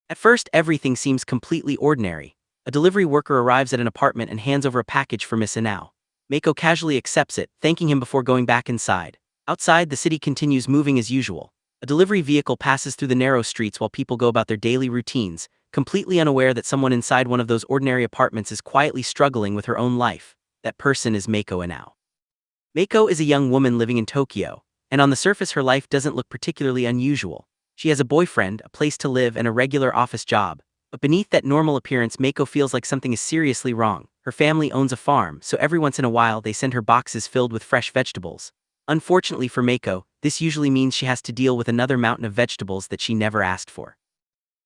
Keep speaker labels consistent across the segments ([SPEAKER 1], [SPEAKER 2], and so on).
[SPEAKER 1] At first, everything seems completely ordinary. A delivery worker arrives at an apartment and hands over a package for Miss Inao. Meiko casually accepts it, thanking him before going back inside. Outside, the city continues moving as usual. A delivery vehicle passes through the narrow streets while people go about their daily routines, completely unaware that someone inside one of those ordinary apartments is quietly struggling with her own life. That person is Meiko Inao. Meiko is a young woman living in Tokyo, and on the surface her life doesn't look particularly unusual. She has a boyfriend, a place to live, and a regular office job. But beneath that normal appearance, Meiko feels like something is seriously wrong. Her family owns a farm, so every once in a while they send her boxes filled with fresh vegetables. Unfortunately for Meiko, this usually means she has to deal with another mountain of vegetables that she never asked for.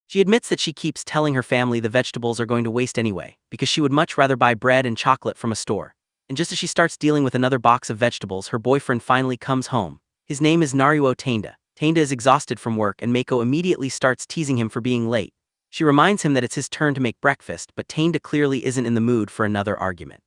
[SPEAKER 1] She admits that she keeps telling her family the vegetables are going to waste anyway, because she would much rather buy bread and chocolate from a store. And just as she starts dealing with another box of vegetables, her boyfriend finally comes home. His name is Naruo Taneda. Taneda is exhausted from work and Meiko immediately starts teasing him for being late. She reminds him that it's his turn to make breakfast, but Taneda clearly isn't in the mood for another argument.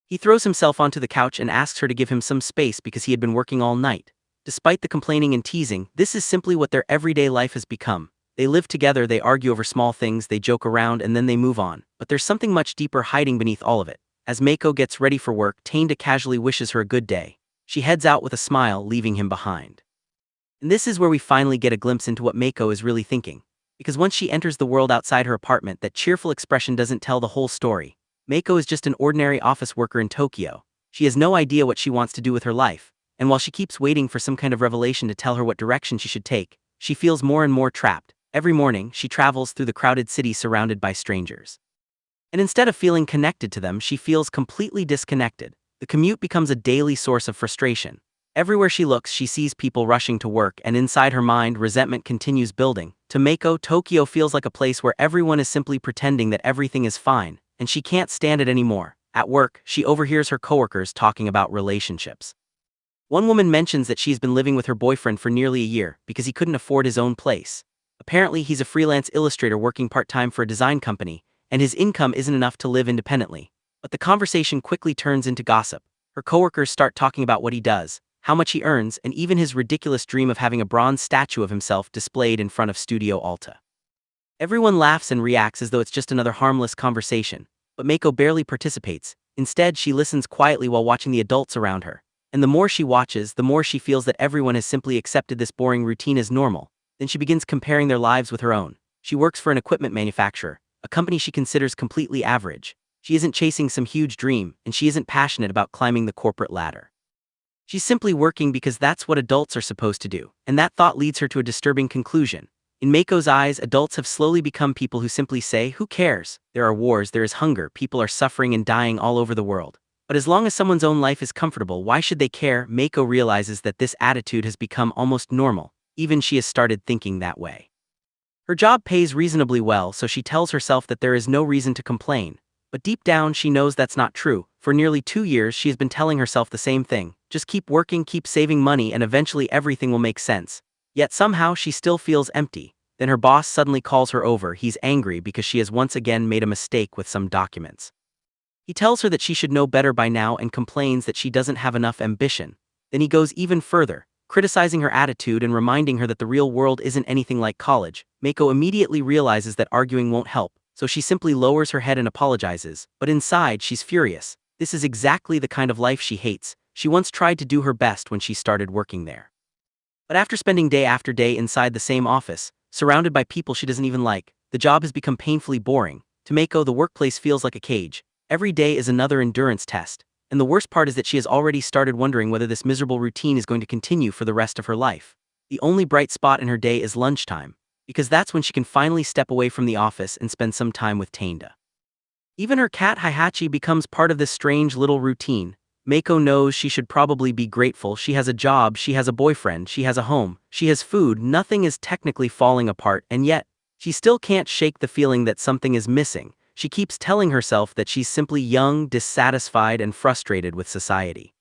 [SPEAKER 1] He throws himself onto the couch and asks her to give him some space because he had been working all night. Despite the complaining and teasing, this is simply what their everyday life has become. They live together, they argue over small things, they joke around, and then they move on. But there's something much deeper hiding beneath all of it. As Meiko gets ready for work, Taneda casually wishes her a good day. She heads out with a smile, leaving him behind. And this is where we finally get a glimpse into what Meiko is really thinking. Because once she enters the world outside her apartment, that cheerful expression doesn't tell the whole story. Meiko is just an ordinary office worker in Tokyo. She has no idea what she wants to do with her life, and while she keeps waiting for some kind of revelation to tell her what direction she should take, she feels more and more trapped. Every morning, she travels through the crowded city surrounded by strangers. And instead of feeling connected to them, she feels completely disconnected. The commute becomes a daily source of frustration. Everywhere she looks, she sees people rushing to work, and inside her mind, resentment continues building. To Meiko, Tokyo feels like a place where everyone is simply pretending that everything is fine, and she can't stand it anymore. At work, she overhears her coworkers talking about relationships. One woman mentions that she's been living with her boyfriend for nearly a year because he couldn't afford his own place. Apparently, he's a freelance illustrator working part-time for a design company, and his income isn't enough to live independently. But the conversation quickly turns into gossip. Her coworkers start talking about what he does, how much he earns, and even his ridiculous dream of having a bronze statue of himself displayed in front of Studio Alta. Everyone laughs and reacts as though it's just another harmless conversation, but Meiko barely participates. Instead, she listens quietly while watching the adults around her. And the more she watches, the more she feels that everyone has simply accepted this boring routine as normal. Then she begins comparing their lives with her own. She works for an equipment manufacturer, a company she considers completely average. She isn't chasing some huge dream, and she isn't passionate about climbing the corporate ladder. She's simply working because that's what adults are supposed to do, and that thought leads her to a disturbing conclusion. In Meiko's eyes, adults have slowly become people who simply say, "Who cares? There are wars, there is hunger, people are suffering and dying all over the world. But as long as someone's own life is comfortable, why should they care?" Meiko realizes that this attitude has become almost normal. Even she has started thinking that way. Her job pays reasonably well, so she tells herself that there is no reason to complain. But deep down, she knows that's not true. For nearly 2 years, she has been telling herself the same thing. Just keep working, keep saving money, and eventually everything will make sense. Yet somehow she still feels empty. Then her boss suddenly calls her over. He's angry because she has once again made a mistake with some documents. He tells her that she should know better by now and complains that she doesn't have enough ambition. Then he goes even further, criticizing her attitude and reminding her that the real world isn't anything like college. Meiko immediately realizes that arguing won't help, so she simply lowers her head and apologizes. But inside, she's furious. This is exactly the kind of life she hates. She once tried to do her best when she started working there. But after spending day after day inside the same office, surrounded by people she doesn't even like, the job has become painfully boring. To Meiko, the workplace feels like a cage. Every day is another endurance test. And the worst part is that she has already started wondering whether this miserable routine is going to continue for the rest of her life. The only bright spot in her day is lunchtime, because that's when she can finally step away from the office and spend some time with Taneda. Even her cat Hihachi becomes part of this strange little routine. Meiko knows she should probably be grateful. She has a job, she has a boyfriend, she has a home, she has food, nothing is technically falling apart, and yet, she still can't shake the feeling that something is missing. She keeps telling herself that she's simply young, dissatisfied, and frustrated with society.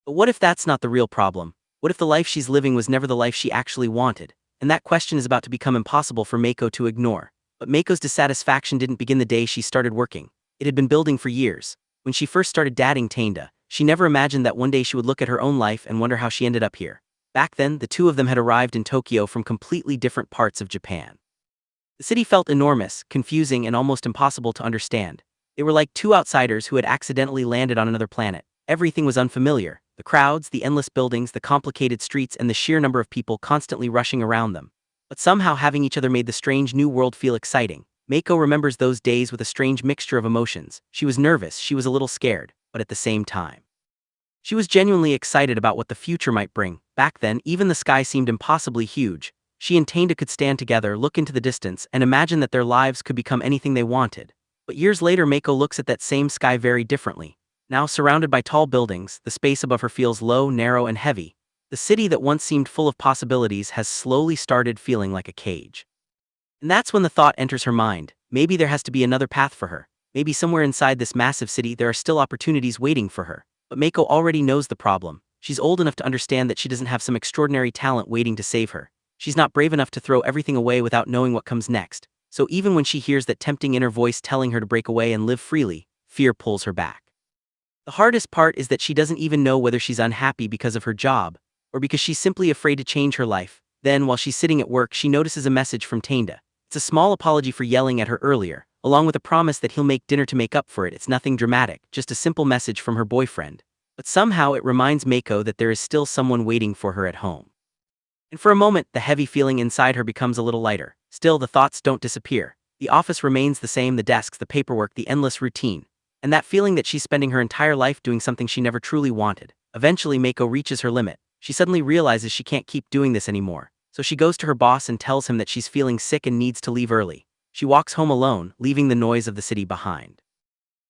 [SPEAKER 1] But what if that's not the real problem? What if the life she's living was never the life she actually wanted? And that question is about to become impossible for Meiko to ignore. But Meiko's dissatisfaction didn't begin the day she started working. It had been building for years. When she first started dating Taneda, she never imagined that one day she would look at her own life and wonder how she ended up here. Back then, the two of them had arrived in Tokyo from completely different parts of Japan. The city felt enormous, confusing, and almost impossible to understand. They were like two outsiders who had accidentally landed on another planet. Everything was unfamiliar: the crowds, the endless buildings, the complicated streets, and the sheer number of people constantly rushing around them. But somehow having each other made the strange new world feel exciting. Meiko remembers those days with a strange mixture of emotions. She was nervous, she was a little scared, but at the same time, she was genuinely excited about what the future might bring. Back then, even the sky seemed impossibly huge. She and Taneda could stand together, look into the distance, and imagine that their lives could become anything they wanted. But years later, Meiko looks at that same sky very differently. Now surrounded by tall buildings, the space above her feels low, narrow, and heavy. The city that once seemed full of possibilities has slowly started feeling like a cage. And that's when the thought enters her mind: maybe there has to be another path for her. Maybe somewhere inside this massive city there are still opportunities waiting for her. But Meiko already knows the problem. She's old enough to understand that she doesn't have some extraordinary talent waiting to save her. She's not brave enough to throw everything away without knowing what comes next. So even when she hears that tempting inner voice telling her to break away and live freely, fear pulls her back. The hardest part is that she doesn't even know whether she's unhappy because of her job, or because she's simply afraid to change her life. Then, while she's sitting at work, she notices a message from Taneda. It's a small apology for yelling at her earlier, along with a promise that he'll make dinner to make up for it. It's nothing dramatic, just a simple message from her boyfriend. But somehow it reminds Meiko that there is still someone waiting for her at home. And for a moment, the heavy feeling inside her becomes a little lighter. Still, the thoughts don't disappear. The office remains the same: the desks, the paperwork, the endless routine. And that feeling that she's spending her entire life doing something she never truly wanted. Eventually, Meiko reaches her limit. She suddenly realizes she can't keep doing this anymore. So she goes to her boss and tells him that she's feeling sick and needs to leave early. She walks home alone, leaving the noise of the city behind.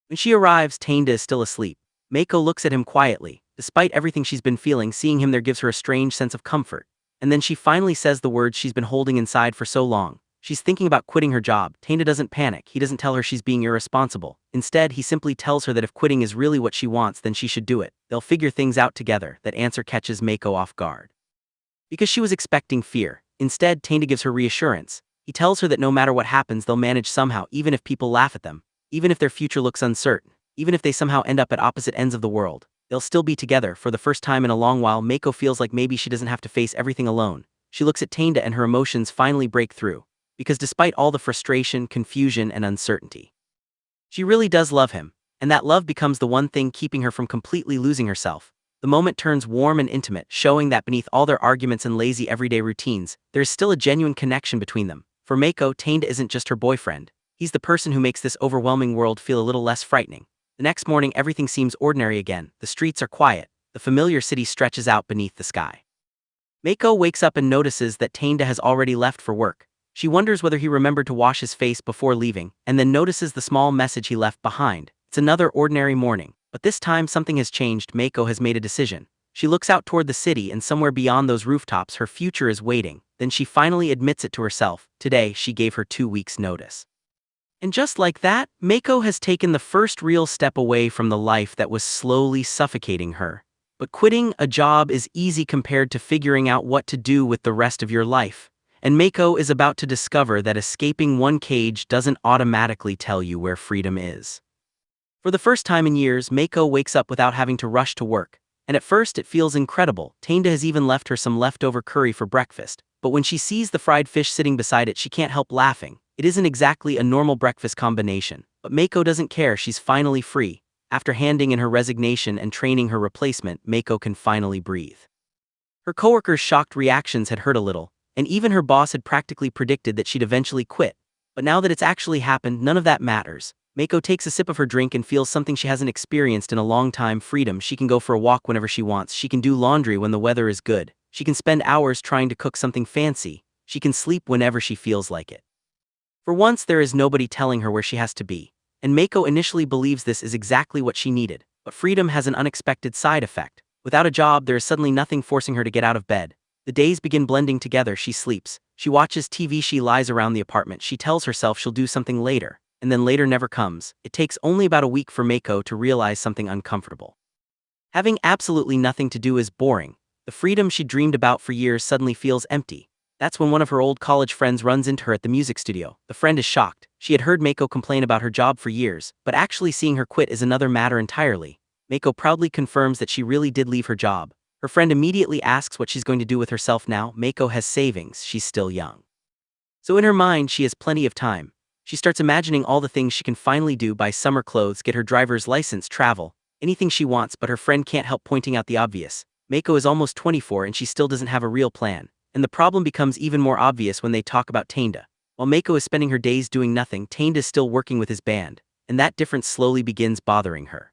[SPEAKER 1] When she arrives, Taneda is still asleep. Meiko looks at him quietly. Despite everything she's been feeling, seeing him there gives her a strange sense of comfort. And then she finally says the words she's been holding inside for so long. She's thinking about quitting her job. Taneda doesn't panic. He doesn't tell her she's being irresponsible. Instead, he simply tells her that if quitting is really what she wants, then she should do it. They'll figure things out together. That answer catches Meiko off guard, because she was expecting fear. Instead, Taneda gives her reassurance. He tells her that no matter what happens, they'll manage somehow, even if people laugh at them, even if their future looks uncertain, even if they somehow end up at opposite ends of the world. They'll still be together. For the first time in a long while, Meiko feels like maybe she doesn't have to face everything alone. She looks at Taneda and her emotions finally break through. Because despite all the frustration, confusion, and uncertainty, she really does love him. And that love becomes the one thing keeping her from completely losing herself. The moment turns warm and intimate, showing that beneath all their arguments and lazy everyday routines, there is still a genuine connection between them. For Meiko, Taneda isn't just her boyfriend. He's the person who makes this overwhelming world feel a little less frightening. The next morning, everything seems ordinary again. The streets are quiet. The familiar city stretches out beneath the sky. Meiko wakes up and notices that Taneda has already left for work. She wonders whether he remembered to wash his face before leaving, and then notices the small message he left behind. It's another ordinary morning, but this time something has changed. Meiko has made a decision. She looks out toward the city, and somewhere beyond those rooftops her future is waiting. Then she finally admits it to herself. Today, she gave her 2 weeks' notice. And just like that, Meiko has taken the first real step away from the life that was slowly suffocating her. But quitting a job is easy compared to figuring out what to do with the rest of your life. And Meiko is about to discover that escaping one cage doesn't automatically tell you where freedom is. For the first time in years, Meiko wakes up without having to rush to work. And at first it feels incredible. Taneda has even left her some leftover curry for breakfast. But when she sees the fried fish sitting beside it, she can't help laughing. It isn't exactly a normal breakfast combination. But Meiko doesn't care. She's finally free. After handing in her resignation and training her replacement, Meiko can finally breathe. Her coworkers' shocked reactions had hurt a little, and even her boss had practically predicted that she'd eventually quit. But now that it's actually happened, none of that matters. Meiko takes a sip of her drink and feels something she hasn't experienced in a long time: freedom. She can go for a walk whenever she wants. She can do laundry when the weather is good. She can spend hours trying to cook something fancy. She can sleep whenever she feels like it. For once, there is nobody telling her where she has to be. And Meiko initially believes this is exactly what she needed. But freedom has an unexpected side effect. Without a job, there is suddenly nothing forcing her to get out of bed. The days begin blending together. She sleeps. She watches TV. She lies around the apartment. She tells herself she'll do something later. And then later never comes. It takes only about a week for Meiko to realize something uncomfortable. Having absolutely nothing to do is boring. The freedom she dreamed about for years suddenly feels empty. That's when one of her old college friends runs into her at the music studio. The friend is shocked. She had heard Meiko complain about her job for years, but actually seeing her quit is another matter entirely. Meiko proudly confirms that she really did leave her job. Her friend immediately asks what she's going to do with herself now. Meiko has savings. She's still young. So in her mind, she has plenty of time. She starts imagining all the things she can finally do: buy summer clothes, get her driver's license, travel, anything she wants. But her friend can't help pointing out the obvious. Meiko is almost 24 and she still doesn't have a real plan. And the problem becomes even more obvious when they talk about Taneda. While Meiko is spending her days doing nothing, Taneda is still working with his band, and that difference slowly begins bothering her.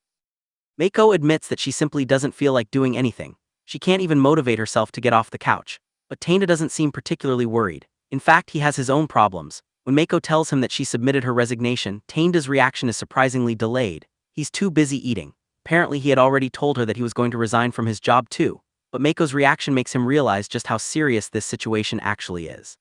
[SPEAKER 1] Meiko admits that she simply doesn't feel like doing anything. She can't even motivate herself to get off the couch. But Taneda doesn't seem particularly worried. In fact, he has his own problems. When Meiko tells him that she submitted her resignation, Taneda's reaction is surprisingly delayed. He's too busy eating. Apparently he had already told her that he was going to resign from his job too. But Meiko's reaction makes him realize just how serious this situation actually is.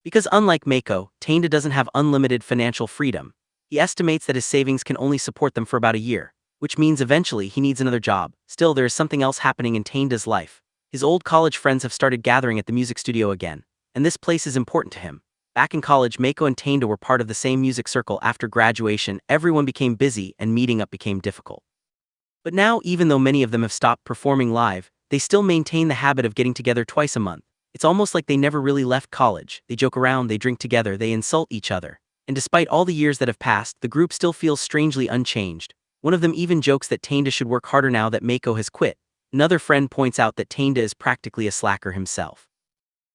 [SPEAKER 1] Because unlike Meiko, Taneda doesn't have unlimited financial freedom. He estimates that his savings can only support them for about a year, which means eventually he needs another job. Still, there is something else happening in Taneda's life. His old college friends have started gathering at the music studio again, and this place is important to him. Back in college, Meiko and Taneda were part of the same music circle. After graduation, everyone became busy and meeting up became difficult. But now, even though many of them have stopped performing live, they still maintain the habit of getting together twice a month. It's almost like they never really left college. They joke around, they drink together, they insult each other. And despite all the years that have passed, the group still feels strangely unchanged. One of them even jokes that Taneda should work harder now that Meiko has quit. Another friend points out that Taneda is practically a slacker himself.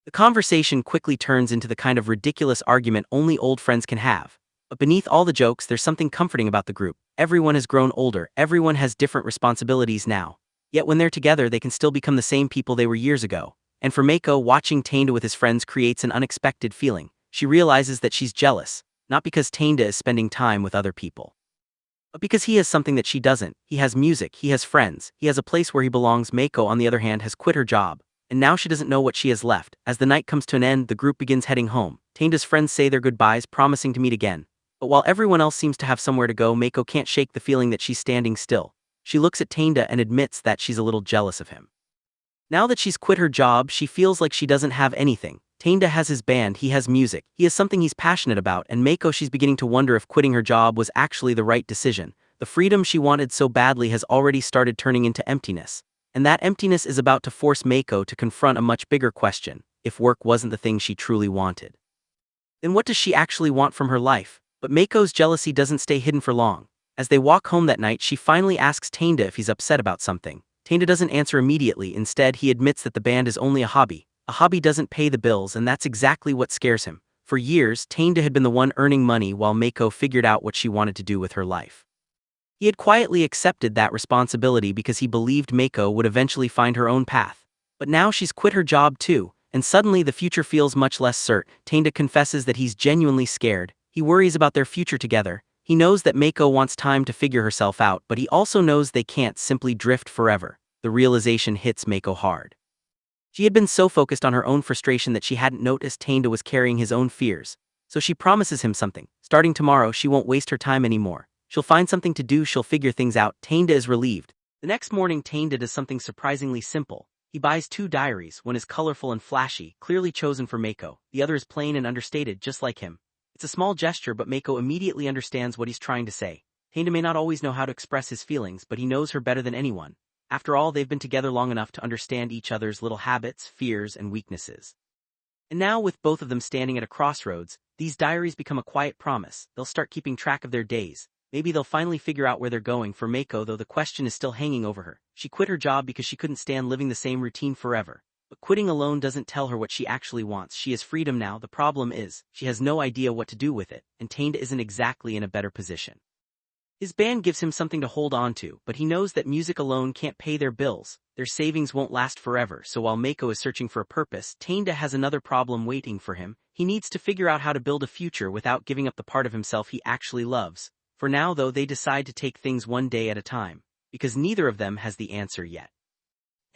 [SPEAKER 1] The conversation quickly turns into the kind of ridiculous argument only old friends can have. But beneath all the jokes, there's something comforting about the group. Everyone has grown older, everyone has different responsibilities now. Yet when they're together, they can still become the same people they were years ago. And for Meiko, watching Taneda with his friends creates an unexpected feeling. She realizes that she's jealous, not because Taneda is spending time with other people, but because he has something that she doesn't. He has music, he has friends, he has a place where he belongs. Meiko, on the other hand, has quit her job, and now she doesn't know what she has left. As the night comes to an end, the group begins heading home. Taneda's friends say their goodbyes, promising to meet again. But while everyone else seems to have somewhere to go, Meiko can't shake the feeling that she's standing still. She looks at Taneda and admits that she's a little jealous of him. Now that she's quit her job, she feels like she doesn't have anything. Taneda has his band, he has music, he has something he's passionate about, and Meiko, she's beginning to wonder if quitting her job was actually the right decision. The freedom she wanted so badly has already started turning into emptiness. And that emptiness is about to force Meiko to confront a much bigger question: if work wasn't the thing she truly wanted, then what does she actually want from her life? But Meiko's jealousy doesn't stay hidden for long. As they walk home that night, she finally asks Taneda if he's upset about something. Taneda doesn't answer immediately. Instead, he admits that the band is only a hobby. A hobby doesn't pay the bills, and that's exactly what scares him. For years, Taneda had been the one earning money while Meiko figured out what she wanted to do with her life. He had quietly accepted that responsibility because he believed Meiko would eventually find her own path. But now she's quit her job too, and suddenly the future feels much less certain. Taneda confesses that he's genuinely scared. He worries about their future together. He knows that Meiko wants time to figure herself out, but he also knows they can't simply drift forever. The realization hits Meiko hard. She had been so focused on her own frustration that she hadn't noticed Taneda was carrying his own fears. So she promises him something. Starting tomorrow, she won't waste her time anymore. She'll find something to do, she'll figure things out. Taneda is relieved. The next morning, Taneda does something surprisingly simple. He buys 2 diaries. One is colorful and flashy, clearly chosen for Meiko. The other is plain and understated, just like him. It's a small gesture, but Meiko immediately understands what he's trying to say. Taneda may not always know how to express his feelings, but he knows her better than anyone. After all, they've been together long enough to understand each other's little habits, fears, and weaknesses. And now, with both of them standing at a crossroads, these diaries become a quiet promise. They'll start keeping track of their days. Maybe they'll finally figure out where they're going. For Meiko, though, the question is still hanging over her. She quit her job because she couldn't stand living the same routine forever. But quitting alone doesn't tell her what she actually wants. She has freedom now. The problem is, she has no idea what to do with it, and Taneda isn't exactly in a better position. His band gives him something to hold on to, but he knows that music alone can't pay their bills. Their savings won't last forever, so while Meiko is searching for a purpose, Taneda has another problem waiting for him. He needs to figure out how to build a future without giving up the part of himself he actually loves. For now, though, they decide to take things one day at a time, because neither of them has the answer yet.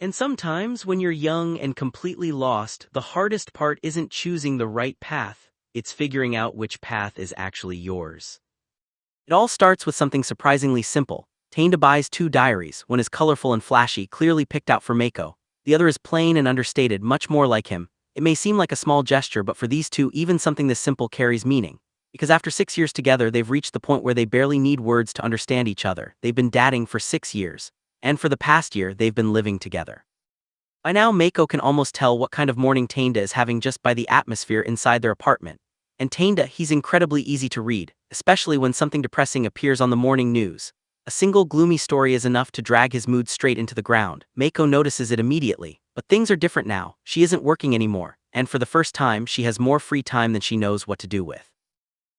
[SPEAKER 1] And sometimes, when you're young and completely lost, the hardest part isn't choosing the right path, it's figuring out which path is actually yours. It all starts with something surprisingly simple. Taneda buys 2 diaries. One is colorful and flashy, clearly picked out for Meiko. The other is plain and understated, much more like him. It may seem like a small gesture, but for these two, even something this simple carries meaning. Because after 6 years together, they've reached the point where they barely need words to understand each other. They've been dating for 6 years. And for the past year, they've been living together. By now, Meiko can almost tell what kind of morning Taneda is having just by the atmosphere inside their apartment. And Taneda, he's incredibly easy to read, especially when something depressing appears on the morning news. A single gloomy story is enough to drag his mood straight into the ground. Meiko notices it immediately, but things are different now. She isn't working anymore, and for the first time, she has more free time than she knows what to do with.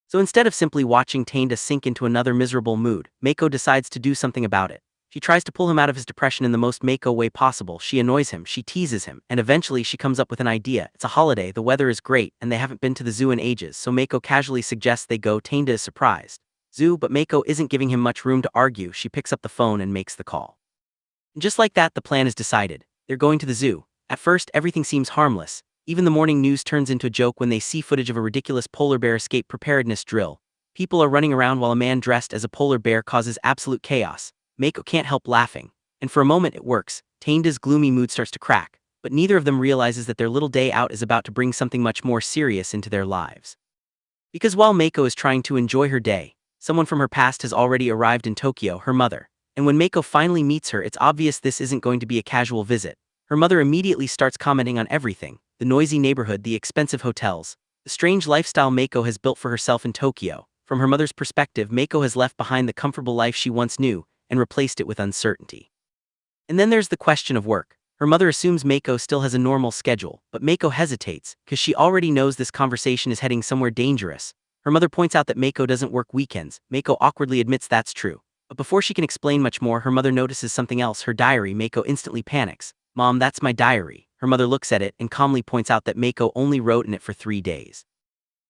[SPEAKER 1] So instead of simply watching Taneda sink into another miserable mood, Meiko decides to do something about it. She tries to pull him out of his depression in the most Meiko way possible. She annoys him, she teases him, and eventually she comes up with an idea. It's a holiday, the weather is great, and they haven't been to the zoo in ages, so Meiko casually suggests they go. Taneda is surprised. Zoo, but Meiko isn't giving him much room to argue. She picks up the phone and makes the call. And just like that, the plan is decided. They're going to the zoo. At first, everything seems harmless. Even the morning news turns into a joke when they see footage of a ridiculous polar bear escape preparedness drill. People are running around while a man dressed as a polar bear causes absolute chaos. Meiko can't help laughing. And for a moment it works. Taneda's gloomy mood starts to crack, but neither of them realizes that their little day out is about to bring something much more serious into their lives. Because while Meiko is trying to enjoy her day, someone from her past has already arrived in Tokyo, her mother. And when Meiko finally meets her, it's obvious this isn't going to be a casual visit. Her mother immediately starts commenting on everything: the noisy neighborhood, the expensive hotels, the strange lifestyle Meiko has built for herself in Tokyo. From her mother's perspective, Meiko has left behind the comfortable life she once knew and replaced it with uncertainty. And then there's the question of work. Her mother assumes Meiko still has a normal schedule, but Meiko hesitates, because she already knows this conversation is heading somewhere dangerous. Her mother points out that Meiko doesn't work weekends. Meiko awkwardly admits that's true. But before she can explain much more, her mother notices something else: her diary. Meiko instantly panics. "Mom, that's my diary." Her mother looks at it and calmly points out that Meiko only wrote in it for 3 days.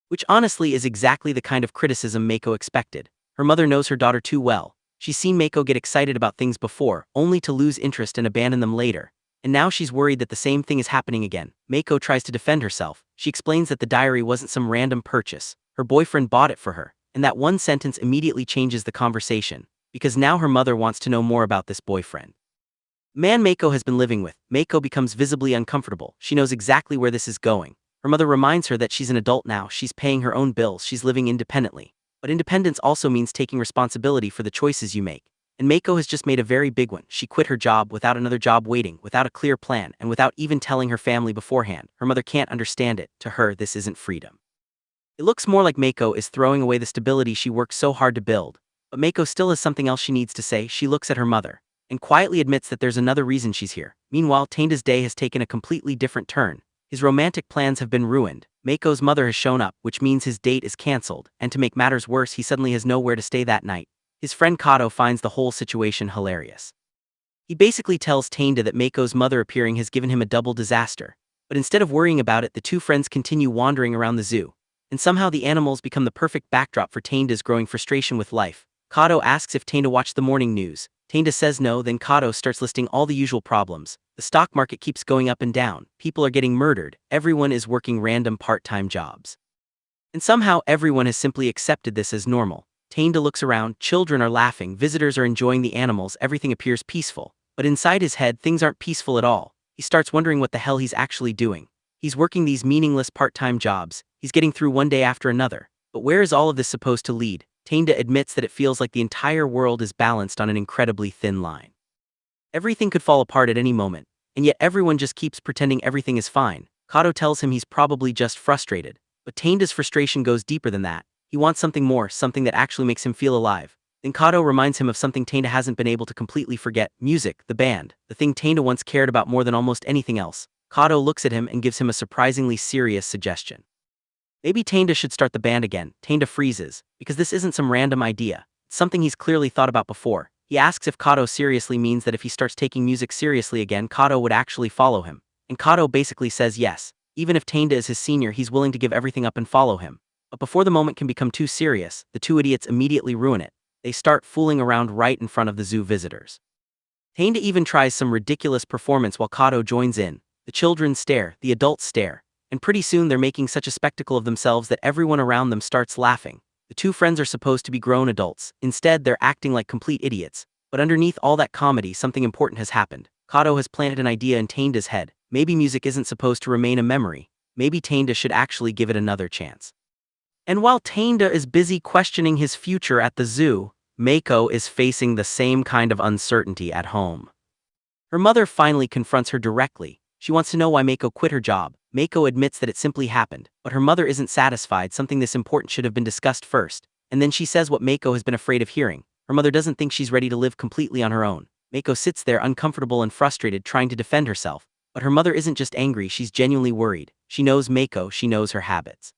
[SPEAKER 1] Which honestly is exactly the kind of criticism Meiko expected. Her mother knows her daughter too well. She's seen Meiko get excited about things before, only to lose interest and abandon them later. And now she's worried that the same thing is happening again. Meiko tries to defend herself. She explains that the diary wasn't some random purchase. Her boyfriend bought it for her. And that one sentence immediately changes the conversation, because now her mother wants to know more about this boyfriend. Man Meiko has been living with. Meiko becomes visibly uncomfortable. She knows exactly where this is going. Her mother reminds her that she's an adult now. She's paying her own bills. She's living independently. But independence also means taking responsibility for the choices you make. And Meiko has just made a very big one. She quit her job without another job waiting, without a clear plan, and without even telling her family beforehand. Her mother can't understand it. To her, this isn't freedom. It looks more like Meiko is throwing away the stability she worked so hard to build. But Meiko still has something else she needs to say. She looks at her mother and quietly admits that there's another reason she's here. Meanwhile, Taneda's day has taken a completely different turn. His romantic plans have been ruined. Meiko's mother has shown up, which means his date is cancelled, and to make matters worse, he suddenly has nowhere to stay that night. His friend Kato finds the whole situation hilarious. He basically tells Taneda that Meiko's mother appearing has given him a double disaster. But instead of worrying about it, the two friends continue wandering around the zoo. And somehow the animals become the perfect backdrop for Taneda's growing frustration with life. Kato asks if Taneda watched the morning news. Taneda says no, then Kato starts listing all the usual problems. The stock market keeps going up and down, people are getting murdered, everyone is working random part-time jobs. And somehow everyone has simply accepted this as normal. Taneda looks around, children are laughing, visitors are enjoying the animals, everything appears peaceful. But inside his head, things aren't peaceful at all. He starts wondering what the hell he's actually doing. He's working these meaningless part-time jobs, he's getting through one day after another. But where is all of this supposed to lead? Taneda admits that it feels like the entire world is balanced on an incredibly thin line. Everything could fall apart at any moment, and yet everyone just keeps pretending everything is fine. Kato tells him he's probably just frustrated, but Taneda's frustration goes deeper than that. He wants something more, something that actually makes him feel alive. Then Kato reminds him of something Taneda hasn't been able to completely forget: music, the band, the thing Taneda once cared about more than almost anything else. Kato looks at him and gives him a surprisingly serious suggestion. Maybe Taneda should start the band again. Taneda freezes, because this isn't some random idea. It's something he's clearly thought about before. He asks if Kato seriously means that if he starts taking music seriously again, Kato would actually follow him. And Kato basically says yes. Even if Taneda is his senior, he's willing to give everything up and follow him. But before the moment can become too serious, the two idiots immediately ruin it. They start fooling around right in front of the zoo visitors. Taneda even tries some ridiculous performance while Kato joins in. The children stare, the adults stare. And pretty soon they're making such a spectacle of themselves that everyone around them starts laughing. The two friends are supposed to be grown adults. Instead, they're acting like complete idiots. But underneath all that comedy, something important has happened. Kato has planted an idea in Taneda's head. Maybe music isn't supposed to remain a memory. Maybe Taneda should actually give it another chance. And while Taneda is busy questioning his future at the zoo, Meiko is facing the same kind of uncertainty at home. Her mother finally confronts her directly. She wants to know why Meiko quit her job. Meiko admits that it simply happened, but her mother isn't satisfied. Something this important should have been discussed first. And then she says what Meiko has been afraid of hearing. Her mother doesn't think she's ready to live completely on her own. Meiko sits there uncomfortable and frustrated, trying to defend herself. But her mother isn't just angry, she's genuinely worried. She knows Meiko, she knows her habits.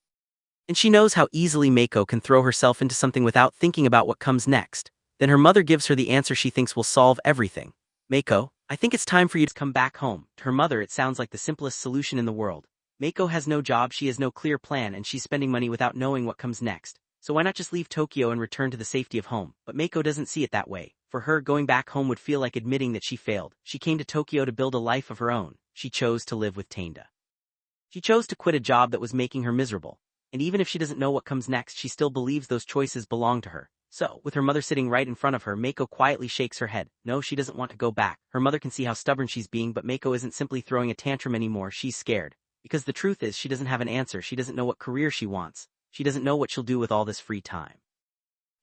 [SPEAKER 1] And she knows how easily Meiko can throw herself into something without thinking about what comes next. Then her mother gives her the answer she thinks will solve everything. Meiko, I think it's time for you to come back home. To her mother, it sounds like the simplest solution in the world. Meiko has no job, she has no clear plan, and she's spending money without knowing what comes next. So why not just leave Tokyo and return to the safety of home? But Meiko doesn't see it that way. For her, going back home would feel like admitting that she failed. She came to Tokyo to build a life of her own. She chose to live with Taneda. She chose to quit a job that was making her miserable. And even if she doesn't know what comes next, she still believes those choices belong to her. So, with her mother sitting right in front of her, Meiko quietly shakes her head. No, she doesn't want to go back. Her mother can see how stubborn she's being, but Meiko isn't simply throwing a tantrum anymore, she's scared. Because the truth is, she doesn't have an answer, she doesn't know what career she wants. She doesn't know what she'll do with all this free time.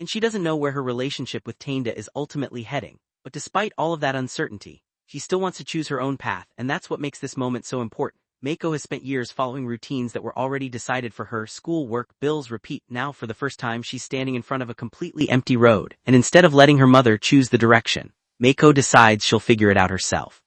[SPEAKER 1] And she doesn't know where her relationship with Taneda is ultimately heading. But despite all of that uncertainty, she still wants to choose her own path, and that's what makes this moment so important. Meiko has spent years following routines that were already decided for her: school, work, bills, repeat. Now, for the first time, she's standing in front of a completely empty road, and instead of letting her mother choose the direction, Meiko decides she'll figure it out herself.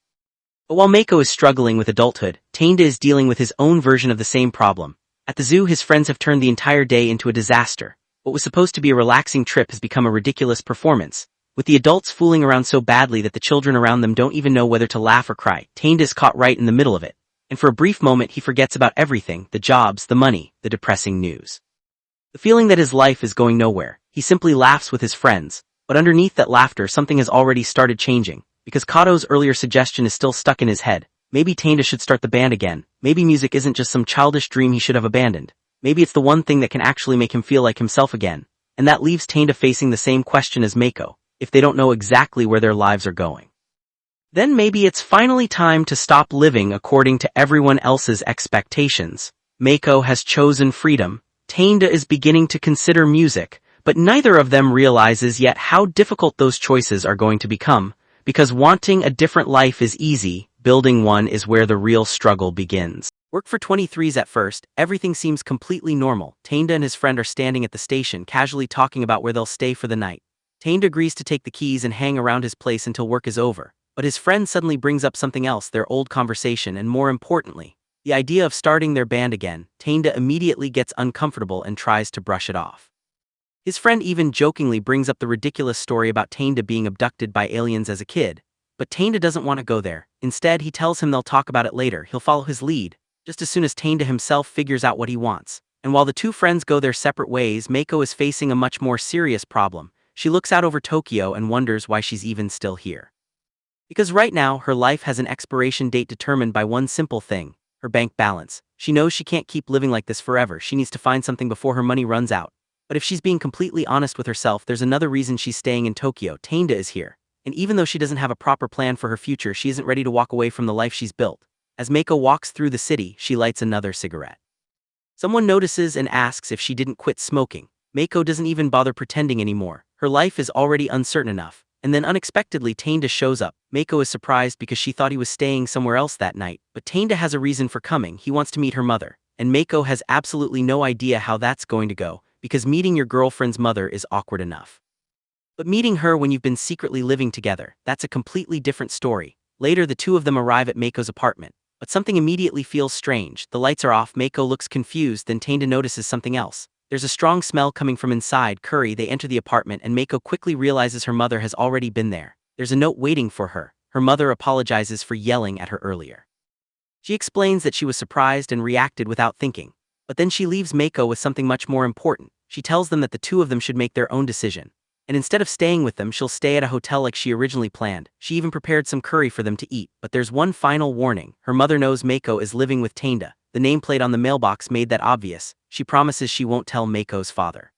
[SPEAKER 1] But while Meiko is struggling with adulthood, Taneda is dealing with his own version of the same problem. At the zoo, his friends have turned the entire day into a disaster. What was supposed to be a relaxing trip has become a ridiculous performance, with the adults fooling around so badly that the children around them don't even know whether to laugh or cry. Taneda is caught right in the middle of it. And for a brief moment he forgets about everything: the jobs, the money, the depressing news. The feeling that his life is going nowhere. He simply laughs with his friends, but underneath that laughter something has already started changing, because Kato's earlier suggestion is still stuck in his head. Maybe Taneda should start the band again. Maybe music isn't just some childish dream he should have abandoned. Maybe it's the one thing that can actually make him feel like himself again. And that leaves Taneda facing the same question as Meiko: if they don't know exactly where their lives are going, then maybe it's finally time to stop living according to everyone else's expectations. Meiko has chosen freedom. Taneda is beginning to consider music, but neither of them realizes yet how difficult those choices are going to become, because wanting a different life is easy, building one is where the real struggle begins. Work for 23s. At first, everything seems completely normal. Taneda and his friend are standing at the station, casually talking about where they'll stay for the night. Taneda agrees to take the keys and hang around his place until work is over. But his friend suddenly brings up something else: their old conversation, and more importantly, the idea of starting their band again. Taneda immediately gets uncomfortable and tries to brush it off. His friend even jokingly brings up the ridiculous story about Taneda being abducted by aliens as a kid, but Taneda doesn't want to go there. Instead, he tells him they'll talk about it later. He'll follow his lead, just as soon as Taneda himself figures out what he wants. And while the two friends go their separate ways, Meiko is facing a much more serious problem. She looks out over Tokyo and wonders why she's even still here. Because right now, her life has an expiration date determined by one simple thing: her bank balance. She knows she can't keep living like this forever. She needs to find something before her money runs out. But if she's being completely honest with herself, there's another reason she's staying in Tokyo. Taneda is here. And even though she doesn't have a proper plan for her future, she isn't ready to walk away from the life she's built. As Meiko walks through the city, she lights another cigarette. Someone notices and asks if she didn't quit smoking. Meiko doesn't even bother pretending anymore. Her life is already uncertain enough. And then unexpectedly Taneda shows up. Meiko is surprised because she thought he was staying somewhere else that night, but Taneda has a reason for coming. He wants to meet her mother. And Meiko has absolutely no idea how that's going to go, because meeting your girlfriend's mother is awkward enough. But meeting her when you've been secretly living together, that's a completely different story. Later, the two of them arrive at Meiko's apartment, but something immediately feels strange. The lights are off. Meiko looks confused, then Taneda notices something else. There's a strong smell coming from inside. Curry. They enter the apartment and Meiko quickly realizes her mother has already been there. There's a note waiting for her. Her mother apologizes for yelling at her earlier. She explains that she was surprised and reacted without thinking. But then she leaves Meiko with something much more important. She tells them that the two of them should make their own decision. And instead of staying with them, she'll stay at a hotel like she originally planned. She even prepared some curry for them to eat. But there's one final warning. Her mother knows Meiko is living with Taneda. The nameplate on the mailbox made that obvious. She promises she won't tell Meiko's father.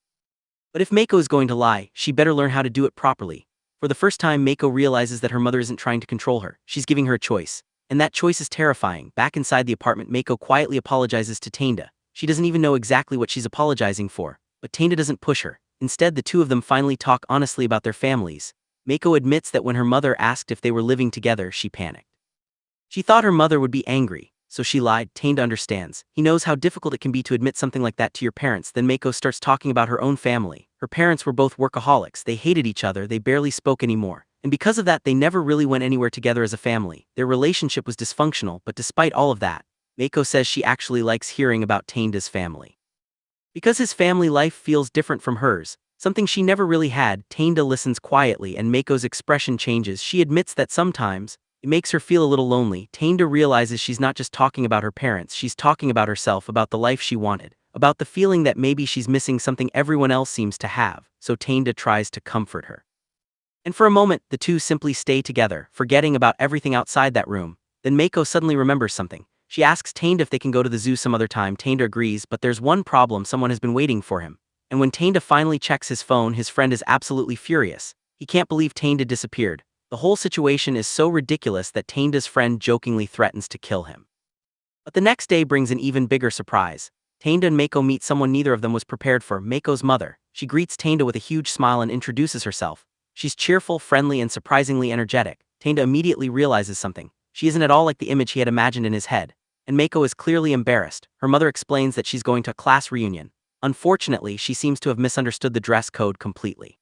[SPEAKER 1] But if Meiko is going to lie, she better learn how to do it properly. For the first time, Meiko realizes that her mother isn't trying to control her. She's giving her a choice. And that choice is terrifying. Back inside the apartment, Meiko quietly apologizes to Taneda. She doesn't even know exactly what she's apologizing for. But Taneda doesn't push her. Instead, the two of them finally talk honestly about their families. Meiko admits that when her mother asked if they were living together, she panicked. She thought her mother would be angry, so she lied. Taneda understands. He knows how difficult it can be to admit something like that to your parents. Then Meiko starts talking about her own family. Her parents were both workaholics, they hated each other, they barely spoke anymore. And because of that they never really went anywhere together as a family. Their relationship was dysfunctional, but despite all of that, Meiko says she actually likes hearing about Taneda's family. Because his family life feels different from hers, something she never really had. Taneda listens quietly and Meiko's expression changes. She admits that sometimes, it makes her feel a little lonely. Taneda realizes she's not just talking about her parents, she's talking about herself, about the life she wanted, about the feeling that maybe she's missing something everyone else seems to have, so Taneda tries to comfort her. And for a moment, the two simply stay together, forgetting about everything outside that room. Then Meiko suddenly remembers something. She asks Taneda if they can go to the zoo some other time. Taneda agrees, but there's one problem: someone has been waiting for him. And when Taneda finally checks his phone, his friend is absolutely furious. He can't believe Taneda disappeared. The whole situation is so ridiculous that Taneda's friend jokingly threatens to kill him. But the next day brings an even bigger surprise. Taneda and Meiko meet someone neither of them was prepared for: Meiko's mother. She greets Taneda with a huge smile and introduces herself. She's cheerful, friendly, and surprisingly energetic. Taneda immediately realizes something. She isn't at all like the image he had imagined in his head. And Meiko is clearly embarrassed. Her mother explains that she's going to a class reunion. Unfortunately, she seems to have misunderstood the dress code completely.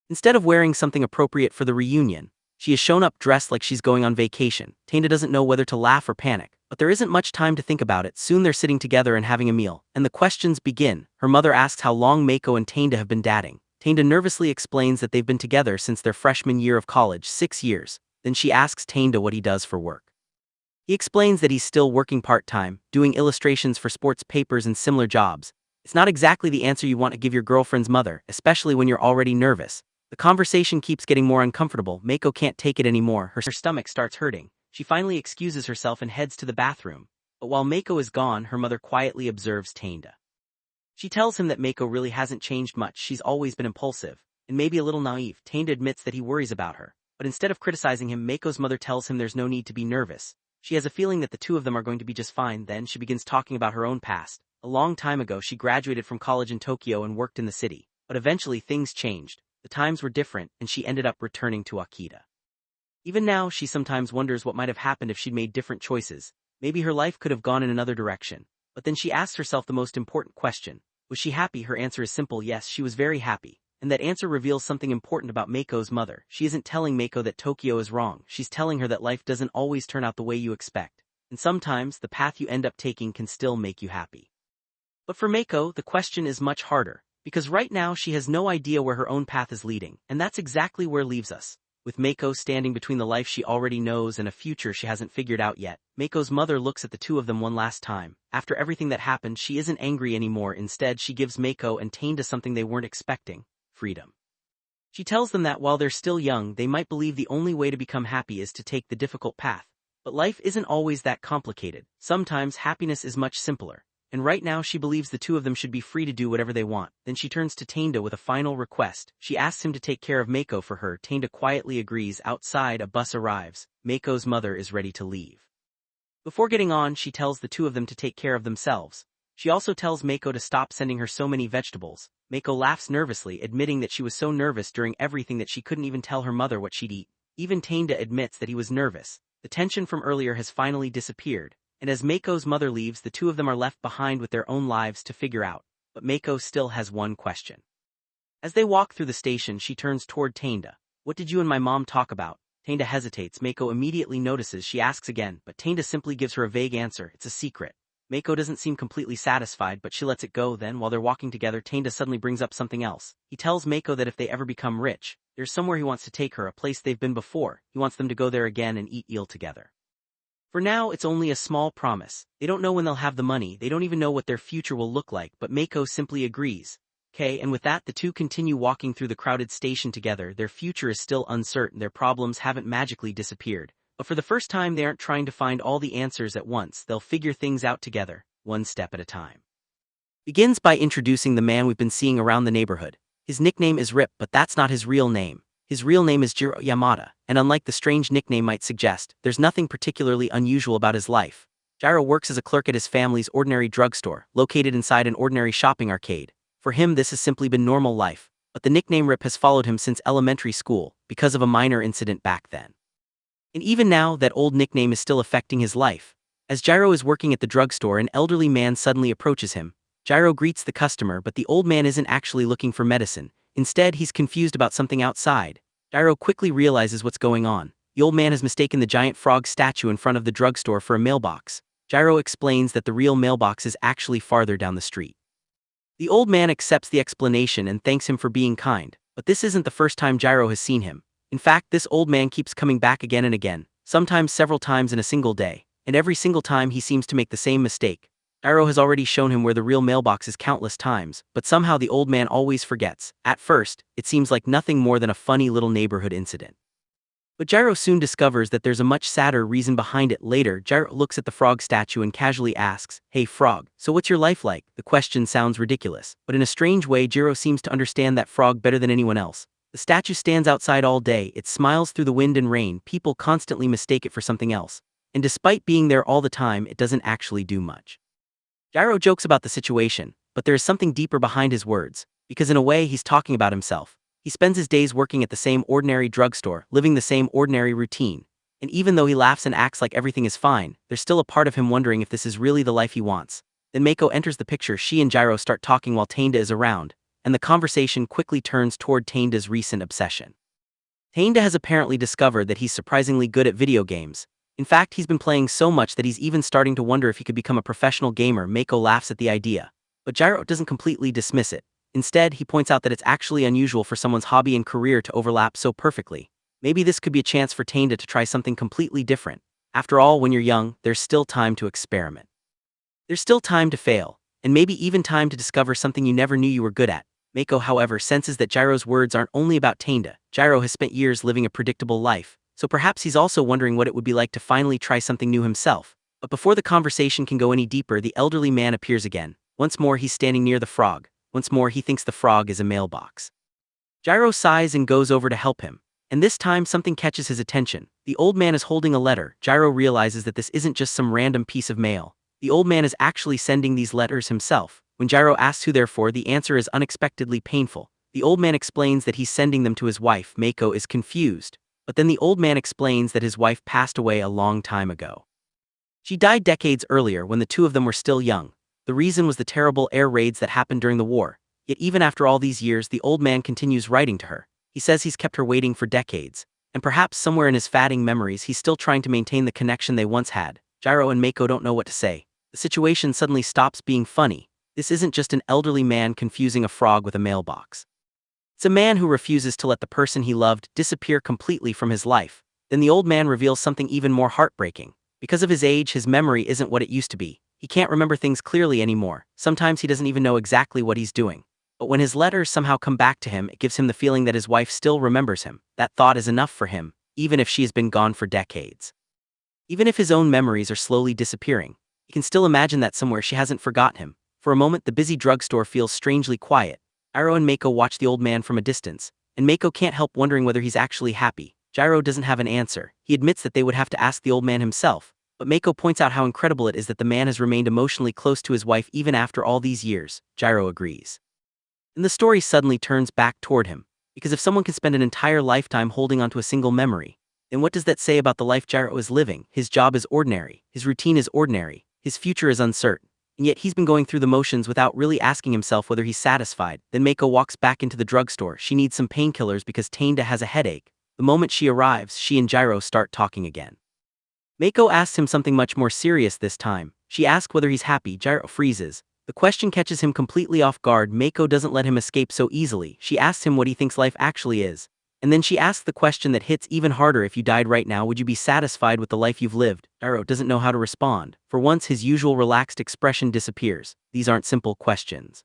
[SPEAKER 1] Instead of wearing something appropriate for the reunion, she is shown up dressed like she's going on vacation. Taneda doesn't know whether to laugh or panic, but there isn't much time to think about it. Soon they're sitting together and having a meal, and the questions begin. Her mother asks how long Meiko and Taneda have been dating. Taneda nervously explains that they've been together since their freshman year of college, 6 years. Then she asks Taneda what he does for work. He explains that he's still working part-time, doing illustrations for sports papers and similar jobs. It's not exactly the answer you want to give your girlfriend's mother, especially when you're already nervous. The conversation keeps getting more uncomfortable. Meiko can't take it anymore. Her stomach starts hurting. She finally excuses herself and heads to the bathroom. But while Meiko is gone, her mother quietly observes Taneda. She tells him that Meiko really hasn't changed much. She's always been impulsive, and maybe a little naive. Taneda admits that he worries about her. But instead of criticizing him, Meiko's mother tells him there's no need to be nervous. She has a feeling that the two of them are going to be just fine. Then she begins talking about her own past. A long time ago she graduated from college in Tokyo and worked in the city. But eventually things changed. The times were different, and she ended up returning to Akita. Even now, she sometimes wonders what might have happened if she'd made different choices. Maybe her life could have gone in another direction. But then she asks herself the most important question. Was she happy? Her answer is simple: yes, she was very happy. And that answer reveals something important about Meiko's mother. She isn't telling Meiko that Tokyo is wrong. She's telling her that life doesn't always turn out the way you expect. And sometimes, the path you end up taking can still make you happy. But for Meiko, the question is much harder. Because right now she has no idea where her own path is leading, and that's exactly where it leaves us. With Meiko standing between the life she already knows and a future she hasn't figured out yet, Meiko's mother looks at the two of them one last time. After everything that happened, she isn't angry anymore. Instead, she gives Meiko and Taneda something they weren't expecting: freedom. She tells them that while they're still young, they might believe the only way to become happy is to take the difficult path. But life isn't always that complicated. Sometimes happiness is much simpler. And right now she believes the two of them should be free to do whatever they want. Then she turns to Taneda with a final request. She asks him to take care of Meiko for her. Taneda quietly agrees. Outside, a bus arrives. Meiko's mother is ready to leave. Before getting on, she tells the two of them to take care of themselves. She also tells Meiko to stop sending her so many vegetables. Meiko laughs nervously, admitting that she was so nervous during everything that she couldn't even tell her mother what she'd eat. Even Taneda admits that he was nervous. The tension from earlier has finally disappeared. And as Meiko's mother leaves, the two of them are left behind with their own lives to figure out. But Meiko still has one question. As they walk through the station, she turns toward Taneda. What did you and my mom talk about? Taneda hesitates. Meiko immediately notices. She asks again, but Taneda simply gives her a vague answer. It's a secret. Meiko doesn't seem completely satisfied, but she lets it go. Then, while they're walking together, Taneda suddenly brings up something else. He tells Meiko that if they ever become rich, there's somewhere he wants to take her, a place they've been before. He wants them to go there again and eat eel together. For now, it's only a small promise. They don't know when they'll have the money, they don't even know what their future will look like, but Meiko simply agrees. Okay, and with that the two continue walking through the crowded station together. Their future is still uncertain, their problems haven't magically disappeared. But for the first time they aren't trying to find all the answers at once, they'll figure things out together, one step at a time. Begins by introducing the man we've been seeing around the neighborhood. His nickname is Rip, but that's not his real name. His real name is Jiro Yamada, and unlike the strange nickname might suggest, there's nothing particularly unusual about his life. Jiro works as a clerk at his family's ordinary drugstore, located inside an ordinary shopping arcade. For him this has simply been normal life, but the nickname Rip has followed him since elementary school, because of a minor incident back then. And even now, that old nickname is still affecting his life. As Gyro is working at the drugstore, an elderly man suddenly approaches him. Gyro greets the customer, but the old man isn't actually looking for medicine. Instead, he's confused about something outside. Gyro quickly realizes what's going on. The old man has mistaken the giant frog statue in front of the drugstore for a mailbox. Gyro explains that the real mailbox is actually farther down the street. The old man accepts the explanation and thanks him for being kind, but this isn't the first time Gyro has seen him. In fact, this old man keeps coming back again and again, sometimes several times in a single day, and every single time he seems to make the same mistake. Gyro has already shown him where the real mailbox is countless times, but somehow the old man always forgets. At first, it seems like nothing more than a funny little neighborhood incident. But Gyro soon discovers that there's a much sadder reason behind it. Later, Gyro looks at the frog statue and casually asks, "Hey frog, so what's your life like?" The question sounds ridiculous, but in a strange way Gyro seems to understand that frog better than anyone else. The statue stands outside all day, it smiles through the wind and rain, people constantly mistake it for something else. And despite being there all the time, it doesn't actually do much. Gyro jokes about the situation, but there is something deeper behind his words, because in a way he's talking about himself. He spends his days working at the same ordinary drugstore, living the same ordinary routine. And even though he laughs and acts like everything is fine, there's still a part of him wondering if this is really the life he wants. Then Meiko enters the picture. She and Gyro start talking while Taneda is around, and the conversation quickly turns toward Taneda's recent obsession. Taneda has apparently discovered that he's surprisingly good at video games. In fact, he's been playing so much that he's even starting to wonder if he could become a professional gamer. Meiko laughs at the idea, but Gyro doesn't completely dismiss it. Instead, he points out that it's actually unusual for someone's hobby and career to overlap so perfectly. Maybe this could be a chance for Taneda to try something completely different. After all, when you're young, there's still time to experiment. There's still time to fail, and maybe even time to discover something you never knew you were good at. Meiko, however, senses that Gyro's words aren't only about Taneda. Gyro has spent years living a predictable life, so perhaps he's also wondering what it would be like to finally try something new himself. But before the conversation can go any deeper, the elderly man appears again. Once more, he's standing near the frog. Once more, he thinks the frog is a mailbox. Gyro sighs and goes over to help him, and this time something catches his attention. The old man is holding a letter. Gyro realizes that this isn't just some random piece of mail. The old man is actually sending these letters himself. When Gyro asks who they're for, the answer is unexpectedly painful. The old man explains that he's sending them to his wife. Meiko is confused, but then the old man explains that his wife passed away a long time ago. She died decades earlier when the two of them were still young. The reason was the terrible air raids that happened during the war. Yet even after all these years, the old man continues writing to her. He says he's kept her waiting for decades, and perhaps somewhere in his fading memories he's still trying to maintain the connection they once had. Gyro and Meiko don't know what to say. The situation suddenly stops being funny. This isn't just an elderly man confusing a frog with a mailbox. It's a man who refuses to let the person he loved disappear completely from his life. Then the old man reveals something even more heartbreaking. Because of his age, his memory isn't what it used to be. He can't remember things clearly anymore. Sometimes he doesn't even know exactly what he's doing. But when his letters somehow come back to him, it gives him the feeling that his wife still remembers him. That thought is enough for him, even if she has been gone for decades. Even if his own memories are slowly disappearing, he can still imagine that somewhere she hasn't forgotten him. For a moment, the busy drugstore feels strangely quiet. Gyro and Meiko watch the old man from a distance, and Meiko can't help wondering whether he's actually happy. Gyro doesn't have an answer. He admits that they would have to ask the old man himself. But Meiko points out how incredible it is that the man has remained emotionally close to his wife even after all these years. Gyro agrees. And the story suddenly turns back toward him, because if someone can spend an entire lifetime holding onto a single memory, then what does that say about the life Gyro is living? His job is ordinary, his routine is ordinary, his future is uncertain, and yet he's been going through the motions without really asking himself whether he's satisfied. Then Meiko walks back into the drugstore. She needs some painkillers because Taneda has a headache. The moment she arrives, she and Gyro start talking again. Meiko asks him something much more serious this time. She asks whether he's happy. Gyro freezes. The question catches him completely off guard. Meiko doesn't let him escape so easily. She asks him what he thinks life actually is. And then she asks the question that hits even harder: if you died right now, would you be satisfied with the life you've lived? Gyro doesn't know how to respond. For once, his usual relaxed expression disappears. These aren't simple questions.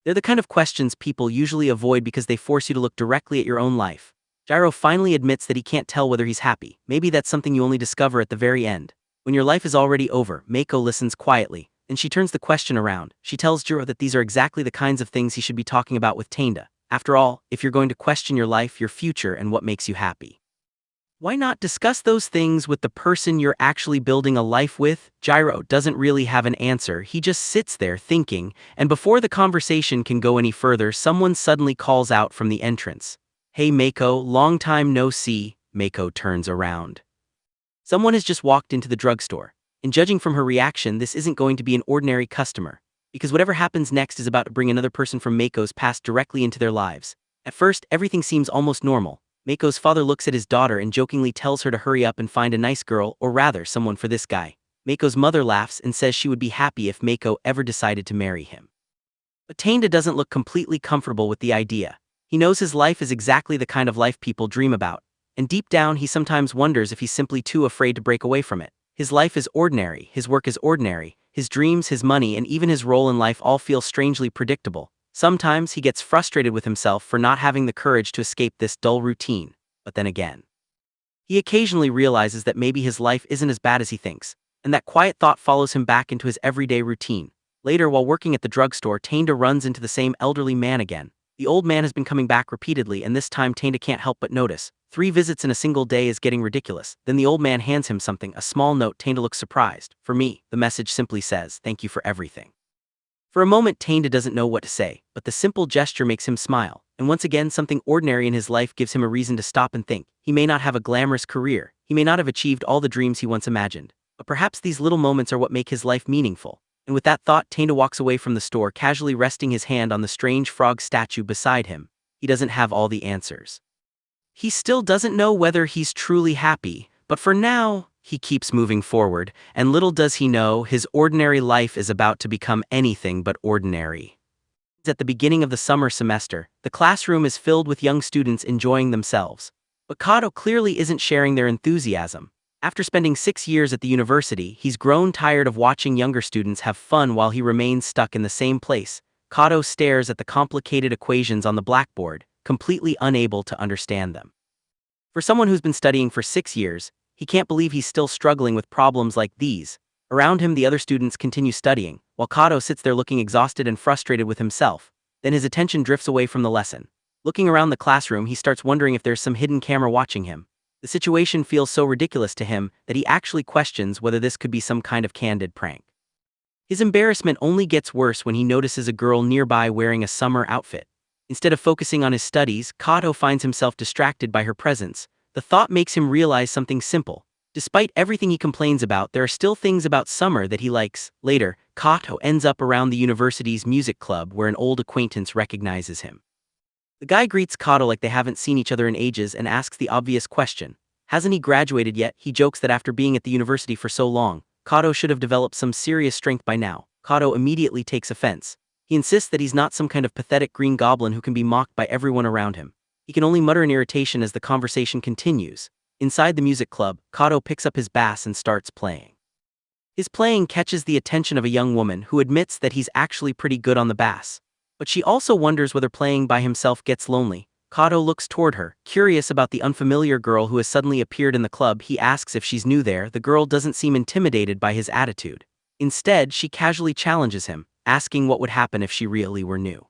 [SPEAKER 1] They're the kind of questions people usually avoid because they force you to look directly at your own life. Gyro finally admits that he can't tell whether he's happy. Maybe that's something you only discover at the very end. When your life is already over, Meiko listens quietly, and she turns the question around. She tells Gyro that these are exactly the kinds of things he should be talking about with Taneda. After all, if you're going to question your life, your future, and what makes you happy, why not discuss those things with the person you're actually building a life with? Gyro doesn't really have an answer. He just sits there thinking, and before the conversation can go any further, someone suddenly calls out from the entrance. "Hey Meiko, long time no see." Meiko turns around. Someone has just walked into the drugstore, and judging from her reaction, this isn't going to be an ordinary customer, because whatever happens next is about to bring another person from Meiko's past directly into their lives. At first, everything seems almost normal. Meiko's father looks at his daughter and jokingly tells her to hurry up and find a nice girl, or rather, someone for this guy. Meiko's mother laughs and says she would be happy if Meiko ever decided to marry him. But Taneda doesn't look completely comfortable with the idea. He knows his life is exactly the kind of life people dream about, and deep down he sometimes wonders if he's simply too afraid to break away from it. His life is ordinary, his work is ordinary, his dreams, his money, and even his role in life all feel strangely predictable. Sometimes he gets frustrated with himself for not having the courage to escape this dull routine, but then again, he occasionally realizes that maybe his life isn't as bad as he thinks, and that quiet thought follows him back into his everyday routine. Later, while working at the drugstore, Taneda runs into the same elderly man again. The old man has been coming back repeatedly, and this time Taneda can't help but notice. 3 visits in a single day is getting ridiculous. Then the old man hands him something, a small note. Taneda looks surprised. For me, the message simply says, "Thank you for everything." For a moment, Taneda doesn't know what to say, but the simple gesture makes him smile, and once again something ordinary in his life gives him a reason to stop and think. He may not have a glamorous career, he may not have achieved all the dreams he once imagined, but perhaps these little moments are what make his life meaningful. And with that thought, Taneda walks away from the store, casually resting his hand on the strange frog statue beside him. He doesn't have all the answers. He still doesn't know whether he's truly happy, but for now, he keeps moving forward, and little does he know, his ordinary life is about to become anything but ordinary. At the beginning of the summer semester, the classroom is filled with young students enjoying themselves. But Kato clearly isn't sharing their enthusiasm. After spending 6 years at the university, he's grown tired of watching younger students have fun while he remains stuck in the same place. Kato stares at the complicated equations on the blackboard, completely unable to understand them. For someone who's been studying for 6 years, he can't believe he's still struggling with problems like these. Around him, the other students continue studying, while Kato sits there looking exhausted and frustrated with himself. Then his attention drifts away from the lesson. Looking around the classroom, he starts wondering if there's some hidden camera watching him. The situation feels so ridiculous to him that he actually questions whether this could be some kind of candid prank. His embarrassment only gets worse when he notices a girl nearby wearing a summer outfit. Instead of focusing on his studies, Kato finds himself distracted by her presence. The thought makes him realize something simple. Despite everything he complains about, there are still things about summer that he likes. Later, Kato ends up around the university's music club where an old acquaintance recognizes him. The guy greets Kato like they haven't seen each other in ages and asks the obvious question. Hasn't he graduated yet? He jokes that after being at the university for so long, Kato should have developed some serious strength by now. Kato immediately takes offense. He insists that he's not some kind of pathetic green goblin who can be mocked by everyone around him. He can only mutter in irritation as the conversation continues. Inside the music club, Kato picks up his bass and starts playing. His playing catches the attention of a young woman who admits that he's actually pretty good on the bass. But she also wonders whether playing by himself gets lonely. Kato looks toward her, curious about the unfamiliar girl who has suddenly appeared in the club. He asks if she's new there. The girl doesn't seem intimidated by his attitude. Instead, she casually challenges him, asking what would happen if she really were new.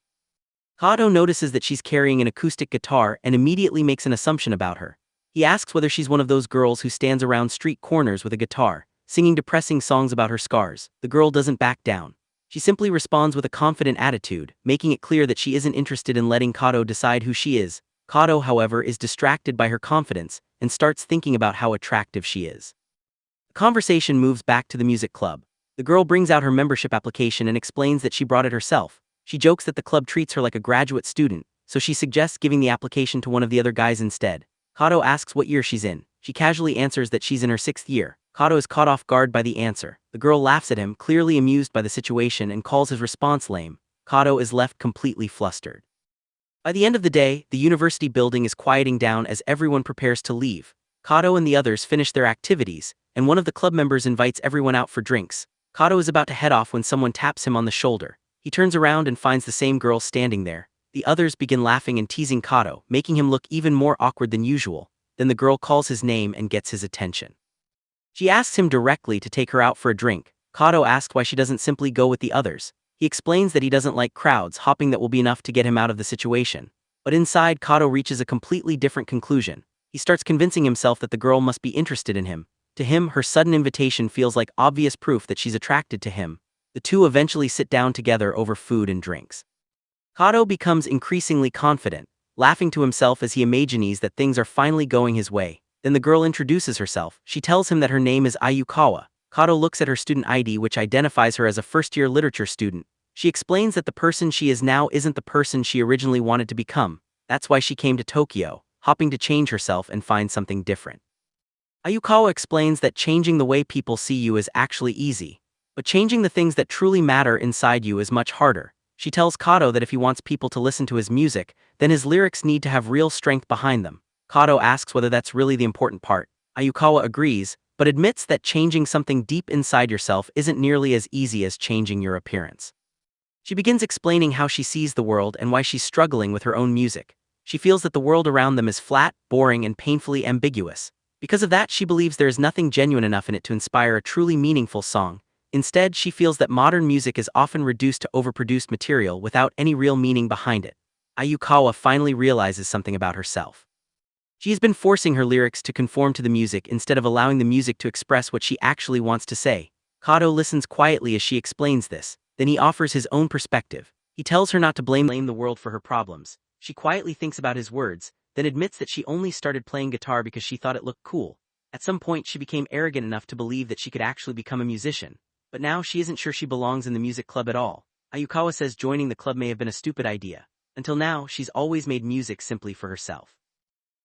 [SPEAKER 1] Kato notices that she's carrying an acoustic guitar and immediately makes an assumption about her. He asks whether she's one of those girls who stands around street corners with a guitar, singing depressing songs about her scars. The girl doesn't back down. She simply responds with a confident attitude, making it clear that she isn't interested in letting Kato decide who she is. Kato, however, is distracted by her confidence and starts thinking about how attractive she is. The conversation moves back to the music club. The girl brings out her membership application and explains that she brought it herself. She jokes that the club treats her like a graduate student, so she suggests giving the application to one of the other guys instead. Kato asks what year she's in. She casually answers that she's in her 6th year. Kato is caught off guard by the answer. The girl laughs at him, clearly amused by the situation, and calls his response lame. Kato is left completely flustered. By the end of the day, the university building is quieting down as everyone prepares to leave. Kato and the others finish their activities, and one of the club members invites everyone out for drinks. Kato is about to head off when someone taps him on the shoulder. He turns around and finds the same girl standing there. The others begin laughing and teasing Kato, making him look even more awkward than usual. Then the girl calls his name and gets his attention. She asks him directly to take her out for a drink. Kato asks why she doesn't simply go with the others. He explains that he doesn't like crowds, hoping that will be enough to get him out of the situation. But inside, Kato reaches a completely different conclusion. He starts convincing himself that the girl must be interested in him. To him, her sudden invitation feels like obvious proof that she's attracted to him. The two eventually sit down together over food and drinks. Kato becomes increasingly confident, laughing to himself as he imagines that things are finally going his way. Then the girl introduces herself. She tells him that her name is Ayukawa. Kato looks at her student ID, which identifies her as a first-year literature student. She explains that the person she is now isn't the person she originally wanted to become. That's why she came to Tokyo, hoping to change herself and find something different. Ayukawa explains that changing the way people see you is actually easy, but changing the things that truly matter inside you is much harder. She tells Kato that if he wants people to listen to his music, then his lyrics need to have real strength behind them. Kato asks whether that's really the important part. Ayukawa agrees, but admits that changing something deep inside yourself isn't nearly as easy as changing your appearance. She begins explaining how she sees the world and why she's struggling with her own music. She feels that the world around them is flat, boring, and painfully ambiguous. Because of that, she believes there is nothing genuine enough in it to inspire a truly meaningful song. Instead, she feels that modern music is often reduced to overproduced material without any real meaning behind it. Ayukawa finally realizes something about herself. She has been forcing her lyrics to conform to the music instead of allowing the music to express what she actually wants to say. Kato listens quietly as she explains this, then he offers his own perspective. He tells her not to blame the world for her problems. She quietly thinks about his words, then admits that she only started playing guitar because she thought it looked cool. At some point she became arrogant enough to believe that she could actually become a musician. But now she isn't sure she belongs in the music club at all. Ayukawa says joining the club may have been a stupid idea. Until now, she's always made music simply for herself.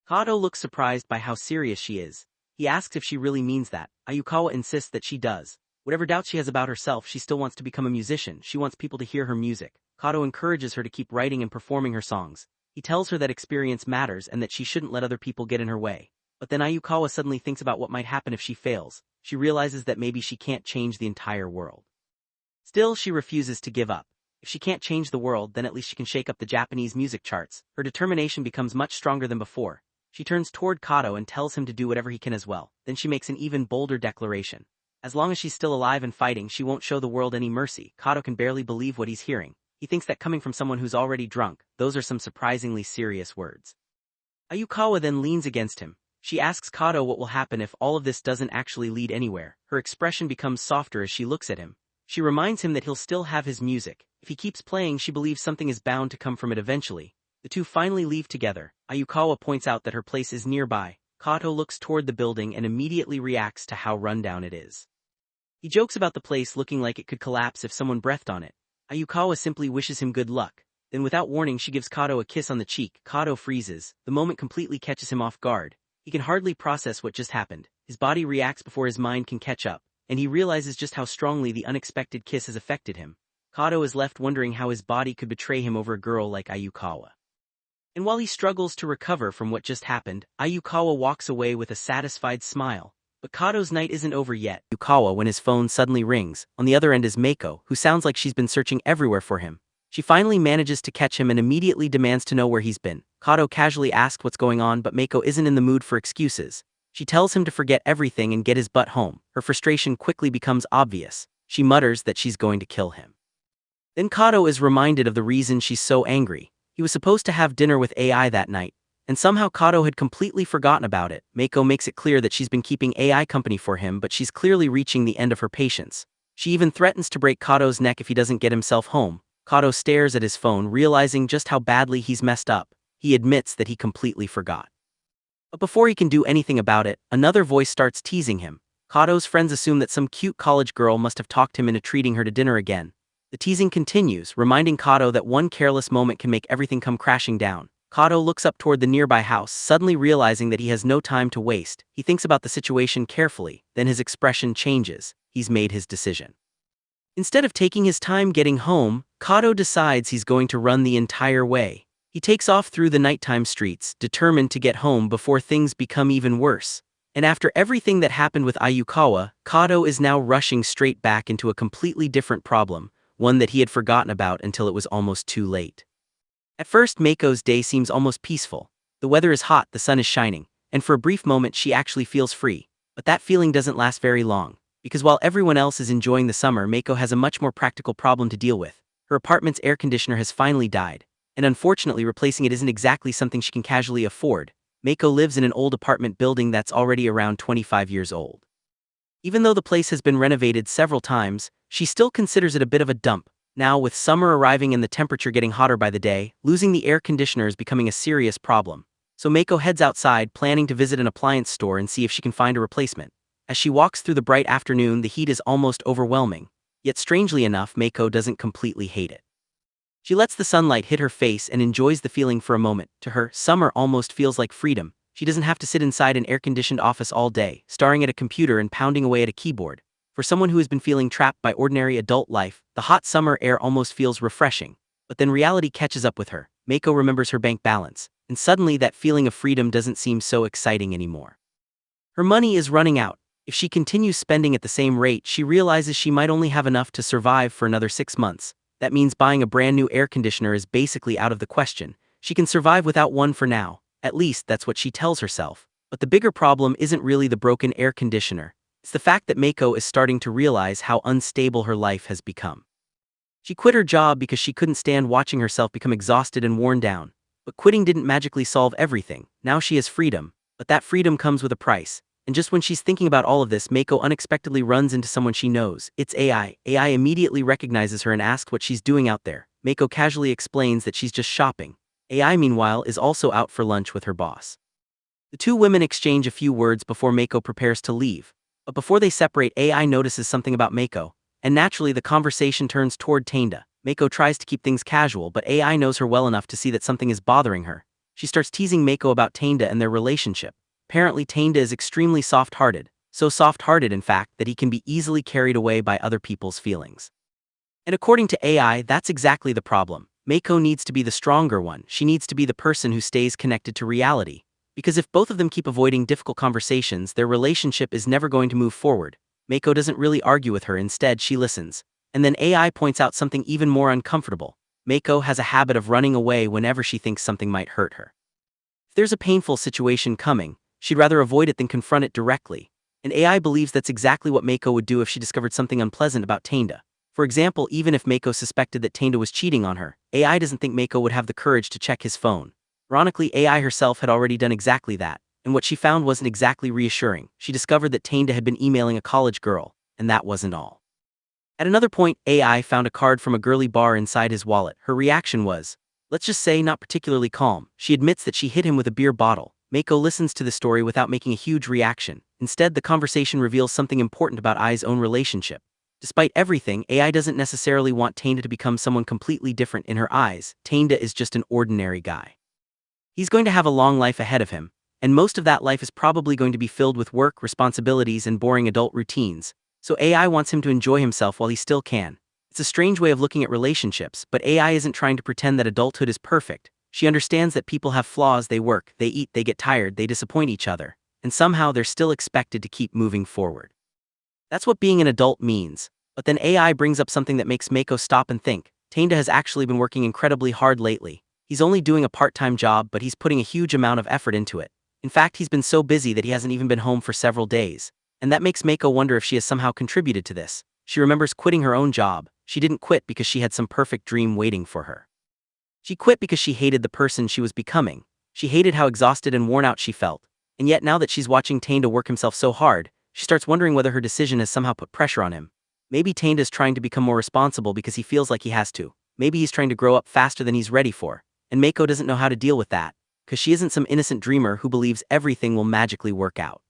[SPEAKER 1] Kato looks surprised by how serious she is. He asks if she really means that. Ayukawa insists that she does. Whatever doubts she has about herself, she still wants to become a musician. She wants people to hear her music. Kato encourages her to keep writing and performing her songs. He tells her that experience matters and that she shouldn't let other people get in her way. But then Ayukawa suddenly thinks about what might happen if she fails. She realizes that maybe she can't change the entire world. Still, she refuses to give up. If she can't change the world, then at least she can shake up the Japanese music charts. Her determination becomes much stronger than before. She turns toward Kato and tells him to do whatever he can as well. Then she makes an even bolder declaration. As long as she's still alive and fighting, she won't show the world any mercy. Kato can barely believe what he's hearing. He thinks that coming from someone who's already drunk, those are some surprisingly serious words. Ayukawa then leans against him. She asks Kato what will happen if all of this doesn't actually lead anywhere. Her expression becomes softer as she looks at him. She reminds him that he'll still have his music. If he keeps playing, she believes something is bound to come from it eventually. The two finally leave together. Ayukawa points out that her place is nearby. Kato looks toward the building and immediately reacts to how rundown it is. He jokes about the place looking like it could collapse if someone breathed on it. Ayukawa simply wishes him good luck. Then without warning she gives Kato a kiss on the cheek. Kato freezes. The moment completely catches him off guard. He can hardly process what just happened. His body reacts before his mind can catch up, and he realizes just how strongly the unexpected kiss has affected him. Kato is left wondering how his body could betray him over a girl like Ayukawa. And while he struggles to recover from what just happened, Ayukawa walks away with a satisfied smile. But Kato's night isn't over yet. Ayukawa when his phone suddenly rings. On the other end is Meiko, who sounds like she's been searching everywhere for him. She finally manages to catch him and immediately demands to know where he's been. Kato casually asks what's going on, but Meiko isn't in the mood for excuses. She tells him to forget everything and get his butt home. Her frustration quickly becomes obvious. She mutters that she's going to kill him. Then Kato is reminded of the reason she's so angry. He was supposed to have dinner with AI that night, and somehow Kato had completely forgotten about it. Meiko makes it clear that she's been keeping AI company for him, but she's clearly reaching the end of her patience. She even threatens to break Kato's neck if he doesn't get himself home. Kato stares at his phone, realizing just how badly he's messed up. He admits that he completely forgot. But before he can do anything about it, another voice starts teasing him. Kato's friends assume that some cute college girl must have talked him into treating her to dinner again. The teasing continues, reminding Kato that one careless moment can make everything come crashing down. Kato looks up toward the nearby house, suddenly realizing that he has no time to waste. He thinks about the situation carefully, then his expression changes. He's made his decision. Instead of taking his time getting home, Kato decides he's going to run the entire way. He takes off through the nighttime streets, determined to get home before things become even worse. And after everything that happened with Ayukawa, Kato is now rushing straight back into a completely different problem, one that he had forgotten about until it was almost too late. At first, Meiko's day seems almost peaceful. The weather is hot, the sun is shining, and for a brief moment she actually feels free. But that feeling doesn't last very long, because while everyone else is enjoying the summer, Meiko has a much more practical problem to deal with. Her apartment's air conditioner has finally died, and unfortunately replacing it isn't exactly something she can casually afford. Meiko lives in an old apartment building that's already around 25 years old. Even though the place has been renovated several times, she still considers it a bit of a dump. Now, with summer arriving and the temperature getting hotter by the day, losing the air conditioner is becoming a serious problem. So Meiko heads outside, planning to visit an appliance store and see if she can find a replacement. As she walks through the bright afternoon, the heat is almost overwhelming. Yet strangely enough, Meiko doesn't completely hate it. She lets the sunlight hit her face and enjoys the feeling for a moment. To her, summer almost feels like freedom. She doesn't have to sit inside an air-conditioned office all day, staring at a computer and pounding away at a keyboard. For someone who has been feeling trapped by ordinary adult life, the hot summer air almost feels refreshing. But then reality catches up with her. Meiko remembers her bank balance, and suddenly that feeling of freedom doesn't seem so exciting anymore. Her money is running out. If she continues spending at the same rate, she realizes she might only have enough to survive for another 6 months. That means buying a brand new air conditioner is basically out of the question. She can survive without one for now. At least that's what she tells herself. But the bigger problem isn't really the broken air conditioner. It's the fact that Meiko is starting to realize how unstable her life has become. She quit her job because she couldn't stand watching herself become exhausted and worn down. But quitting didn't magically solve everything. Now she has freedom, but that freedom comes with a price. And just when she's thinking about all of this, Meiko unexpectedly runs into someone she knows. It's Ai. Ai immediately recognizes her and asks what she's doing out there. Meiko casually explains that she's just shopping. Ai, meanwhile, is also out for lunch with her boss. The two women exchange a few words before Meiko prepares to leave. But before they separate, Ai notices something about Meiko, and naturally the conversation turns toward Taneda. Meiko tries to keep things casual, but Ai knows her well enough to see that something is bothering her. She starts teasing Meiko about Taneda and their relationship. Apparently Taneda is extremely soft-hearted, so soft-hearted in fact that he can be easily carried away by other people's feelings. And according to Ai, that's exactly the problem. Meiko needs to be the stronger one. She needs to be the person who stays connected to reality. Because if both of them keep avoiding difficult conversations, their relationship is never going to move forward. Meiko doesn't really argue with her, instead she listens. And then Ai points out something even more uncomfortable. Meiko has a habit of running away whenever she thinks something might hurt her. If there's a painful situation coming, she'd rather avoid it than confront it directly. And Ai believes that's exactly what Meiko would do if she discovered something unpleasant about Taneda. For example, even if Meiko suspected that Taneda was cheating on her, Ai doesn't think Meiko would have the courage to check his phone. Ironically, Ai herself had already done exactly that, and what she found wasn't exactly reassuring. She discovered that Taneda had been emailing a college girl, and that wasn't all. At another point, Ai found a card from a girly bar inside his wallet. Her reaction was, let's just say, not particularly calm. She admits that she hit him with a beer bottle. Meiko listens to the story without making a huge reaction. Instead, the conversation reveals something important about Ai's own relationship. Despite everything, Ai doesn't necessarily want Taneda to become someone completely different in her eyes. Taneda is just an ordinary guy. He's going to have a long life ahead of him, and most of that life is probably going to be filled with work, responsibilities, and boring adult routines. So Ai wants him to enjoy himself while he still can. It's a strange way of looking at relationships, but Ai isn't trying to pretend that adulthood is perfect. She understands that people have flaws. They work, they eat, they get tired, they disappoint each other, and somehow they're still expected to keep moving forward. That's what being an adult means. But then Ai brings up something that makes Meiko stop and think. Taneda has actually been working incredibly hard lately. He's only doing a part-time job, but he's putting a huge amount of effort into it. In fact, he's been so busy that he hasn't even been home for several days. And that makes Meiko wonder if she has somehow contributed to this. She remembers quitting her own job. She didn't quit because she had some perfect dream waiting for her. She quit because she hated the person she was becoming. She hated how exhausted and worn out she felt. And yet now that she's watching Taneda work himself so hard, she starts wondering whether her decision has somehow put pressure on him. Maybe Taneda's trying to become more responsible because he feels like he has to. Maybe he's trying to grow up faster than he's ready for. And Meiko doesn't know how to deal with that, because she isn't some innocent dreamer who believes everything will magically work out.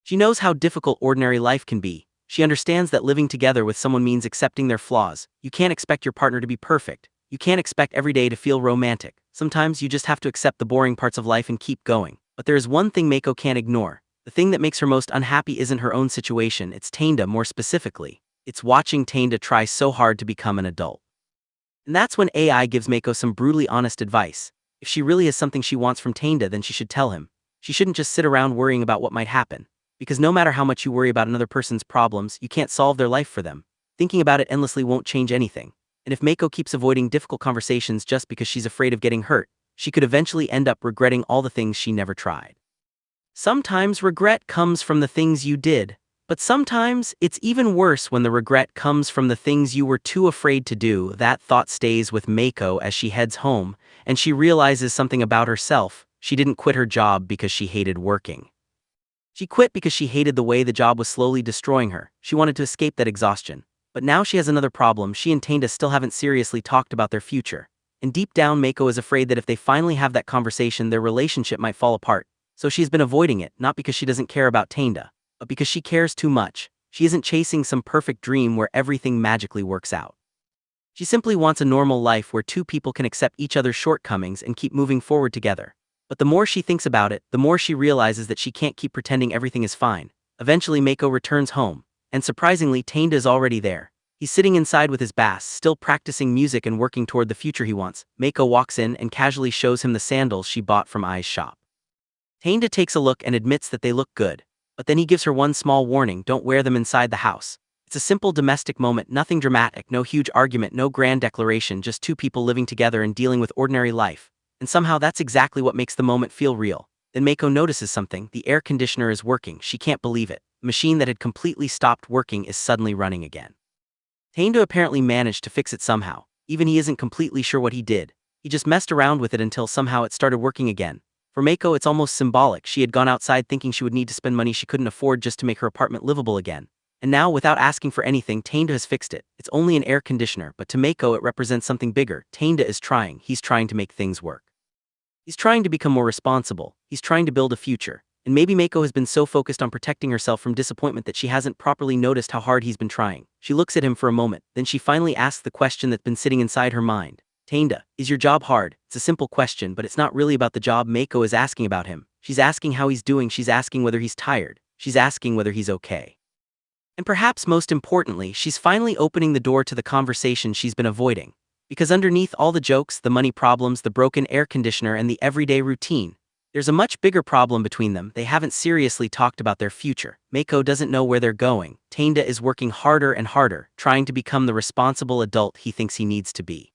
[SPEAKER 1] She knows how difficult ordinary life can be. She understands that living together with someone means accepting their flaws. You can't expect your partner to be perfect. You can't expect every day to feel romantic. Sometimes you just have to accept the boring parts of life and keep going. But there is one thing Meiko can't ignore. The thing that makes her most unhappy isn't her own situation, it's Taneda more specifically. It's watching Taneda try so hard to become an adult. And that's when Ai gives Meiko some brutally honest advice. If she really has something she wants from Taneda, then she should tell him. She shouldn't just sit around worrying about what might happen. Because no matter how much you worry about another person's problems, you can't solve their life for them. Thinking about it endlessly won't change anything. And if Meiko keeps avoiding difficult conversations just because she's afraid of getting hurt, she could eventually end up regretting all the things she never tried. Sometimes regret comes from the things you did. But sometimes, it's even worse when the regret comes from the things you were too afraid to do. That thought stays with Meiko as she heads home, and she realizes something about herself. She didn't quit her job because she hated working. She quit because she hated the way the job was slowly destroying her. She wanted to escape that exhaustion. But now she has another problem. She and Taneda still haven't seriously talked about their future. and deep down Meiko is afraid that if they finally have that conversation their relationship might fall apart. So she's been avoiding it, not because she doesn't care about Taneda, but because she cares too much. She isn't chasing some perfect dream where everything magically works out. She simply wants a normal life where two people can accept each other's shortcomings and keep moving forward together. But the more she thinks about it, the more she realizes that she can't keep pretending everything is fine. Eventually Meiko returns home, and surprisingly Taneda is already there. He's sitting inside with his bass, still practicing music and working toward the future he wants. Meiko walks in and casually shows him the sandals she bought from Ai's shop. Taneda takes a look and admits that they look good, but then he gives her one small warning: don't wear them inside the house. It's a simple domestic moment, nothing dramatic, no huge argument, no grand declaration, just two people living together and dealing with ordinary life. And somehow that's exactly what makes the moment feel real. Then Meiko notices something: the air conditioner is working. She can't believe it. The machine that had completely stopped working is suddenly running again. Taneda apparently managed to fix it somehow. Even he isn't completely sure what he did. He just messed around with it until somehow it started working again. For Meiko it's almost symbolic. She had gone outside thinking she would need to spend money she couldn't afford just to make her apartment livable again. And now, without asking for anything, Taneda has fixed it. It's only an air conditioner, but to Meiko it represents something bigger. Taneda is trying. He's trying to make things work. He's trying to become more responsible. He's trying to build a future. And maybe Meiko has been so focused on protecting herself from disappointment that she hasn't properly noticed how hard he's been trying. She looks at him for a moment, then she finally asks the question that's been sitting inside her mind. Taneda, is your job hard? It's a simple question, but it's not really about the job Meiko is asking about him. She's asking how he's doing. She's asking whether he's tired. She's asking whether he's okay. And perhaps most importantly, she's finally opening the door to the conversation she's been avoiding. Because underneath all the jokes, the money problems, the broken air conditioner, and the everyday routine, there's a much bigger problem between them. They haven't seriously talked about their future. Meiko doesn't know where they're going. Taneda is working harder and harder, trying to become the responsible adult he thinks he needs to be.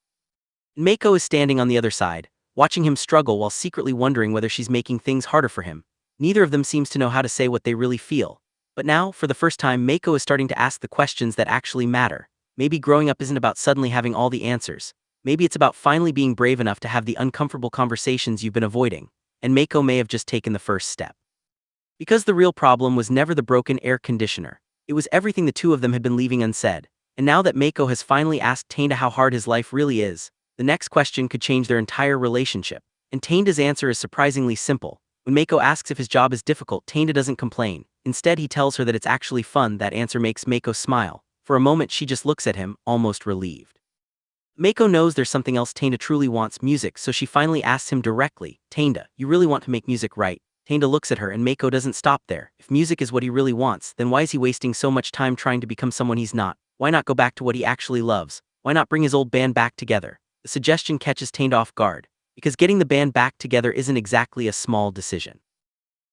[SPEAKER 1] Meiko is standing on the other side, watching him struggle while secretly wondering whether she's making things harder for him. Neither of them seems to know how to say what they really feel. But now, for the first time, Meiko is starting to ask the questions that actually matter. Maybe growing up isn't about suddenly having all the answers. Maybe it's about finally being brave enough to have the uncomfortable conversations you've been avoiding. And Meiko may have just taken the first step. Because the real problem was never the broken air conditioner. It was everything the two of them had been leaving unsaid. And now that Meiko has finally asked Taneda how hard his life really is, the next question could change their entire relationship. And Taneda's answer is surprisingly simple. When Meiko asks if his job is difficult, Taneda doesn't complain. Instead, he tells her that it's actually fun. That answer makes Meiko smile. For a moment, she just looks at him, almost relieved. Meiko knows there's something else Taneda truly wants: music, so she finally asks him directly, Taneda, you really want to make music, right? Taneda looks at her and Meiko doesn't stop there. If music is what he really wants, then why is he wasting so much time trying to become someone he's not? Why not go back to what he actually loves? Why not bring his old band back together? The suggestion catches Taneda off guard, because getting the band back together isn't exactly a small decision.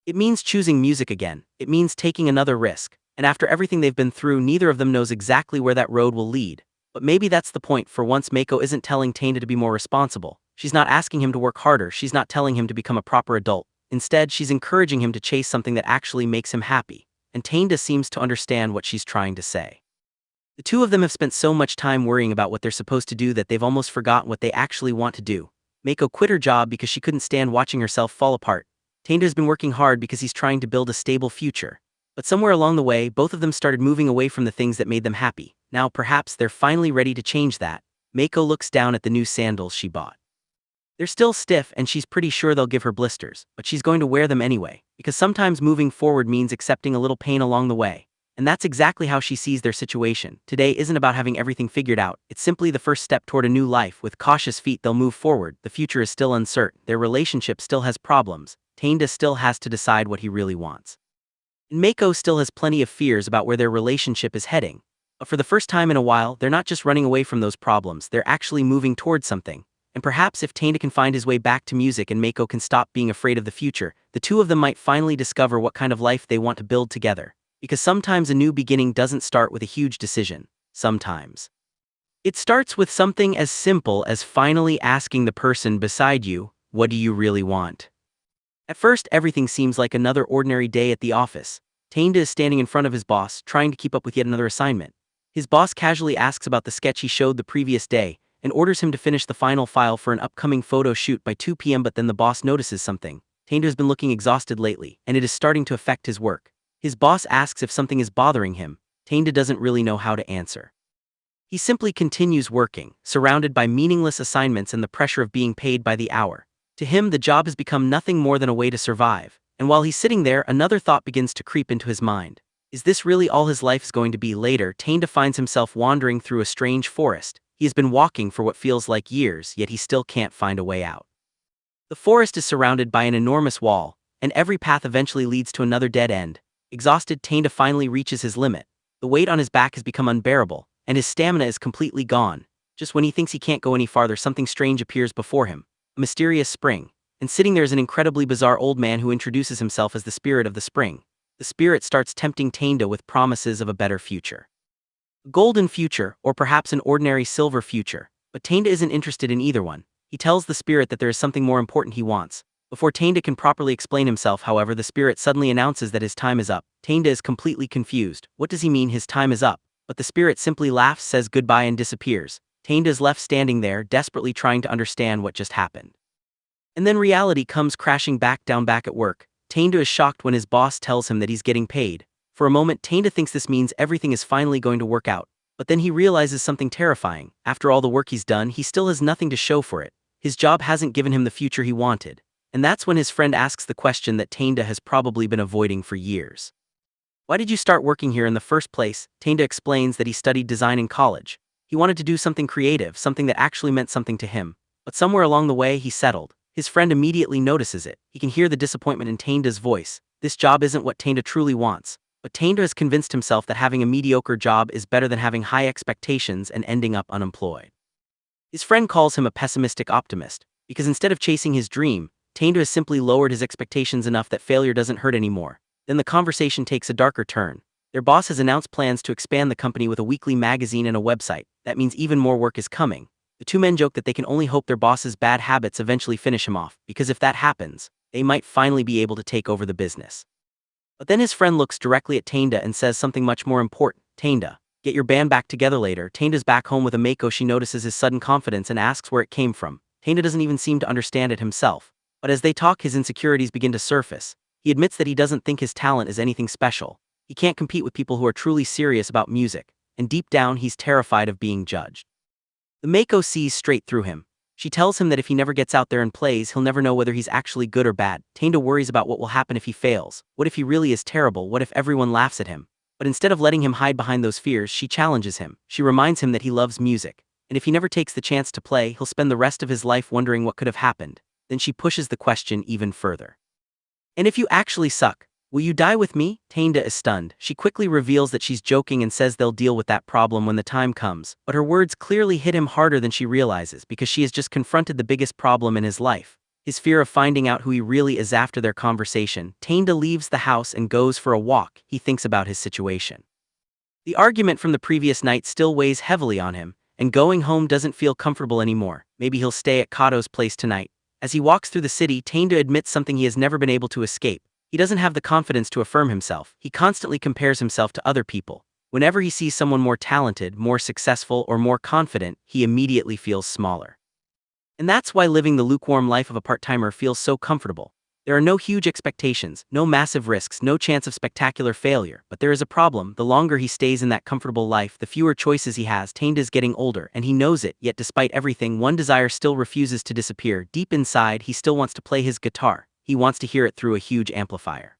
[SPEAKER 1] It means choosing music again. It means taking another risk. And after everything they've been through, neither of them knows exactly where that road will lead. But maybe that's the point. For once, Meiko isn't telling Taneda to be more responsible. She's not asking him to work harder. She's not telling him to become a proper adult. Instead, she's encouraging him to chase something that actually makes him happy. And Taneda seems to understand what she's trying to say. The two of them have spent so much time worrying about what they're supposed to do that they've almost forgotten what they actually want to do. Meiko quit her job because she couldn't stand watching herself fall apart. Taneda has been working hard because he's trying to build a stable future. But somewhere along the way, both of them started moving away from the things that made them happy. Now perhaps they're finally ready to change that. Meiko looks down at the new sandals she bought. They're still stiff and she's pretty sure they'll give her blisters, but she's going to wear them anyway, because sometimes moving forward means accepting a little pain along the way. And that's exactly how she sees their situation. Today isn't about having everything figured out. It's simply the first step toward a new life. With cautious feet they'll move forward. The future is still uncertain. Their relationship still has problems. Taneda still has to decide what he really wants. And Meiko still has plenty of fears about where their relationship is heading. But for the first time in a while, they're not just running away from those problems, they're actually moving towards something. And perhaps if Taneda can find his way back to music and Meiko can stop being afraid of the future, the two of them might finally discover what kind of life they want to build together. Because sometimes a new beginning doesn't start with a huge decision. Sometimes it starts with something as simple as finally asking the person beside you, what do you really want? At first, everything seems like another ordinary day at the office. Taneda is standing in front of his boss, trying to keep up with yet another assignment. His boss casually asks about the sketch he showed the previous day, and orders him to finish the final file for an upcoming photo shoot by 2 p.m. But then the boss notices something. Taneda has been looking exhausted lately, and it is starting to affect his work. His boss asks if something is bothering him. Taneda doesn't really know how to answer. He simply continues working, surrounded by meaningless assignments and the pressure of being paid by the hour. To him, the job has become nothing more than a way to survive, and while he's sitting there, another thought begins to creep into his mind. Is this really all his life is going to be? Later, Taneda finds himself wandering through a strange forest. He has been walking for what feels like years, yet he still can't find a way out. The forest is surrounded by an enormous wall, and every path eventually leads to another dead end. Exhausted, Taneda finally reaches his limit. The weight on his back has become unbearable, and his stamina is completely gone. Just when he thinks he can't go any farther, something strange appears before him. A mysterious spring. And sitting there is an incredibly bizarre old man who introduces himself as the spirit of the spring. The spirit starts tempting Taneda with promises of a better future. A golden future, or perhaps an ordinary silver future. But Taneda isn't interested in either one. He tells the spirit that there is something more important he wants. Before Taneda can properly explain himself, however, the spirit suddenly announces that his time is up. Taneda is completely confused. What does he mean, his time is up? But the spirit simply laughs, says goodbye, and disappears. Taneda is left standing there, desperately trying to understand what just happened. And then reality comes crashing back at work. Taneda is shocked when his boss tells him that he's getting paid. For a moment, Taneda thinks this means everything is finally going to work out. But then he realizes something terrifying. After all the work he's done, he still has nothing to show for it. His job hasn't given him the future he wanted. And that's when his friend asks the question that Taneda has probably been avoiding for years. Why did you start working here in the first place? Taneda explains that he studied design in college. He wanted to do something creative, something that actually meant something to him. But somewhere along the way, he settled. His friend immediately notices it. He can hear the disappointment in Taneda's voice. This job isn't what Taneda truly wants. But Taneda has convinced himself that having a mediocre job is better than having high expectations and ending up unemployed. His friend calls him a pessimistic optimist, because instead of chasing his dream, Taneda has simply lowered his expectations enough that failure doesn't hurt anymore. Then the conversation takes a darker turn. Their boss has announced plans to expand the company with a weekly magazine and a website. That means even more work is coming. The two men joke that they can only hope their boss's bad habits eventually finish him off, because if that happens, they might finally be able to take over the business. But then his friend looks directly at Taneda and says something much more important. Taneda, get your band back together later. Taneda's back home with a Meiko. She notices his sudden confidence and asks where it came from. Taneda doesn't even seem to understand it himself. But as they talk, his insecurities begin to surface. He admits that he doesn't think his talent is anything special. He can't compete with people who are truly serious about music, and deep down he's terrified of being judged. The Meiko sees straight through him. She tells him that if he never gets out there and plays, he'll never know whether he's actually good or bad. Taneda worries about what will happen if he fails. What if he really is terrible? What if everyone laughs at him? But instead of letting him hide behind those fears, she challenges him. She reminds him that he loves music, and if he never takes the chance to play, he'll spend the rest of his life wondering what could have happened. Then she pushes the question even further. And if you actually suck, will you die with me? Taneda is stunned. She quickly reveals that she's joking and says they'll deal with that problem when the time comes. But her words clearly hit him harder than she realizes, because she has just confronted the biggest problem in his life. His fear of finding out who he really is. After their conversation, Taneda leaves the house and goes for a walk. He thinks about his situation. The argument from the previous night still weighs heavily on him, and going home doesn't feel comfortable anymore. Maybe he'll stay at Kato's place tonight. As he walks through the city, Taneda admits something he has never been able to escape. He doesn't have the confidence to affirm himself. He constantly compares himself to other people. Whenever he sees someone more talented, more successful, or more confident, he immediately feels smaller. And that's why living the lukewarm life of a part-timer feels so comfortable. There are no huge expectations, no massive risks, no chance of spectacular failure. But there is a problem. The longer he stays in that comfortable life, the fewer choices he has. Taneda is getting older, and he knows it, yet despite everything, one desire still refuses to disappear. Deep inside, he still wants to play his guitar. He wants to hear it through a huge amplifier.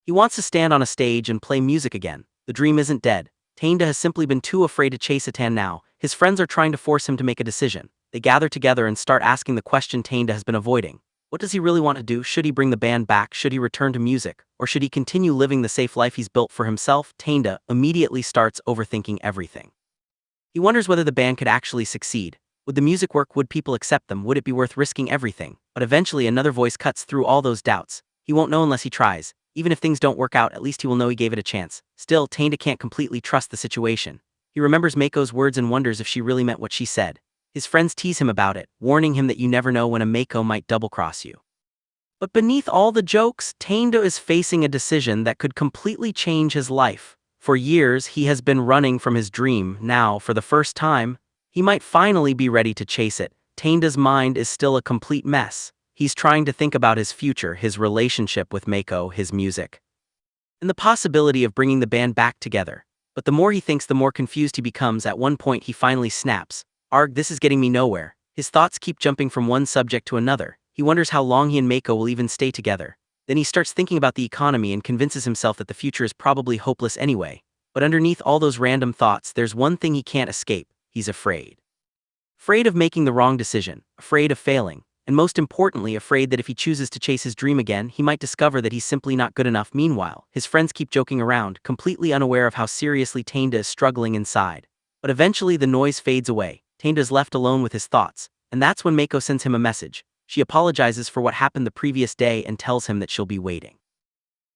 [SPEAKER 1] He wants to stand on a stage and play music again. The dream isn't dead. Taneda has simply been too afraid to chase it, and now, his friends are trying to force him to make a decision. They gather together and start asking the question Taneda has been avoiding. What does he really want to do? Should he bring the band back? Should he return to music? Or should he continue living the safe life he's built for himself? Taneda immediately starts overthinking everything. He wonders whether the band could actually succeed. Would the music work? Would people accept them? Would it be worth risking everything? But eventually another voice cuts through all those doubts. He won't know unless he tries. Even if things don't work out, at least he will know he gave it a chance. Still, Taneda can't completely trust the situation. He remembers Meiko's words and wonders if she really meant what she said. His friends tease him about it, warning him that you never know when a Meiko might double-cross you. But beneath all the jokes, Taneda is facing a decision that could completely change his life. For years, he has been running from his dream. Now, for the first time, he might finally be ready to chase it. Taneda's mind is still a complete mess. He's trying to think about his future, his relationship with Meiko, his music, and the possibility of bringing the band back together. But the more he thinks, the more confused he becomes. At one point he finally snaps. Arg, this is getting me nowhere. His thoughts keep jumping from one subject to another. He wonders how long he and Meiko will even stay together. Then he starts thinking about the economy and convinces himself that the future is probably hopeless anyway. But underneath all those random thoughts, there's one thing he can't escape. He's afraid. Afraid of making the wrong decision, afraid of failing, and most importantly, afraid that if he chooses to chase his dream again, he might discover that he's simply not good enough. Meanwhile, his friends keep joking around, completely unaware of how seriously Taneda is struggling inside. But eventually the noise fades away. Taneda is left alone with his thoughts, and that's when Meiko sends him a message. She apologizes for what happened the previous day and tells him that she'll be waiting.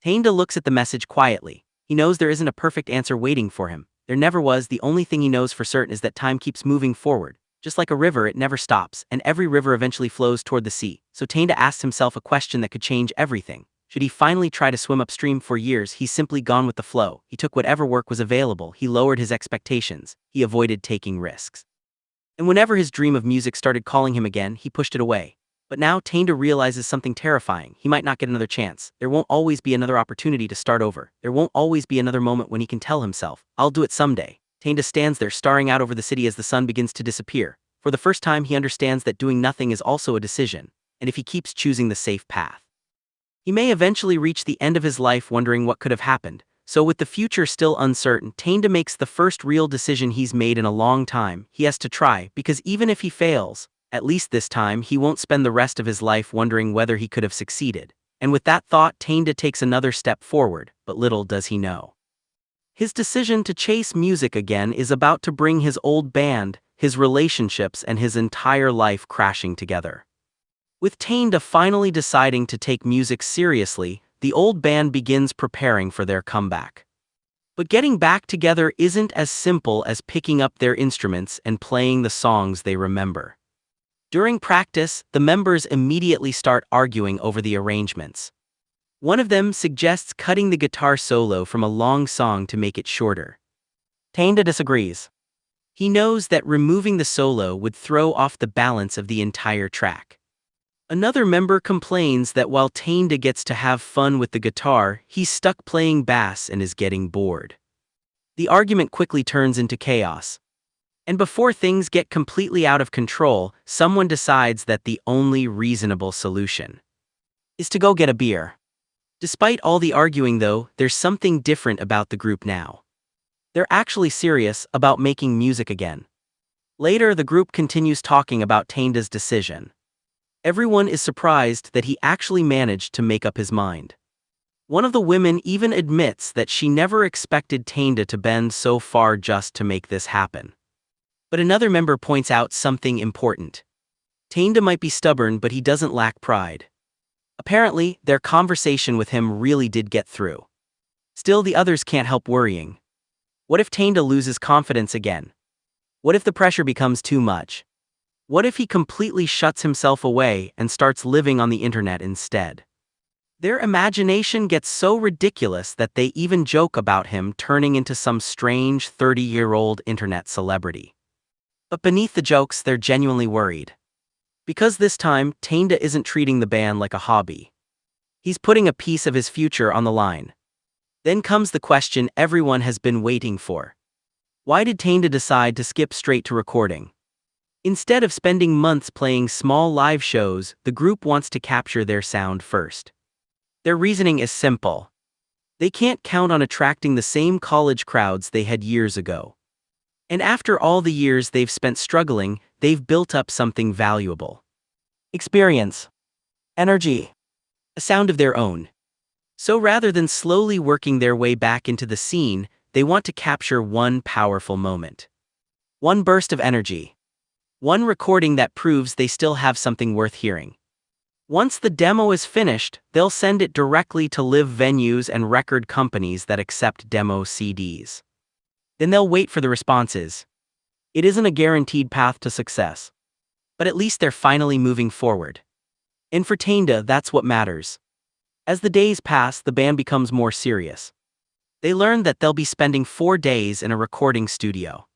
[SPEAKER 1] Taneda looks at the message quietly. He knows there isn't a perfect answer waiting for him. There never was. The only thing he knows for certain is that time keeps moving forward. Just like a river, it never stops, and every river eventually flows toward the sea. So Taneda asks himself a question that could change everything. Should he finally try to swim upstream? For years, he's simply gone with the flow. He took whatever work was available. He lowered his expectations. He avoided taking risks. And whenever his dream of music started calling him again, he pushed it away. But now Taneda realizes something terrifying. He might not get another chance. There won't always be another opportunity to start over. There won't always be another moment when he can tell himself, I'll do it someday. Taneda stands there staring out over the city as the sun begins to disappear. For the first time, he understands that doing nothing is also a decision, and if he keeps choosing the safe path, he may eventually reach the end of his life wondering what could have happened. So with the future still uncertain, Taneda makes the first real decision he's made in a long time. He has to try, because even if he fails, at least this time he won't spend the rest of his life wondering whether he could have succeeded. And with that thought, Taneda takes another step forward, but little does he know. His decision to chase music again is about to bring his old band, his relationships, and his entire life crashing together. With Taneda finally deciding to take music seriously, the old band begins preparing for their comeback. But getting back together isn't as simple as picking up their instruments and playing the songs they remember. During practice, the members immediately start arguing over the arrangements. One of them suggests cutting the guitar solo from a long song to make it shorter. Taneda disagrees. He knows that removing the solo would throw off the balance of the entire track. Another member complains that while Taneda gets to have fun with the guitar, he's stuck playing bass and is getting bored. The argument quickly turns into chaos. And before things get completely out of control, someone decides that the only reasonable solution is to go get a beer. Despite all the arguing though, there's something different about the group now. They're actually serious about making music again. Later, the group continues talking about Taneda's decision. Everyone is surprised that he actually managed to make up his mind. One of the women even admits that she never expected Taneda to bend so far just to make this happen. But another member points out something important. Taneda might be stubborn, but he doesn't lack pride. Apparently, their conversation with him really did get through. Still, the others can't help worrying. What if Taneda loses confidence again? What if the pressure becomes too much? What if he completely shuts himself away and starts living on the internet instead? Their imagination gets so ridiculous that they even joke about him turning into some strange 30-year-old internet celebrity. But beneath the jokes, they're genuinely worried. Because this time, Taneda isn't treating the band like a hobby. He's putting a piece of his future on the line. Then comes the question everyone has been waiting for. Why did Taneda decide to skip straight to recording? Instead of spending months playing small live shows, the group wants to capture their sound first. Their reasoning is simple. They can't count on attracting the same college crowds they had years ago. And after all the years they've spent struggling, they've built up something valuable. Experience. Energy. A sound of their own. So rather than slowly working their way back into the scene, they want to capture one powerful moment. One burst of energy. One recording that proves they still have something worth hearing. Once the demo is finished, they'll send it directly to live venues and record companies that accept demo CDs. Then they'll wait for the responses. It isn't a guaranteed path to success. But at least they're finally moving forward. And for Taneda, that's what matters. As the days pass, the band becomes more serious. They learn that they'll be spending 4 days in a recording studio.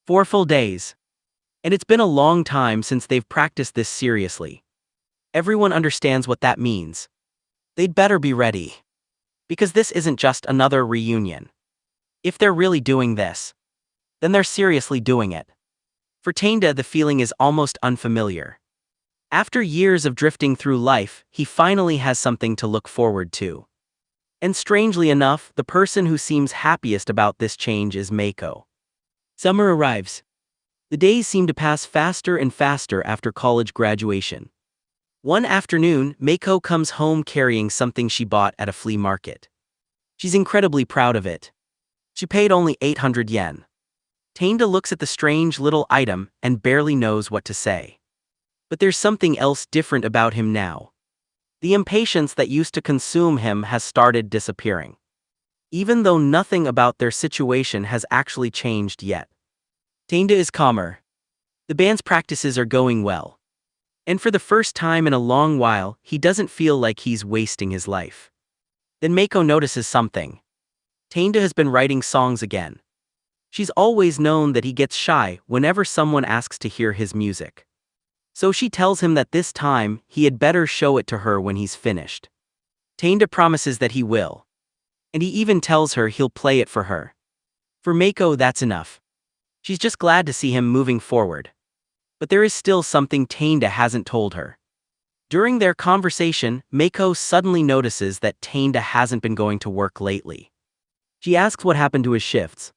[SPEAKER 1] 4 full days. And it's been a long time since they've practiced this seriously. Everyone understands what that means. They'd better be ready. Because this isn't just another reunion. If they're really doing this, then they're seriously doing it. For Taneda, the feeling is almost unfamiliar. After years of drifting through life, he finally has something to look forward to. And strangely enough, the person who seems happiest about this change is Meiko. Summer arrives. The days seem to pass faster and faster after college graduation. One afternoon, Meiko comes home carrying something she bought at a flea market. She's incredibly proud of it. She paid only 800 yen. Taneda looks at the strange little item and barely knows what to say. But there's something else different about him now. The impatience that used to consume him has started disappearing. Even though nothing about their situation has actually changed yet. Taneda is calmer. The band's practices are going well. And for the first time in a long while, he doesn't feel like he's wasting his life. Then Meiko notices something. Taneda has been writing songs again. She's always known that he gets shy whenever someone asks to hear his music. So she tells him that this time, he had better show it to her when he's finished. Taneda promises that he will. And he even tells her he'll play it for her. For Meiko, that's enough. She's just glad to see him moving forward. But there is still something Taneda hasn't told her. During their conversation, Meiko suddenly notices that Taneda hasn't been going to work lately. She asks what happened to his shifts.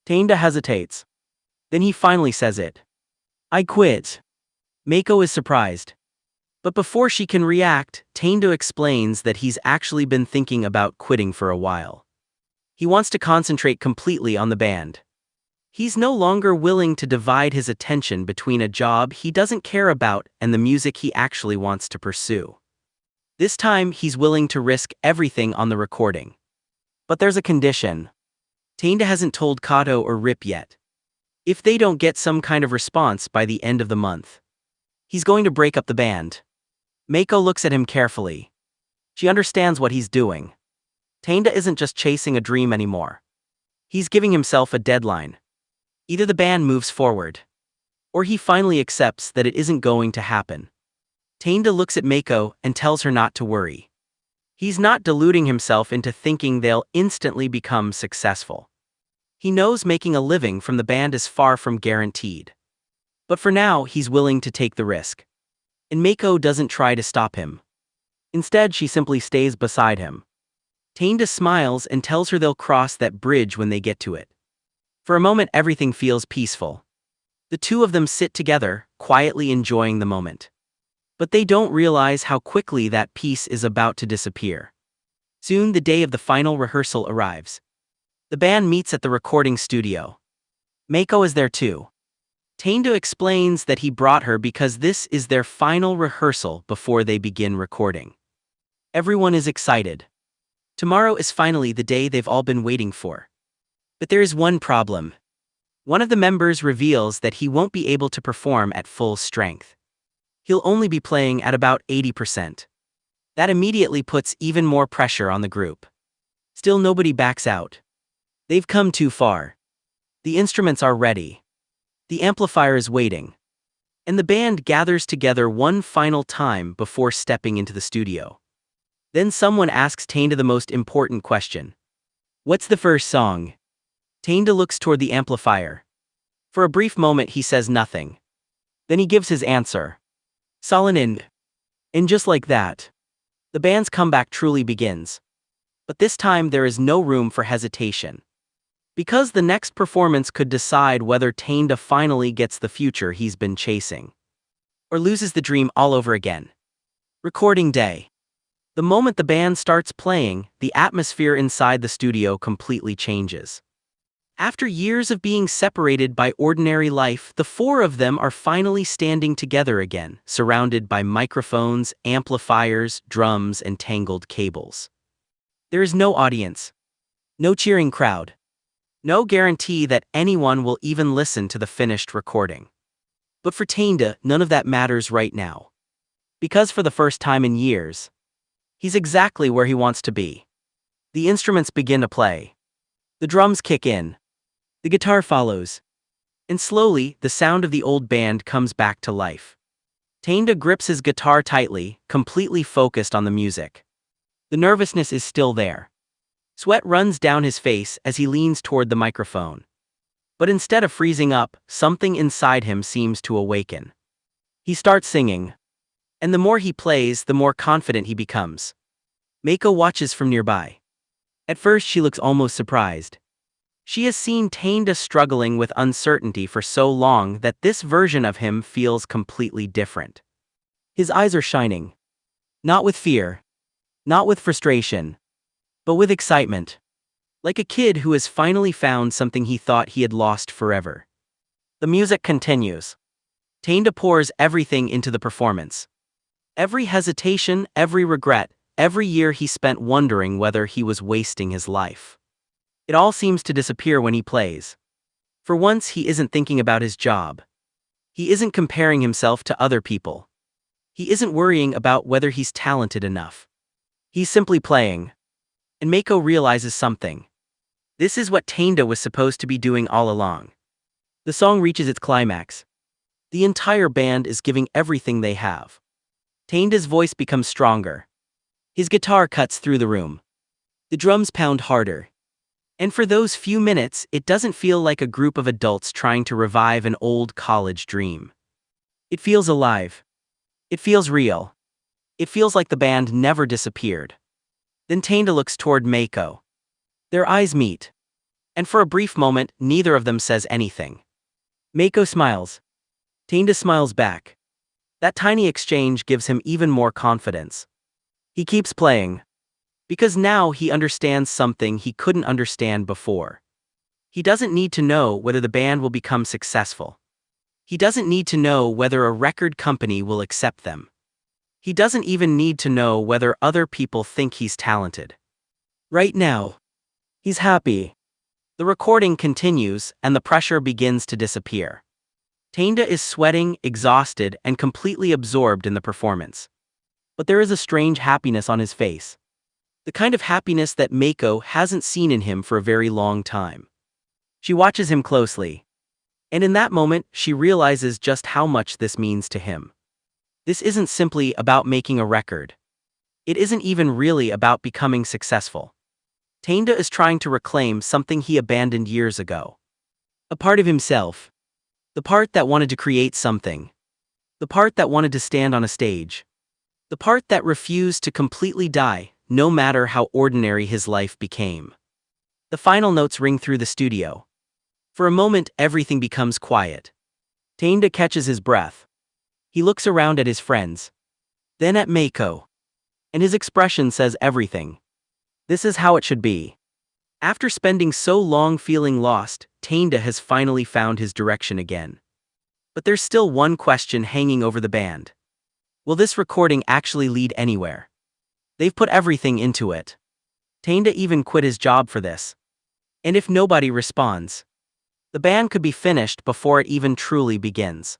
[SPEAKER 1] Taneda hesitates. Then he finally says it. I quit. Meiko is surprised. But before she can react, Taneda explains that he's actually been thinking about quitting for a while. He wants to concentrate completely on the band. He's no longer willing to divide his attention between a job he doesn't care about and the music he actually wants to pursue. This time, he's willing to risk everything on the recording. But there's a condition. Taneda hasn't told Kato or Rip yet. If they don't get some kind of response by the end of the month, he's going to break up the band. Meiko looks at him carefully. She understands what he's doing. Taneda isn't just chasing a dream anymore. He's giving himself a deadline. Either the band moves forward, or he finally accepts that it isn't going to happen. Taneda looks at Meiko and tells her not to worry. He's not deluding himself into thinking they'll instantly become successful. He knows making a living from the band is far from guaranteed. But for now, he's willing to take the risk. And Meiko doesn't try to stop him. Instead, she simply stays beside him. Taneda smiles and tells her they'll cross that bridge when they get to it. For a moment, everything feels peaceful. The two of them sit together, quietly enjoying the moment. But they don't realize how quickly that peace is about to disappear. Soon, the day of the final rehearsal arrives. The band meets at the recording studio. Meiko is there too. Taneda explains that he brought her because this is their final rehearsal before they begin recording. Everyone is excited. Tomorrow is finally the day they've all been waiting for. But there is one problem. One of the members reveals that he won't be able to perform at full strength. He'll only be playing at about 80%. That immediately puts even more pressure on the group. Still, nobody backs out. They've come too far. The instruments are ready. The amplifier is waiting. And the band gathers together one final time before stepping into the studio. Then someone asks Taneda the most important question. What's the first song? Taneda looks toward the amplifier. For a brief moment he says nothing. Then he gives his answer. Solanin. And just like that, the band's comeback truly begins. But this time there is no room for hesitation. Because the next performance could decide whether Taneda finally gets the future he's been chasing. Or loses the dream all over again. Recording day. The moment the band starts playing, the atmosphere inside the studio completely changes. After years of being separated by ordinary life, the four of them are finally standing together again, surrounded by microphones, amplifiers, drums, and tangled cables. There is no audience. No cheering crowd. No guarantee that anyone will even listen to the finished recording. But for Taneda, none of that matters right now. Because for the first time in years, he's exactly where he wants to be. The instruments begin to play. The drums kick in. The guitar follows. And slowly, the sound of the old band comes back to life. Taneda grips his guitar tightly, completely focused on the music. The nervousness is still there. Sweat runs down his face as he leans toward the microphone. But instead of freezing up, something inside him seems to awaken. He starts singing. And the more he plays, the more confident he becomes. Meiko watches from nearby. At first she looks almost surprised. She has seen Taneda struggling with uncertainty for so long that this version of him feels completely different. His eyes are shining. Not with fear. Not with frustration. But with excitement. Like a kid who has finally found something he thought he had lost forever. The music continues. Taneda pours everything into the performance. Every hesitation, every regret, every year he spent wondering whether he was wasting his life. It all seems to disappear when he plays. For once he isn't thinking about his job. He isn't comparing himself to other people. He isn't worrying about whether he's talented enough. He's simply playing. And Meiko realizes something. This is what Taneda was supposed to be doing all along. The song reaches its climax. The entire band is giving everything they have. Taneda's voice becomes stronger. His guitar cuts through the room. The drums pound harder. And for those few minutes, it doesn't feel like a group of adults trying to revive an old college dream. It feels alive. It feels real. It feels like the band never disappeared. Then Taneda looks toward Meiko. Their eyes meet. And for a brief moment, neither of them says anything. Meiko smiles. Taneda smiles back. That tiny exchange gives him even more confidence. He keeps playing. Because now he understands something he couldn't understand before. He doesn't need to know whether the band will become successful. He doesn't need to know whether a record company will accept them. He doesn't even need to know whether other people think he's talented. Right now, he's happy. The recording continues, and the pressure begins to disappear. Taneda is sweating, exhausted, and completely absorbed in the performance. But there is a strange happiness on his face. The kind of happiness that Meiko hasn't seen in him for a very long time. She watches him closely. And in that moment, she realizes just how much this means to him. This isn't simply about making a record. It isn't even really about becoming successful. Taneda is trying to reclaim something he abandoned years ago. A part of himself. The part that wanted to create something. The part that wanted to stand on a stage. The part that refused to completely die, no matter how ordinary his life became. The final notes ring through the studio. For a moment, everything becomes quiet. Taneda catches his breath. He looks around at his friends. Then at Meiko. And his expression says everything. This is how it should be. After spending so long feeling lost, Taneda has finally found his direction again. But there's still one question hanging over the band. Will this recording actually lead anywhere? They've put everything into it. Taneda even quit his job for this. And if nobody responds, the band could be finished before it even truly begins.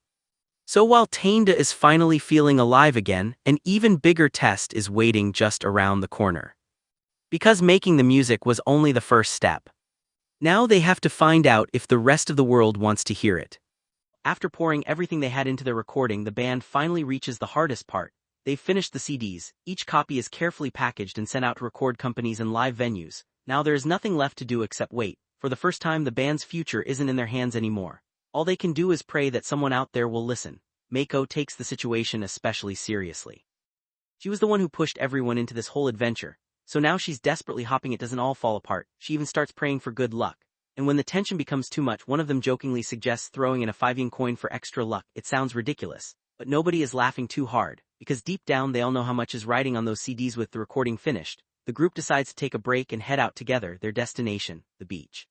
[SPEAKER 1] So while Taneda is finally feeling alive again, an even bigger test is waiting just around the corner. Because making the music was only the first step. Now they have to find out if the rest of the world wants to hear it. After pouring everything they had into their recording, the band finally reaches the hardest part. They've finished the CDs, each copy is carefully packaged and sent out to record companies and live venues. Now there is nothing left to do except wait. For the first time, the band's future isn't in their hands anymore. All they can do is pray that someone out there will listen. Meiko takes the situation especially seriously. She was the one who pushed everyone into this whole adventure, so now she's desperately hoping it doesn't all fall apart. She even starts praying for good luck. And when the tension becomes too much, one of them jokingly suggests throwing in a 5-yen coin for extra luck. It sounds ridiculous, but nobody is laughing too hard, because deep down they all know how much is riding on those CDs. With the recording finished, the group decides to take a break and head out together, their destination, the beach.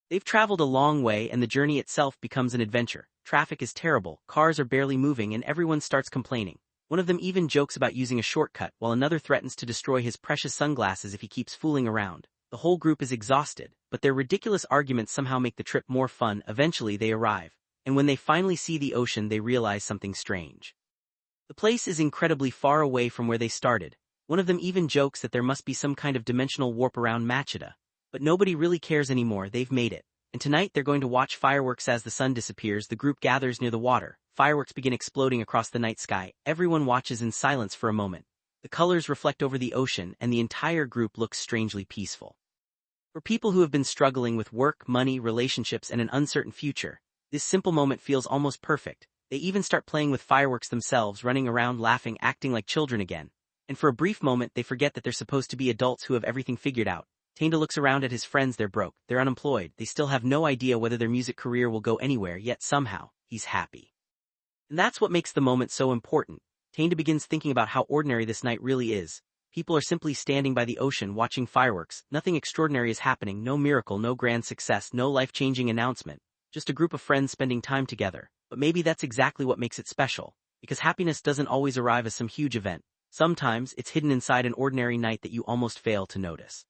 [SPEAKER 1] They've traveled a long way and the journey itself becomes an adventure. Traffic is terrible, cars are barely moving, and everyone starts complaining. One of them even jokes about using a shortcut, while another threatens to destroy his precious sunglasses if he keeps fooling around. The whole group is exhausted, but their ridiculous arguments somehow make the trip more fun. Eventually they arrive, and when they finally see the ocean, they realize something strange. The place is incredibly far away from where they started. One of them even jokes that there must be some kind of dimensional warp around Machida. But nobody really cares anymore, they've made it. And tonight they're going to watch fireworks as the sun disappears. The group gathers near the water. Fireworks begin exploding across the night sky. Everyone watches in silence for a moment. The colors reflect over the ocean, and the entire group looks strangely peaceful. For people who have been struggling with work, money, relationships, and an uncertain future, this simple moment feels almost perfect. They even start playing with fireworks themselves, running around, laughing, acting like children again. And for a brief moment, they forget that they're supposed to be adults who have everything figured out. Taneda looks around at his friends. They're broke, they're unemployed, they still have no idea whether their music career will go anywhere, yet somehow, he's happy. And that's what makes the moment so important. Taneda begins thinking about how ordinary this night really is. People are simply standing by the ocean watching fireworks. Nothing extraordinary is happening, no miracle, no grand success, no life-changing announcement. Just a group of friends spending time together. But maybe that's exactly what makes it special. Because happiness doesn't always arrive as some huge event. Sometimes, it's hidden inside an ordinary night that you almost fail to notice.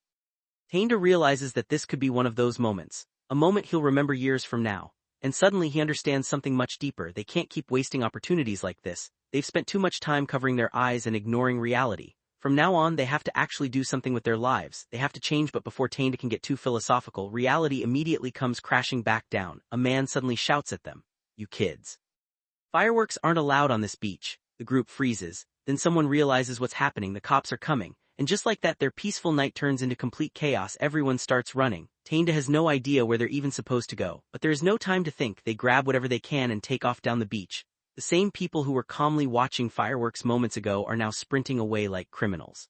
[SPEAKER 1] Taneda realizes that this could be one of those moments. A moment he'll remember years from now. And suddenly he understands something much deeper. They can't keep wasting opportunities like this. They've spent too much time covering their eyes and ignoring reality. From now on, they have to actually do something with their lives. They have to change, but before Taneda can get too philosophical, reality immediately comes crashing back down. A man suddenly shouts at them, "You kids. Fireworks aren't allowed on this beach." The group freezes. Then someone realizes what's happening. The cops are coming. And just like that, their peaceful night turns into complete chaos. Everyone starts running. Taneda has no idea where they're even supposed to go. But there is no time to think. They grab whatever they can and take off down the beach. The same people who were calmly watching fireworks moments ago are now sprinting away like criminals.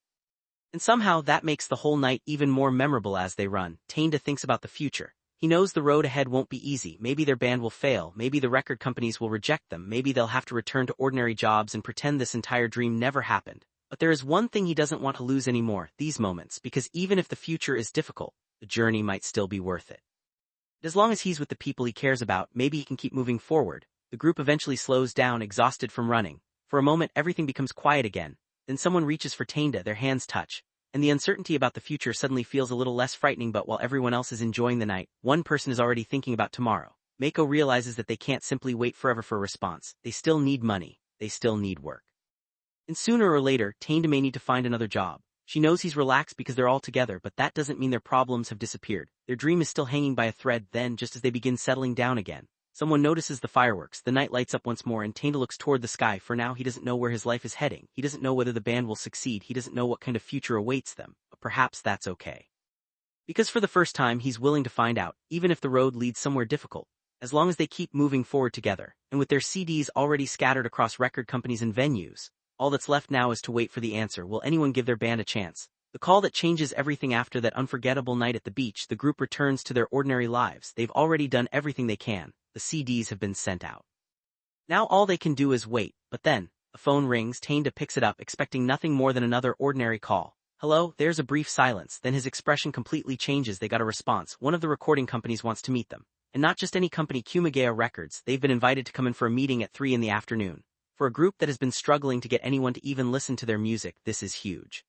[SPEAKER 1] And somehow that makes the whole night even more memorable. As they run, Taneda thinks about the future. He knows the road ahead won't be easy. Maybe their band will fail. Maybe the record companies will reject them. Maybe they'll have to return to ordinary jobs and pretend this entire dream never happened. But there is one thing he doesn't want to lose anymore, these moments, because even if the future is difficult, the journey might still be worth it. As long as he's with the people he cares about, maybe he can keep moving forward. The group eventually slows down, exhausted from running. For a moment, everything becomes quiet again. Then someone reaches for Taneda, their hands touch. And the uncertainty about the future suddenly feels a little less frightening. But while everyone else is enjoying the night, one person is already thinking about tomorrow. Meiko realizes that they can't simply wait forever for a response. They still need money. They still need work. And sooner or later, Taneda may need to find another job. She knows he's relaxed because they're all together, but that doesn't mean their problems have disappeared. Their dream is still hanging by a thread. Then, just as they begin settling down again, someone notices the fireworks. The night lights up once more and Taneda looks toward the sky. For now, he doesn't know where his life is heading. He doesn't know whether the band will succeed. He doesn't know what kind of future awaits them. But perhaps that's okay. Because for the first time, he's willing to find out, even if the road leads somewhere difficult. As long as they keep moving forward together, and with their CDs already scattered across record companies and venues, all that's left now is to wait for the answer. Will anyone give their band a chance? The call that changes everything. After that unforgettable night at the beach, the group returns to their ordinary lives. They've already done everything they can. The CDs have been sent out. Now all they can do is wait. But then, a phone rings. Taneda picks it up, expecting nothing more than another ordinary call. "Hello?" There's a brief silence. Then his expression completely changes. They got a response. One of the recording companies wants to meet them. And not just any company, Manga Records. They've been invited to come in for a meeting at 3 in the afternoon. For a group that has been struggling to get anyone to even listen to their music, this is huge.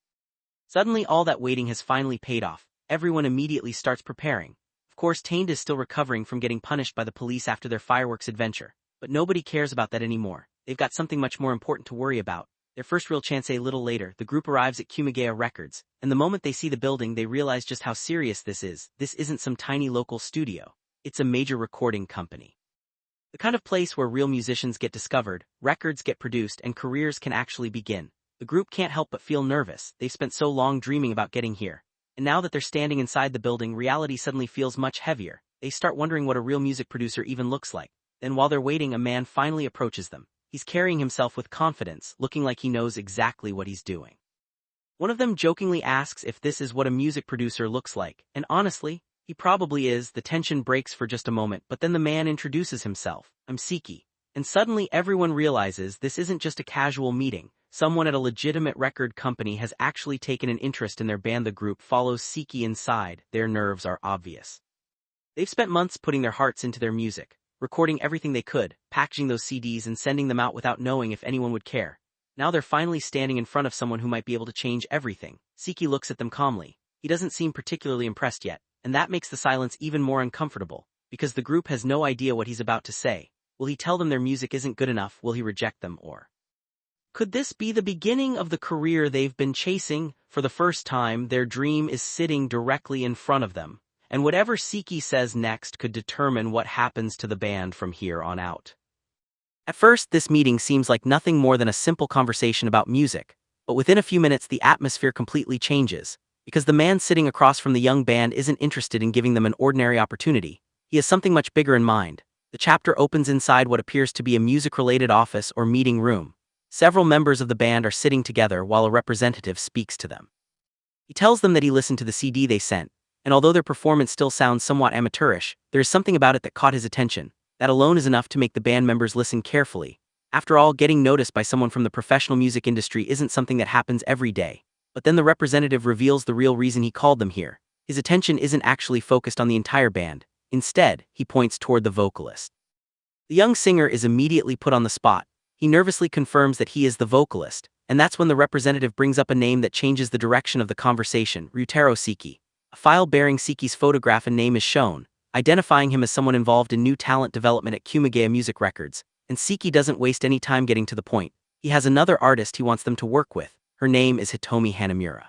[SPEAKER 1] Suddenly all that waiting has finally paid off. Everyone immediately starts preparing. Of course, Taneda is still recovering from getting punished by the police after their fireworks adventure. But nobody cares about that anymore. They've got something much more important to worry about. Their first real chance. A little later, the group arrives at Manga Records, and the moment they see the building, they realize just how serious this is. This isn't some tiny local studio. It's a major recording company. The kind of place where real musicians get discovered, records get produced, and careers can actually begin. The group can't help but feel nervous. They've spent so long dreaming about getting here. And now that they're standing inside the building, reality suddenly feels much heavier. They start wondering what a real music producer even looks like. Then while they're waiting, a man finally approaches them. He's carrying himself with confidence, looking like he knows exactly what he's doing. One of them jokingly asks if this is what a music producer looks like, and honestly, he probably is. The tension breaks for just a moment, but then the man introduces himself. "I'm Siki." And suddenly everyone realizes this isn't just a casual meeting. Someone at a legitimate record company has actually taken an interest in their band. The group follows Siki inside. Their nerves are obvious. They've spent months putting their hearts into their music, recording everything they could, packaging those CDs and sending them out without knowing if anyone would care. Now they're finally standing in front of someone who might be able to change everything. Siki looks at them calmly. He doesn't seem particularly impressed yet. And that makes the silence even more uncomfortable, because the group has no idea what he's about to say. Will he tell them their music isn't good enough? Will he reject them? Or could this be the beginning of the career they've been chasing? For the first time, their dream is sitting directly in front of them, and whatever Siki says next could determine what happens to the band from here on out. At first, this meeting seems like nothing more than a simple conversation about music, but within a few minutes the atmosphere completely changes. because the man sitting across from the young band isn't interested in giving them an ordinary opportunity. He has something much bigger in mind. The chapter opens inside what appears to be a music-related office or meeting room. Several members of the band are sitting together while a representative speaks to them. He tells them that he listened to the CD they sent, and although their performance still sounds somewhat amateurish, there is something about it that caught his attention. That alone is enough to make the band members listen carefully. After all, getting noticed by someone from the professional music industry isn't something that happens every day. But then the representative reveals the real reason he called them here. His attention isn't actually focused on the entire band. Instead, he points toward the vocalist. The young singer is immediately put on the spot. He nervously confirms that he is the vocalist, and that's when the representative brings up a name that changes the direction of the conversation: Ryutaro Seki. A file bearing Seki's photograph and name is shown, identifying him as someone involved in new talent development at Kumagaya Music Records, and Seki doesn't waste any time getting to the point. He has another artist he wants them to work with. Her name is Hitomi Hanamura.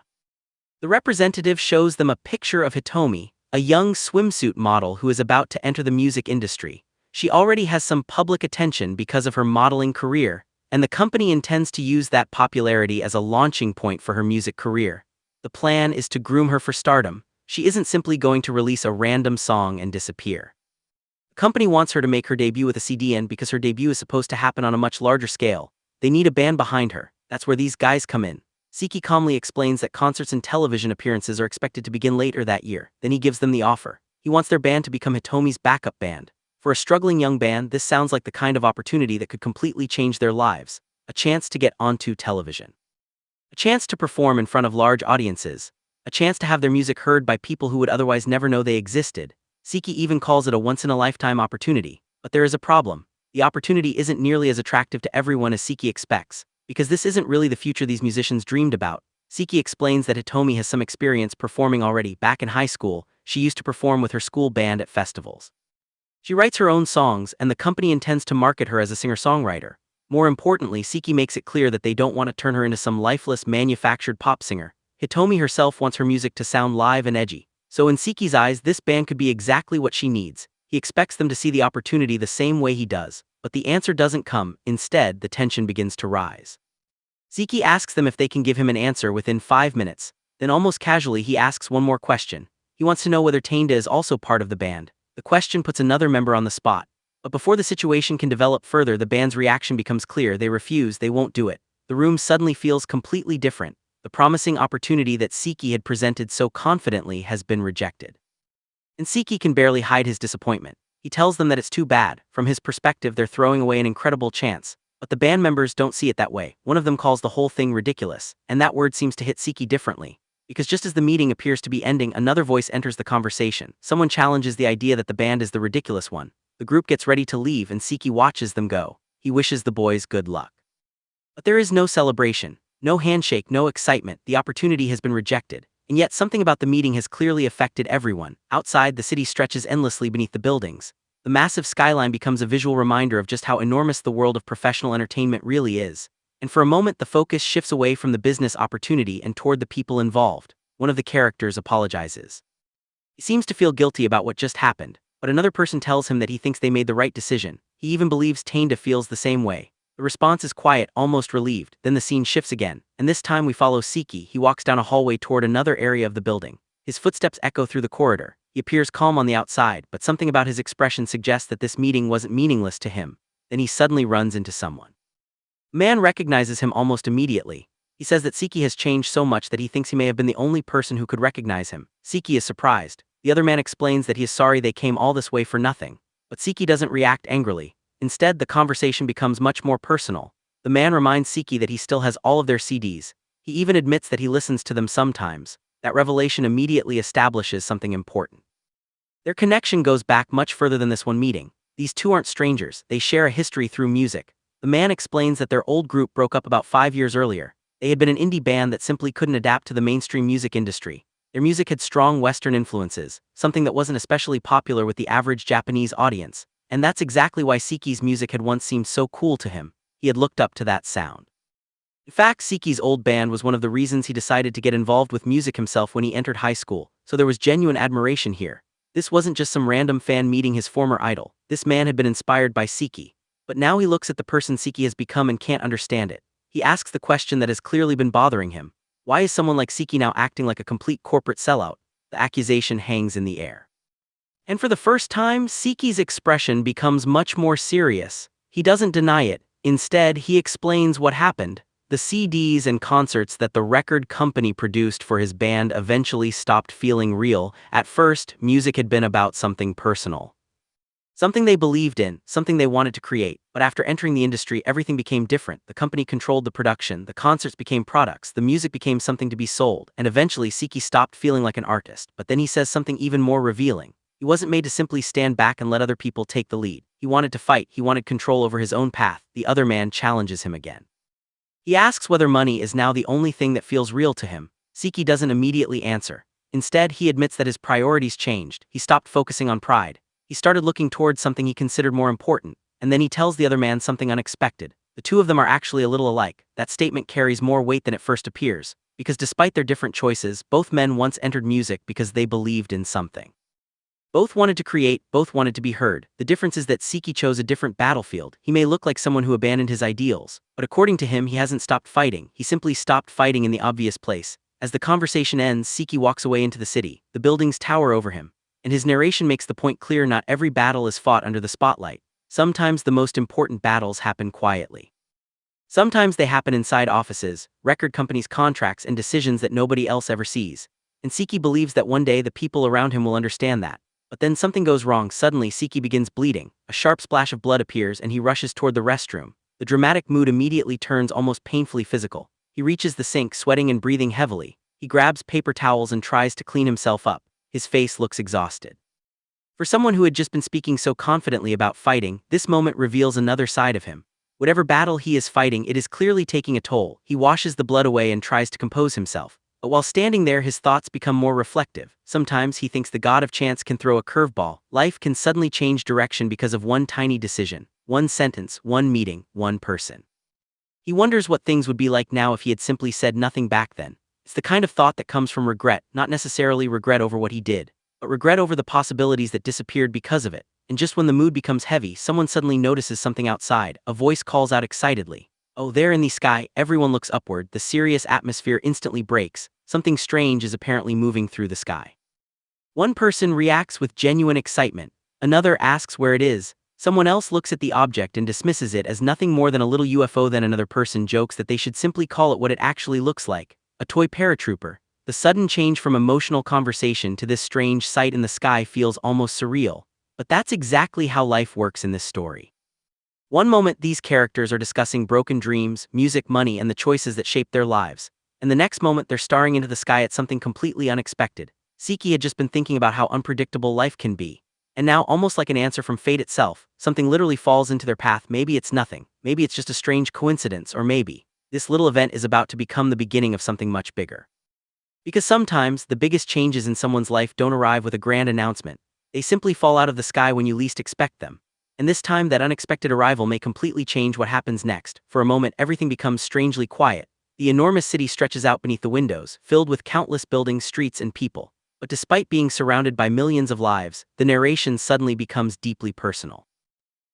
[SPEAKER 1] The representative shows them a picture of Hitomi, a young swimsuit model who is about to enter the music industry. She already has some public attention because of her modeling career, and the company intends to use that popularity as a launching point for her music career. The plan is to groom her for stardom. She isn't simply going to release a random song and disappear. The company wants her to make her debut with a CD, and because her debut is supposed to happen on a much larger scale, they need a band behind her. That's where these guys come in. Seki calmly explains that concerts and television appearances are expected to begin later that year. Then he gives them the offer. He wants their band to become Hitomi's backup band. For a struggling young band, this sounds like the kind of opportunity that could completely change their lives. A chance to get onto television. A chance to perform in front of large audiences. A chance to have their music heard by people who would otherwise never know they existed. Seki even calls it a once-in-a-lifetime opportunity. But there is a problem. The opportunity isn't nearly as attractive to everyone as Seki expects, because this isn't really the future these musicians dreamed about. Seki explains that Hitomi has some experience performing already. Back in high school, she used to perform with her school band at festivals. She writes her own songs, and the company intends to market her as a singer-songwriter. More importantly, Seki makes it clear that they don't want to turn her into some lifeless, manufactured pop singer. Hitomi herself wants her music to sound live and edgy. So in Seki's eyes, this band could be exactly what she needs. He expects them to see the opportunity the same way he does. But the answer doesn't come. Instead, the tension begins to rise. Seki asks them if they can give him an answer within 5 minutes. Then almost casually he asks one more question. He wants to know whether Taneda is also part of the band. The question puts another member on the spot. But before the situation can develop further, the band's reaction becomes clear. They refuse, they won't do it. The room suddenly feels completely different. The promising opportunity that Seki had presented so confidently has been rejected. And Seki can barely hide his disappointment. He tells them that it's too bad. From his perspective, they're throwing away an incredible chance. But the band members don't see it that way. One of them calls the whole thing ridiculous, and that word seems to hit Seki differently. Because just as the meeting appears to be ending, another voice enters the conversation. Someone challenges the idea that the band is the ridiculous one. The group gets ready to leave, and Seki watches them go. He wishes the boys good luck. But there is no celebration, no handshake, no excitement. The opportunity has been rejected. And yet something about the meeting has clearly affected everyone. Outside, the city stretches endlessly beneath the buildings. The massive skyline becomes a visual reminder of just how enormous the world of professional entertainment really is. And for a moment, the focus shifts away from the business opportunity and toward the people involved. One of the characters apologizes. He seems to feel guilty about what just happened, but another person tells him that he thinks they made the right decision. He even believes Taneda feels the same way. The response is quiet, almost relieved. Then the scene shifts again, and this time we follow Seki. He walks down a hallway toward another area of the building. His footsteps echo through the corridor. He appears calm on the outside, but something about his expression suggests that this meeting wasn't meaningless to him. Then he suddenly runs into someone. The man recognizes him almost immediately. He says that Seki has changed so much that he thinks he may have been the only person who could recognize him. Seki is surprised. The other man explains that he is sorry they came all this way for nothing. But Seki doesn't react angrily. Instead, the conversation becomes much more personal. The man reminds Seki that he still has all of their CDs. He even admits that he listens to them sometimes. That revelation immediately establishes something important. Their connection goes back much further than this one meeting. These two aren't strangers, they share a history through music. The man explains that their old group broke up about 5 years earlier. They had been an indie band that simply couldn't adapt to the mainstream music industry. Their music had strong Western influences, something that wasn't especially popular with the average Japanese audience. And that's exactly why Seki's music had once seemed so cool to him. He had looked up to that sound. In fact, Seki's old band was one of the reasons he decided to get involved with music himself when he entered high school, so there was genuine admiration here. This wasn't just some random fan meeting his former idol. This man had been inspired by Seki. But now he looks at the person Seki has become and can't understand it. He asks the question that has clearly been bothering him. Why is someone like Siki now acting like a complete corporate sellout? The accusation hangs in the air. And for the first time, Siki's expression becomes much more serious. He doesn't deny it. Instead, he explains what happened. The CDs and concerts that the record company produced for his band eventually stopped feeling real. At first, music had been about something personal. Something they believed in, something they wanted to create. But after entering the industry, everything became different. The company controlled the production, the concerts became products, the music became something to be sold, and eventually Siki stopped feeling like an artist. But then he says something even more revealing. He wasn't made to simply stand back and let other people take the lead. He wanted to fight, he wanted control over his own path. The other man challenges him again. He asks whether money is now the only thing that feels real to him. Siki doesn't immediately answer. Instead, he admits that his priorities changed. He stopped focusing on pride. He started looking towards something he considered more important, and then he tells the other man something unexpected. The two of them are actually a little alike. That statement carries more weight than it first appears, because despite their different choices, both men once entered music because they believed in something. Both wanted to create, both wanted to be heard. The difference is that Siki chose a different battlefield. He may look like someone who abandoned his ideals, but according to him, he hasn't stopped fighting. He simply stopped fighting in the obvious place. As the conversation ends, Siki walks away into the city. The buildings tower over him, and his narration makes the point clear: not every battle is fought under the spotlight. Sometimes the most important battles happen quietly. Sometimes they happen inside offices, record companies' contracts, and decisions that nobody else ever sees. And Siki believes that one day the people around him will understand that. But then something goes wrong. Suddenly Siki begins bleeding. A sharp splash of blood appears and he rushes toward the restroom. The dramatic mood immediately turns almost painfully physical. He reaches the sink, sweating and breathing heavily. He grabs paper towels and tries to clean himself up. His face looks exhausted. For someone who had just been speaking so confidently about fighting, this moment reveals another side of him. Whatever battle he is fighting, it is clearly taking a toll. He washes the blood away and tries to compose himself. But while standing there, his thoughts become more reflective. Sometimes he thinks the god of chance can throw a curveball. Life can suddenly change direction because of one tiny decision, one sentence, one meeting, one person. He wonders what things would be like now if he had simply said nothing back then. It's the kind of thought that comes from regret, not necessarily regret over what he did, but regret over the possibilities that disappeared because of it. And just when the mood becomes heavy, someone suddenly notices something outside. A voice calls out excitedly, "Oh, there in the sky!" Everyone looks upward. The serious atmosphere instantly breaks. Something strange is apparently moving through the sky. One person reacts with genuine excitement. Another asks where it is. Someone else looks at the object and dismisses it as nothing more than a little UFO. Then another person jokes that they should simply call it what it actually looks like: a toy paratrooper. The sudden change from emotional conversation to this strange sight in the sky feels almost surreal. But that's exactly how life works in this story. One moment these characters are discussing broken dreams, music, money, and the choices that shape their lives. And the next moment they're staring into the sky at something completely unexpected. Siki had just been thinking about how unpredictable life can be. And now, almost like an answer from fate itself, something literally falls into their path. Maybe it's nothing, maybe it's just a strange coincidence, or maybe this little event is about to become the beginning of something much bigger. Because sometimes, the biggest changes in someone's life don't arrive with a grand announcement. They simply fall out of the sky when you least expect them. And this time, that unexpected arrival may completely change what happens next. For a moment, everything becomes strangely quiet. The enormous city stretches out beneath the windows, filled with countless buildings, streets, and people. But despite being surrounded by millions of lives, the narration suddenly becomes deeply personal.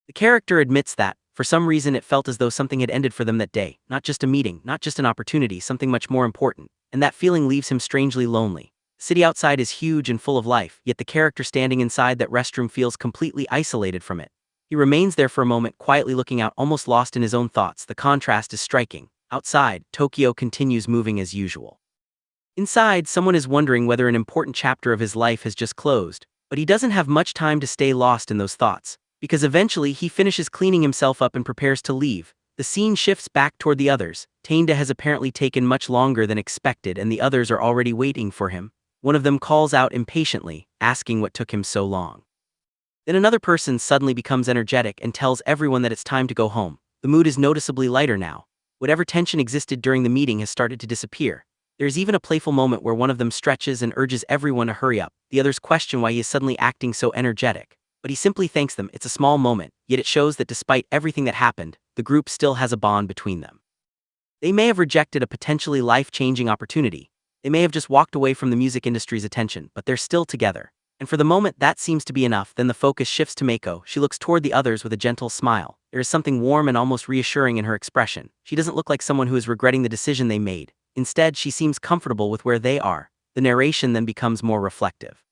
[SPEAKER 1] The character admits that, for some reason, it felt as though something had ended for them that day. Not just a meeting, not just an opportunity, something much more important. And that feeling leaves him strangely lonely. The city outside is huge and full of life, yet the character standing inside that restroom feels completely isolated from it. He remains there for a moment, quietly looking out, almost lost in his own thoughts. The contrast is striking. Outside, Tokyo continues moving as usual. Inside, someone is wondering whether an important chapter of his life has just closed, but he doesn't have much time to stay lost in those thoughts, because eventually he finishes cleaning himself up and prepares to leave. The scene shifts back toward the others. Taneda has apparently taken much longer than expected, and the others are already waiting for him. One of them calls out impatiently, asking what took him so long. Then another person suddenly becomes energetic and tells everyone that it's time to go home. The mood is noticeably lighter now. Whatever tension existed during the meeting has started to disappear. There's even a playful moment where one of them stretches and urges everyone to hurry up. The others question why he is suddenly acting so energetic. But he simply thanks them. It's a small moment, yet it shows that despite everything that happened, the group still has a bond between them. They may have rejected a potentially life-changing opportunity. They may have just walked away from the music industry's attention, but they're still together. And for the moment, that seems to be enough. Then the focus shifts to Meiko. She looks toward the others with a gentle smile. There is something warm and almost reassuring in her expression. She doesn't look like someone who is regretting the decision they made. Instead, she seems comfortable with where they are. The narration then becomes more reflective.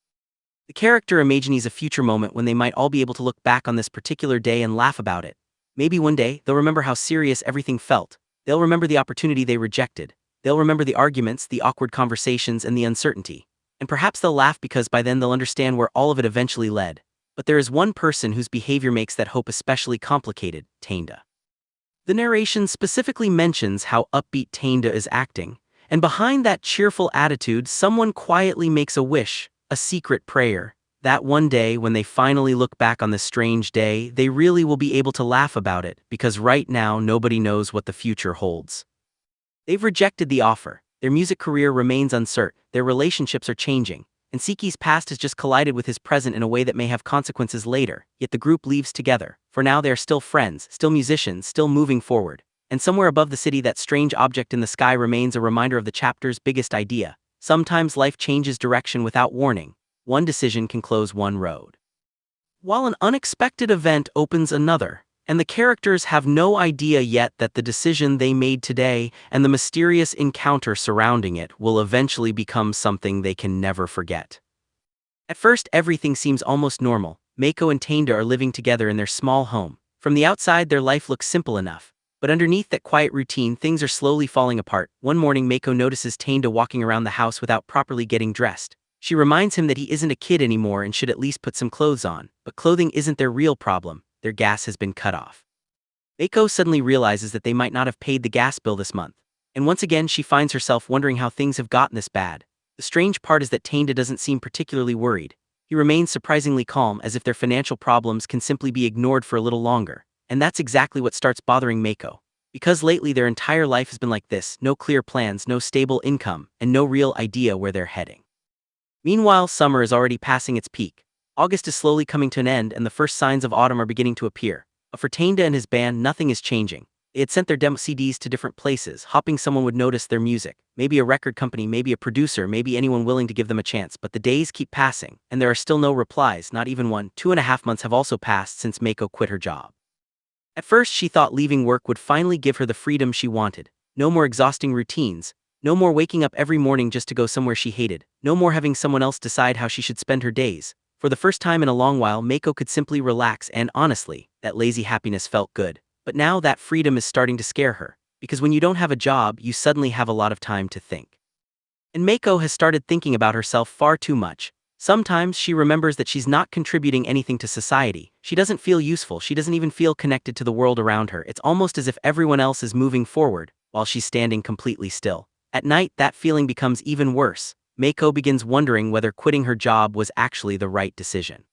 [SPEAKER 1] The character imagines a future moment when they might all be able to look back on this particular day and laugh about it. Maybe one day, they'll remember how serious everything felt. They'll remember the opportunity they rejected. They'll remember the arguments, the awkward conversations, and the uncertainty. And perhaps they'll laugh because by then they'll understand where all of it eventually led. But there is one person whose behavior makes that hope especially complicated: Taneda. The narration specifically mentions how upbeat Taneda is acting, and behind that cheerful attitude, someone quietly makes a wish, a secret prayer, that one day when they finally look back on this strange day, they really will be able to laugh about it, because right now nobody knows what the future holds. They've rejected the offer, their music career remains uncertain, their relationships are changing, and Seki's past has just collided with his present in a way that may have consequences later, yet the group leaves together. For now they are still friends, still musicians, still moving forward. And somewhere above the city, that strange object in the sky remains a reminder of the chapter's biggest idea. Sometimes life changes direction without warning. One decision can close one road, while an unexpected event opens another, and the characters have no idea yet that the decision they made today and the mysterious encounter surrounding it will eventually become something they can never forget. At first, everything seems almost normal. Meiko and Taneda are living together in their small home. From the outside, their life looks simple enough. But underneath that quiet routine, things are slowly falling apart. One morning, Meiko notices Taneda walking around the house without properly getting dressed. She reminds him that he isn't a kid anymore and should at least put some clothes on. But clothing isn't their real problem. Their gas has been cut off. Meiko suddenly realizes that they might not have paid the gas bill this month. And once again, she finds herself wondering how things have gotten this bad. The strange part is that Taneda doesn't seem particularly worried. He remains surprisingly calm, as if their financial problems can simply be ignored for a little longer. And that's exactly what starts bothering Meiko. Because lately their entire life has been like this: no clear plans, no stable income, and no real idea where they're heading. Meanwhile, summer is already passing its peak. August is slowly coming to an end and the first signs of autumn are beginning to appear. But for Taneda and his band, nothing is changing. They had sent their demo CDs to different places, hoping someone would notice their music. Maybe a record company, maybe a producer, maybe anyone willing to give them a chance. But the days keep passing, and there are still no replies, not even one. 2.5 months have also passed since Meiko quit her job. At first, she thought leaving work would finally give her the freedom she wanted. No more exhausting routines. No more waking up every morning just to go somewhere she hated. No more having someone else decide how she should spend her days. For the first time in a long while, Meiko could simply relax, and honestly, that lazy happiness felt good. But now that freedom is starting to scare her, because when you don't have a job, you suddenly have a lot of time to think. And Meiko has started thinking about herself far too much. Sometimes she remembers that she's not contributing anything to society. She doesn't feel useful, she doesn't even feel connected to the world around her. It's almost as if everyone else is moving forward, while she's standing completely still. At night, that feeling becomes even worse. Meiko begins wondering whether quitting her job was actually the right decision.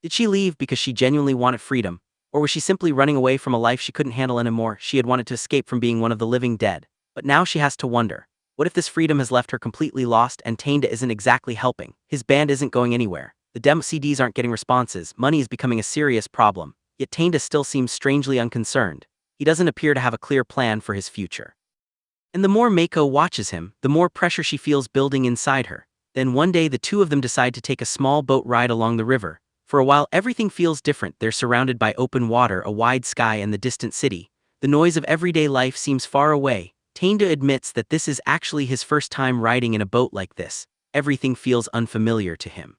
[SPEAKER 1] Did she leave because she genuinely wanted freedom? Or was she simply running away from a life she couldn't handle anymore? She had wanted to escape from being one of the living dead. But now she has to wonder, what if this freedom has left her completely lost and Taneda isn't exactly helping? His band isn't going anywhere. The demo CDs aren't getting responses. Money is becoming a serious problem. Yet Taneda still seems strangely unconcerned. He doesn't appear to have a clear plan for his future. And the more Meiko watches him, the more pressure she feels building inside her. Then one day the two of them decide to take a small boat ride along the river. For a while everything feels different. They're surrounded by open water, a wide sky, and the distant city. The noise of everyday life seems far away. Taneda admits that this is actually his first time riding in a boat like this. Everything feels unfamiliar to him.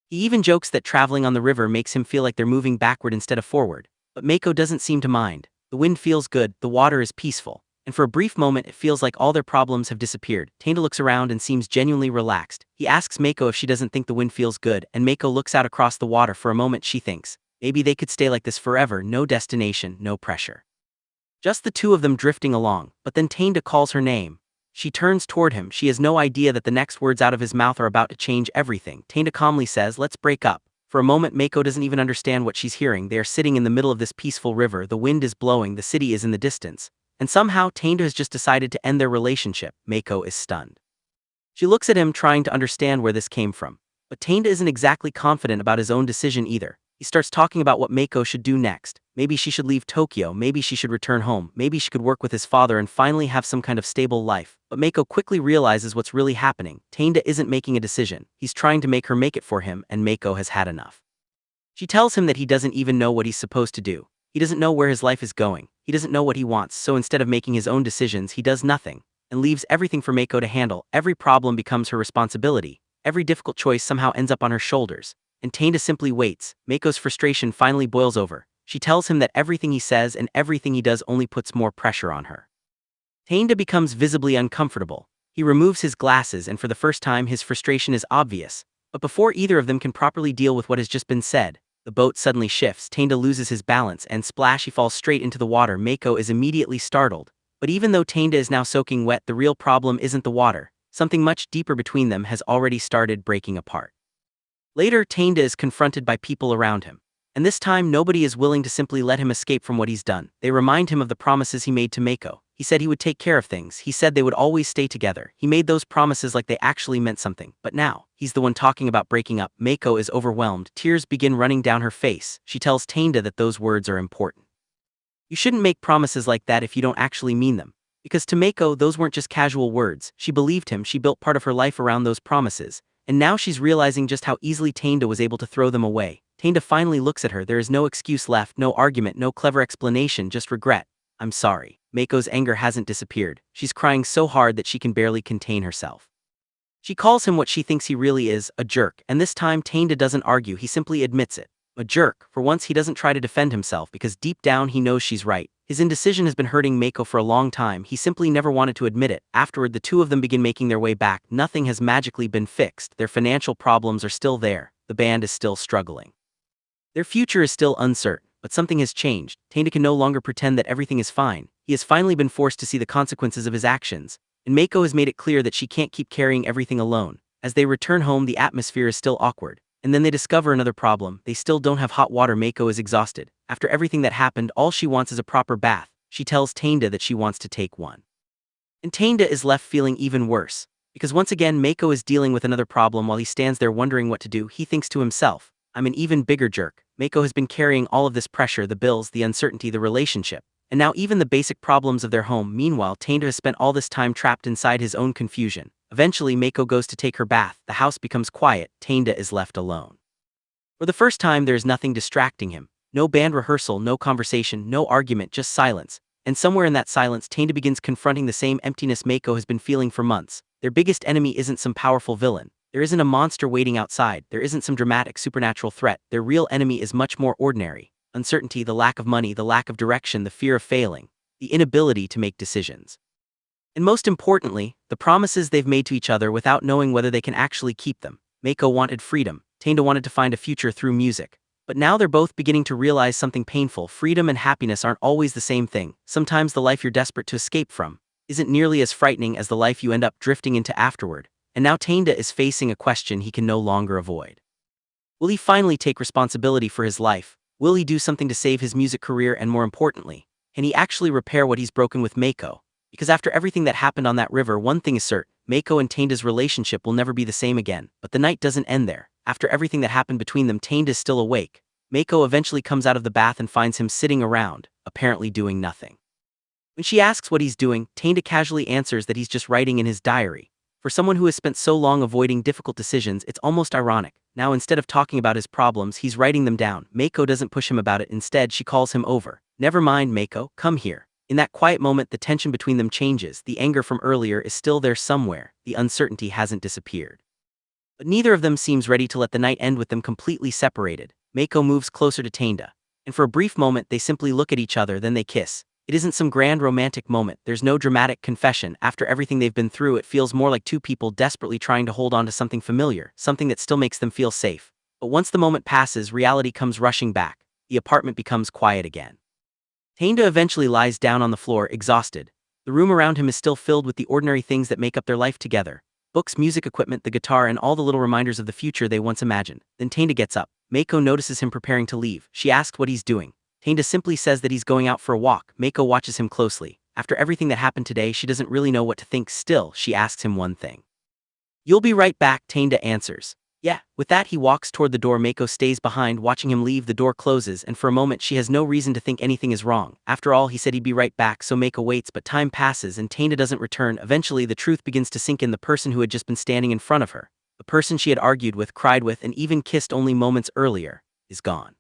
[SPEAKER 1] He even jokes that traveling on the river makes him feel like they're moving backward instead of forward. But Meiko doesn't seem to mind. The wind feels good, the water is peaceful. And for a brief moment it feels like all their problems have disappeared. Taneda looks around and seems genuinely relaxed. He asks Meiko if she doesn't think the wind feels good, and Meiko looks out across the water. For a moment she thinks, maybe they could stay like this forever, no destination, no pressure. Just the two of them drifting along, but then Taneda calls her name. She turns toward him. She has no idea that the next words out of his mouth are about to change everything. Taneda calmly says, "Let's break up." For a moment Meiko doesn't even understand what she's hearing. They are sitting in the middle of this peaceful river, the wind is blowing, the city is in the distance. And somehow Taneda has just decided to end their relationship. Meiko is stunned. She looks at him, trying to understand where this came from. But Taneda isn't exactly confident about his own decision either. He starts talking about what Meiko should do next. Maybe she should leave Tokyo, maybe she should return home, maybe she could work with his father and finally have some kind of stable life. But Meiko quickly realizes what's really happening. Taneda isn't making a decision. He's trying to make her make it for him, and Meiko has had enough. She tells him that he doesn't even know what he's supposed to do. He doesn't know where his life is going. He doesn't know what he wants, so instead of making his own decisions, he does nothing. and leaves everything for Meiko to handle. Every problem becomes her responsibility. Every difficult choice somehow ends up on her shoulders. And Taneda simply waits. Meiko's frustration finally boils over. She tells him that everything he says and everything he does only puts more pressure on her. Taneda becomes visibly uncomfortable. He removes his glasses and for the first time his frustration is obvious. But before either of them can properly deal with what has just been said, the boat suddenly shifts. Taneda loses his balance and splash, he falls straight into the water. Meiko is immediately startled. But even though Taneda is now soaking wet, the real problem isn't the water. Something much deeper between them has already started breaking apart. Later, Taneda is confronted by people around him. And this time nobody is willing to simply let him escape from what he's done. They remind him of the promises he made to Meiko. He said he would take care of things. He said they would always stay together. He made those promises like they actually meant something. But now, he's the one talking about breaking up. Meiko is overwhelmed. Tears begin running down her face. She tells Taneda that those words are important. You shouldn't make promises like that if you don't actually mean them. Because to Meiko, those weren't just casual words. She believed him. She built part of her life around those promises. And now she's realizing just how easily Taneda was able to throw them away. Taneda finally looks at her. There is no excuse left, no argument, no clever explanation, just regret. I'm sorry. Meiko's anger hasn't disappeared. She's crying so hard that she can barely contain herself. She calls him what she thinks he really is, a jerk, and this time Taneda doesn't argue, he simply admits it. A jerk. For once he doesn't try to defend himself because deep down he knows she's right. His indecision has been hurting Meiko for a long time. He simply never wanted to admit it. Afterward, the two of them begin making their way back. Nothing has magically been fixed. Their financial problems are still there. The band is still struggling. Their future is still uncertain, but something has changed. Taneda can no longer pretend that everything is fine. He has finally been forced to see the consequences of his actions, and Meiko has made it clear that she can't keep carrying everything alone. As they return home, the atmosphere is still awkward, and then they discover another problem. They still don't have hot water. Meiko is exhausted. After everything that happened, all she wants is a proper bath. She tells Taneda that she wants to take one. And Taneda is left feeling even worse, because once again Meiko is dealing with another problem while he stands there wondering what to do. He thinks to himself, I'm an even bigger jerk. Meiko has been carrying all of this pressure, the bills, the uncertainty, the relationship, and now even the basic problems of their home. Meanwhile, Taneda has spent all this time trapped inside his own confusion. Eventually, Meiko goes to take her bath. The house becomes quiet. Taneda is left alone. For the first time, there is nothing distracting him. No band rehearsal, no conversation, no argument, just silence. And somewhere in that silence, Taneda begins confronting the same emptiness Meiko has been feeling for months. Their biggest enemy isn't some powerful villain. There isn't a monster waiting outside. There isn't some dramatic supernatural threat. Their real enemy is much more ordinary. Uncertainty, the lack of money, the lack of direction, the fear of failing, the inability to make decisions. And most importantly, the promises they've made to each other without knowing whether they can actually keep them. Meiko wanted freedom. Taneda wanted to find a future through music. But now they're both beginning to realize something painful. Freedom and happiness aren't always the same thing. Sometimes the life you're desperate to escape from isn't nearly as frightening as the life you end up drifting into afterward. And now Taneda is facing a question he can no longer avoid. Will he finally take responsibility for his life? Will he do something to save his music career, and more importantly, can he actually repair what he's broken with Meiko? Because after everything that happened on that river, one thing is certain, Meiko and Taneda's relationship will never be the same again. But the night doesn't end there. After everything that happened between them, Taneda is still awake. Meiko eventually comes out of the bath and finds him sitting around, apparently doing nothing. When she asks what he's doing, Taneda casually answers that he's just writing in his diary. For someone who has spent so long avoiding difficult decisions, it's almost ironic. Now instead of talking about his problems, he's writing them down. Meiko doesn't push him about it. Instead, she calls him over. Never mind, Meiko, come here. In that quiet moment, the tension between them changes. The anger from earlier is still there somewhere. The uncertainty hasn't disappeared. But neither of them seems ready to let the night end with them completely separated. Meiko moves closer to Taneda, and for a brief moment they simply look at each other, then they kiss. It isn't some grand romantic moment. There's no dramatic confession. After everything they've been through, it feels more like two people desperately trying to hold on to something familiar, something that still makes them feel safe. But once the moment passes, reality comes rushing back. The apartment becomes quiet again. Taneda eventually lies down on the floor, exhausted. The room around him is still filled with the ordinary things that make up their life together. Books, music equipment, the guitar, and all the little reminders of the future they once imagined. Then Taneda gets up. Meiko notices him preparing to leave. She asks what he's doing. Taneda simply says that he's going out for a walk. Meiko watches him closely. After everything that happened today, she doesn't really know what to think. Still, she asks him one thing. You'll be right back, Taneda answers. Yeah. With that, he walks toward the door. Meiko stays behind, watching him leave. The door closes, and for a moment she has no reason to think anything is wrong. After all, he said he'd be right back, so Meiko waits, but time passes and Taneda doesn't return. Eventually, the truth begins to sink in. The person who had just been standing in front of her, the person she had argued with, cried with, and even kissed only moments earlier, is gone.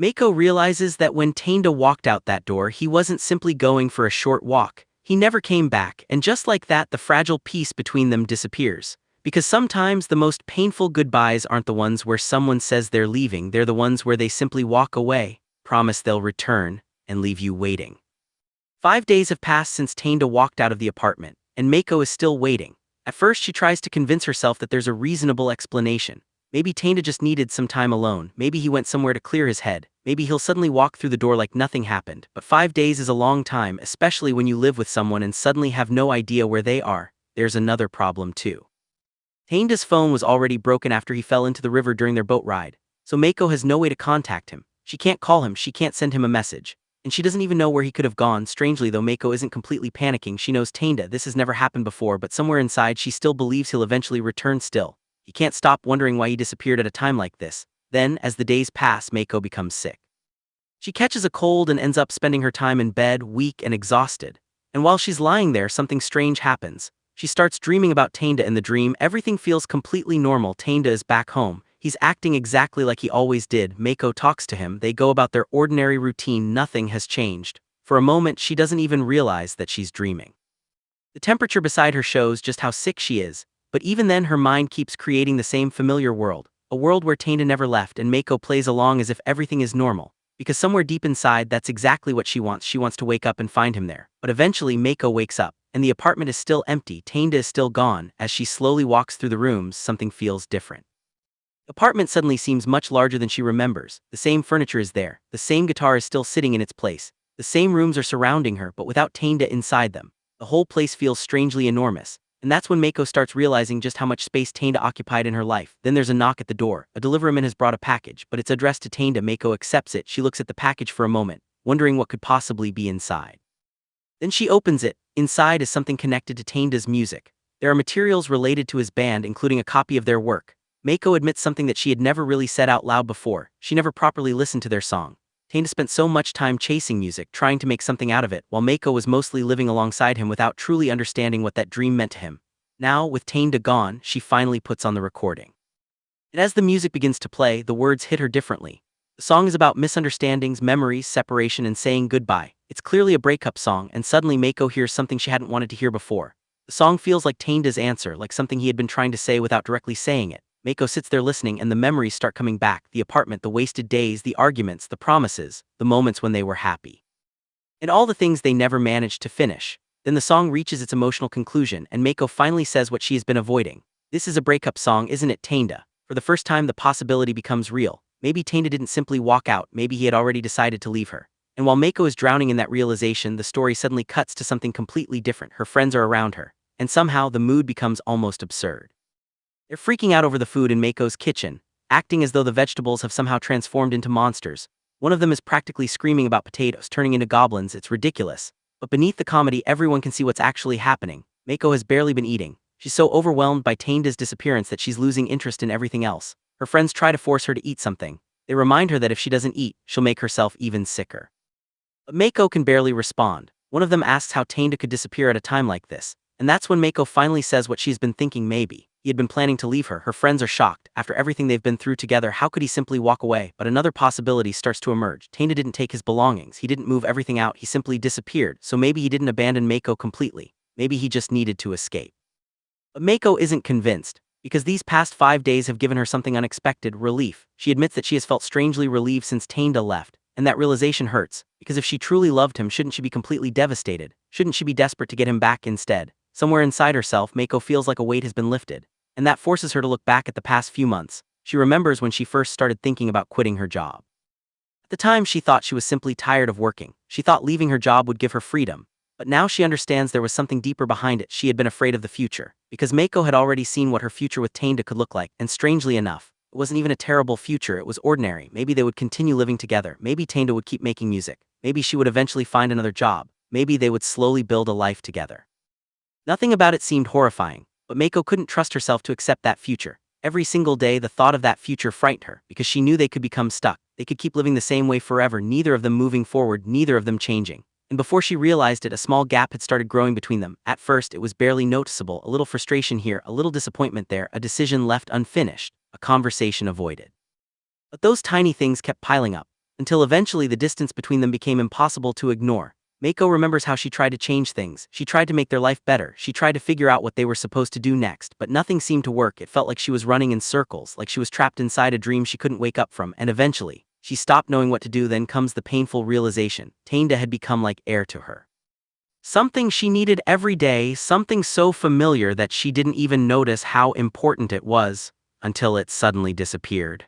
[SPEAKER 1] Meiko realizes that when Taneda walked out that door, he wasn't simply going for a short walk. he never came back, and just like that, the fragile peace between them disappears. Because sometimes the most painful goodbyes aren't the ones where someone says they're leaving, they're the ones where they simply walk away, promise they'll return, and leave you waiting. 5 days have passed since Taneda walked out of the apartment, and Meiko is still waiting. At first she tries to convince herself that there's a reasonable explanation. Maybe Taneda just needed some time alone, maybe he went somewhere to clear his head, maybe he'll suddenly walk through the door like nothing happened. But 5 days is a long time, especially when you live with someone and suddenly have no idea where they are. There's another problem too. Taneda's phone was already broken after he fell into the river during their boat ride, so Meiko has no way to contact him. She can't call him, she can't send him a message. And she doesn't even know where he could have gone. Strangely though, Meiko isn't completely panicking. She knows Taneda, this has never happened before, but somewhere inside she still believes he'll eventually return still. He can't stop wondering why he disappeared at a time like this. Then, as the days pass, Meiko becomes sick. She catches a cold and ends up spending her time in bed, weak and exhausted. And while she's lying there, something strange happens. She starts dreaming about Taneda. In the dream, everything feels completely normal. Taneda is back home. He's acting exactly like he always did. Meiko talks to him. They go about their ordinary routine. Nothing has changed. For a moment, she doesn't even realize that she's dreaming. The temperature beside her shows just how sick she is, but even then her mind keeps creating the same familiar world, a world where Taneda never left, and Meiko plays along as if everything is normal. Because somewhere deep inside, that's exactly what she wants. She wants to wake up and find him there. But eventually, Meiko wakes up, and the apartment is still empty. Taneda is still gone. As she slowly walks through the rooms, something feels different. The apartment suddenly seems much larger than she remembers. The same furniture is there. The same guitar is still sitting in its place. The same rooms are surrounding her, but without Taneda inside them. The whole place feels strangely enormous. And that's when Meiko starts realizing just how much space Taneda occupied in her life. Then there's a knock at the door. A deliveryman has brought a package, but it's addressed to Taneda. Meiko accepts it. She looks at the package for a moment, wondering what could possibly be inside. Then she opens it. Inside is something connected to Taneda's music. There are materials related to his band, including a copy of their work. Meiko admits something that she had never really said out loud before. She never properly listened to their song. Taneda spent so much time chasing music, trying to make something out of it, while Meiko was mostly living alongside him without truly understanding what that dream meant to him. Now, with Taneda gone, she finally puts on the recording. And as the music begins to play, the words hit her differently. The song is about misunderstandings, memories, separation, and saying goodbye. It's clearly a breakup song, and suddenly Meiko hears something she hadn't wanted to hear before. The song feels like Taneda's answer, like something he had been trying to say without directly saying it. Meiko sits there listening, and the memories start coming back. The apartment, the wasted days, the arguments, the promises, the moments when they were happy. And all the things they never managed to finish. Then the song reaches its emotional conclusion, and Meiko finally says what she has been avoiding. This is a breakup song, isn't it, Taneda? For the first time, the possibility becomes real. Maybe Taneda didn't simply walk out, maybe he had already decided to leave her. And while Meiko is drowning in that realization, the story suddenly cuts to something completely different. Her friends are around her, and somehow the mood becomes almost absurd. They're freaking out over the food in Meiko's kitchen, acting as though the vegetables have somehow transformed into monsters. One of them is practically screaming about potatoes turning into goblins. It's ridiculous. But beneath the comedy, everyone can see what's actually happening. Meiko has barely been eating. She's so overwhelmed by Taneda's disappearance that she's losing interest in everything else. Her friends try to force her to eat something. They remind her that if she doesn't eat, she'll make herself even sicker. But Meiko can barely respond. One of them asks how Taneda could disappear at a time like this. And that's when Meiko finally says what she's been thinking. Maybe he had been planning to leave her. Her friends are shocked. After everything they've been through together, how could he simply walk away? But another possibility starts to emerge. Taneda didn't take his belongings. He didn't move everything out. He simply disappeared. So maybe he didn't abandon Meiko completely. Maybe he just needed to escape. But Meiko isn't convinced, because these past 5 days have given her something unexpected: relief. She admits that she has felt strangely relieved since Taneda left. And that realization hurts, because if she truly loved him, shouldn't she be completely devastated? Shouldn't she be desperate to get him back instead? Somewhere inside herself, Meiko feels like a weight has been lifted. And that forces her to look back at the past few months. She remembers when she first started thinking about quitting her job. At the time, she thought she was simply tired of working. She thought leaving her job would give her freedom. But now she understands there was something deeper behind it. She had been afraid of the future, because Meiko had already seen what her future with Taneda could look like. And strangely enough, it wasn't even a terrible future. It was ordinary. Maybe they would continue living together. Maybe Taneda would keep making music. Maybe she would eventually find another job. Maybe they would slowly build a life together. Nothing about it seemed horrifying, but Meiko couldn't trust herself to accept that future. Every single day, the thought of that future frightened her, because she knew they could become stuck. They could keep living the same way forever, neither of them moving forward, neither of them changing. And before she realized it, a small gap had started growing between them. At first, it was barely noticeable: a little frustration here, a little disappointment there, a decision left unfinished, a conversation avoided. But those tiny things kept piling up, until eventually the distance between them became impossible to ignore. Meiko remembers how she tried to change things, she tried to make their life better, she tried to figure out what they were supposed to do next, but nothing seemed to work. It felt like she was running in circles, like she was trapped inside a dream she couldn't wake up from, and eventually, she stopped knowing what to do. Then comes the painful realization: Taneda had become like air to her. Something she needed every day, something so familiar that she didn't even notice how important it was, until it suddenly disappeared.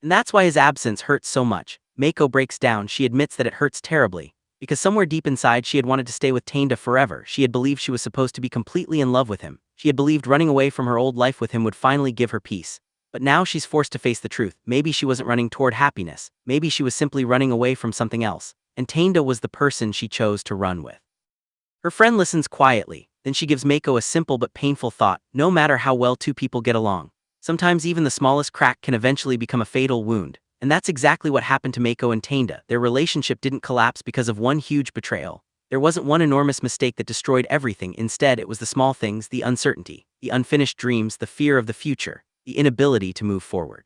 [SPEAKER 1] And that's why his absence hurts so much. Meiko breaks down. She admits that it hurts terribly, because somewhere deep inside she had wanted to stay with Taneda forever. She had believed she was supposed to be completely in love with him. She had believed running away from her old life with him would finally give her peace. But now she's forced to face the truth. Maybe she wasn't running toward happiness. Maybe she was simply running away from something else. And Taneda was the person she chose to run with. Her friend listens quietly, then she gives Meiko a simple but painful thought: no matter how well two people get along, sometimes even the smallest crack can eventually become a fatal wound. And that's exactly what happened to Meiko and Taneda. Their relationship didn't collapse because of one huge betrayal. There wasn't one enormous mistake that destroyed everything. Instead, it was the small things: the uncertainty, the unfinished dreams, the fear of the future, the inability to move forward.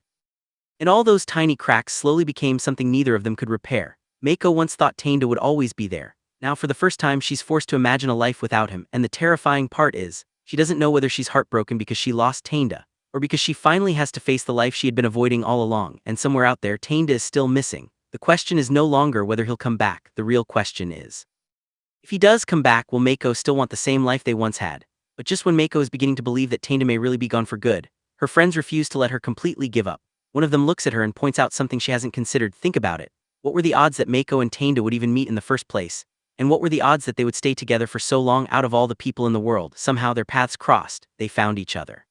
[SPEAKER 1] And all those tiny cracks slowly became something neither of them could repair. Meiko once thought Taneda would always be there. Now for the first time she's forced to imagine a life without him, and the terrifying part is, she doesn't know whether she's heartbroken because she lost Taneda, or because she finally has to face the life she had been avoiding all along. And somewhere out there, Taneda is still missing. The question is no longer whether he'll come back. The real question is, if he does come back, will Meiko still want the same life they once had? But just when Meiko is beginning to believe that Taneda may really be gone for good, her friends refuse to let her completely give up. One of them looks at her and points out something she hasn't considered. Think about it. What were the odds that Meiko and Taneda would even meet in the first place? And what were the odds that they would stay together for so long? Out of all the people in the world, somehow their paths crossed. They found each other.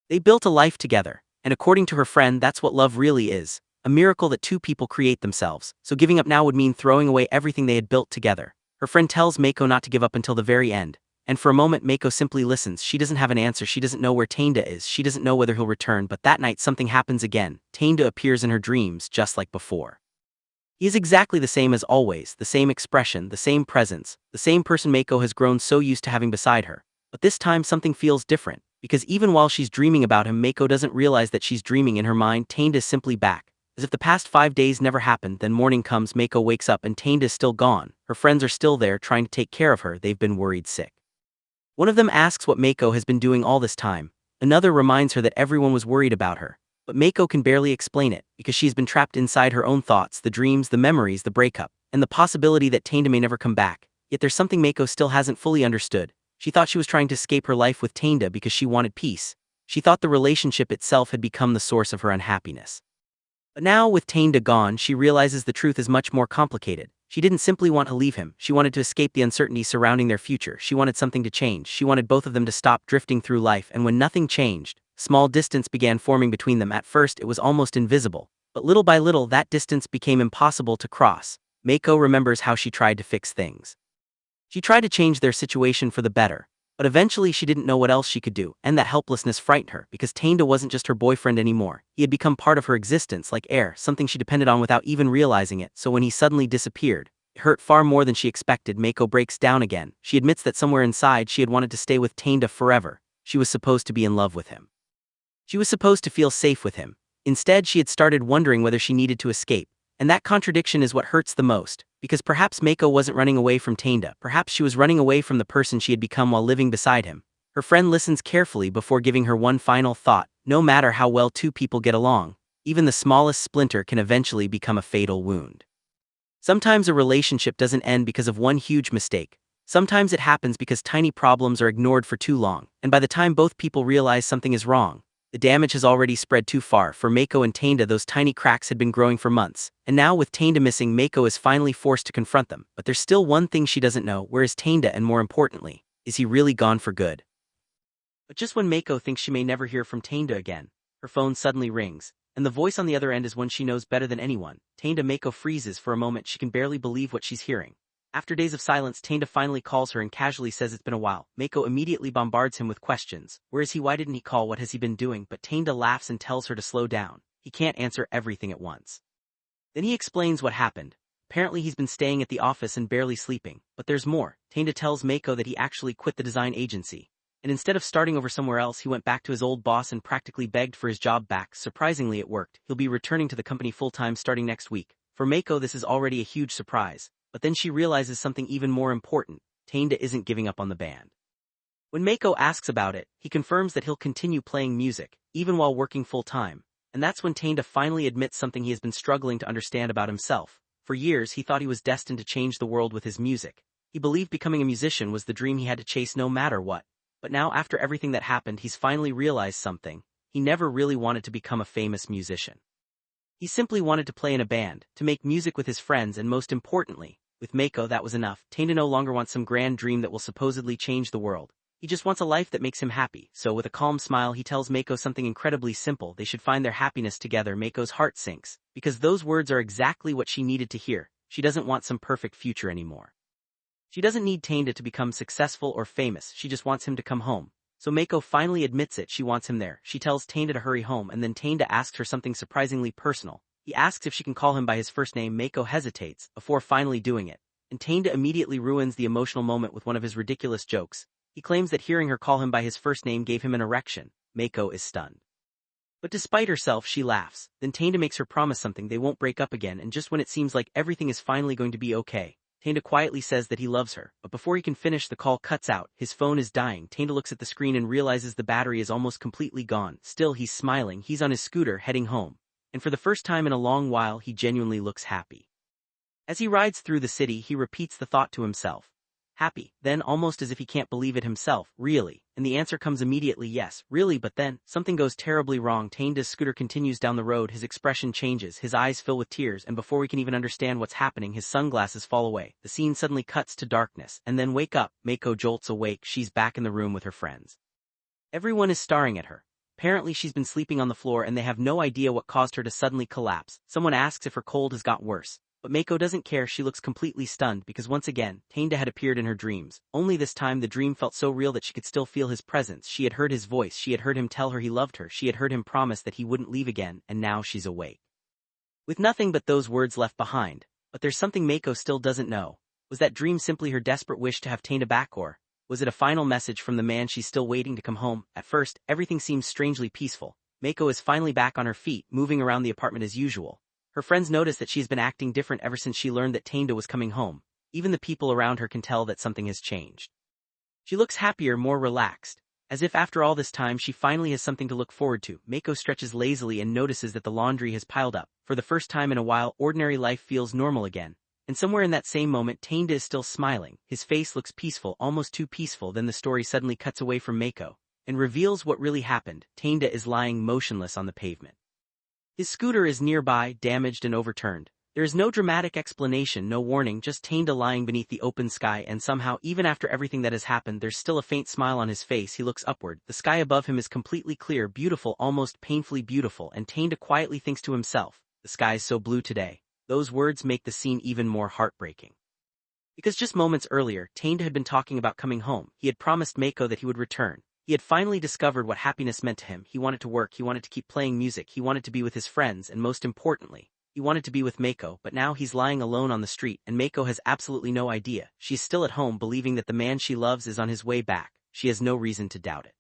[SPEAKER 1] They built a life together, and according to her friend, that's what love really is: a miracle that two people create themselves. So giving up now would mean throwing away everything they had built together. Her friend tells Meiko not to give up until the very end, and for a moment Meiko simply listens. She doesn't have an answer. She doesn't know where Taneda is. She doesn't know whether he'll return. But that night something happens again. Taneda appears in her dreams just like before. He is exactly the same as always, the same expression, the same presence, the same person Meiko has grown so used to having beside her. But this time something feels different, because even while she's dreaming about him, Meiko doesn't realize that she's dreaming. In her mind, Taneda is simply back, as if the past 5 days never happened. Then morning comes. Meiko wakes up and Taneda is still gone. Her friends are still there trying to take care of her. They've been worried sick. One of them asks what Meiko has been doing all this time. Another reminds her that everyone was worried about her. But Meiko can barely explain it, because she's been trapped inside her own thoughts, the dreams, the memories, the breakup, and the possibility that Taneda may never come back. Yet there's something Meiko still hasn't fully understood. She thought she was trying to escape her life with Taneda because she wanted peace. She thought the relationship itself had become the source of her unhappiness. But now, with Taneda gone, she realizes the truth is much more complicated. She didn't simply want to leave him. She wanted to escape the uncertainty surrounding their future. She wanted something to change. She wanted both of them to stop drifting through life. And when nothing changed, small distance began forming between them. At first it was almost invisible, but little by little that distance became impossible to cross. Meiko remembers how she tried to fix things. She tried to change their situation for the better, but eventually she didn't know what else she could do, and that helplessness frightened her, because Taneda wasn't just her boyfriend anymore. He had become part of her existence, like air, something she depended on without even realizing it. So when he suddenly disappeared, it hurt far more than she expected. Meiko breaks down again. She admits that somewhere inside she had wanted to stay with Taneda forever. She was supposed to be in love with him. She was supposed to feel safe with him. Instead, she had started wondering whether she needed to escape. And that contradiction is what hurts the most, because perhaps Meiko wasn't running away from Taneda. Perhaps she was running away from the person she had become while living beside him. Her friend listens carefully before giving her one final thought: no matter how well two people get along, even the smallest splinter can eventually become a fatal wound. Sometimes a relationship doesn't end because of one huge mistake. Sometimes it happens because tiny problems are ignored for too long, and by the time both people realize something is wrong, the damage has already spread too far. For Meiko and Taneda, those tiny cracks had been growing for months, and now with Taneda missing, Meiko is finally forced to confront them. But there's still one thing she doesn't know: where is Taneda, and more importantly, is he really gone for good? But just when Meiko thinks she may never hear from Taneda again, her phone suddenly rings, and the voice on the other end is one she knows better than anyone. Taneda. Meiko freezes for a moment. She can barely believe what she's hearing. After days of silence, Taneda finally calls her and casually says it's been a while. Meiko immediately bombards him with questions. Where is he? Why didn't he call? What has he been doing? But Taneda laughs and tells her to slow down. He can't answer everything at once. Then he explains what happened. Apparently he's been staying at the office and barely sleeping. But there's more. Taneda tells Meiko that he actually quit the design agency. And instead of starting over somewhere else, he went back to his old boss and practically begged for his job back. Surprisingly, it worked. He'll be returning to the company full-time starting next week. For Meiko, this is already a huge surprise. but then she realizes something even more important. Taneda isn't giving up on the band. When Meiko asks about it, he confirms that he'll continue playing music, even while working full-time, and that's when Taneda finally admits something he has been struggling to understand about himself. For years he thought he was destined to change the world with his music. He believed becoming a musician was the dream he had to chase no matter what. But now after everything that happened he's finally realized something. He never really wanted to become a famous musician. He simply wanted to play in a band, to make music with his friends, and most importantly, with Meiko that was enough. Taneda no longer wants some grand dream that will supposedly change the world. He just wants a life that makes him happy. So with a calm smile he tells Meiko something incredibly simple: they should find their happiness together. Meiko's heart sinks, because those words are exactly what she needed to hear. She doesn't want some perfect future anymore. She doesn't need Taneda to become successful or famous, she just wants him to come home. So Meiko finally admits it, she wants him there. She tells Taneda to hurry home, and then Taneda asks her something surprisingly personal. He asks if she can call him by his first name. Meiko hesitates, before finally doing it, and Taneda immediately ruins the emotional moment with one of his ridiculous jokes. He claims that hearing her call him by his first name gave him an erection. Meiko is stunned. But despite herself, she laughs. Then Taneda makes her promise something: they won't break up again, and just when it seems like everything is finally going to be okay, Taneda quietly says that he loves her, but before he can finish the call cuts out. His phone is dying. Taneda looks at the screen and realizes the battery is almost completely gone. Still, he's smiling. He's on his scooter heading home, and for the first time in a long while he genuinely looks happy. As he rides through the city he repeats the thought to himself. Happy. Then, almost as if he can't believe it himself, really? And the answer comes immediately: yes, really. But then, something goes terribly wrong. Taneda's scooter continues down the road, his expression changes, his eyes fill with tears, and before we can even understand what's happening his sunglasses fall away. The scene suddenly cuts to darkness, and then wake up. Meiko jolts awake. She's back in the room with her friends. Everyone is staring at her. Apparently she's been sleeping on the floor and they have no idea what caused her to suddenly collapse. Someone asks if her cold has got worse. But Meiko doesn't care. She looks completely stunned because once again, Taneda had appeared in her dreams. Only this time the dream felt so real that she could still feel his presence. She had heard his voice. She had heard him tell her he loved her. She had heard him promise that he wouldn't leave again, and now she's awake, with nothing but those words left behind. But there's something Meiko still doesn't know. Was that dream simply her desperate wish to have Taneda back, or was it a final message from the man she's still waiting to come home? At first, everything seems strangely peaceful. Meiko is finally back on her feet, moving around the apartment as usual. Her friends notice that she's been acting different ever since she learned that Taneda was coming home. Even the people around her can tell that something has changed. She looks happier, more relaxed, as if after all this time she finally has something to look forward to. Meiko stretches lazily and notices that the laundry has piled up. For the first time in a while, ordinary life feels normal again. And somewhere in that same moment, Taneda is still smiling. His face looks peaceful, almost too peaceful. Then the story suddenly cuts away from Meiko and reveals what really happened. Taneda is lying motionless on the pavement. His scooter is nearby, damaged and overturned. There is no dramatic explanation, no warning, just Taneda lying beneath the open sky, and somehow, even after everything that has happened, there's still a faint smile on his face. He looks upward. The sky above him is completely clear, beautiful, almost painfully beautiful, and Taneda quietly thinks to himself, the sky's so blue today. Those words make the scene even more heartbreaking. Because just moments earlier, Taneda had been talking about coming home. He had promised Meiko that he would return. He had finally discovered what happiness meant to him. He wanted to work, he wanted to keep playing music, he wanted to be with his friends, and most importantly, he wanted to be with Meiko. But now he's lying alone on the street, and Meiko has absolutely no idea. She's still at home, believing that the man she loves is on his way back. She has no reason to doubt it.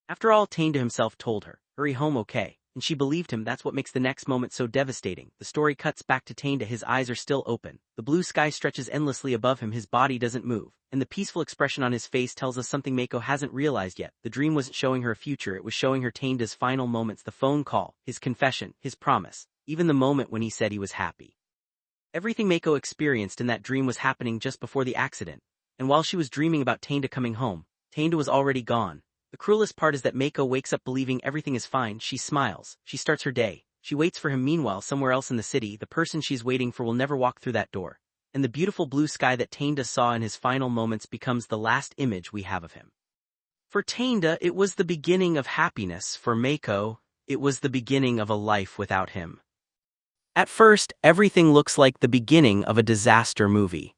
[SPEAKER 1] After all, Taneda himself told her, hurry home, okay? And she believed him. That's what makes the next moment so devastating. The story cuts back to Taneda. His eyes are still open. The blue sky stretches endlessly above him. His body doesn't move, and the peaceful expression on his face tells us something Meiko hasn't realized yet. The dream wasn't showing her a future, it was showing her Taneda's final moments. The phone call, his confession, his promise, even the moment when he said he was happy. Everything Meiko experienced in that dream was happening just before the accident, and while she was dreaming about Taneda coming home, Taneda was already gone. The cruelest part is that Meiko wakes up believing everything is fine. She smiles. She starts her day. She waits for him. Meanwhile, somewhere else in the city, the person she's waiting for will never walk through that door. And the beautiful blue sky that Taneda saw in his final moments becomes the last image we have of him. For Taneda, it was the beginning of happiness. For Meiko, it was the beginning of a life without him. At first, everything looks like the beginning of a disaster movie.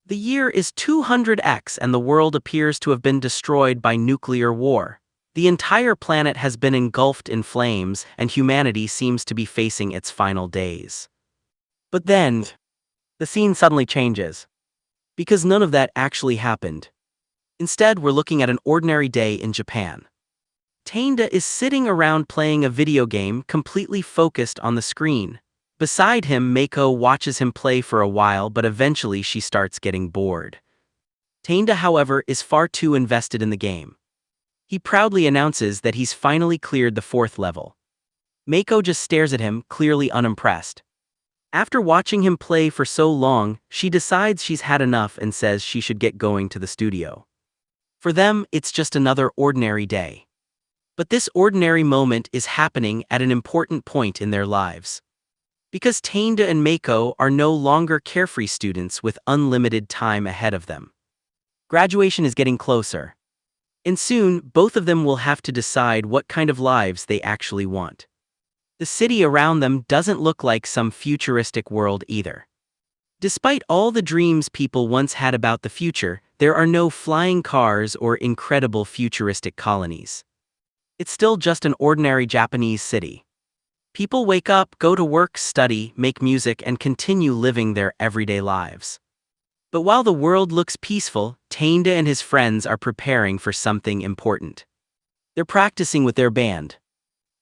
[SPEAKER 1] The year is 200x and the world appears to have been destroyed by nuclear war. The entire planet has been engulfed in flames and humanity seems to be facing its final days. But then, the scene suddenly changes. Because none of that actually happened. Instead, we're looking at an ordinary day in Japan. Taneda is sitting around playing a video game, completely focused on the screen. Beside him, Meiko watches him play for a while, but eventually she starts getting bored. Taneda, however, is far too invested in the game. He proudly announces that he's finally cleared the 4th level. Meiko just stares at him, clearly unimpressed. After watching him play for so long, she decides she's had enough and says she should get going to the studio. For them, it's just another ordinary day. But this ordinary moment is happening at an important point in their lives. Because Taneda and Meiko are no longer carefree students with unlimited time ahead of them. Graduation is getting closer. And soon, both of them will have to decide what kind of lives they actually want. The city around them doesn't look like some futuristic world either. Despite all the dreams people once had about the future, there are no flying cars or incredible futuristic colonies. It's still just an ordinary Japanese city. People wake up, go to work, study, make music, and continue living their everyday lives. But while the world looks peaceful, Taneda and his friends are preparing for something important. They're practicing with their band.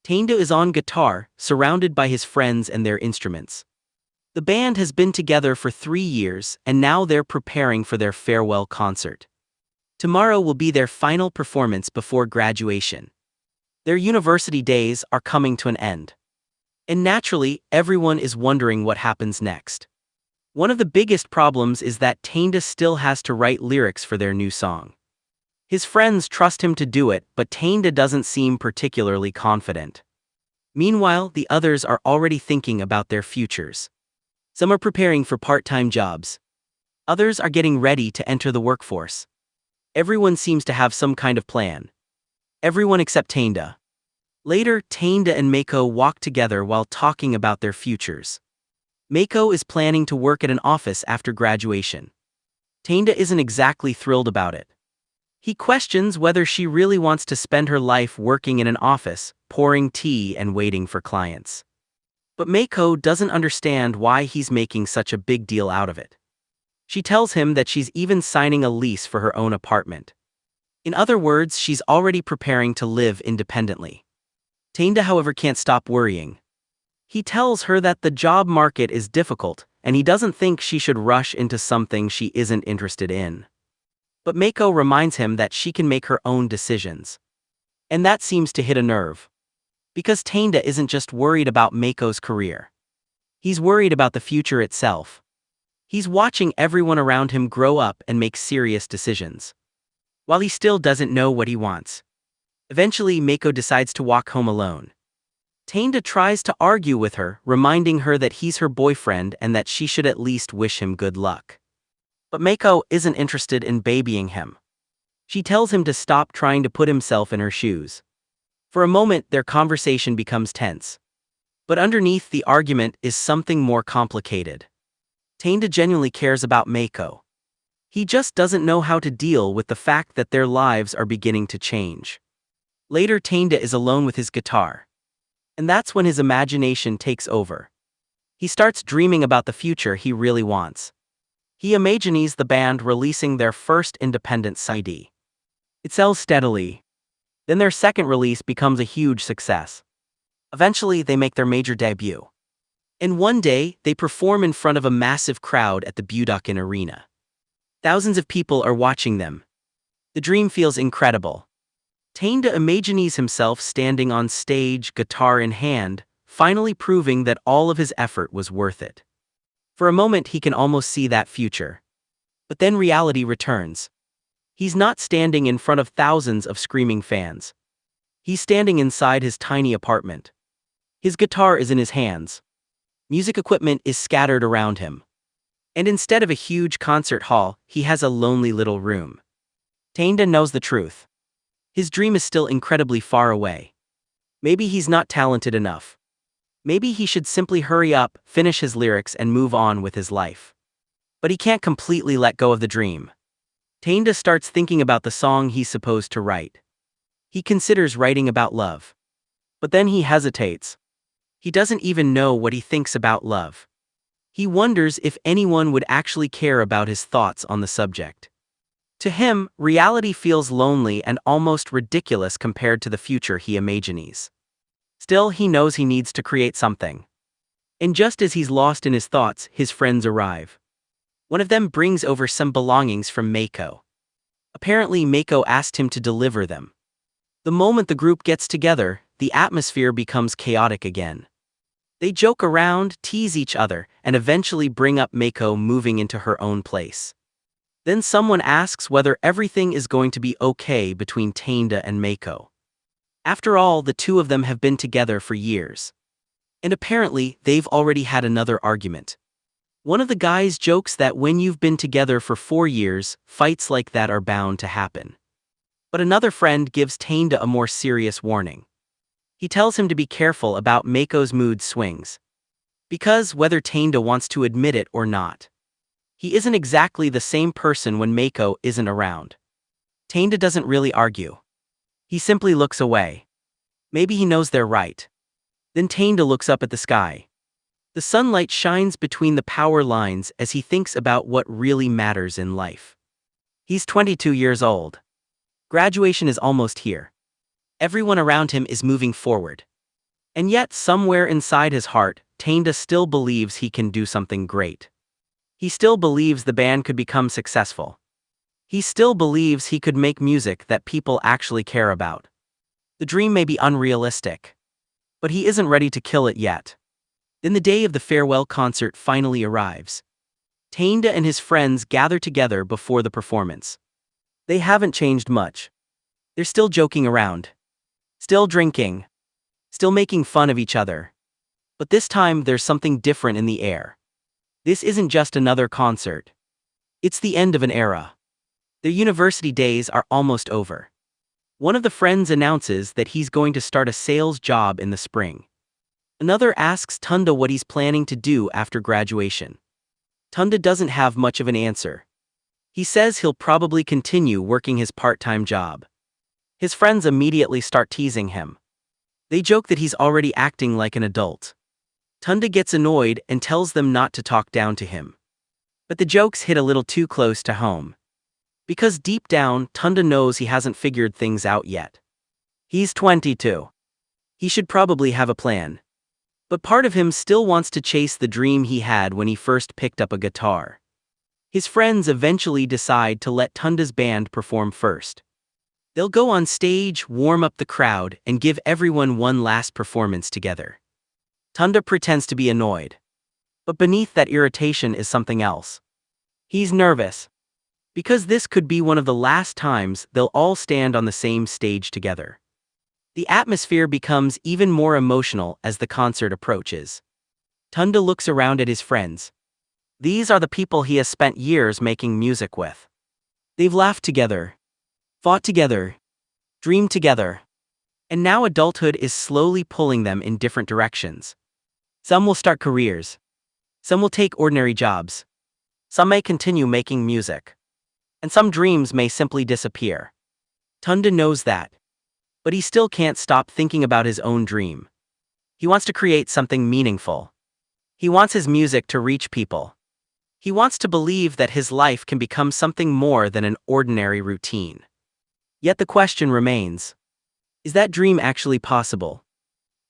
[SPEAKER 1] Taneda is on guitar, surrounded by his friends and their instruments. The band has been together for 3 years, and now they're preparing for their farewell concert. Tomorrow will be their final performance before graduation. Their university days are coming to an end. And naturally, everyone is wondering what happens next. One of the biggest problems is that Taneda still has to write lyrics for their new song. His friends trust him to do it, but Taneda doesn't seem particularly confident. Meanwhile, the others are already thinking about their futures. Some are preparing for part-time jobs. Others are getting ready to enter the workforce. Everyone seems to have some kind of plan. Everyone except Taneda. Later, Taneda and Meiko walk together while talking about their futures. Meiko is planning to work at an office after graduation. Taneda isn't exactly thrilled about it. He questions whether she really wants to spend her life working in an office, pouring tea and waiting for clients. But Meiko doesn't understand why he's making such a big deal out of it. She tells him that she's even signing a lease for her own apartment. In other words, she's already preparing to live independently. Taneda, however, can't stop worrying. He tells her that the job market is difficult, and he doesn't think she should rush into something she isn't interested in. But Meiko reminds him that she can make her own decisions. And that seems to hit a nerve. Because Taneda isn't just worried about Meiko's career. He's worried about the future itself. He's watching everyone around him grow up and make serious decisions. While he still doesn't know what he wants. Eventually, Meiko decides to walk home alone. Taneda tries to argue with her, reminding her that he's her boyfriend and that she should at least wish him good luck. But Meiko isn't interested in babying him. She tells him to stop trying to put himself in her shoes. For a moment, their conversation becomes tense. But underneath the argument is something more complicated. Taneda genuinely cares about Meiko. He just doesn't know how to deal with the fact that their lives are beginning to change. Later, Taneda is alone with his guitar. And that's when his imagination takes over. He starts dreaming about the future he really wants. He imagines the band releasing their first independent CD. It sells steadily. Then their second release becomes a huge success. Eventually, they make their major debut. And one day, they perform in front of a massive crowd at the Budokan Arena. Thousands of people are watching them. The dream feels incredible. Taneda imagines himself standing on stage, guitar in hand, finally proving that all of his effort was worth it. For a moment, he can almost see that future. But then reality returns. He's not standing in front of thousands of screaming fans. He's standing inside his tiny apartment. His guitar is in his hands. Music equipment is scattered around him. And instead of a huge concert hall, he has a lonely little room. Taneda knows the truth. His dream is still incredibly far away. Maybe he's not talented enough. Maybe he should simply hurry up, finish his lyrics, and move on with his life. But he can't completely let go of the dream. Taneda starts thinking about the song he's supposed to write. He considers writing about love. But then he hesitates. He doesn't even know what he thinks about love. He wonders if anyone would actually care about his thoughts on the subject. To him, reality feels lonely and almost ridiculous compared to the future he imagines. Still, he knows he needs to create something. And just as he's lost in his thoughts, his friends arrive. One of them brings over some belongings from Meiko. Apparently, Meiko asked him to deliver them. The moment the group gets together, the atmosphere becomes chaotic again. They joke around, tease each other, and eventually bring up Meiko moving into her own place. Then someone asks whether everything is going to be okay between Taneda and Meiko. After all, the two of them have been together for years. And apparently, they've already had another argument. One of the guys jokes that when you've been together for 4 years, fights like that are bound to happen. But another friend gives Taneda a more serious warning. He tells him to be careful about Meiko's mood swings. Because whether Taneda wants to admit it or not, he isn't exactly the same person when Meiko isn't around. Taneda doesn't really argue. He simply looks away. Maybe he knows they're right. Then Taneda looks up at the sky. The sunlight shines between the power lines as he thinks about what really matters in life. He's 22 years old. Graduation is almost here. Everyone around him is moving forward. And yet, somewhere inside his heart, Taneda still believes he can do something great. He still believes the band could become successful. He still believes he could make music that people actually care about. The dream may be unrealistic, but he isn't ready to kill it yet. Then the day of the farewell concert finally arrives. Taneda and his friends gather together before the performance. They haven't changed much. They're still joking around. Still drinking. Still making fun of each other. But this time there's something different in the air. This isn't just another concert. It's the end of an era. Their university days are almost over. One of the friends announces that he's going to start a sales job in the spring. Another asks Taneda what he's planning to do after graduation. Taneda doesn't have much of an answer. He says he'll probably continue working his part-time job. His friends immediately start teasing him. They joke that he's already acting like an adult. Taneda gets annoyed and tells them not to talk down to him. But the jokes hit a little too close to home. Because deep down, Taneda knows he hasn't figured things out yet. He's 22. He should probably have a plan. But part of him still wants to chase the dream he had when he first picked up a guitar. His friends eventually decide to let Taneda's band perform first. They'll go on stage, warm up the crowd, and give everyone one last performance together. Taneda pretends to be annoyed. But beneath that irritation is something else. He's nervous. Because this could be one of the last times they'll all stand on the same stage together. The atmosphere becomes even more emotional as the concert approaches. Taneda looks around at his friends. These are the people he has spent years making music with. They've laughed together, fought together, dreamed together, and now adulthood is slowly pulling them in different directions. Some will start careers. Some will take ordinary jobs. Some may continue making music. And some dreams may simply disappear. Taneda knows that. But he still can't stop thinking about his own dream. He wants to create something meaningful. He wants his music to reach people. He wants to believe that his life can become something more than an ordinary routine. Yet the question remains, is that dream actually possible?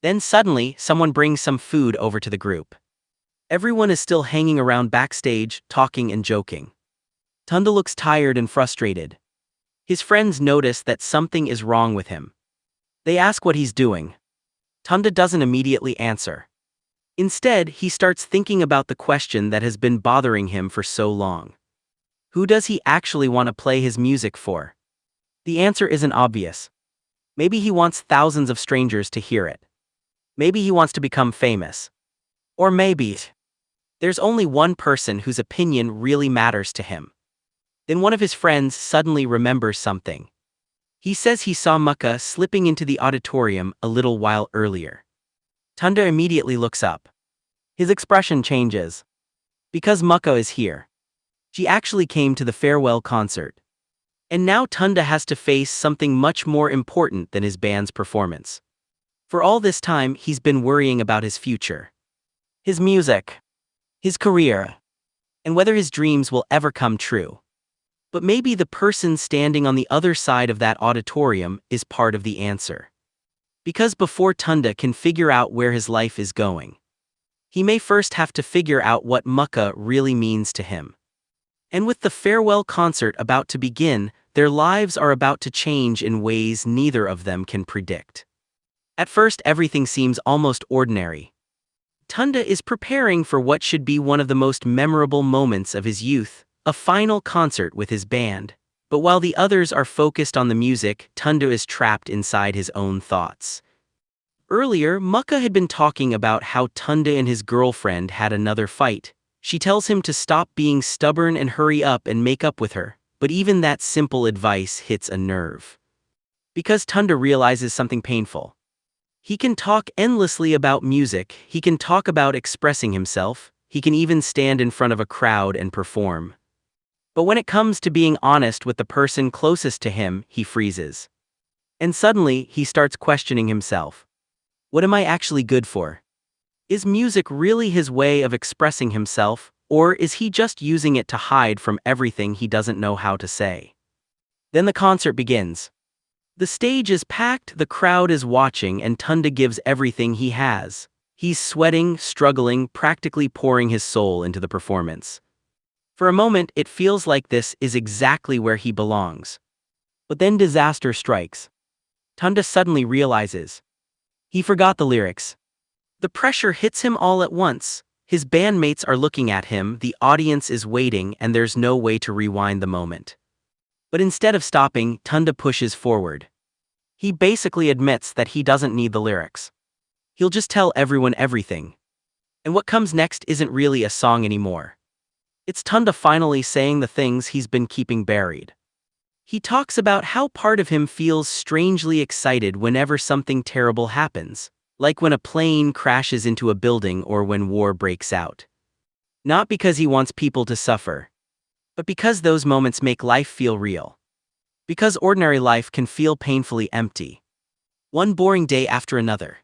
[SPEAKER 1] Then suddenly, someone brings some food over to the group. Everyone is still hanging around backstage, talking and joking. Taneda looks tired and frustrated. His friends notice that something is wrong with him. They ask what he's doing. Taneda doesn't immediately answer. Instead, he starts thinking about the question that has been bothering him for so long. Who does he actually want to play his music for? The answer isn't obvious. Maybe he wants thousands of strangers to hear it. Maybe he wants to become famous. Or maybe there's only one person whose opinion really matters to him. Then one of his friends suddenly remembers something. He says he saw Manga slipping into the auditorium a little while earlier. Taneda immediately looks up. His expression changes. Because Manga is here. She actually came to the farewell concert. And now Taneda has to face something much more important than his band's performance. For all this time, he's been worrying about his future. His music. His career. And whether his dreams will ever come true. But maybe the person standing on the other side of that auditorium is part of the answer. Because before Taneda can figure out where his life is going, He may first have to figure out what Manga really means to him. And with the farewell concert about to begin, their lives are about to change in ways neither of them can predict. At first, everything seems almost ordinary. Taneda is preparing for what should be one of the most memorable moments of his youth, a final concert with his band. But while the others are focused on the music, Taneda is trapped inside his own thoughts. Earlier, Manga had been talking about how Taneda and his girlfriend had another fight. She tells him to stop being stubborn and hurry up and make up with her, but even that simple advice hits a nerve. Because Taneda realizes something painful. He can talk endlessly about music, he can talk about expressing himself, he can even stand in front of a crowd and perform. But when it comes to being honest with the person closest to him, he freezes. And suddenly, he starts questioning himself. What am I actually good for? Is music really his way of expressing himself, or is he just using it to hide from everything he doesn't know how to say? Then the concert begins. The stage is packed, the crowd is watching, and Taneda gives everything he has. He's sweating, struggling, practically pouring his soul into the performance. For a moment, it feels like this is exactly where he belongs. But then disaster strikes. Taneda suddenly realizes. He forgot the lyrics. The pressure hits him all at once. His bandmates are looking at him, the audience is waiting, and there's no way to rewind the moment. But instead of stopping, Taneda pushes forward. He basically admits that he doesn't need the lyrics. He'll just tell everyone everything. And what comes next isn't really a song anymore. It's Taneda finally saying the things he's been keeping buried. He talks about how part of him feels strangely excited whenever something terrible happens, like when a plane crashes into a building or when war breaks out. Not because he wants people to suffer, but because those moments make life feel real. Because ordinary life can feel painfully empty. One boring day after another.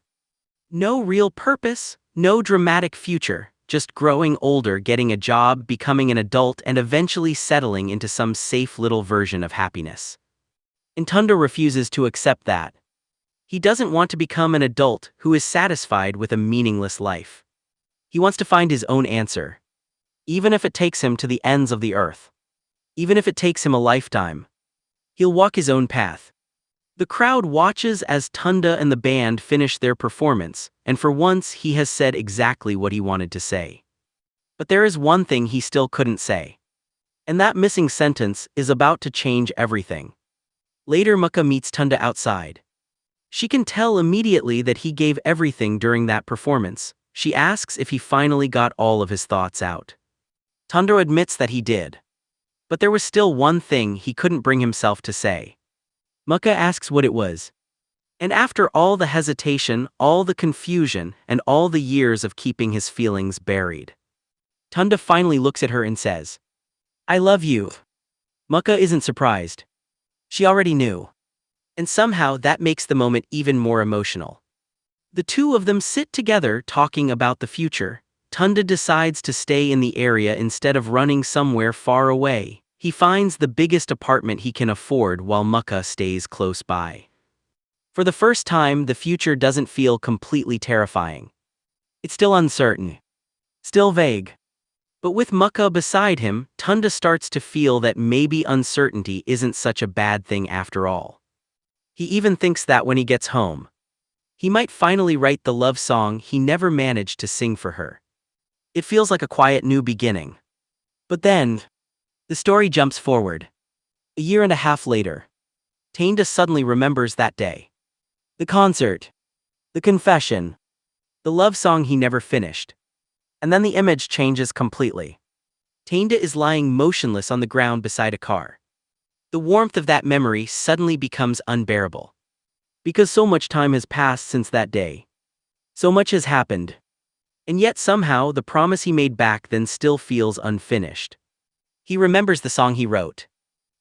[SPEAKER 1] No real purpose, no dramatic future, just growing older, getting a job, becoming an adult, and eventually settling into some safe little version of happiness. And Taneda refuses to accept that. He doesn't want to become an adult who is satisfied with a meaningless life. He wants to find his own answer. Even if it takes him to the ends of the earth. Even if it takes him a lifetime. He'll walk his own path. The crowd watches as Taneda and the band finish their performance, and for once he has said exactly what he wanted to say. But there is one thing he still couldn't say. And that missing sentence is about to change everything. Later, Manga meets Taneda outside. She can tell immediately that he gave everything during that performance. She asks if he finally got all of his thoughts out. Taneda admits that he did. But there was still one thing he couldn't bring himself to say. Manga asks what it was. And after all the hesitation, all the confusion, and all the years of keeping his feelings buried, Taneda finally looks at her and says, "I love you." Manga isn't surprised. She already knew. And somehow that makes the moment even more emotional. The two of them sit together talking about the future. Taneda decides to stay in the area instead of running somewhere far away. He finds the biggest apartment he can afford while Manga stays close by. For the first time, the future doesn't feel completely terrifying. It's still uncertain. Still vague. But with Manga beside him, Taneda starts to feel that maybe uncertainty isn't such a bad thing after all. He even thinks that when he gets home, he might finally write the love song he never managed to sing for her. It feels like a quiet new beginning. But then, the story jumps forward. A year and a half later, Taneda suddenly remembers that day. The concert. The confession. The love song he never finished. And then the image changes completely. Taneda is lying motionless on the ground beside a car. The warmth of that memory suddenly becomes unbearable. Because so much time has passed since that day. So much has happened. And yet somehow the promise he made back then still feels unfinished. He remembers the song he wrote.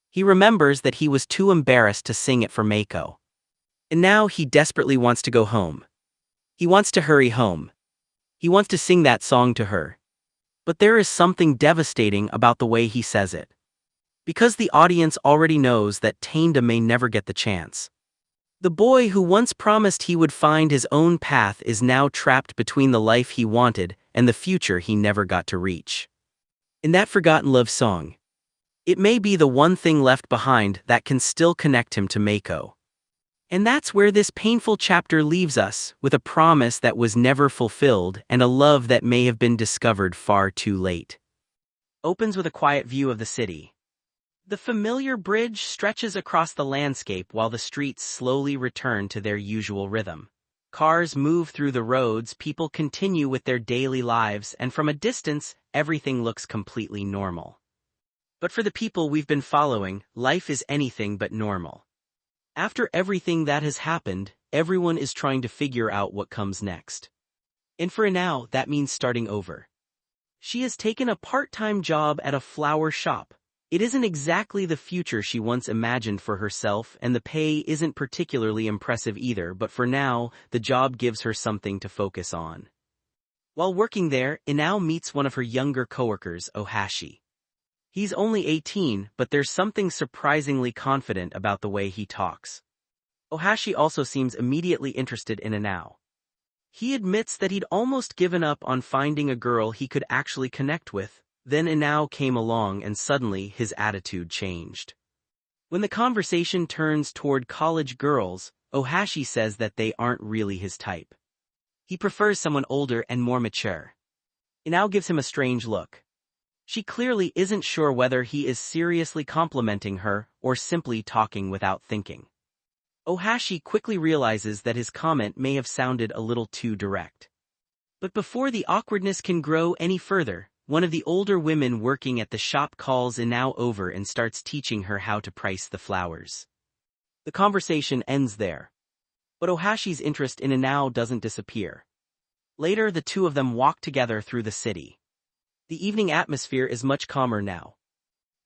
[SPEAKER 1] He remembers that he was too embarrassed to sing it for Meiko. And now he desperately wants to go home. He wants to hurry home. He wants to sing that song to her. But there is something devastating about the way he says it. Because the audience already knows that Taneda may never get the chance. The boy who once promised he would find his own path is now trapped between the life he wanted and the future he never got to reach. In that forgotten love song, it may be the one thing left behind that can still connect him to Meiko. And that's where this painful chapter leaves us, with a promise that was never fulfilled and a love that may have been discovered far too late. Opens with a quiet view of the city. The familiar bridge stretches across the landscape while the streets slowly return to their usual rhythm. Cars move through the roads, people continue with their daily lives, and from a distance, everything looks completely normal. But for the people we've been following, life is anything but normal. After everything that has happened, everyone is trying to figure out what comes next. And for now, that means starting over. She has taken a part-time job at a flower shop. It isn't exactly the future she once imagined for herself, and the pay isn't particularly impressive either, but for now, the job gives her something to focus on. While working there, Inao meets one of her younger coworkers, Ohashi. He's only 18, but there's something surprisingly confident about the way he talks. Ohashi also seems immediately interested in Inao. He admits that he'd almost given up on finding a girl he could actually connect with. Then Inao came along and suddenly his attitude changed. When the conversation turns toward college girls, Ohashi says that they aren't really his type. He prefers someone older and more mature. Inao gives him a strange look. She clearly isn't sure whether he is seriously complimenting her or simply talking without thinking. Ohashi quickly realizes that his comment may have sounded a little too direct. But before the awkwardness can grow any further, one of the older women working at the shop calls Inao over and starts teaching her how to price the flowers. The conversation ends there. But Ohashi's interest in Inao doesn't disappear. Later, the two of them walk together through the city. The evening atmosphere is much calmer now.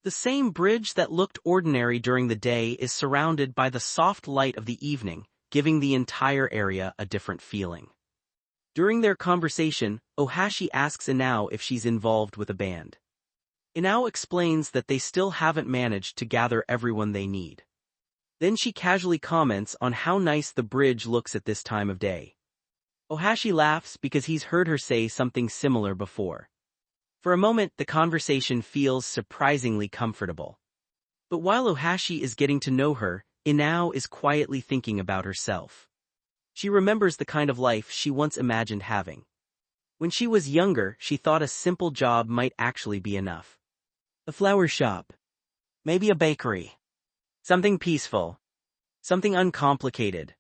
[SPEAKER 1] The same bridge that looked ordinary during the day is surrounded by the soft light of the evening, giving the entire area a different feeling. During their conversation, Ohashi asks Inao if she's involved with a band. Inao explains that they still haven't managed to gather everyone they need. Then she casually comments on how nice the bridge looks at this time of day. Ohashi laughs because he's heard her say something similar before. For a moment, the conversation feels surprisingly comfortable. But while Ohashi is getting to know her, Inao is quietly thinking about herself. She remembers the kind of life she once imagined having. When she was younger, she thought a simple job might actually be enough. A flower shop. Maybe a bakery. Something peaceful. Something uncomplicated.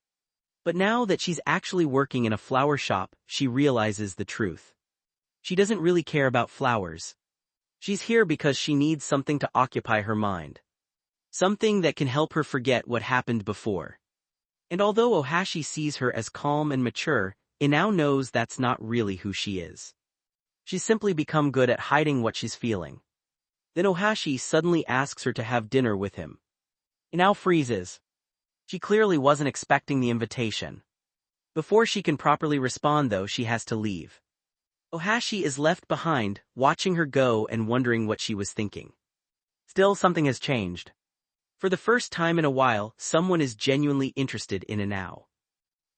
[SPEAKER 1] But now that she's actually working in a flower shop, she realizes the truth. She doesn't really care about flowers. She's here because she needs something to occupy her mind. Something that can help her forget what happened before. And although Ohashi sees her as calm and mature, Inao knows that's not really who she is. She's simply become good at hiding what she's feeling. Then Ohashi suddenly asks her to have dinner with him. Inao freezes. She clearly wasn't expecting the invitation. Before she can properly respond though, she has to leave. Ohashi is left behind, watching her go and wondering what she was thinking. Still, something has changed. For the first time in a while, someone is genuinely interested in Inao.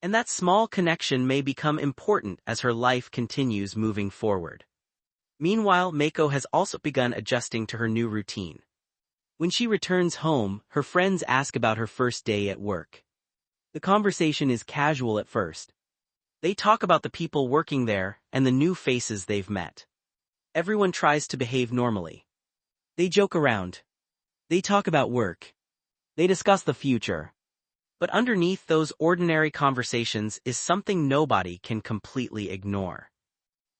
[SPEAKER 1] And that small connection may become important as her life continues moving forward. Meanwhile, Meiko has also begun adjusting to her new routine. When she returns home, her friends ask about her first day at work. The conversation is casual at first. They talk about the people working there and the new faces they've met. Everyone tries to behave normally. They joke around. They talk about work. They discuss the future. But underneath those ordinary conversations is something nobody can completely ignore.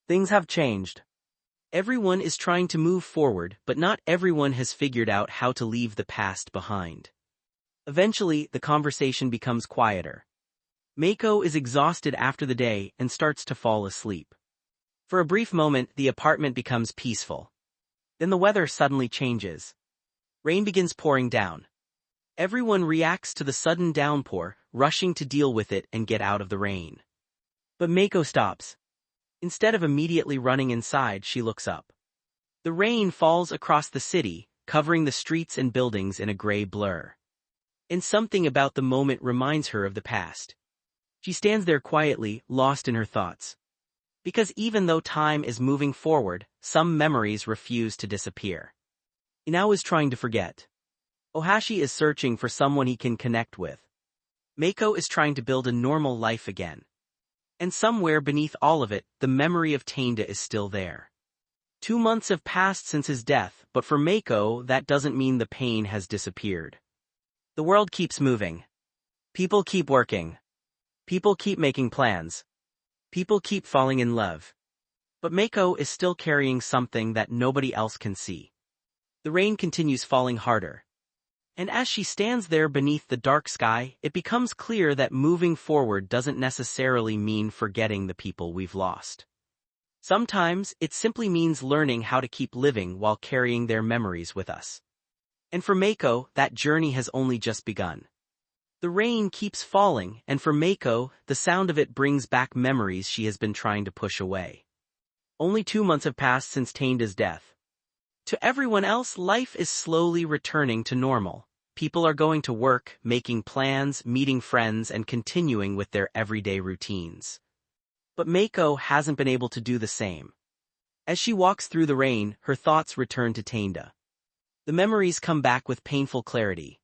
[SPEAKER 1] Things have changed. Everyone is trying to move forward, but not everyone has figured out how to leave the past behind. Eventually, the conversation becomes quieter. Meiko is exhausted after the day and starts to fall asleep. For a brief moment, the apartment becomes peaceful. Then the weather suddenly changes. Rain begins pouring down. Everyone reacts to the sudden downpour, rushing to deal with it and get out of the rain. But Meiko stops. Instead of immediately running inside, she looks up. The rain falls across the city, covering the streets and buildings in a gray blur. And something about the moment reminds her of the past. She stands there quietly, lost in her thoughts. Because even though time is moving forward, some memories refuse to disappear. Inao is trying to forget. Ohashi is searching for someone he can connect with. Meiko is trying to build a normal life again. And somewhere beneath all of it, the memory of Taneda is still there. 2 months have passed since his death, but for Meiko, that doesn't mean the pain has disappeared. The world keeps moving. People keep working. People keep making plans. People keep falling in love. But Meiko is still carrying something that nobody else can see. The rain continues falling harder. And as she stands there beneath the dark sky, it becomes clear that moving forward doesn't necessarily mean forgetting the people we've lost. Sometimes, it simply means learning how to keep living while carrying their memories with us. And for Meiko, that journey has only just begun. The rain keeps falling, and for Meiko, the sound of it brings back memories she has been trying to push away. Only 2 months have passed since Taneda's death. To everyone else, life is slowly returning to normal. People are going to work, making plans, meeting friends, and continuing with their everyday routines. But Meiko hasn't been able to do the same. As she walks through the rain, her thoughts return to Taneda. The memories come back with painful clarity.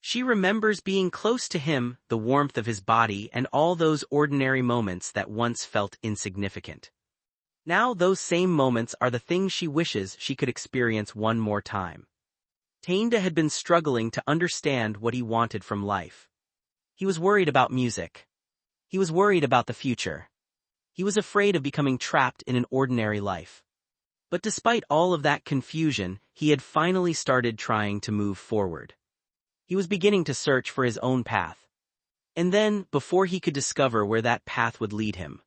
[SPEAKER 1] She remembers being close to him, the warmth of his body, and all those ordinary moments that once felt insignificant. Now those same moments are the things she wishes she could experience one more time. Taneda had been struggling to understand what he wanted from life. He was worried about music. He was worried about the future. He was afraid of becoming trapped in an ordinary life. But despite all of that confusion, he had finally started trying to move forward. He was beginning to search for his own path. And then, before he could discover where that path would lead him,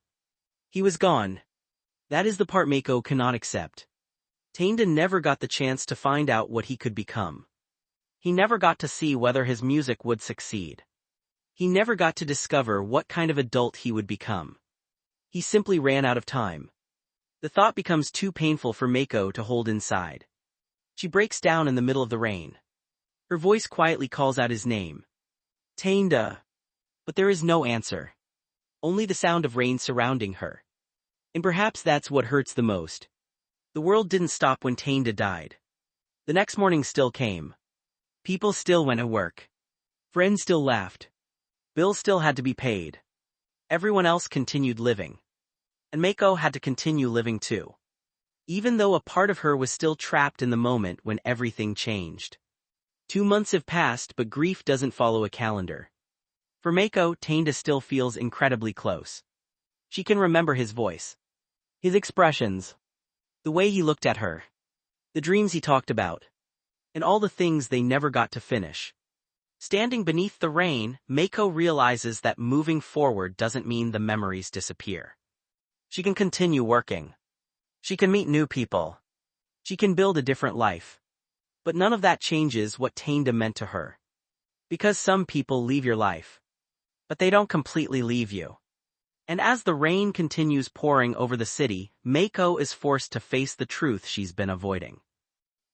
[SPEAKER 1] he was gone. That is the part Meiko cannot accept. Taneda never got the chance to find out what he could become. He never got to see whether his music would succeed. He never got to discover what kind of adult he would become. He simply ran out of time. The thought becomes too painful for Meiko to hold inside. She breaks down in the middle of the rain. Her voice quietly calls out his name. Taneda. But there is no answer. Only the sound of rain surrounding her. And perhaps that's what hurts the most. The world didn't stop when Taneda died. The next morning still came. People still went to work. Friends still laughed. Bills still had to be paid. Everyone else continued living. And Meiko had to continue living too. Even though a part of her was still trapped in the moment when everything changed. 2 months have passed, but grief doesn't follow a calendar. For Meiko, Taneda still feels incredibly close. She can remember his voice. His expressions. The way he looked at her. The dreams he talked about. And all the things they never got to finish. Standing beneath the rain, Meiko realizes that moving forward doesn't mean the memories disappear. She can continue working. She can meet new people. She can build a different life. But none of that changes what Taneda meant to her. Because some people leave your life. But they don't completely leave you. And as the rain continues pouring over the city, Meiko is forced to face the truth she's been avoiding.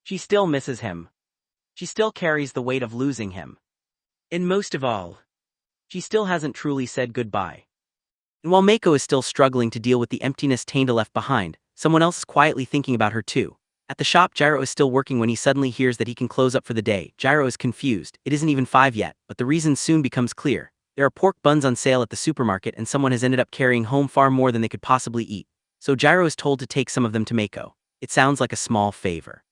[SPEAKER 1] She still misses him. She still carries the weight of losing him. And most of all, she still hasn't truly said goodbye. And while Meiko is still struggling to deal with the emptiness Taneda left behind, someone else is quietly thinking about her too. At the shop, Jiro is still working when he suddenly hears that he can close up for the day. Jiro is confused. It isn't even 5 yet, but the reason soon becomes clear. There are pork buns on sale at the supermarket and someone has ended up carrying home far more than they could possibly eat. So Jiro is told to take some of them to Meiko. It sounds like a small favor.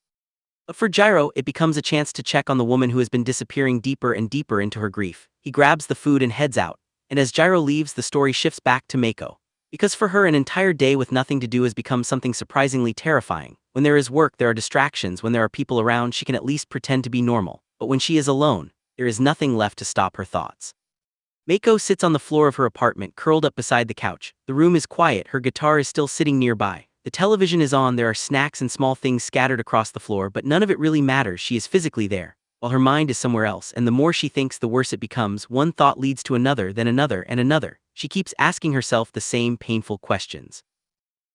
[SPEAKER 1] But for Jiro, it becomes a chance to check on the woman who has been disappearing deeper and deeper into her grief. He grabs the food and heads out. And as Jiro leaves, the story shifts back to Meiko. Because for her, an entire day with nothing to do has become something surprisingly terrifying. When there is work, there are distractions. When there are people around, she can at least pretend to be normal. But when she is alone, there is nothing left to stop her thoughts. Meiko sits on the floor of her apartment, curled up beside the couch. The room is quiet, her guitar is still sitting nearby. The television is on, there are snacks and small things scattered across the floor, but none of it really matters. She is physically there, while her mind is somewhere else, and the more she thinks, the worse it becomes. One thought leads to another, then another, and another. She keeps asking herself the same painful questions.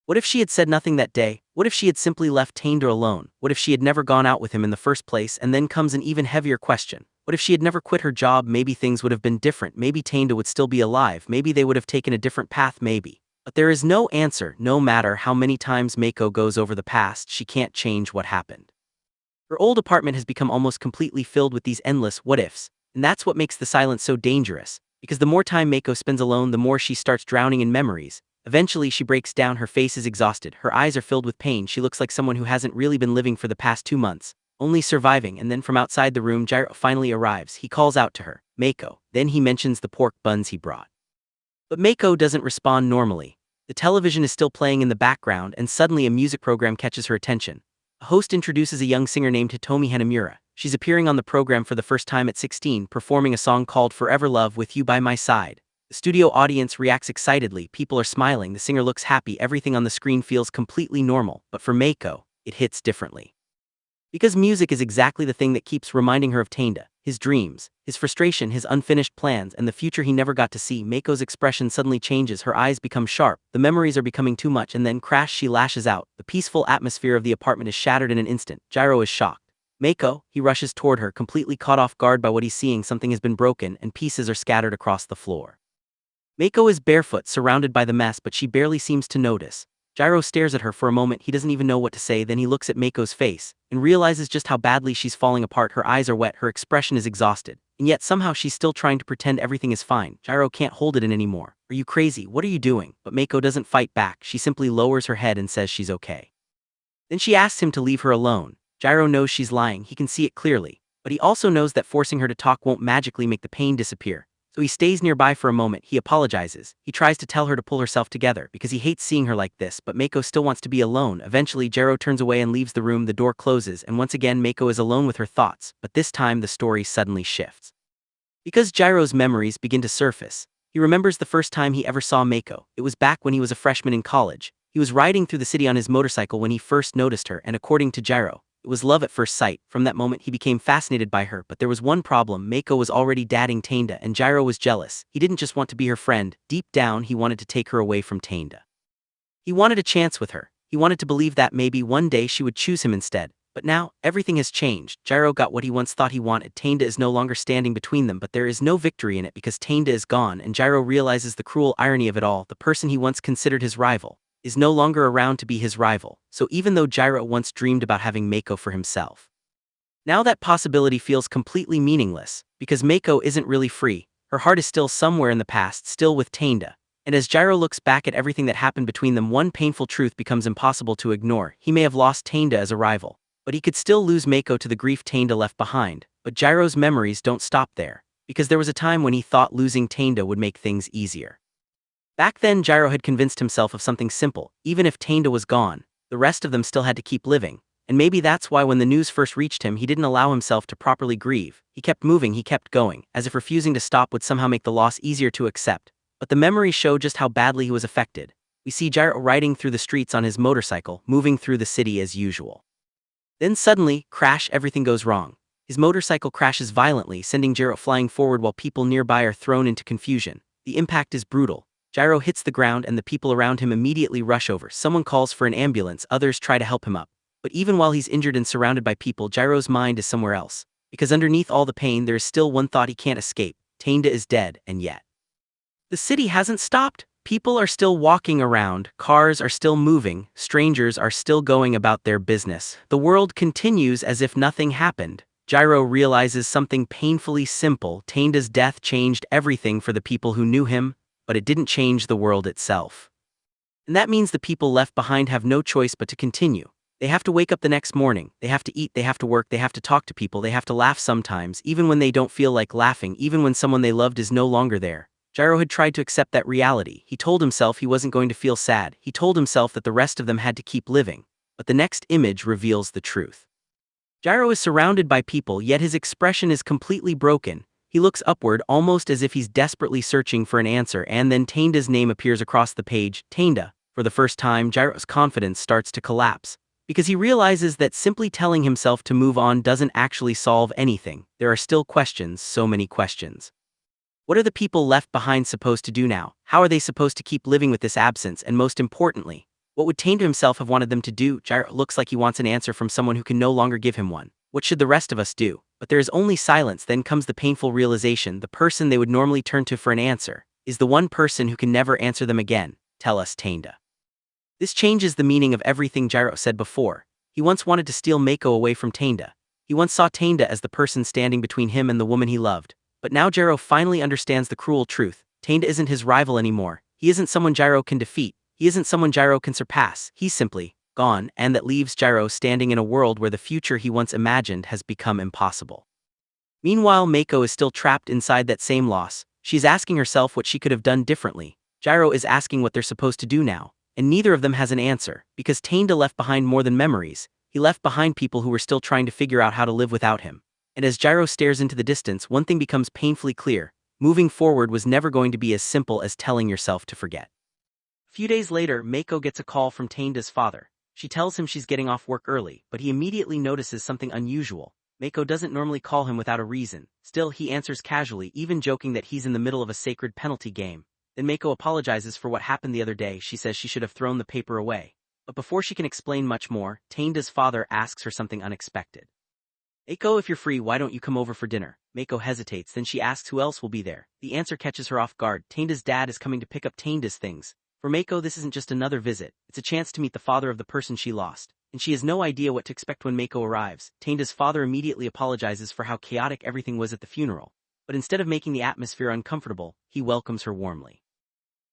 [SPEAKER 1] What if she had said nothing that day? What if she had simply left Taneda alone? What if she had never gone out with him in the first place? And then comes an even heavier question. What if she had never quit her job? Maybe things would have been different. Maybe Taneda would still be alive. Maybe they would have taken a different path. Maybe. But there is no answer. No matter how many times Meiko goes over the past, she can't change what happened. Her old apartment has become almost completely filled with these endless what-ifs, and that's what makes the silence so dangerous, because the more time Meiko spends alone, the more she starts drowning in memories. Eventually, she breaks down, her face is exhausted, her eyes are filled with pain, she looks like someone who hasn't really been living for the past 2 months, only surviving. And then from outside the room, Gyro finally arrives. He calls out to her, Meiko. Then he mentions the pork buns he brought. But Meiko doesn't respond normally. The television is still playing in the background, and suddenly a music program catches her attention. A host introduces a young singer named Hitomi Hanamura. She's appearing on the program for the first time at 16, performing a song called Forever Love with You by My Side. The studio audience reacts excitedly, people are smiling, the singer looks happy, everything on the screen feels completely normal. But for Meiko, it hits differently. Because music is exactly the thing that keeps reminding her of Taneda, his dreams, his frustration, his unfinished plans, and the future he never got to see. Meiko's expression suddenly changes, her eyes become sharp, the memories are becoming too much, and then crash, she lashes out. The peaceful atmosphere of the apartment is shattered in an instant. Gyro is shocked. Meiko, he rushes toward her, completely caught off guard by what he's seeing. Something has been broken, and pieces are scattered across the floor. Meiko is barefoot, surrounded by the mess, but she barely seems to notice. Gyro stares at her for a moment, he doesn't even know what to say, then he looks at Meiko's face, and realizes just how badly she's falling apart. Her eyes are wet, her expression is exhausted, and yet somehow she's still trying to pretend everything is fine. Gyro can't hold it in anymore. Are you crazy? What are you doing? But Meiko doesn't fight back, she simply lowers her head and says she's okay. Then she asks him to leave her alone. Gyro knows she's lying, he can see it clearly, but he also knows that forcing her to talk won't magically make the pain disappear. So he stays nearby for a moment, he apologizes, he tries to tell her to pull herself together because he hates seeing her like this, but Meiko still wants to be alone. Eventually, Gyro turns away and leaves the room, the door closes, and once again Meiko is alone with her thoughts, but this time the story suddenly shifts. Because Gyro's memories begin to surface, he remembers the first time he ever saw Meiko. It was back when he was a freshman in college. He was riding through the city on his motorcycle when he first noticed her, and according to Gyro, it was love at first sight. From that moment he became fascinated by her, but there was one problem. Meiko was already dating Taneda, and Gyro was jealous. He didn't just want to be her friend, deep down he wanted to take her away from Taneda. He wanted a chance with her, he wanted to believe that maybe one day she would choose him instead. But now, everything has changed. Gyro got what he once thought he wanted. Taneda is no longer standing between them, but there is no victory in it because Taneda is gone, and Gyro realizes the cruel irony of it all. The person he once considered his rival is no longer around to be his rival, so even though Gyro once dreamed about having Meiko for himself, now that possibility feels completely meaningless, because Meiko isn't really free, her heart is still somewhere in the past, still with Taneda. And as Gyro looks back at everything that happened between them, one painful truth becomes impossible to ignore. He may have lost Taneda as a rival, but he could still lose Meiko to the grief Taneda left behind. But Gyro's memories don't stop there, because there was a time when he thought losing Taneda would make things easier. Back then, Gyro had convinced himself of something simple: even if Taneda was gone, the rest of them still had to keep living. And maybe that's why when the news first reached him, he didn't allow himself to properly grieve. He kept moving, he kept going, as if refusing to stop would somehow make the loss easier to accept. But the memories show just how badly he was affected. We see Gyro riding through the streets on his motorcycle, moving through the city as usual. Then suddenly, crash, everything goes wrong. His motorcycle crashes violently, sending Gyro flying forward while people nearby are thrown into confusion. The impact is brutal. Gyro hits the ground and the people around him immediately rush over. Someone calls for an ambulance, others try to help him up. But even while he's injured and surrounded by people, Gyro's mind is somewhere else. Because underneath all the pain, there is still one thought he can't escape: Taneda is dead, and yet the city hasn't stopped. People are still walking around, cars are still moving, strangers are still going about their business. The world continues as if nothing happened. Gyro realizes something painfully simple: Taneda's death changed everything for the people who knew him, but it didn't change the world itself. And that means the people left behind have no choice but to continue. They have to wake up the next morning, they have to eat, they have to work, they have to talk to people, they have to laugh sometimes, even when they don't feel like laughing, even when someone they loved is no longer there. Gyro had tried to accept that reality. He told himself he wasn't going to feel sad, he told himself that the rest of them had to keep living. But the next image reveals the truth. Gyro is surrounded by people, yet his expression is completely broken. He looks upward, almost as if he's desperately searching for an answer, and then Taneda's name appears across the page, Taneda. For the first time, Gyro's confidence starts to collapse, because he realizes that simply telling himself to move on doesn't actually solve anything. There are still questions, so many questions. What are the people left behind supposed to do now? How are they supposed to keep living with this absence? And most importantly, what would Taneda himself have wanted them to do? Gyro looks like he wants an answer from someone who can no longer give him one. What should the rest of us do? But there is only silence. Then comes the painful realization: the person they would normally turn to for an answer is the one person who can never answer them again. tell us Taneda. This changes the meaning of everything Gyro said before. He once wanted to steal Meiko away from Taneda. He once saw Taneda as the person standing between him and the woman he loved. But now Gyro finally understands the cruel truth. Taneda isn't his rival anymore. He isn't someone Gyro can defeat. He isn't someone Gyro can surpass. He's simply gone, and that leaves Gyro standing in a world where the future he once imagined has become impossible. Meanwhile, Meiko is still trapped inside that same loss. She's asking herself what she could have done differently. Gyro is asking what they're supposed to do now, and neither of them has an answer, because Taneda left behind more than memories. He left behind people who were still trying to figure out how to live without him. And as Gyro stares into the distance, one thing becomes painfully clear. Moving forward was never going to be as simple as telling yourself to forget. A few days later, Meiko gets a call from Taneda's father. She tells him she's getting off work early, but he immediately notices something unusual. Meiko doesn't normally call him without a reason. Still, he answers casually, even joking that he's in the middle of a sacred penalty game. Then Meiko apologizes for what happened the other day. She says she should have thrown the paper away. But before she can explain much more, Taneda's father asks her something unexpected. Meiko, if you're free, why don't you come over for dinner? Meiko hesitates, then she asks who else will be there. The answer catches her off guard. Taneda's dad is coming to pick up Taneda's things. For Meiko, this isn't just another visit. It's a chance to meet the father of the person she lost. And she has no idea what to expect when Meiko arrives. Taneda's father immediately apologizes for how chaotic everything was at the funeral. But instead of making the atmosphere uncomfortable, he welcomes her warmly.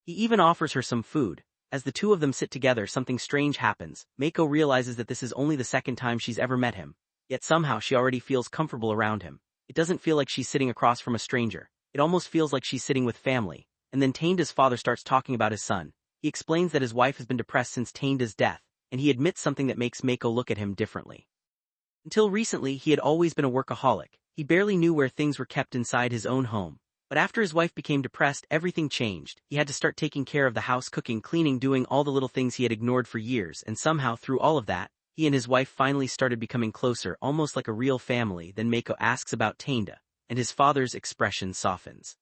[SPEAKER 1] He even offers her some food. As the two of them sit together, something strange happens. Meiko realizes that this is only the second time she's ever met him. Yet somehow she already feels comfortable around him. It doesn't feel like she's sitting across from a stranger. It almost feels like she's sitting with family. And then Taneda's father starts talking about his son. He explains that his wife has been depressed since Taneda's death, and he admits something that makes Meiko look at him differently. Until recently, he had always been a workaholic. He barely knew where things were kept inside his own home. But after his wife became depressed, everything changed. He had to start taking care of the house, cooking, cleaning, doing all the little things he had ignored for years, and somehow through all of that, he and his wife finally started becoming closer, almost like a real family. Then Meiko asks about Taneda, and his father's expression softens.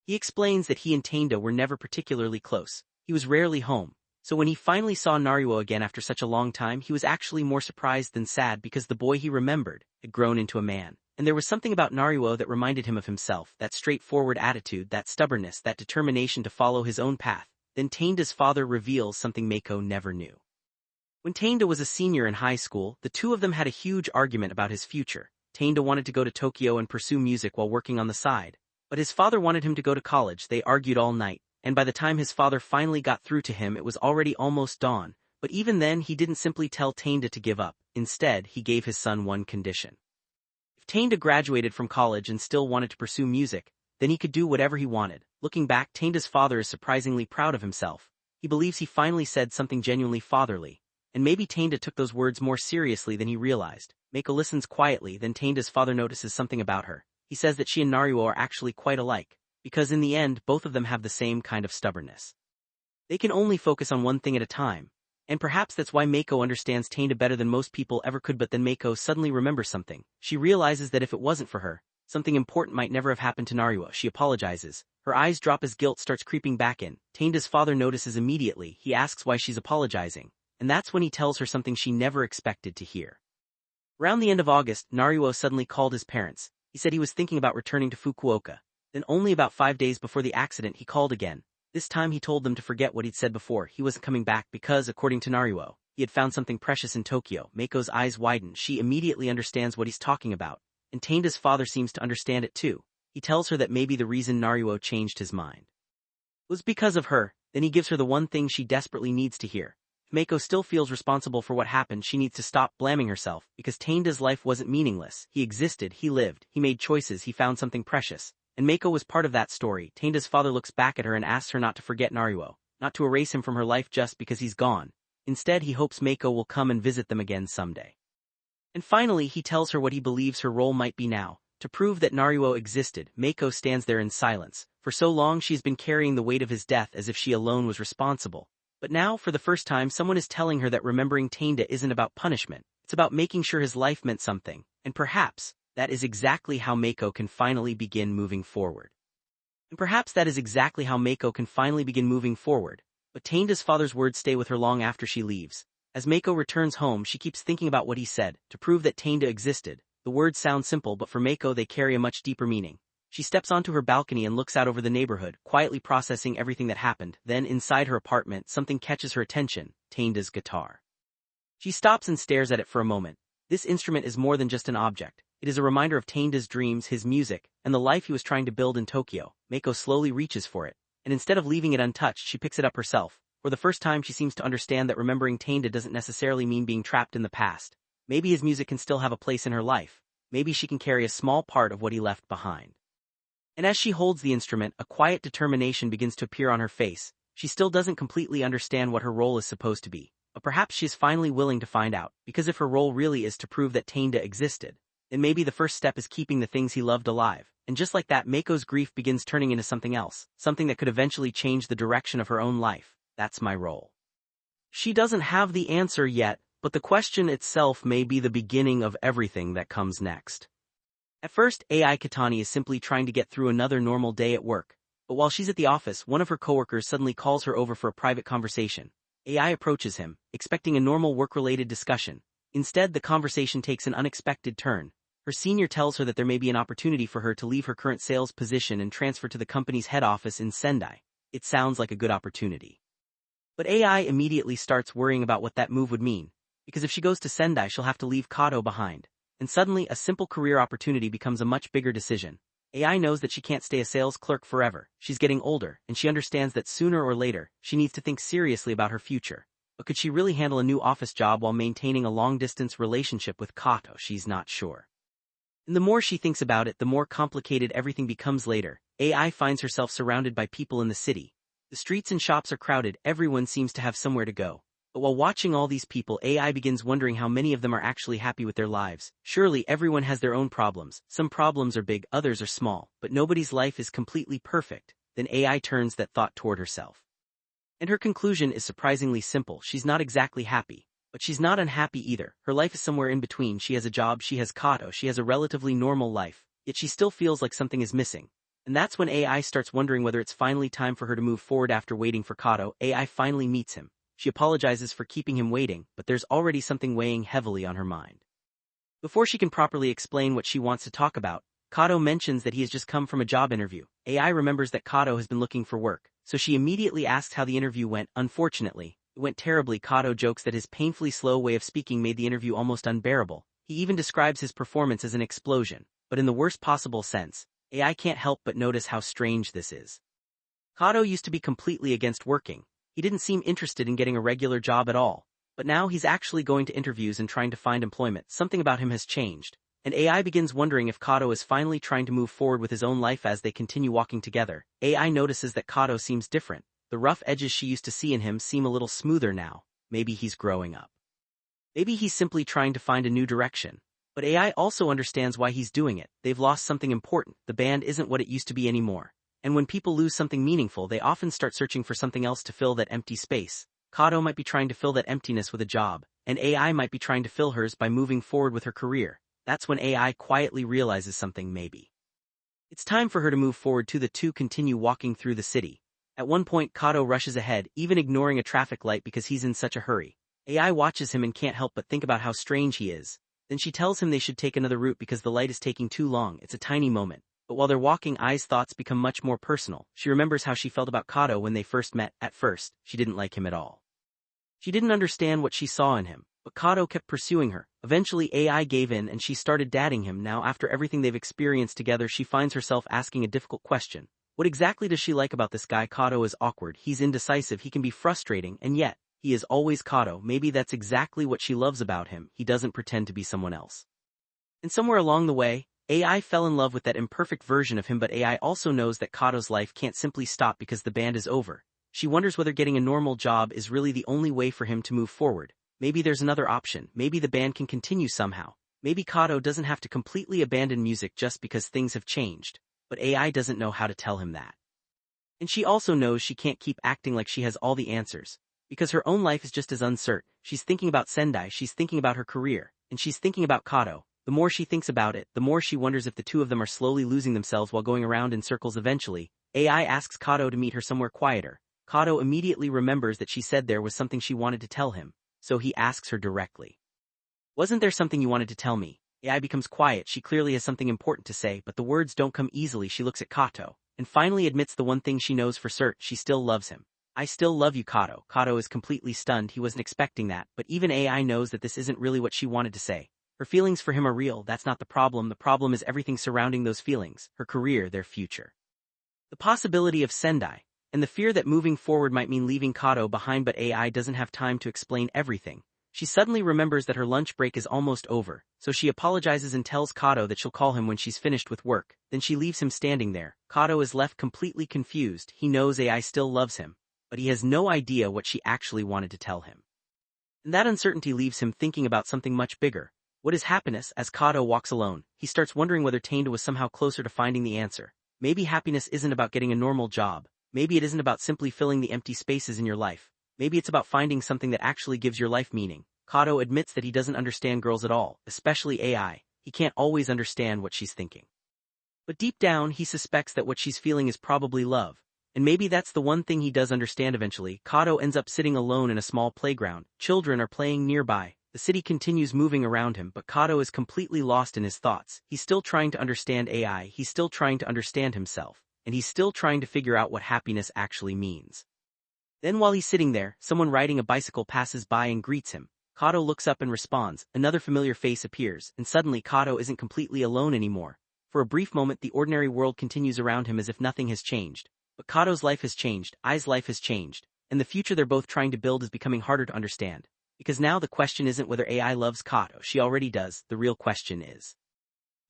[SPEAKER 1] He explains that he and Taneda were never particularly close. He was rarely home. So when he finally saw Naruo again after such a long time, he was actually more surprised than sad because the boy he remembered had grown into a man. And there was something about Naruo that reminded him of himself, that straightforward attitude, that stubbornness, that determination to follow his own path. Then Taneda's father reveals something Meiko never knew. When Taneda was a senior in high school, the two of them had a huge argument about his future. Taneda wanted to go to Tokyo and pursue music while working on the side. But his father wanted him to go to college. They argued all night. And by the time his father finally got through to him, it was already almost dawn. But even then, he didn't simply tell Taneda to give up. Instead, he gave his son one condition. If Taneda graduated from college and still wanted to pursue music, then he could do whatever he wanted. Looking back, Taneda's father is surprisingly proud of himself. He believes he finally said something genuinely fatherly. And maybe Taneda took those words more seriously than he realized. Meiko listens quietly, then Taneda's father notices something about her. He says that she and Naruo are actually quite alike. Because in the end, both of them have the same kind of stubbornness. They can only focus on one thing at a time. And perhaps that's why Meiko understands Taneda better than most people ever could. But then Meiko suddenly remembers something. She realizes that if it wasn't for her, something important might never have happened to Naruo. She apologizes. Her eyes drop as guilt starts creeping back in. Taneda's father notices immediately. He asks why she's apologizing. And that's when he tells her something she never expected to hear. Around the end of August, Naruo suddenly called his parents. He said he was thinking about returning to Fukuoka. Then only about 5 days before the accident, he called again. This time he told them to forget what he'd said before. He wasn't coming back because, according to Naruo, he had found something precious in Tokyo. Meiko's eyes widen. She immediately understands what he's talking about. And Taneda's father seems to understand it too. He tells her that maybe the reason Naruo changed his mind was because of her. Then he gives her the one thing she desperately needs to hear. If Meiko still feels responsible for what happened, she needs to stop blaming herself, because Taneda's life wasn't meaningless. He existed, he lived, he made choices, he found something precious. And Meiko was part of that story. Taneda's father looks back at her and asks her not to forget Naruo, not to erase him from her life just because he's gone. Instead, he hopes Meiko will come and visit them again someday. And finally, he tells her what he believes her role might be now. To prove that Naruo existed, Meiko stands there in silence. For so long she's been carrying the weight of his death as if she alone was responsible. But now, for the first time, someone is telling her that remembering Taneda isn't about punishment. It's about making sure his life meant something. And perhaps that is exactly how Meiko can finally begin moving forward. But Taneda's father's words stay with her long after she leaves. As Meiko returns home, she keeps thinking about what he said, to prove that Taneda existed. The words sound simple, but for Meiko they carry a much deeper meaning. She steps onto her balcony and looks out over the neighborhood, quietly processing everything that happened. Then, inside her apartment, something catches her attention: Taneda's guitar. She stops and stares at it for a moment. This instrument is more than just an object. It is a reminder of Taneda's dreams, his music, and the life he was trying to build in Tokyo. Meiko slowly reaches for it, and instead of leaving it untouched, she picks it up herself. For the first time, she seems to understand that remembering Taneda doesn't necessarily mean being trapped in the past. Maybe his music can still have a place in her life. Maybe she can carry a small part of what he left behind. And as she holds the instrument, a quiet determination begins to appear on her face. She still doesn't completely understand what her role is supposed to be, but perhaps she is finally willing to find out, because if her role really is to prove that Taneda existed, then maybe the first step is keeping the things he loved alive. And just like that, Meiko's grief begins turning into something else, something that could eventually change the direction of her own life. That's my role. She doesn't have the answer yet, but the question itself may be the beginning of everything that comes next. At first, Ai Katani is simply trying to get through another normal day at work, but while she's at the office, one of her coworkers suddenly calls her over for a private conversation. Ai approaches him, expecting a normal work-related discussion. Instead, the conversation takes an unexpected turn. Her senior tells her that there may be an opportunity for her to leave her current sales position and transfer to the company's head office in Sendai. It sounds like a good opportunity. But Ai immediately starts worrying about what that move would mean, because if she goes to Sendai, she'll have to leave Kato behind. And suddenly, a simple career opportunity becomes a much bigger decision. Ai knows that she can't stay a sales clerk forever. She's getting older, and she understands that sooner or later, she needs to think seriously about her future. But could she really handle a new office job while maintaining a long-distance relationship with Kato? She's not sure. And the more she thinks about it, the more complicated everything becomes later. Ai finds herself surrounded by people in the city. The streets and shops are crowded, everyone seems to have somewhere to go. But while watching all these people, Ai begins wondering how many of them are actually happy with their lives. Surely everyone has their own problems. Some problems are big, others are small, but nobody's life is completely perfect. Then Ai turns that thought toward herself. And her conclusion is surprisingly simple. She's not exactly happy, but she's not unhappy either. Her life is somewhere in between. She has a job, she has Kato, she has a relatively normal life, yet she still feels like something is missing. And that's when Ai starts wondering whether it's finally time for her to move forward after waiting for Kato. Ai finally meets him. She apologizes for keeping him waiting, but there's already something weighing heavily on her mind. Before she can properly explain what she wants to talk about, Kato mentions that he has just come from a job interview. Ai remembers that Kato has been looking for work, so she immediately asks how the interview went. Unfortunately, it went terribly. Kato jokes that his painfully slow way of speaking made the interview almost unbearable. He even describes his performance as an explosion, but in the worst possible sense. Ai can't help but notice how strange this is. Kato used to be completely against working. He didn't seem interested in getting a regular job at all, but now he's actually going to interviews and trying to find employment. Something about him has changed, and Ai begins wondering if Kato is finally trying to move forward with his own life. As they continue walking together, Ai notices that Kato seems different. The rough edges she used to see in him seem a little smoother now. Maybe he's growing up. Maybe he's simply trying to find a new direction. But Ai also understands why he's doing it. They've lost something important. The band isn't what it used to be anymore. And when people lose something meaningful, they often start searching for something else to fill that empty space. Kato might be trying to fill that emptiness with a job, and Ai might be trying to fill hers by moving forward with her career. That's when Ai quietly realizes something. Maybe it's time for her to move forward. The two continue walking through the city. At one point, Kato rushes ahead, even ignoring a traffic light because he's in such a hurry. Ai watches him and can't help but think about how strange he is. Then she tells him they should take another route because the light is taking too long. It's a tiny moment. But while they're walking, Ai's thoughts become much more personal. She remembers how she felt about Kato when they first met. At first, she didn't like him at all. She didn't understand what she saw in him, but Kato kept pursuing her. Eventually, Ai gave in and she started dating him. Now, after everything they've experienced together, she finds herself asking a difficult question. What exactly does she like about this guy? Kato is awkward, he's indecisive, he can be frustrating, and yet, he is always Kato. Maybe that's exactly what she loves about him. He doesn't pretend to be someone else. And somewhere along the way, Ai fell in love with that imperfect version of him, but Ai also knows that Kato's life can't simply stop because the band is over. She wonders whether getting a normal job is really the only way for him to move forward. Maybe there's another option. Maybe the band can continue somehow. Maybe Kato doesn't have to completely abandon music just because things have changed. But Ai doesn't know how to tell him that. And she also knows she can't keep acting like she has all the answers, because her own life is just as uncertain. She's thinking about Sendai, she's thinking about her career, and she's thinking about Kato. The more she thinks about it, the more she wonders if the two of them are slowly losing themselves while going around in circles. Eventually, Ai asks Kato to meet her somewhere quieter. Kato immediately remembers that she said there was something she wanted to tell him, so he asks her directly. Wasn't there something you wanted to tell me? AI becomes quiet. She clearly has something important to say, but the words don't come easily. She looks at Kato, and finally admits the one thing she knows for certain: she still loves him. I still love you, Kato. Kato is completely stunned. He wasn't expecting that, but even AI knows that this isn't really what she wanted to say. Her feelings for him are real. That's not the problem. The problem is everything surrounding those feelings: her career, their future. The possibility of Sendai, and the fear that moving forward might mean leaving Kato behind, but AI doesn't have time to explain everything. She suddenly remembers that her lunch break is almost over, so she apologizes and tells Kato that she'll call him when she's finished with work. Then she leaves him standing there. Kato is left completely confused. He knows AI still loves him, but he has no idea what she actually wanted to tell him. And that uncertainty leaves him thinking about something much bigger. What is happiness? As Kato walks alone, he starts wondering whether Taneda was somehow closer to finding the answer. Maybe happiness isn't about getting a normal job. Maybe it isn't about simply filling the empty spaces in your life. Maybe it's about finding something that actually gives your life meaning. Kato admits that he doesn't understand girls at all, especially AI. He can't always understand what she's thinking. But deep down, he suspects that what she's feeling is probably love. And maybe that's the one thing he does understand eventually. Kato ends up sitting alone in a small playground. Children are playing nearby. The city continues moving around him, but Kato is completely lost in his thoughts. He's still trying to understand AI, he's still trying to understand himself, and he's still trying to figure out what happiness actually means. Then while he's sitting there, someone riding a bicycle passes by and greets him. Kato looks up and responds. Another familiar face appears, and suddenly Kato isn't completely alone anymore. For a brief moment, the ordinary world continues around him as if nothing has changed. But Kato's life has changed, Ai's life has changed, and the future they're both trying to build is becoming harder to understand. Because now the question isn't whether AI loves Kato, she already does. The real question is,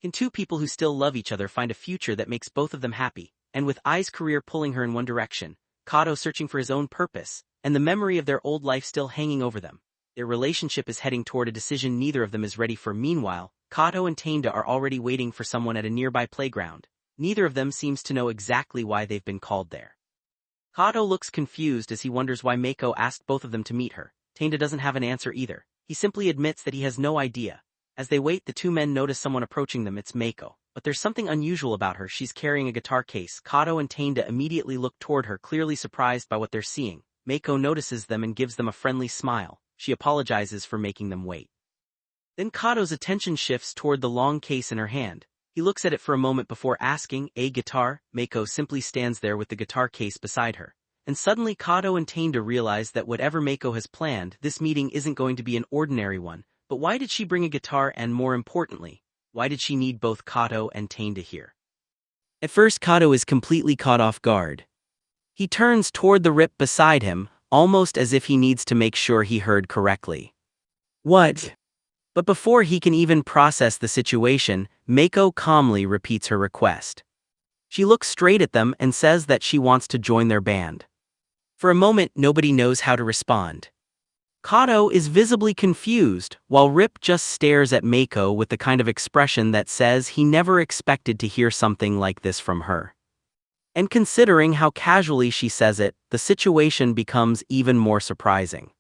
[SPEAKER 1] can two people who still love each other find a future that makes both of them happy? And with Ai's career pulling her in one direction, Kato searching for his own purpose, and the memory of their old life still hanging over them, their relationship is heading toward a decision neither of them is ready for. Meanwhile, Kato and Taneda are already waiting for someone at a nearby playground. Neither of them seems to know exactly why they've been called there. Kato looks confused as he wonders why Meiko asked both of them to meet her. Taneda doesn't have an answer either. He simply admits that he has no idea. As they wait, the two men notice someone approaching them. It's Meiko. But there's something unusual about her. She's carrying a guitar case. Kato and Taneda immediately look toward her, clearly surprised by what they're seeing. Meiko notices them and gives them a friendly smile. She apologizes for making them wait. Then Kato's attention shifts toward the long case in her hand. He looks at it for a moment before asking, "A guitar?" Meiko simply stands there with the guitar case beside her. And suddenly Kato and Taneda realize that whatever Meiko has planned, this meeting isn't going to be an ordinary one. But why did she bring a guitar, and more importantly, why did she need both Kato and Taneda here? At first Kato is completely caught off guard. He turns toward the rip beside him, almost as if he needs to make sure he heard correctly. "What?" But before he can even process the situation, Meiko calmly repeats her request. She looks straight at them and says that she wants to join their band. For a moment, nobody knows how to respond. Kato is visibly confused, while Rip just stares at Meiko with the kind of expression that says he never expected to hear something like this from her. And considering how casually she says it, the situation becomes even more surprising.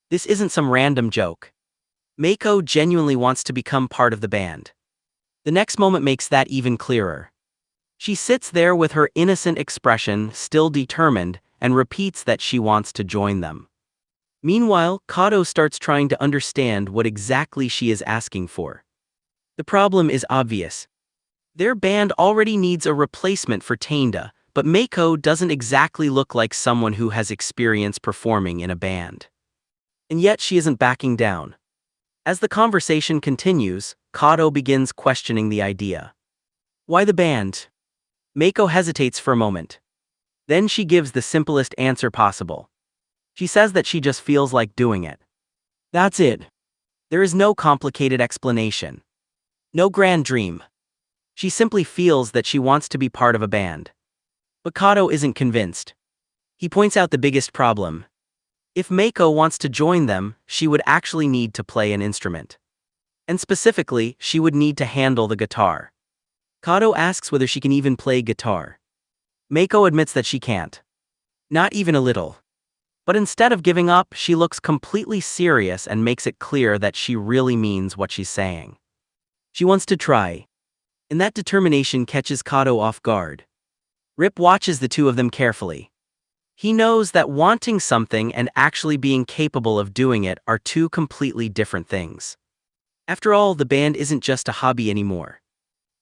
[SPEAKER 1] This isn't some random joke. Meiko genuinely wants to become part of the band. The next moment makes that even clearer. She sits there with her innocent expression, still determined, and repeats that she wants to join them. Meanwhile, Kato starts trying to understand what exactly she is asking for. The problem is obvious. Their band already needs a replacement for Taneda, but Meiko doesn't exactly look like someone who has experience performing in a band. And yet she isn't backing down. As the conversation continues, Kato begins questioning the idea. Why the band? Meiko hesitates for a moment. Then she gives the simplest answer possible. She says that she just feels like doing it. That's it. There is no complicated explanation. No grand dream. She simply feels that she wants to be part of a band. But Kato isn't convinced. He points out the biggest problem. If Meiko wants to join them, she would actually need to play an instrument. And specifically, she would need to handle the guitar. Kato asks whether she can even play guitar. Meiko admits that she can't. Not even a little. But instead of giving up, she looks completely serious and makes it clear that she really means what she's saying. She wants to try. And that determination catches Kato off guard. Rip watches the two of them carefully. He knows that wanting something and actually being capable of doing it are two completely different things. After all, the band isn't just a hobby anymore.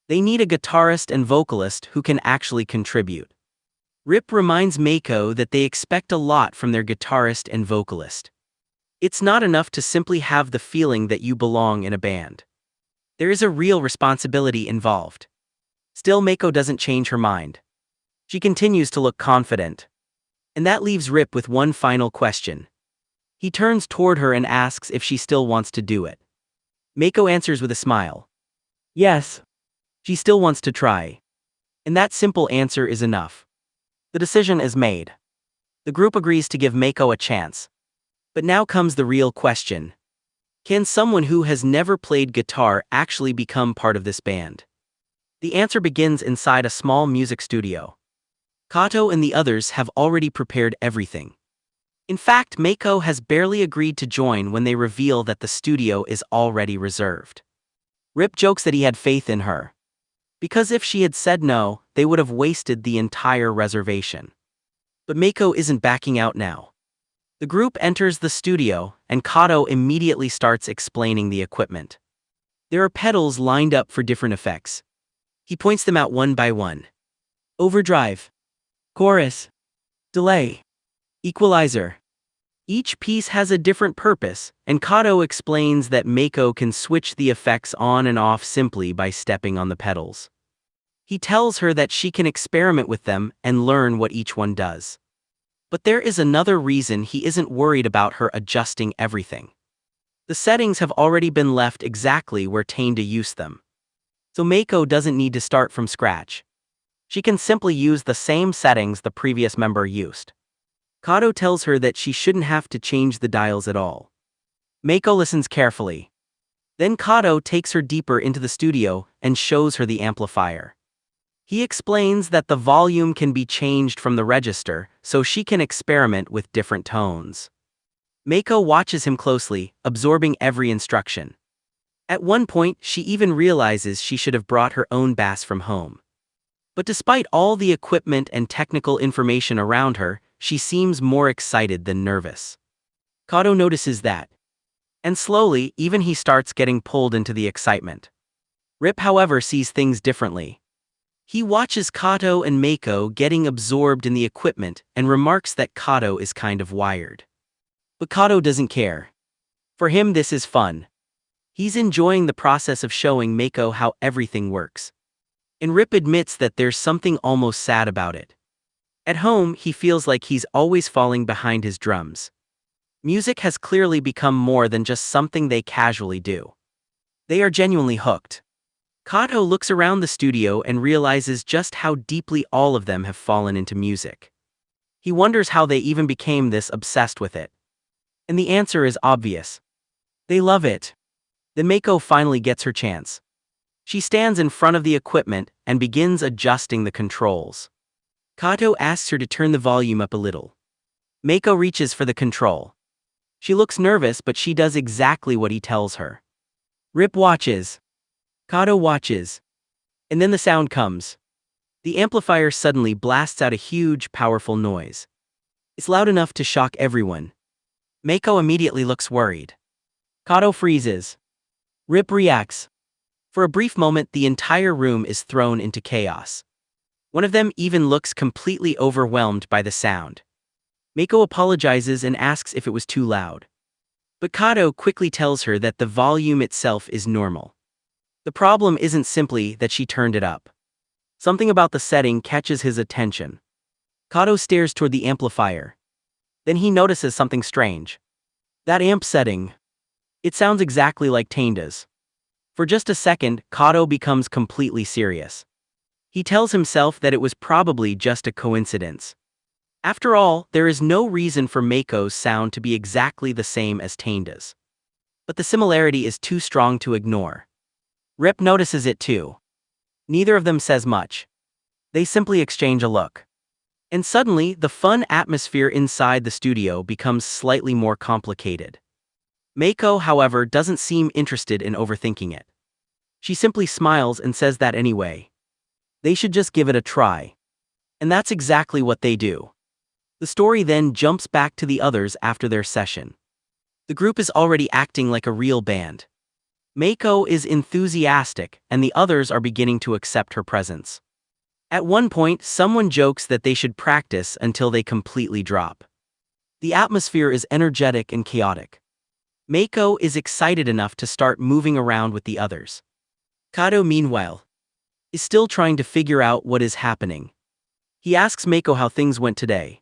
[SPEAKER 1] They need a guitarist and vocalist who can actually contribute. Rip reminds Meiko that they expect a lot from their guitarist and vocalist. It's not enough to simply have the feeling that you belong in a band. There is a real responsibility involved. Still, Meiko doesn't change her mind. She continues to look confident. And that leaves Rip with one final question. He turns toward her and asks if she still wants to do it. Meiko answers with a smile. Yes. She still wants to try. And that simple answer is enough. The decision is made. The group agrees to give Meiko a chance. But now comes the real question. Can someone who has never played guitar actually become part of this band? The answer begins inside a small music studio. Kato and the others have already prepared everything. In fact, Meiko has barely agreed to join when they reveal that the studio is already reserved. Rip jokes that he had faith in her. Because if she had said no, they would have wasted the entire reservation. But Meiko isn't backing out now. The group enters the studio, and Kato immediately starts explaining the equipment. There are pedals lined up for different effects. He points them out one by one. Overdrive. Chorus. Delay. Equalizer. Each piece has a different purpose, and Kato explains that Meiko can switch the effects on and off simply by stepping on the pedals. He tells her that she can experiment with them and learn what each one does. But there is another reason he isn't worried about her adjusting everything. The settings have already been left exactly where Taneda used them. So Meiko doesn't need to start from scratch. She can simply use the same settings the previous member used. Kato tells her that she shouldn't have to change the dials at all. Meiko listens carefully. Then Kato takes her deeper into the studio and shows her the amplifier. He explains that the volume can be changed from the register so she can experiment with different tones. Meiko watches him closely, absorbing every instruction. At one point, she even realizes she should have brought her own bass from home. But despite all the equipment and technical information around her, she seems more excited than nervous. Kato notices that. And slowly, even he starts getting pulled into the excitement. Rip, however, sees things differently. He watches Kato and Meiko getting absorbed in the equipment and remarks that Kato is kind of wired. But Kato doesn't care. For him, this is fun. He's enjoying the process of showing Meiko how everything works. And Rip admits that there's something almost sad about it. At home, he feels like he's always falling behind his drums. Music has clearly become more than just something they casually do. They are genuinely hooked. Kato looks around the studio and realizes just how deeply all of them have fallen into music. He wonders how they even became this obsessed with it. And the answer is obvious. They love it. Then Meiko finally gets her chance. She stands in front of the equipment and begins adjusting the controls. Kato asks her to turn the volume up a little. Meiko reaches for the control. She looks nervous, but she does exactly what he tells her. Rip watches. Kato watches. And then the sound comes. The amplifier suddenly blasts out a huge, powerful noise. It's loud enough to shock everyone. Meiko immediately looks worried. Kato freezes. Rip reacts. For a brief moment, the entire room is thrown into chaos. One of them even looks completely overwhelmed by the sound. Meiko apologizes and asks if it was too loud. But Kato quickly tells her that the volume itself is normal. The problem isn't simply that she turned it up. Something about the setting catches his attention. Kato stares toward the amplifier. Then he notices something strange. That amp setting. It sounds exactly like Taneda's. For just a second, Kato becomes completely serious. He tells himself that it was probably just a coincidence. After all, there is no reason for Meiko's sound to be exactly the same as Taneda's. But the similarity is too strong to ignore. Rip notices it too. Neither of them says much. They simply exchange a look. And suddenly, the fun atmosphere inside the studio becomes slightly more complicated. Meiko, however, doesn't seem interested in overthinking it. She simply smiles and says that anyway. They should just give it a try. And that's exactly what they do. The story then jumps back to the others after their session. The group is already acting like a real band. Meiko is enthusiastic, and the others are beginning to accept her presence. At one point, someone jokes that they should practice until they completely drop. The atmosphere is energetic and chaotic. Meiko is excited enough to start moving around with the others. Kato, meanwhile, is still trying to figure out what is happening. He asks Meiko how things went today.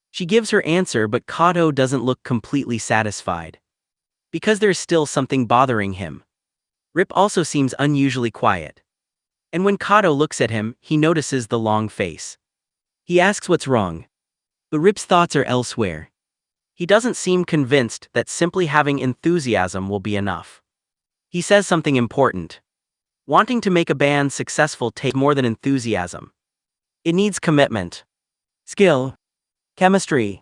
[SPEAKER 1] She gives her answer, but Kato doesn't look completely satisfied. Because there's still something bothering him. Rip also seems unusually quiet. And when Kato looks at him, he notices the long face. He asks what's wrong. But Rip's thoughts are elsewhere. He doesn't seem convinced that simply having enthusiasm will be enough. He says something important. Wanting to make a band successful takes more than enthusiasm. It needs commitment, skill, chemistry,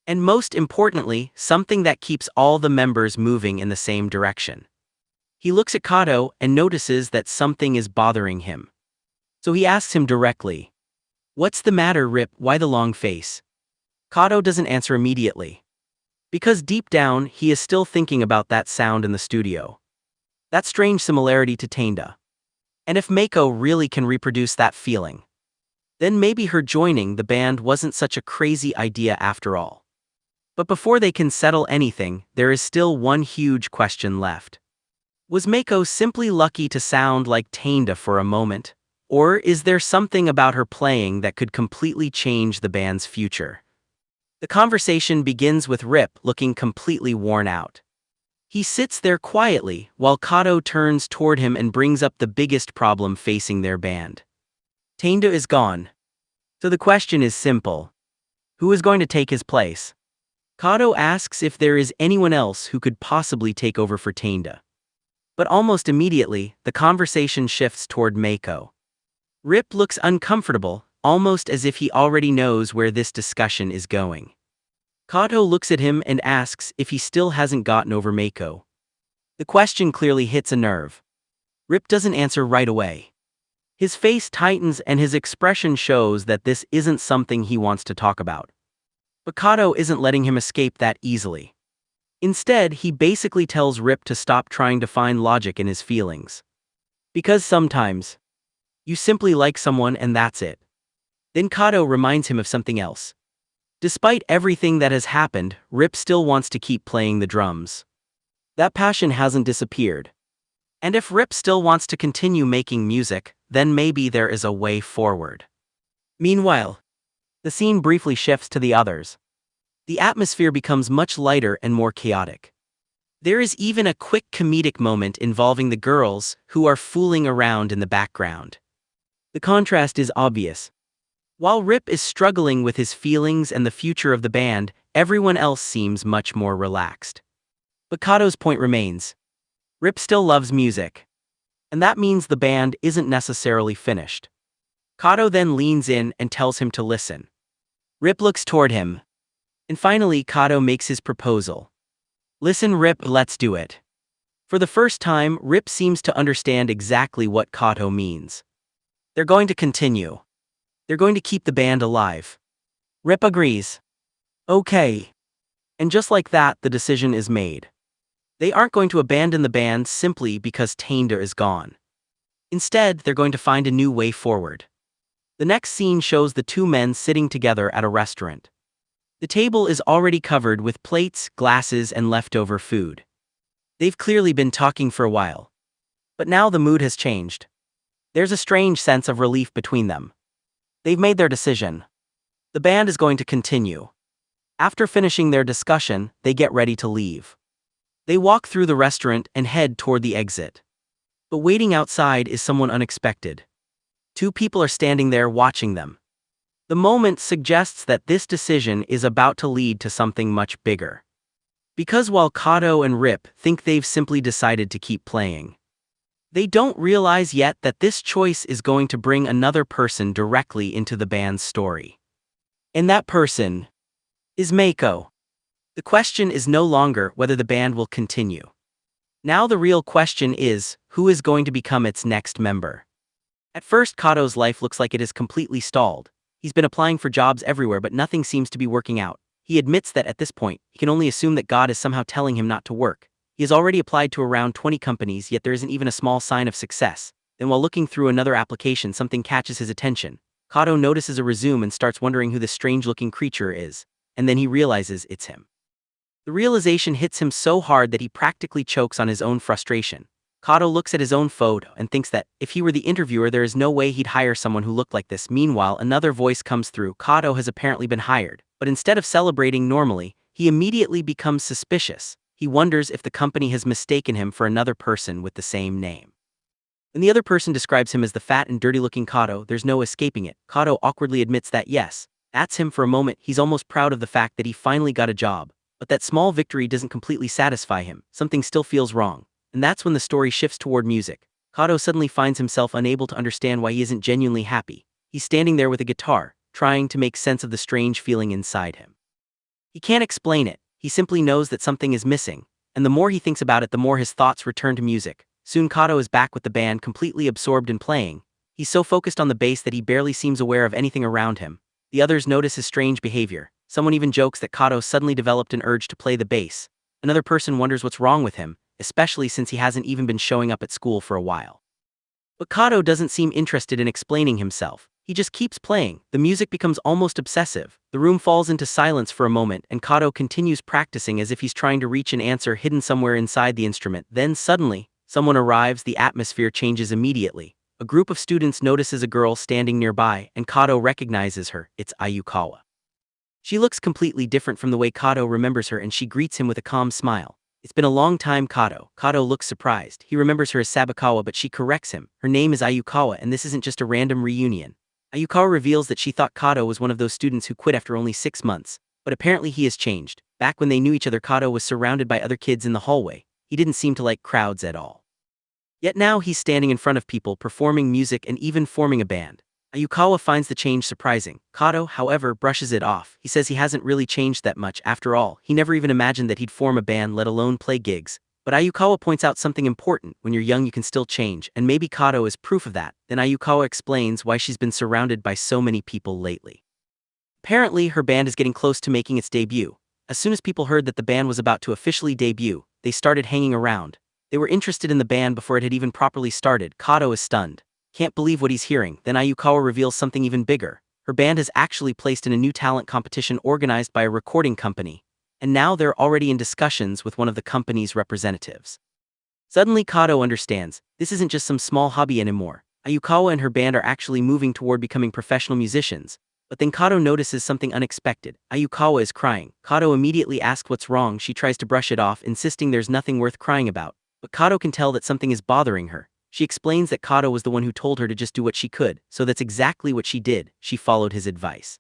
[SPEAKER 1] and most importantly, something that keeps all the members moving in the same direction. He looks at Kato and notices that something is bothering him. So he asks him directly, "What's the matter, Rip? Why the long face?" Kato doesn't answer immediately. Because deep down, he is still thinking about that sound in the studio. That strange similarity to Taneda. And if Meiko really can reproduce that feeling, then maybe her joining the band wasn't such a crazy idea after all. But before they can settle anything, there is still one huge question left. Was Meiko simply lucky to sound like Taneda for a moment? Or is there something about her playing that could completely change the band's future? The conversation begins with Rip looking completely worn out. He sits there quietly while Kato turns toward him and brings up the biggest problem facing their band. Taneda is gone. So the question is simple. Who is going to take his place? Kato asks if there is anyone else who could possibly take over for Taneda. But almost immediately, the conversation shifts toward Meiko. Rip looks uncomfortable, almost as if he already knows where this discussion is going. Kato looks at him and asks if he still hasn't gotten over Meiko. The question clearly hits a nerve. Rip doesn't answer right away. His face tightens and his expression shows that this isn't something he wants to talk about. But Kato isn't letting him escape that easily. Instead, he basically tells Rip to stop trying to find logic in his feelings. Because sometimes, you simply like someone and that's it. Then Kato reminds him of something else. Despite everything that has happened, Rip still wants to keep playing the drums. That passion hasn't disappeared. And if Rip still wants to continue making music, then maybe there is a way forward. Meanwhile, the scene briefly shifts to the others. The atmosphere becomes much lighter and more chaotic. There is even a quick comedic moment involving the girls, who are fooling around in the background. The contrast is obvious. While Rip is struggling with his feelings and the future of the band, everyone else seems much more relaxed. But Kato's point remains. Rip still loves music. And that means the band isn't necessarily finished. Kato then leans in and tells him to listen. Rip looks toward him. And finally, Kato makes his proposal. "Listen, Rip, let's do it." For the first time, Rip seems to understand exactly what Kato means. They're going to continue. They're going to keep the band alive. Rip agrees. Okay. And just like that, the decision is made. They aren't going to abandon the band simply because Taneda is gone. Instead, they're going to find a new way forward. The next scene shows the two men sitting together at a restaurant. The table is already covered with plates, glasses, and leftover food. They've clearly been talking for a while. But now the mood has changed. There's a strange sense of relief between them. They've made their decision. The band is going to continue. After finishing their discussion, they get ready to leave. They walk through the restaurant and head toward the exit. But waiting outside is someone unexpected. Two people are standing there watching them. The moment suggests that this decision is about to lead to something much bigger. Because while Kato and Rip think they've simply decided to keep playing, they don't realize yet that this choice is going to bring another person directly into the band's story. And that person is Meiko. The question is no longer whether the band will continue. Now the real question is, who is going to become its next member? At first, Kato's life looks like it is completely stalled. He's been applying for jobs everywhere, but nothing seems to be working out. He admits that at this point, he can only assume that God is somehow telling him not to work. He has already applied to around 20 companies, yet there isn't even a small sign of success. Then while looking through another application, something catches his attention. Kato notices a resume and starts wondering who this strange-looking creature is, and then he realizes it's him. The realization hits him so hard that he practically chokes on his own frustration. Kato looks at his own photo and thinks that, if he were the interviewer, there is no way he'd hire someone who looked like this. Meanwhile, another voice comes through. Kato has apparently been hired, but instead of celebrating normally, he immediately becomes suspicious. He wonders if the company has mistaken him for another person with the same name. When the other person describes him as the fat and dirty-looking Kato, there's no escaping it. Kato awkwardly admits that yes, that's him. For a moment, he's almost proud of the fact that he finally got a job. But that small victory doesn't completely satisfy him. Something still feels wrong. And that's when the story shifts toward music. Kato suddenly finds himself unable to understand why he isn't genuinely happy. He's standing there with a guitar, trying to make sense of the strange feeling inside him. He can't explain it. He simply knows that something is missing. And the more he thinks about it, the more his thoughts return to music. Soon Kato is back with the band, completely absorbed in playing. He's so focused on the bass that he barely seems aware of anything around him. The others notice his strange behavior. Someone even jokes that Kato suddenly developed an urge to play the bass. Another person wonders what's wrong with him, especially since he hasn't even been showing up at school for a while. But Kato doesn't seem interested in explaining himself. He just keeps playing. The music becomes almost obsessive. The room falls into silence for a moment, and Kato continues practicing as if he's trying to reach an answer hidden somewhere inside the instrument. Then suddenly, someone arrives. The atmosphere changes immediately. A group of students notices a girl standing nearby, and Kato recognizes her. It's Ayukawa. She looks completely different from the way Kato remembers her, and she greets him with a calm smile. It's been a long time, Kato. Kato looks surprised. He remembers her as Sabakawa, but she corrects him. Her name is Ayukawa, and this isn't just a random reunion. Ayukawa reveals that she thought Kato was one of those students who quit after only 6 months. But apparently he has changed. Back when they knew each other, Kato was surrounded by other kids in the hallway. He didn't seem to like crowds at all. Yet now he's standing in front of people, performing music and even forming a band. Ayukawa finds the change surprising. Kato, however, brushes it off. He says he hasn't really changed that much. After all, he never even imagined that he'd form a band, let alone play gigs. But Ayukawa points out something important. When you're young, you can still change, and maybe Kato is proof of that. Then Ayukawa explains why she's been surrounded by so many people lately. Apparently, her band is getting close to making its debut. As soon as people heard that the band was about to officially debut, they started hanging around. They were interested in the band before it had even properly started. Kato is stunned. Can't believe what he's hearing. Then Ayukawa reveals something even bigger. Her band has actually placed in a new talent competition organized by a recording company, and now they're already in discussions with one of the company's representatives. Suddenly Kato understands, this isn't just some small hobby anymore. Ayukawa and her band are actually moving toward becoming professional musicians. But then Kato notices something unexpected. Ayukawa is crying. Kato immediately asks what's wrong. She tries to brush it off, insisting there's nothing worth crying about. But Kato can tell that something is bothering her. She explains that Kato was the one who told her to just do what she could, so that's exactly what she did. She followed his advice.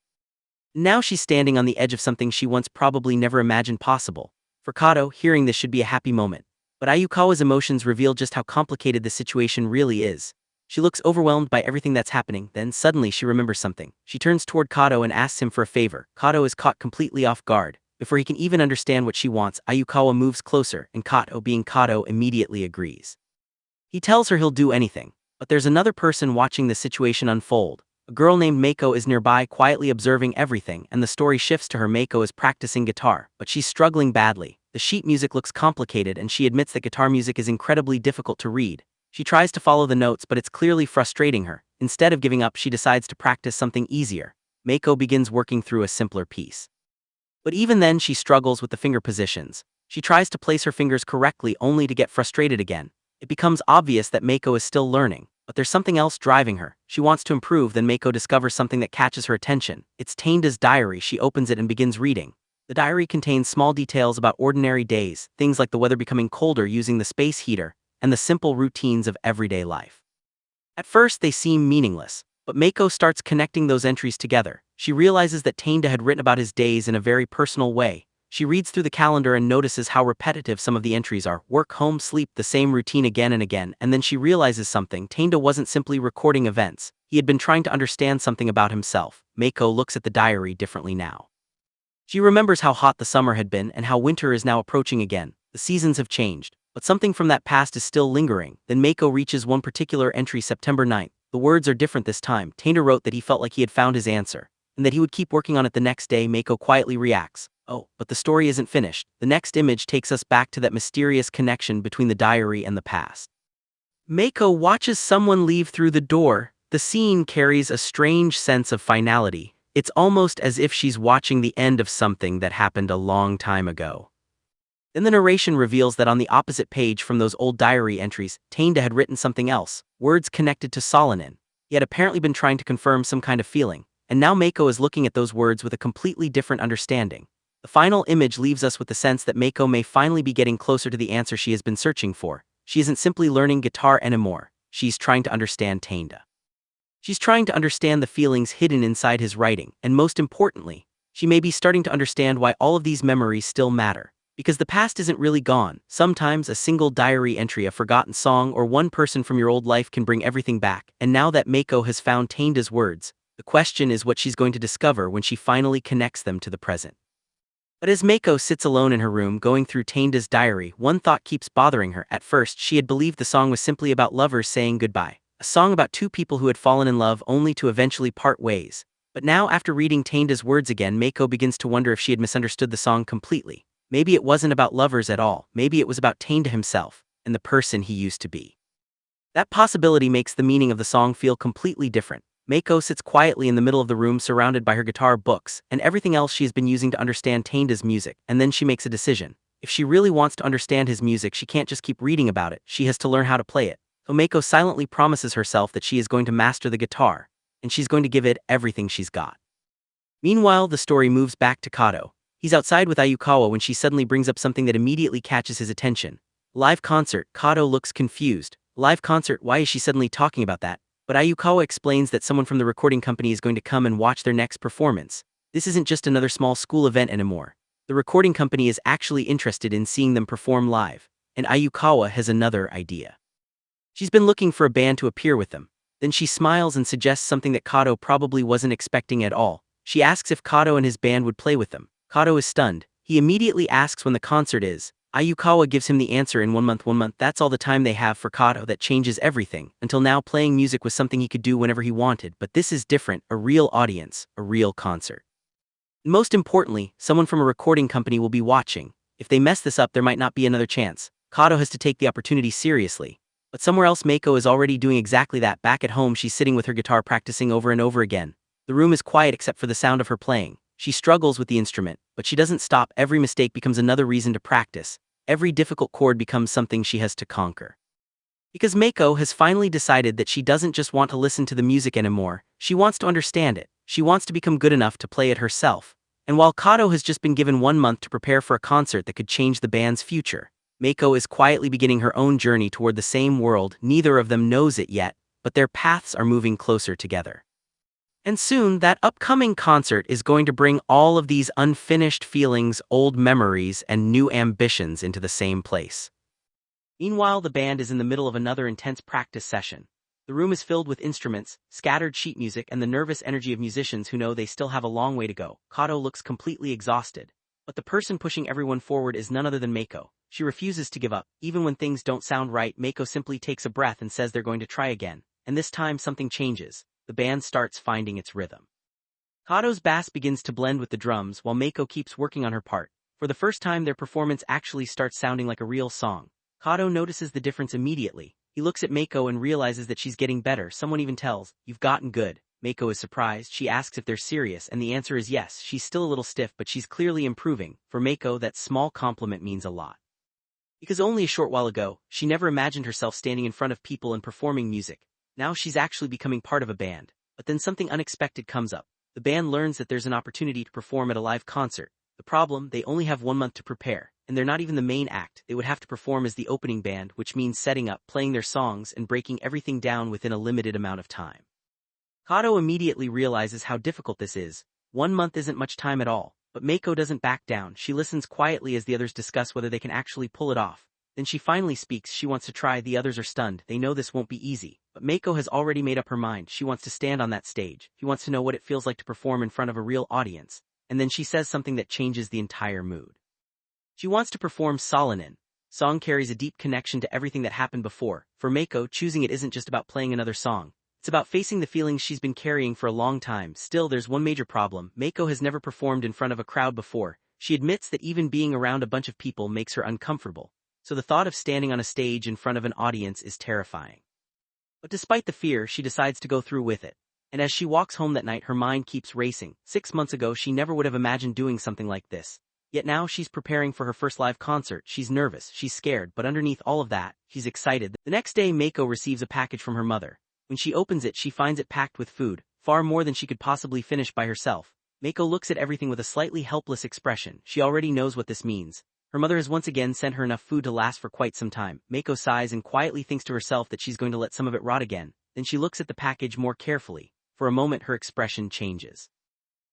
[SPEAKER 1] Now she's standing on the edge of something she once probably never imagined possible. For Kato, hearing this should be a happy moment. But Ayukawa's emotions reveal just how complicated the situation really is. She looks overwhelmed by everything that's happening, then suddenly she remembers something. She turns toward Kato and asks him for a favor. Kato is caught completely off guard. Before he can even understand what she wants, Ayukawa moves closer, and Kato, being Kato, immediately agrees. He tells her he'll do anything, but there's another person watching the situation unfold. A girl named Meiko is nearby, quietly observing everything, and the story shifts to her. Meiko is practicing guitar, but she's struggling badly. The sheet music looks complicated, and she admits that guitar music is incredibly difficult to read. She tries to follow the notes, but it's clearly frustrating her. Instead of giving up, she decides to practice something easier. Meiko begins working through a simpler piece. But even then, she struggles with the finger positions. She tries to place her fingers correctly, only to get frustrated again. It becomes obvious that Meiko is still learning, but there's something else driving her. She wants to improve. Then Meiko discovers something that catches her attention. It's Taneda's diary. She opens it and begins reading. The diary contains small details about ordinary days, things like the weather becoming colder using the space heater, and the simple routines of everyday life. At first they seem meaningless, but Meiko starts connecting those entries together. She realizes that Taneda had written about his days in a very personal way. She reads through the calendar and notices how repetitive some of the entries are. Work, home, sleep, the same routine again and again. And then she realizes something. Taneda wasn't simply recording events. He had been trying to understand something about himself. Meiko looks at the diary differently now. She remembers how hot the summer had been and how winter is now approaching again. The seasons have changed, but something from that past is still lingering. Then Meiko reaches one particular entry, September 9th. The words are different this time. Taneda wrote that he felt like he had found his answer, and that he would keep working on it the next day. Meiko quietly reacts. Oh, but the story isn't finished. The next image takes us back to that mysterious connection between the diary and the past. Meiko watches someone leave through the door. The scene carries a strange sense of finality. It's almost as if she's watching the end of something that happened a long time ago. Then the narration reveals that on the opposite page from those old diary entries, Taneda had written something else, words connected to Solanin. He had apparently been trying to confirm some kind of feeling, and now Meiko is looking at those words with a completely different understanding. The final image leaves us with the sense that Meiko may finally be getting closer to the answer she has been searching for. She isn't simply learning guitar anymore, she's trying to understand Taneda. She's trying to understand the feelings hidden inside his writing, and most importantly, she may be starting to understand why all of these memories still matter. Because the past isn't really gone. Sometimes a single diary entry, a forgotten song, or one person from your old life can bring everything back. And now that Meiko has found Taneda's words, the question is what she's going to discover when she finally connects them to the present. But as Meiko sits alone in her room going through Taneda's diary, one thought keeps bothering her. At first, she had believed the song was simply about lovers saying goodbye. A song about two people who had fallen in love only to eventually part ways. But now, after reading Taneda's words again, Meiko begins to wonder if she had misunderstood the song completely. Maybe it wasn't about lovers at all. Maybe it was about Taneda himself and the person he used to be. That possibility makes the meaning of the song feel completely different. Meiko sits quietly in the middle of the room surrounded by her guitar, books, and everything else she has been using to understand Taneda's music, and then she makes a decision. If she really wants to understand his music, she can't just keep reading about it, she has to learn how to play it. So Meiko silently promises herself that she is going to master the guitar, and she's going to give it everything she's got. Meanwhile, the story moves back to Kato. He's outside with Ayukawa when she suddenly brings up something that immediately catches his attention. Live concert. Kato looks confused. Live concert, why is she suddenly talking about that? But Ayukawa explains that someone from the recording company is going to come and watch their next performance. This isn't just another small school event anymore. The recording company is actually interested in seeing them perform live, and Ayukawa has another idea. She's been looking for a band to appear with them. Then she smiles and suggests something that Kato probably wasn't expecting at all. She asks if Kato and his band would play with them. Kato is stunned. He immediately asks when the concert is. Ayukawa gives him the answer in 1 month. 1 month, that's all the time they have for Kato. That changes everything. Until now, playing music was something he could do whenever he wanted, but this is different, a real audience, a real concert. And most importantly, someone from a recording company will be watching. If they mess this up, there might not be another chance. Kato has to take the opportunity seriously. But somewhere else, Meiko is already doing exactly that. Back at home, she's sitting with her guitar practicing over and over again. The room is quiet except for the sound of her playing. She struggles with the instrument, but she doesn't stop. Every mistake becomes another reason to practice. Every difficult chord becomes something she has to conquer. Because Meiko has finally decided that she doesn't just want to listen to the music anymore, she wants to understand it. She wants to become good enough to play it herself. And while Kato has just been given 1 month to prepare for a concert that could change the band's future, Meiko is quietly beginning her own journey toward the same world. Neither of them knows it yet, but their paths are moving closer together. And soon, that upcoming concert is going to bring all of these unfinished feelings, old memories, and new ambitions into the same place. Meanwhile, the band is in the middle of another intense practice session. The room is filled with instruments, scattered sheet music, and the nervous energy of musicians who know they still have a long way to go. Kato looks completely exhausted. But the person pushing everyone forward is none other than Meiko. She refuses to give up. Even when things don't sound right, Meiko simply takes a breath and says they're going to try again. And this time something changes. The band starts finding its rhythm. Kato's bass begins to blend with the drums while Meiko keeps working on her part. For the first time, their performance actually starts sounding like a real song. Kato notices the difference immediately. He looks at Meiko and realizes that she's getting better. Someone even tells, "You've gotten good." Meiko is surprised. She asks if they're serious, and the answer is yes. She's still a little stiff, but she's clearly improving. For Meiko, that small compliment means a lot. Because only a short while ago, she never imagined herself standing in front of people and performing music. Now she's actually becoming part of a band. But then something unexpected comes up. The band learns that there's an opportunity to perform at a live concert. The problem, they only have 1 month to prepare, and they're not even the main act. They would have to perform as the opening band, which means setting up, playing their songs, and breaking everything down within a limited amount of time. Kato immediately realizes how difficult this is. 1 month isn't much time at all, but Meiko doesn't back down. She listens quietly as the others discuss whether they can actually pull it off. Then she finally speaks. She wants to try. The others are stunned. They know this won't be easy. But Meiko has already made up her mind. She wants to stand on that stage. She wants to know what it feels like to perform in front of a real audience. And then she says something that changes the entire mood. She wants to perform Solanin. Song carries a deep connection to everything that happened before. For Meiko, choosing it isn't just about playing another song. It's about facing the feelings she's been carrying for a long time. Still, there's one major problem. Meiko has never performed in front of a crowd before. She admits that even being around a bunch of people makes her uncomfortable, so the thought of standing on a stage in front of an audience is terrifying. But despite the fear, she decides to go through with it. And as she walks home that night, her mind keeps racing. 6 months ago, she never would have imagined doing something like this. Yet now she's preparing for her first live concert. She's nervous, she's scared, but underneath all of that, she's excited. The next day, Meiko receives a package from her mother. When she opens it, she finds it packed with food, far more than she could possibly finish by herself. Meiko looks at everything with a slightly helpless expression. She already knows what this means. Her mother has once again sent her enough food to last for quite some time. Meiko sighs and quietly thinks to herself that she's going to let some of it rot again. Then she looks at the package more carefully. For a moment, her expression changes.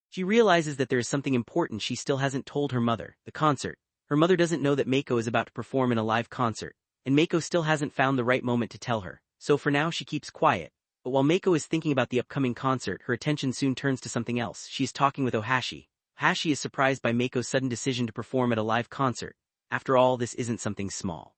[SPEAKER 1] She realizes that there is something important she still hasn't told her mother, the concert. Her mother doesn't know that Meiko is about to perform in a live concert, and Meiko still hasn't found the right moment to tell her. So for now she keeps quiet. But while Meiko is thinking about the upcoming concert, her attention soon turns to something else. She is talking with Ohashi. Ohashi is surprised by Meiko's sudden decision to perform at a live concert. After all, this isn't something small.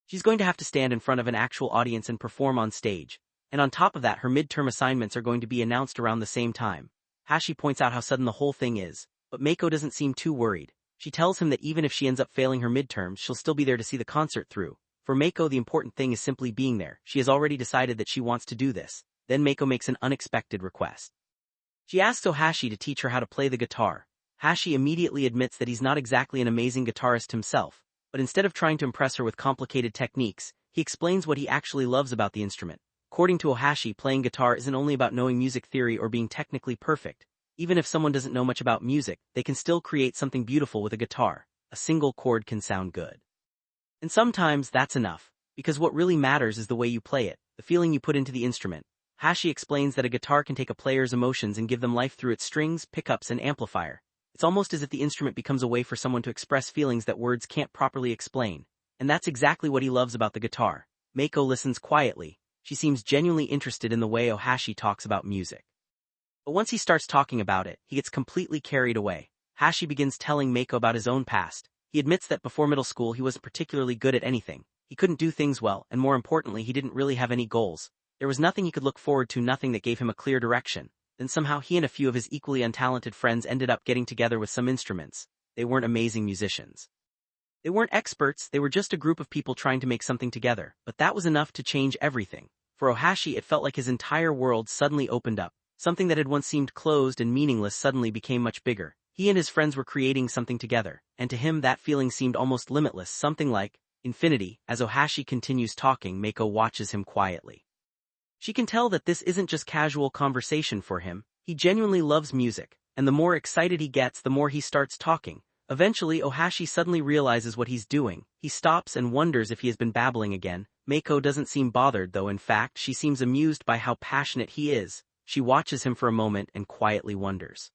[SPEAKER 1] She's going to have to stand in front of an actual audience and perform on stage. And on top of that, her midterm assignments are going to be announced around the same time. Hashi points out how sudden the whole thing is, but Meiko doesn't seem too worried. She tells him that even if she ends up failing her midterms, she'll still be there to see the concert through. For Meiko, the important thing is simply being there. She has already decided that she wants to do this. Then Meiko makes an unexpected request. She asks Ohashi to teach her how to play the guitar. Hashi immediately admits that he's not exactly an amazing guitarist himself, but instead of trying to impress her with complicated techniques, he explains what he actually loves about the instrument. According to Ohashi, playing guitar isn't only about knowing music theory or being technically perfect. Even if someone doesn't know much about music, they can still create something beautiful with a guitar. A single chord can sound good. And sometimes that's enough, because what really matters is the way you play it, the feeling you put into the instrument. Hashi explains that a guitar can take a player's emotions and give them life through its strings, pickups, and amplifier. It's almost as if the instrument becomes a way for someone to express feelings that words can't properly explain. And that's exactly what he loves about the guitar. Meiko listens quietly. She seems genuinely interested in the way Ohashi talks about music. But once he starts talking about it, he gets completely carried away. Hashi begins telling Meiko about his own past. He admits that before middle school he wasn't particularly good at anything. He couldn't do things well, and more importantly, he didn't really have any goals. There was nothing he could look forward to, nothing that gave him a clear direction. Then somehow he and a few of his equally untalented friends ended up getting together with some instruments. They weren't amazing musicians. They weren't experts, they were just a group of people trying to make something together, but that was enough to change everything. For Ohashi, it felt like his entire world suddenly opened up. Something that had once seemed closed and meaningless suddenly became much bigger. He and his friends were creating something together, and to him that feeling seemed almost limitless, something like infinity. As Ohashi continues talking, Meiko watches him quietly. She can tell that this isn't just casual conversation for him. He genuinely loves music, and the more excited he gets, the more he starts talking. Eventually, Ohashi suddenly realizes what he's doing. He stops and wonders if he has been babbling again. Meiko doesn't seem bothered though, in fact, she seems amused by how passionate he is. She watches him for a moment and quietly wonders.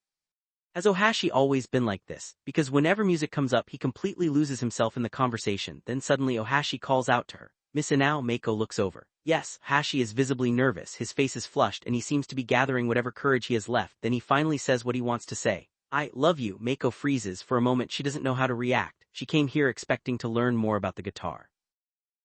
[SPEAKER 1] Has Ohashi always been like this? Because whenever music comes up, he completely loses himself in the conversation. Then suddenly Ohashi calls out to her. Miss Inao. Meiko looks over. Yes, Hashi is visibly nervous, his face is flushed and he seems to be gathering whatever courage he has left. Then he finally says what he wants to say. I love you. Meiko freezes. For a moment she doesn't know how to react. She came here expecting to learn more about the guitar.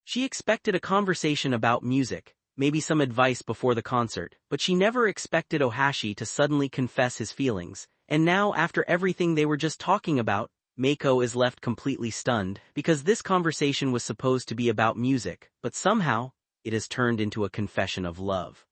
[SPEAKER 1] She expected a conversation about music, maybe some advice before the concert, but she never expected Ohashi to suddenly confess his feelings. And now, after everything they were just talking about, Meiko is left completely stunned, because this conversation was supposed to be about music, but somehow, it has turned into a confession of love.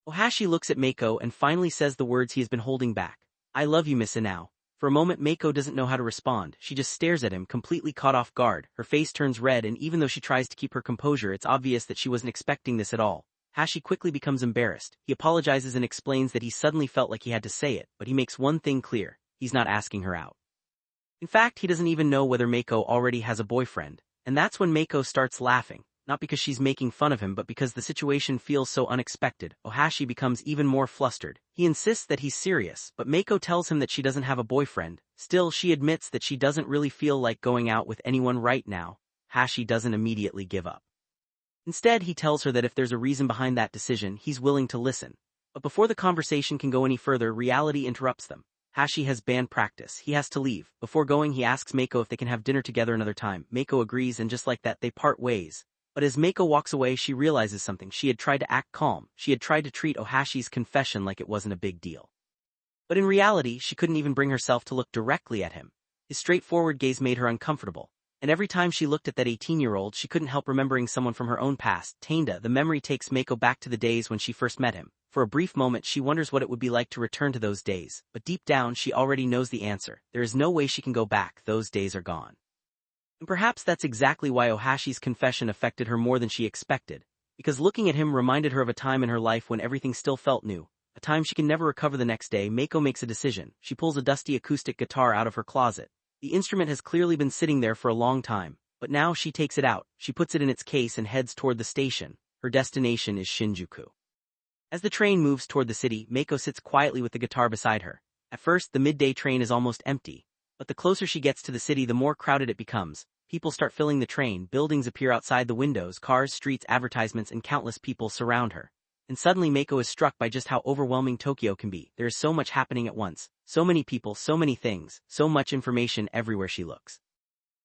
[SPEAKER 1] Ohashi looks at Meiko and finally says the words he has been holding back. I love you, Miss Inao. For a moment Meiko doesn't know how to respond. She just stares at him, completely caught off guard. Her face turns red, and even though she tries to keep her composure, it's obvious that she wasn't expecting this at all. Hashi quickly becomes embarrassed. He apologizes and explains that he suddenly felt like he had to say it, but he makes one thing clear. He's not asking her out. In fact, he doesn't even know whether Meiko already has a boyfriend. And that's when Meiko starts laughing. Not because she's making fun of him, but because the situation feels so unexpected. Ohashi becomes even more flustered. He insists that he's serious, but Meiko tells him that she doesn't have a boyfriend. Still, she admits that she doesn't really feel like going out with anyone right now. Hashi doesn't immediately give up. Instead, he tells her that if there's a reason behind that decision, he's willing to listen. But before the conversation can go any further, reality interrupts them. Hashi has band practice. He has to leave. Before going, he asks Meiko if they can have dinner together another time. Meiko agrees, and just like that, they part ways. But as Meiko walks away, she realizes something. She had tried to act calm. She had tried to treat Ohashi's confession like it wasn't a big deal. But in reality, she couldn't even bring herself to look directly at him. His straightforward gaze made her uncomfortable, and every time she looked at that 18-year-old she couldn't help remembering someone from her own past. Taneda, the memory takes Meiko back to the days when she first met him. For a brief moment she wonders what it would be like to return to those days, but deep down she already knows the answer. There is no way she can go back, those days are gone. And perhaps that's exactly why Ohashi's confession affected her more than she expected, because looking at him reminded her of a time in her life when everything still felt new, a time she can never recover. The next day, Meiko makes a decision. She pulls a dusty acoustic guitar out of her closet. The instrument has clearly been sitting there for a long time, but now she takes it out, she puts it in its case and heads toward the station. Her destination is Shinjuku. As the train moves toward the city, Meiko sits quietly with the guitar beside her. At first, the midday train is almost empty, but the closer she gets to the city, the more crowded it becomes. People start filling the train, buildings appear outside the windows, cars, streets, advertisements, and countless people surround her. And suddenly Meiko is struck by just how overwhelming Tokyo can be. There is so much happening at once, so many people, so many things, so much information everywhere she looks.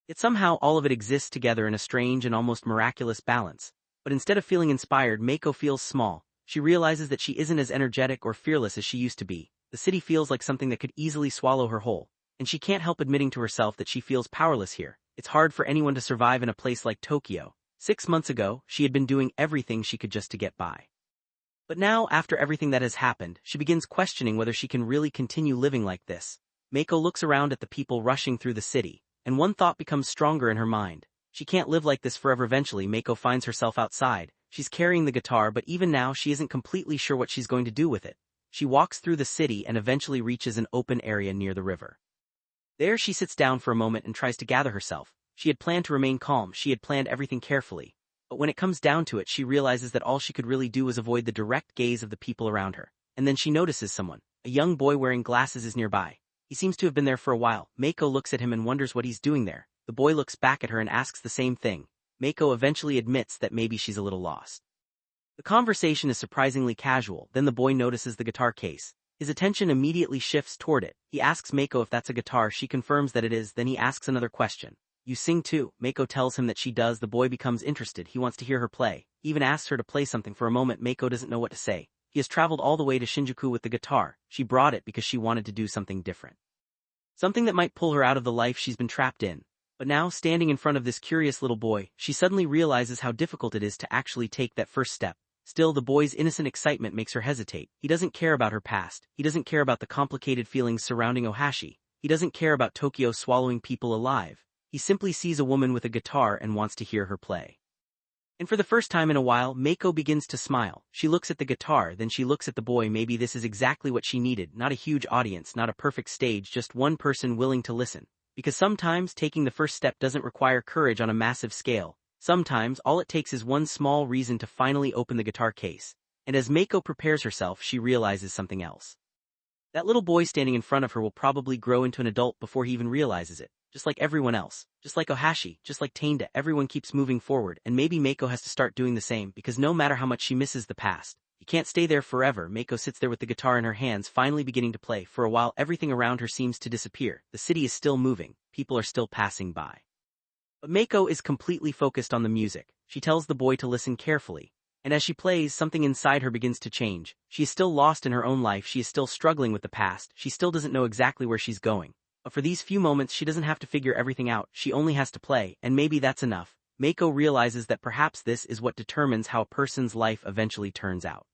[SPEAKER 1] Yet somehow all of it exists together in a strange and almost miraculous balance. But instead of feeling inspired, Meiko feels small. She realizes that she isn't as energetic or fearless as she used to be. The city feels like something that could easily swallow her whole, and she can't help admitting to herself that she feels powerless here. It's hard for anyone to survive in a place like Tokyo. 6 months ago, she had been doing everything she could just to get by. But now, after everything that has happened, she begins questioning whether she can really continue living like this. Meiko looks around at the people rushing through the city, and one thought becomes stronger in her mind. She can't live like this forever. Eventually, Meiko finds herself outside. She's carrying the guitar, but even now she isn't completely sure what she's going to do with it. She walks through the city and eventually reaches an open area near the river. There she sits down for a moment and tries to gather herself. She had planned to remain calm, she had planned everything carefully. But when it comes down to it, she realizes that all she could really do was avoid the direct gaze of the people around her. And then she notices someone. A young boy wearing glasses is nearby. He seems to have been there for a while. Meiko looks at him and wonders what he's doing there. The boy looks back at her and asks the same thing. Meiko eventually admits that maybe she's a little lost. The conversation is surprisingly casual. Then the boy notices the guitar case. His attention immediately shifts toward it. He asks Meiko if that's a guitar. She confirms that it is. Then he asks another question. You sing too? Meiko tells him that she does. The boy becomes interested. He wants to hear her play. He even asks her to play something. For a moment, Meiko doesn't know what to say. He has traveled all the way to Shinjuku with the guitar. She brought it because she wanted to do something different. Something that might pull her out of the life she's been trapped in. But now, standing in front of this curious little boy, she suddenly realizes how difficult it is to actually take that first step. Still, the boy's innocent excitement makes her hesitate. He doesn't care about her past. He doesn't care about the complicated feelings surrounding Ohashi. He doesn't care about Tokyo swallowing people alive. He simply sees a woman with a guitar and wants to hear her play. And for the first time in a while, Meiko begins to smile. She looks at the guitar, then she looks at the boy. Maybe this is exactly what she needed. Not a huge audience, not a perfect stage, just one person willing to listen. Because sometimes taking the first step doesn't require courage on a massive scale. Sometimes all it takes is one small reason to finally open the guitar case. And as Meiko prepares herself, she realizes something else. That little boy standing in front of her will probably grow into an adult before he even realizes it. Just like everyone else, just like Ohashi, just like Taneda, everyone keeps moving forward, and maybe Meiko has to start doing the same, because no matter how much she misses the past, you can't stay there forever. Meiko sits there with the guitar in her hands, finally beginning to play. For a while, everything around her seems to disappear. The city is still moving, people are still passing by. But Meiko is completely focused on the music. She tells the boy to listen carefully. And as she plays, something inside her begins to change. She is still lost in her own life, she is still struggling with the past, she still doesn't know exactly where she's going. But for these few moments she doesn't have to figure everything out, she only has to play, and maybe that's enough. Meiko realizes that perhaps this is what determines how a person's life eventually turns out.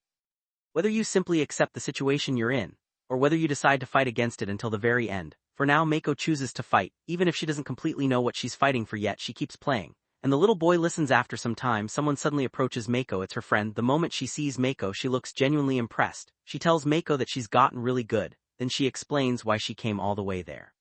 [SPEAKER 1] Whether you simply accept the situation you're in, or whether you decide to fight against it until the very end. For now, Meiko chooses to fight, even if she doesn't completely know what she's fighting for yet. She keeps playing, and the little boy listens. After some time, someone suddenly approaches Meiko. It's her friend. The moment she sees Meiko, she looks genuinely impressed. She tells Meiko that she's gotten really good, then she explains why she came all the way there.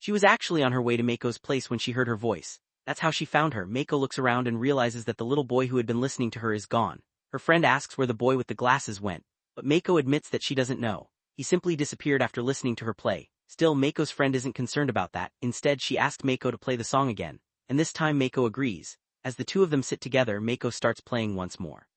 [SPEAKER 1] She was actually on her way to Meiko's place when she heard her voice. That's how she found her. Meiko looks around and realizes that the little boy who had been listening to her is gone. Her friend asks where the boy with the glasses went, but Meiko admits that she doesn't know. He simply disappeared after listening to her play. Still, Meiko's friend isn't concerned about that. Instead, she asked Meiko to play the song again, and this time Meiko agrees. As the two of them sit together, Meiko starts playing once more.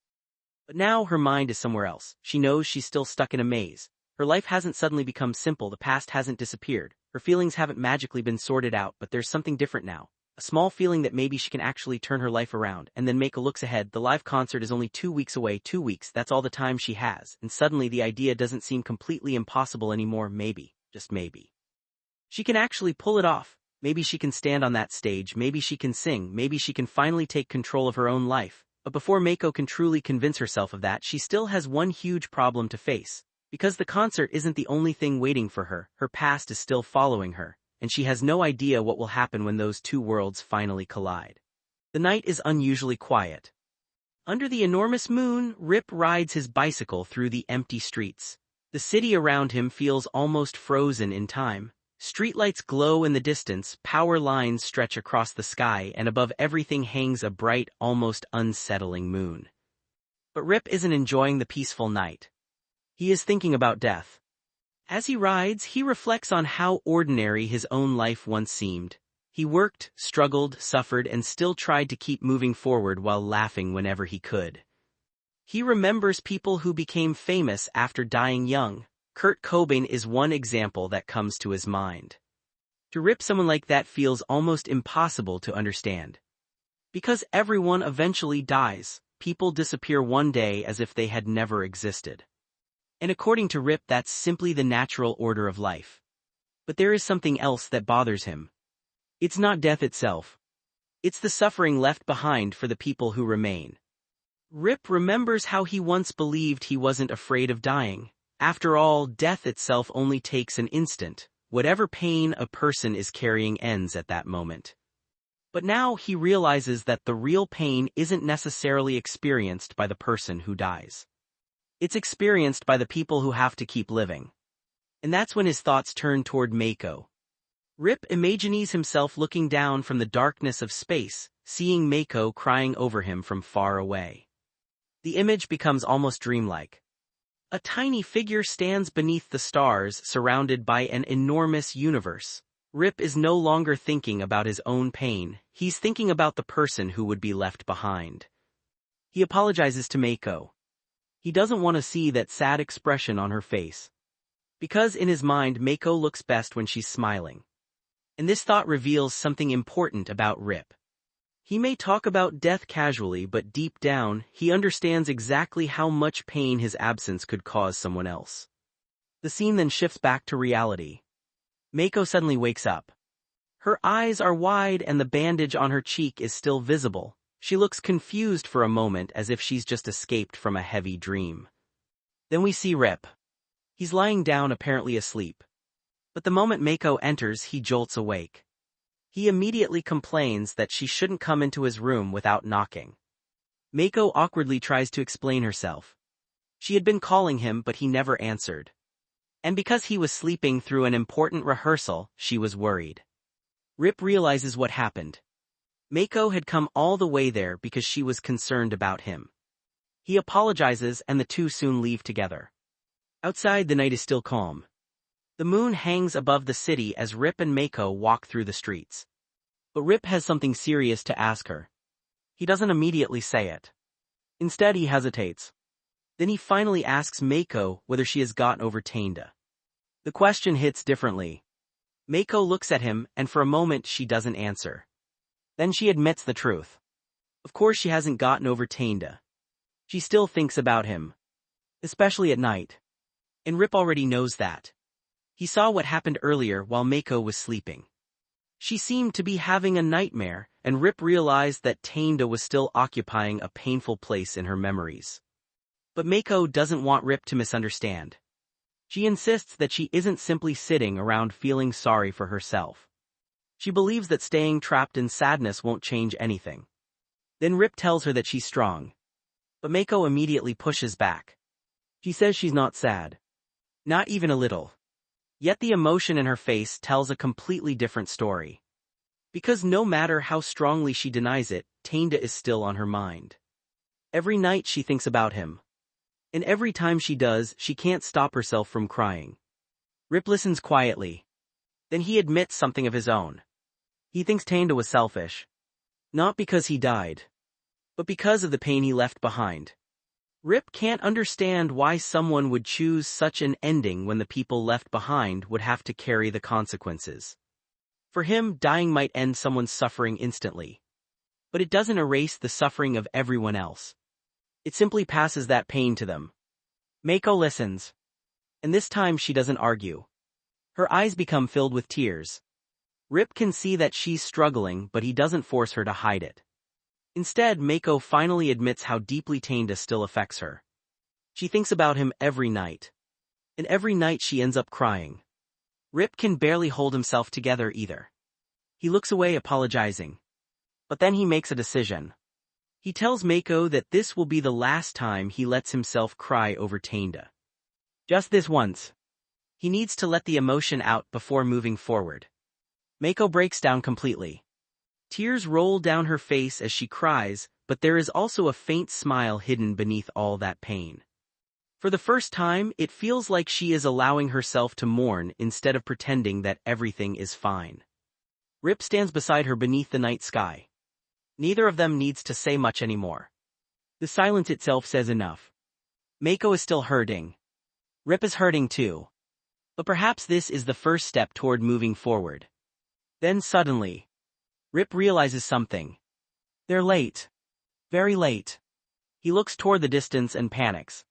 [SPEAKER 1] But now her mind is somewhere else. She knows she's still stuck in a maze. Her life hasn't suddenly become simple, the past hasn't disappeared. Her feelings haven't magically been sorted out, but there's something different now. A small feeling that maybe she can actually turn her life around. And then Meiko looks ahead. The live concert is only 2 weeks away. 2 weeks, that's all the time she has. And suddenly the idea doesn't seem completely impossible anymore. Maybe, just maybe, She can actually pull it off. Maybe she can stand on that stage, maybe she can sing, maybe she can finally take control of her own life. But before Meiko can truly convince herself of that, she still has one huge problem to face. Because the concert isn't the only thing waiting for her, her past is still following her, and she has no idea what will happen when those two worlds finally collide. The night is unusually quiet. Under the enormous moon, Rip rides his bicycle through the empty streets. The city around him feels almost frozen in time. Streetlights glow in the distance, power lines stretch across the sky, and above everything hangs a bright, almost unsettling moon. But Rip isn't enjoying the peaceful night. He is thinking about death. As he rides, he reflects on how ordinary his own life once seemed. He worked, struggled, suffered, and still tried to keep moving forward while laughing whenever he could. He remembers people who became famous after dying young. Kurt Cobain is one example that comes to his mind. To Rip, someone like that feels almost impossible to understand. Because everyone eventually dies, people disappear one day as if they had never existed. And according to Rip, that's simply the natural order of life. But there is something else that bothers him. It's not death itself. It's the suffering left behind for the people who remain. Rip remembers how he once believed he wasn't afraid of dying. After all, death itself only takes an instant. Whatever pain a person is carrying ends at that moment. But now he realizes that the real pain isn't necessarily experienced by the person who dies. It's experienced by the people who have to keep living. And that's when his thoughts turn toward Meiko. Rip imagines himself looking down from the darkness of space, seeing Meiko crying over him from far away. The image becomes almost dreamlike. A tiny figure stands beneath the stars, surrounded by an enormous universe. Rip is no longer thinking about his own pain, he's thinking about the person who would be left behind. He apologizes to Meiko. He doesn't want to see that sad expression on her face. Because in his mind, Meiko looks best when she's smiling. And this thought reveals something important about Rip. He may talk about death casually, but deep down, he understands exactly how much pain his absence could cause someone else. The scene then shifts back to reality. Meiko suddenly wakes up. Her eyes are wide and the bandage on her cheek is still visible. She looks confused for a moment, as if she's just escaped from a heavy dream. Then we see Rip. He's lying down, apparently asleep. But the moment Meiko enters, he jolts awake. He immediately complains that she shouldn't come into his room without knocking. Meiko awkwardly tries to explain herself. She had been calling him, but he never answered. And because he was sleeping through an important rehearsal, she was worried. Rip realizes what happened. Meiko had come all the way there because she was concerned about him. He apologizes and the two soon leave together. Outside, the night is still calm. The moon hangs above the city as Rip and Meiko walk through the streets. But Rip has something serious to ask her. He doesn't immediately say it. Instead, he hesitates. Then he finally asks Meiko whether she has gotten over Taneda. The question hits differently. Meiko looks at him, and for a moment she doesn't answer. Then she admits the truth. Of course she hasn't gotten over Taneda. She still thinks about him. Especially at night. And Rip already knows that. He saw what happened earlier while Meiko was sleeping. She seemed to be having a nightmare, and Rip realized that Taneda was still occupying a painful place in her memories. But Meiko doesn't want Rip to misunderstand. She insists that she isn't simply sitting around feeling sorry for herself. She believes that staying trapped in sadness won't change anything. Then Rip tells her that she's strong. But Meiko immediately pushes back. She says she's not sad. Not even a little. Yet the emotion in her face tells a completely different story. Because no matter how strongly she denies it, Taneda is still on her mind. Every night she thinks about him. And every time she does, she can't stop herself from crying. Rip listens quietly. Then he admits something of his own. He thinks Taneda was selfish. Not because he died, but because of the pain he left behind. Rip can't understand why someone would choose such an ending when the people left behind would have to carry the consequences. For him, dying might end someone's suffering instantly. But it doesn't erase the suffering of everyone else. It simply passes that pain to them. Meiko listens. And this time she doesn't argue. Her eyes become filled with tears. Rip can see that she's struggling, but he doesn't force her to hide it. Instead, Meiko finally admits how deeply Taneda still affects her. She thinks about him every night. And every night she ends up crying. Rip can barely hold himself together either. He looks away apologizing. But then he makes a decision. He tells Meiko that this will be the last time he lets himself cry over Taneda. Just this once. He needs to let the emotion out before moving forward. Meiko breaks down completely. Tears roll down her face as she cries, but there is also a faint smile hidden beneath all that pain. For the first time, it feels like she is allowing herself to mourn instead of pretending that everything is fine. Rip stands beside her beneath the night sky. Neither of them needs to say much anymore. The silence itself says enough. Meiko is still hurting. Rip is hurting too. But perhaps this is the first step toward moving forward. Then suddenly, Rip realizes something. They're late. Very late. He looks toward the distance and panics.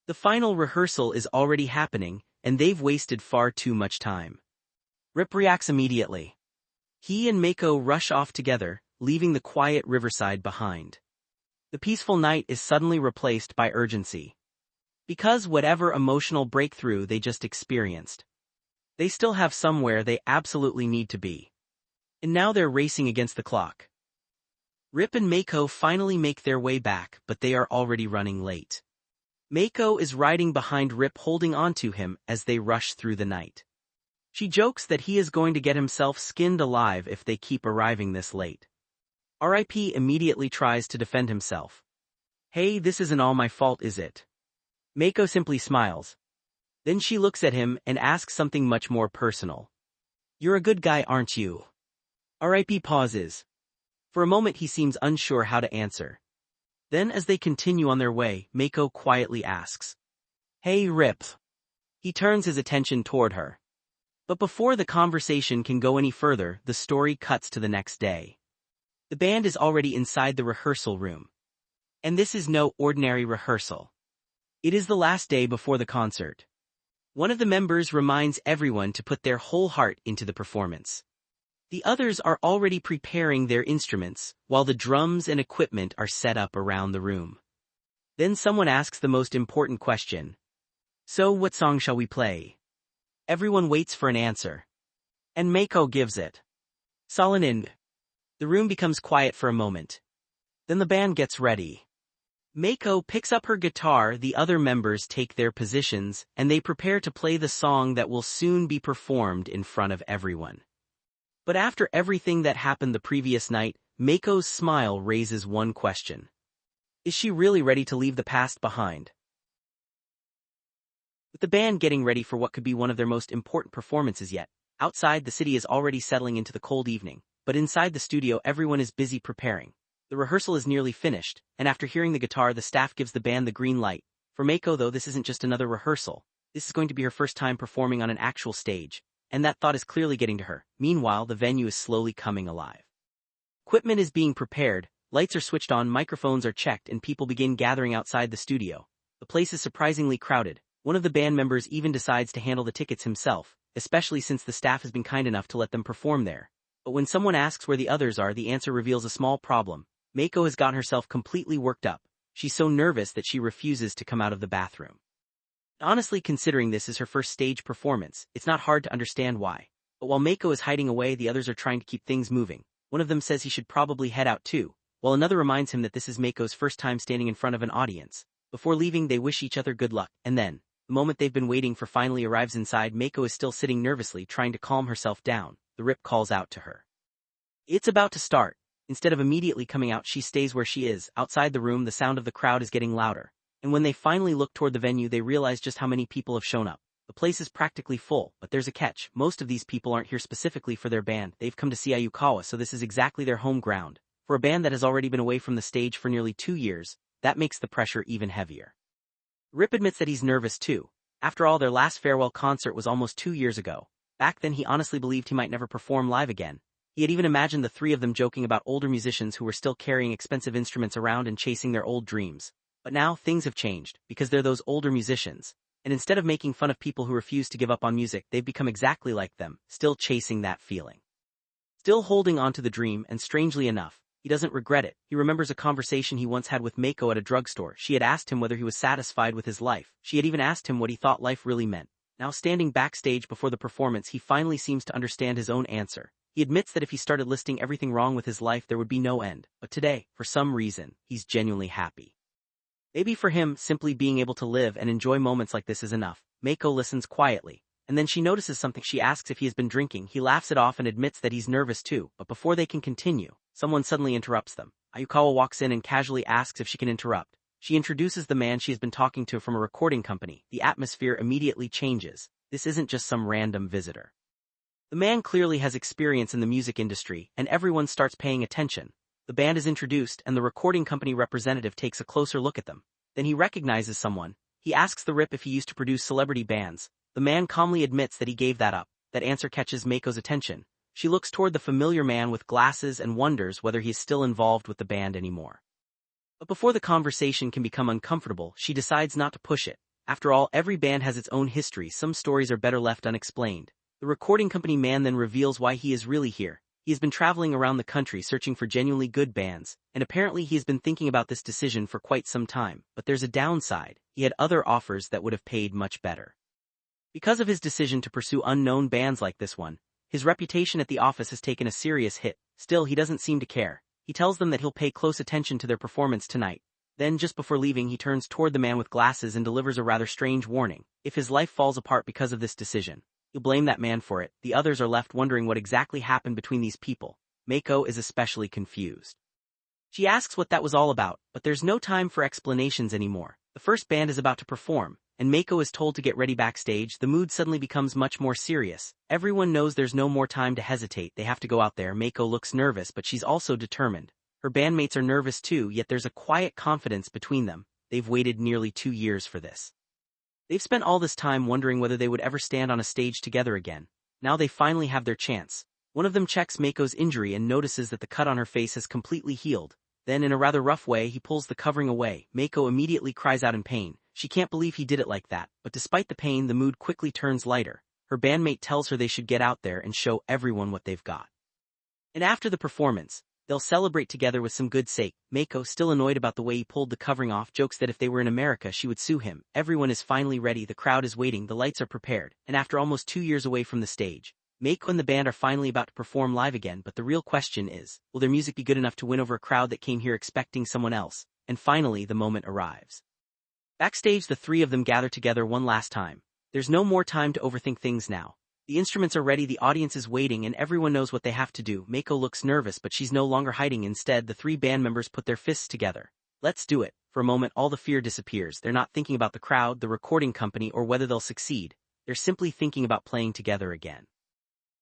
[SPEAKER 1] The final rehearsal is already happening, and they've wasted far too much time. Rip reacts immediately. He and Meiko rush off together, leaving the quiet riverside behind. The peaceful night is suddenly replaced by urgency. Because whatever emotional breakthrough they just experienced, they still have somewhere they absolutely need to be. And now they're racing against the clock. Rip and Meiko finally make their way back, but they are already running late. Meiko is riding behind Rip, holding onto him as they rush through the night. She jokes that he is going to get himself skinned alive if they keep arriving this late. RIP immediately tries to defend himself. Hey, this isn't all my fault, is it? Meiko simply smiles. Then she looks at him and asks something much more personal. You're a good guy, aren't you? RIP pauses. For a moment he seems unsure how to answer. Then as they continue on their way, Meiko quietly asks. Hey, Rip. He turns his attention toward her. But before the conversation can go any further, the story cuts to the next day. The band is already inside the rehearsal room. And this is no ordinary rehearsal. It is the last day before the concert. One of the members reminds everyone to put their whole heart into the performance. The others are already preparing their instruments, while the drums and equipment are set up around the room. Then someone asks the most important question. So what song shall we play? Everyone waits for an answer. And Meiko gives it. Solanin. The room becomes quiet for a moment. Then the band gets ready. Meiko picks up her guitar, the other members take their positions, and they prepare to play the song that will soon be performed in front of everyone. But after everything that happened the previous night, Meiko's smile raises one question. Is she really ready to leave the past behind? With the band getting ready for what could be one of their most important performances yet, outside the city is already settling into the cold evening, but inside the studio everyone is busy preparing. The rehearsal is nearly finished, and after hearing the guitar the staff gives the band the green light. For Meiko though, this isn't just another rehearsal. This is going to be her first time performing on an actual stage, and that thought is clearly getting to her. Meanwhile, the venue is slowly coming alive. Equipment is being prepared, lights are switched on, microphones are checked, and people begin gathering outside the studio. The place is surprisingly crowded. One of the band members even decides to handle the tickets himself, especially since the staff has been kind enough to let them perform there. But when someone asks where the others are, the answer reveals a small problem. Meiko has gotten herself completely worked up. She's so nervous that she refuses to come out of the bathroom. Honestly, considering this is her first stage performance, it's not hard to understand why. But while Meiko is hiding away, the others are trying to keep things moving. One of them says he should probably head out too, while another reminds him that this is Meiko's first time standing in front of an audience. Before leaving, they wish each other good luck, and then, the moment they've been waiting for finally arrives inside. Meiko is still sitting nervously, trying to calm herself down. The Rip calls out to her. It's about to start. Instead of immediately coming out, she stays where she is. Outside the room, the sound of the crowd is getting louder. And when they finally look toward the venue, they realize just how many people have shown up. The place is practically full, but there's a catch. Most of these people aren't here specifically for their band. They've come to see Ayukawa, so this is exactly their home ground. For a band that has already been away from the stage for nearly 2 years, that makes the pressure even heavier. Rip admits that he's nervous too. After all, their last farewell concert was almost 2 years ago. Back then he honestly believed he might never perform live again. He had even imagined the three of them joking about older musicians who were still carrying expensive instruments around and chasing their old dreams. But now, things have changed, because they're those older musicians. And instead of making fun of people who refuse to give up on music, they've become exactly like them, still chasing that feeling. Still holding on to the dream, and strangely enough, he doesn't regret it. He remembers a conversation he once had with Meiko at a drugstore. She had asked him whether he was satisfied with his life. She had even asked him what he thought life really meant. Now standing backstage before the performance, he finally seems to understand his own answer. He admits that if he started listing everything wrong with his life, there would be no end. But today, for some reason, he's genuinely happy. Maybe for him, simply being able to live and enjoy moments like this is enough. Meiko listens quietly, and then she notices something. She asks if he has been drinking. He laughs it off and admits that he's nervous too, but before they can continue, someone suddenly interrupts them. Ayukawa walks in and casually asks if she can interrupt. She introduces the man she has been talking to from a recording company. The atmosphere immediately changes. This isn't just some random visitor. The man clearly has experience in the music industry, and everyone starts paying attention. The band is introduced, and the recording company representative takes a closer look at them. Then he recognizes someone. He asks the rip if he used to produce celebrity bands. The man calmly admits that he gave that up. That answer catches Meiko's attention. She looks toward the familiar man with glasses and wonders whether he is still involved with the band anymore. But before the conversation can become uncomfortable, she decides not to push it. After all, every band has its own history. Some stories are better left unexplained. The recording company man then reveals why he is really here. He has been traveling around the country searching for genuinely good bands, and apparently he has been thinking about this decision for quite some time. But there's a downside. He had other offers that would have paid much better. Because of his decision to pursue unknown bands like this one, his reputation at the office has taken a serious hit. Still, he doesn't seem to care. He tells them that he'll pay close attention to their performance tonight. Then, just before leaving, he turns toward the man with glasses and delivers a rather strange warning. If his life falls apart because of this decision, he'll blame that man for it. The others are left wondering what exactly happened between these people. Meiko is especially confused. She asks what that was all about, but there's no time for explanations anymore. The first band is about to perform, and Meiko is told to get ready backstage. The mood suddenly becomes much more serious. Everyone knows there's no more time to hesitate. They have to go out there. Meiko looks nervous, but she's also determined. Her bandmates are nervous too, yet there's a quiet confidence between them. They've waited nearly 2 years for this. They've spent all this time wondering whether they would ever stand on a stage together again. Now they finally have their chance. One of them checks Meiko's injury and notices that the cut on her face has completely healed. Then, in a rather rough way, he pulls the covering away. Meiko immediately cries out in pain. She can't believe he did it like that, but despite the pain, the mood quickly turns lighter. Her bandmate tells her they should get out there and show everyone what they've got. And after the performance, they'll celebrate together with some good sake. Meiko, still annoyed about the way he pulled the covering off, jokes that if they were in America she would sue him. Everyone is finally ready, the crowd is waiting, the lights are prepared, and after almost 2 years away from the stage, Meiko and the band are finally about to perform live again. But the real question is, will their music be good enough to win over a crowd that came here expecting someone else? And finally the moment arrives. Backstage, the three of them gather together one last time. There's no more time to overthink things now. The instruments are ready, the audience is waiting, and everyone knows what they have to do. Meiko looks nervous, but she's no longer hiding. Instead, the three band members put their fists together. Let's do it. For a moment, all the fear disappears. They're not thinking about the crowd, the recording company, or whether they'll succeed. They're simply thinking about playing together again.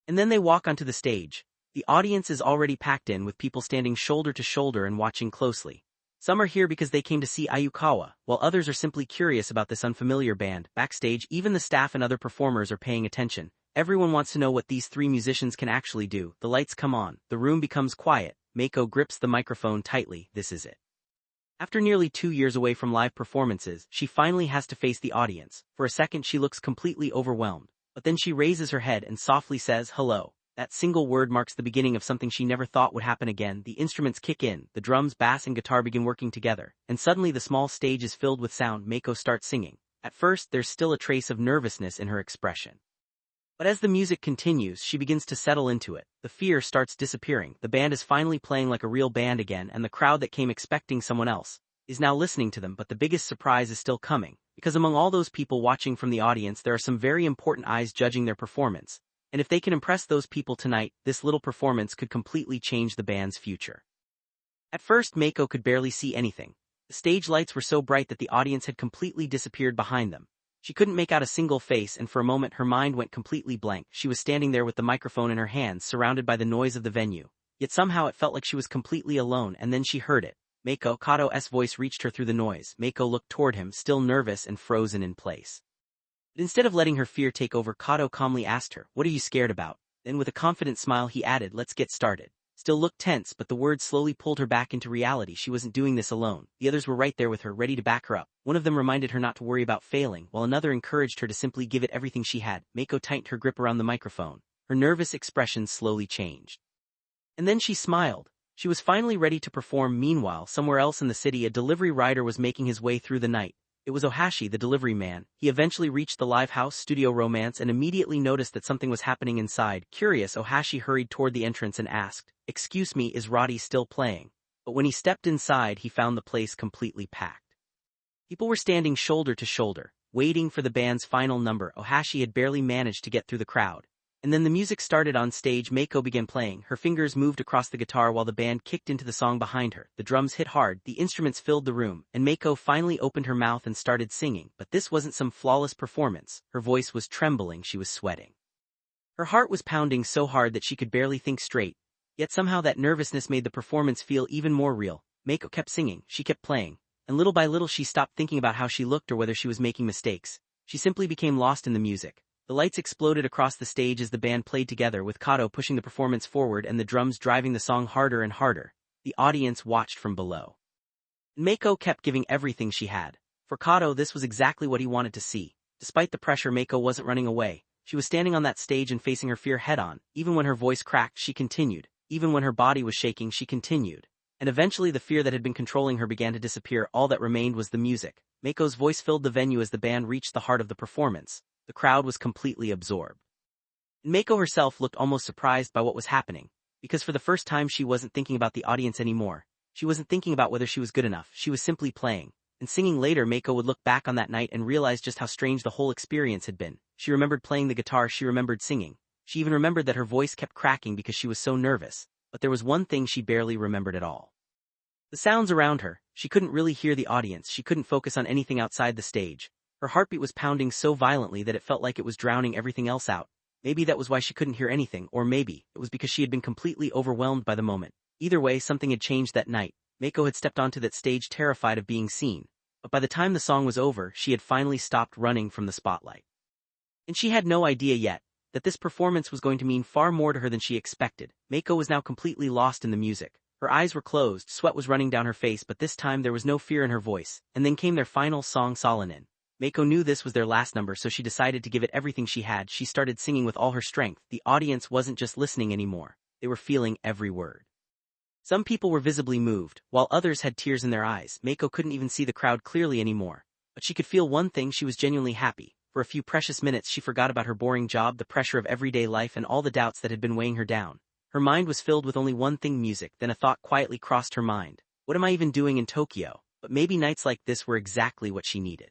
[SPEAKER 1] And then they walk onto the stage. The audience is already packed in, with people standing shoulder to shoulder and watching closely. Some are here because they came to see Ayukawa, while others are simply curious about this unfamiliar band. Backstage, even the staff and other performers are paying attention. Everyone wants to know what these three musicians can actually do. The lights come on. The room becomes quiet. Meiko grips the microphone tightly. This is it. After nearly 2 years away from live performances, she finally has to face the audience. For a second she looks completely overwhelmed. But then she raises her head and softly says, "Hello." That single word marks the beginning of something she never thought would happen again. The instruments kick in. The drums, bass, and guitar begin working together. And suddenly the small stage is filled with sound. Meiko starts singing. At first, there's still a trace of nervousness in her expression. But as the music continues, she begins to settle into it. The fear starts disappearing. The band is finally playing like a real band again, and the crowd that came expecting someone else is now listening to them. But the biggest surprise is still coming, because among all those people watching from the audience, there are some very important eyes judging their performance. And if they can impress those people tonight, this little performance could completely change the band's future. At first, Meiko could barely see anything. The stage lights were so bright that the audience had completely disappeared behind them. She couldn't make out a single face, and for a moment her mind went completely blank. She was standing there with the microphone in her hands, surrounded by the noise of the venue. Yet somehow it felt like she was completely alone, and then she heard it. Meiko, Kato's voice reached her through the noise. Meiko looked toward him, still nervous and frozen in place. But instead of letting her fear take over, Kato calmly asked her, "What are you scared about?" Then with a confident smile he added, "Let's get started." still looked tense, but the words slowly pulled her back into reality. She wasn't doing this alone. The others were right there with her, ready to back her up. One of them reminded her not to worry about failing, while another encouraged her to simply give it everything she had. Meiko tightened her grip around the microphone. Her nervous expression slowly changed. And then she smiled. She was finally ready to perform. Meanwhile, somewhere else in the city, a delivery rider was making his way through the night. It was Ohashi, the delivery man. He eventually reached the live house Studio Romance and immediately noticed that something was happening inside. Curious, Ohashi hurried toward the entrance and asked, "Excuse me, is Roddy still playing?" But when he stepped inside, he found the place completely packed. People were standing shoulder to shoulder, waiting for the band's final number. Ohashi had barely managed to get through the crowd. And then the music started. On stage, Meiko began playing. Her fingers moved across the guitar while the band kicked into the song behind her. The drums hit hard, the instruments filled the room, and Meiko finally opened her mouth and started singing. But this wasn't some flawless performance. Her voice was trembling, she was sweating. Her heart was pounding so hard that she could barely think straight. Yet somehow that nervousness made the performance feel even more real. Meiko kept singing, she kept playing, and little by little she stopped thinking about how she looked or whether she was making mistakes. She simply became lost in the music. The lights exploded across the stage as the band played together, with Kato pushing the performance forward and the drums driving the song harder and harder. The audience watched from below. Meiko kept giving everything she had. For Kato, this was exactly what he wanted to see. Despite the pressure, Meiko wasn't running away. She was standing on that stage and facing her fear head-on. Even when her voice cracked, she continued. Even when her body was shaking, she continued. And eventually the fear that had been controlling her began to disappear. All that remained was the music. Meiko's voice filled the venue as the band reached the heart of the performance. The crowd was completely absorbed. Meiko herself looked almost surprised by what was happening, because for the first time she wasn't thinking about the audience anymore. She wasn't thinking about whether she was good enough, she was simply playing. And singing. Later, Meiko would look back on that night and realize just how strange the whole experience had been. She remembered playing the guitar, she remembered singing. She even remembered that her voice kept cracking because she was so nervous. But there was one thing she barely remembered at all. The sounds around her. She couldn't really hear the audience, she couldn't focus on anything outside the stage. Her heartbeat was pounding so violently that it felt like it was drowning everything else out. Maybe that was why she couldn't hear anything, or maybe it was because she had been completely overwhelmed by the moment. Either way, something had changed that night. Meiko had stepped onto that stage terrified of being seen. But by the time the song was over, she had finally stopped running from the spotlight. And she had no idea yet that this performance was going to mean far more to her than she expected. Meiko was now completely lost in the music. Her eyes were closed, sweat was running down her face, but this time there was no fear in her voice. And then came their final song, Solanin. Meiko knew this was their last number, so she decided to give it everything she had. She started singing with all her strength. The audience wasn't just listening anymore. They were feeling every word. Some people were visibly moved, while others had tears in their eyes. Meiko couldn't even see the crowd clearly anymore. But she could feel one thing: she was genuinely happy. For a few precious minutes she forgot about her boring job, the pressure of everyday life, and all the doubts that had been weighing her down. Her mind was filled with only one thing: music. Then a thought quietly crossed her mind. What am I even doing in Tokyo? But maybe nights like this were exactly what she needed.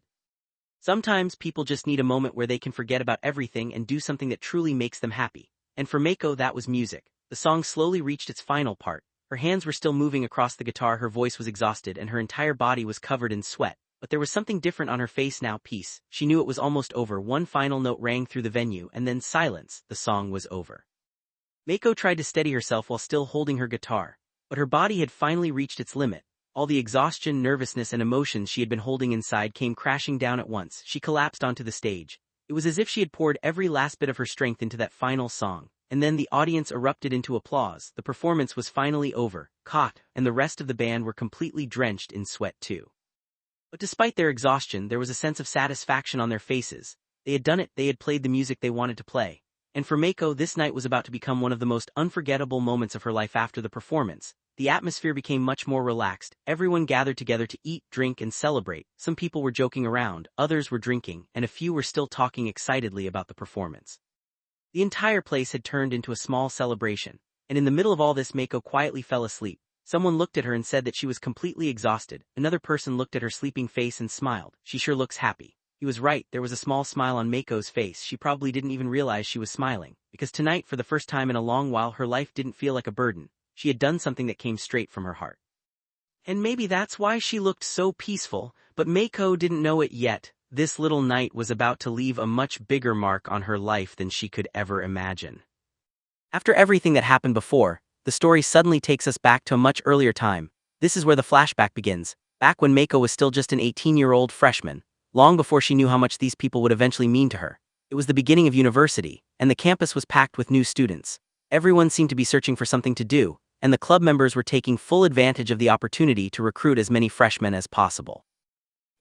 [SPEAKER 1] Sometimes people just need a moment where they can forget about everything and do something that truly makes them happy. And for Meiko, that was music. The song slowly reached its final part. Her hands were still moving across the guitar, her voice was exhausted, and her entire body was covered in sweat. But there was something different on her face now: peace. She knew it was almost over. One final note rang through the venue, and then silence. The song was over. Meiko tried to steady herself while still holding her guitar. But her body had finally reached its limit. All the exhaustion, nervousness, and emotions she had been holding inside came crashing down at once. She collapsed onto the stage. It was as if she had poured every last bit of her strength into that final song. And then the audience erupted into applause. The performance was finally over. Kato and the rest of the band were completely drenched in sweat too. But despite their exhaustion, there was a sense of satisfaction on their faces. They had done it, they had played the music they wanted to play. And for Meiko, this night was about to become one of the most unforgettable moments of her life. After the performance, the atmosphere became much more relaxed. Everyone gathered together to eat, drink, and celebrate. Some people were joking around, others were drinking, and a few were still talking excitedly about the performance. The entire place had turned into a small celebration. And in the middle of all this, Meiko quietly fell asleep. Someone looked at her and said that she was completely exhausted. Another person looked at her sleeping face and smiled. "She sure looks happy." He was right, there was a small smile on Meiko's face. She probably didn't even realize she was smiling, because tonight, for the first time in a long while, her life didn't feel like a burden. She had done something that came straight from her heart. And maybe that's why she looked so peaceful, but Meiko didn't know it yet. This little night was about to leave a much bigger mark on her life than she could ever imagine. After everything that happened before, the story suddenly takes us back to a much earlier time. This is where the flashback begins, back when Meiko was still just an 18-year-old freshman, long before she knew how much these people would eventually mean to her. It was the beginning of university, and the campus was packed with new students. Everyone seemed to be searching for something to do, and the club members were taking full advantage of the opportunity to recruit as many freshmen as possible.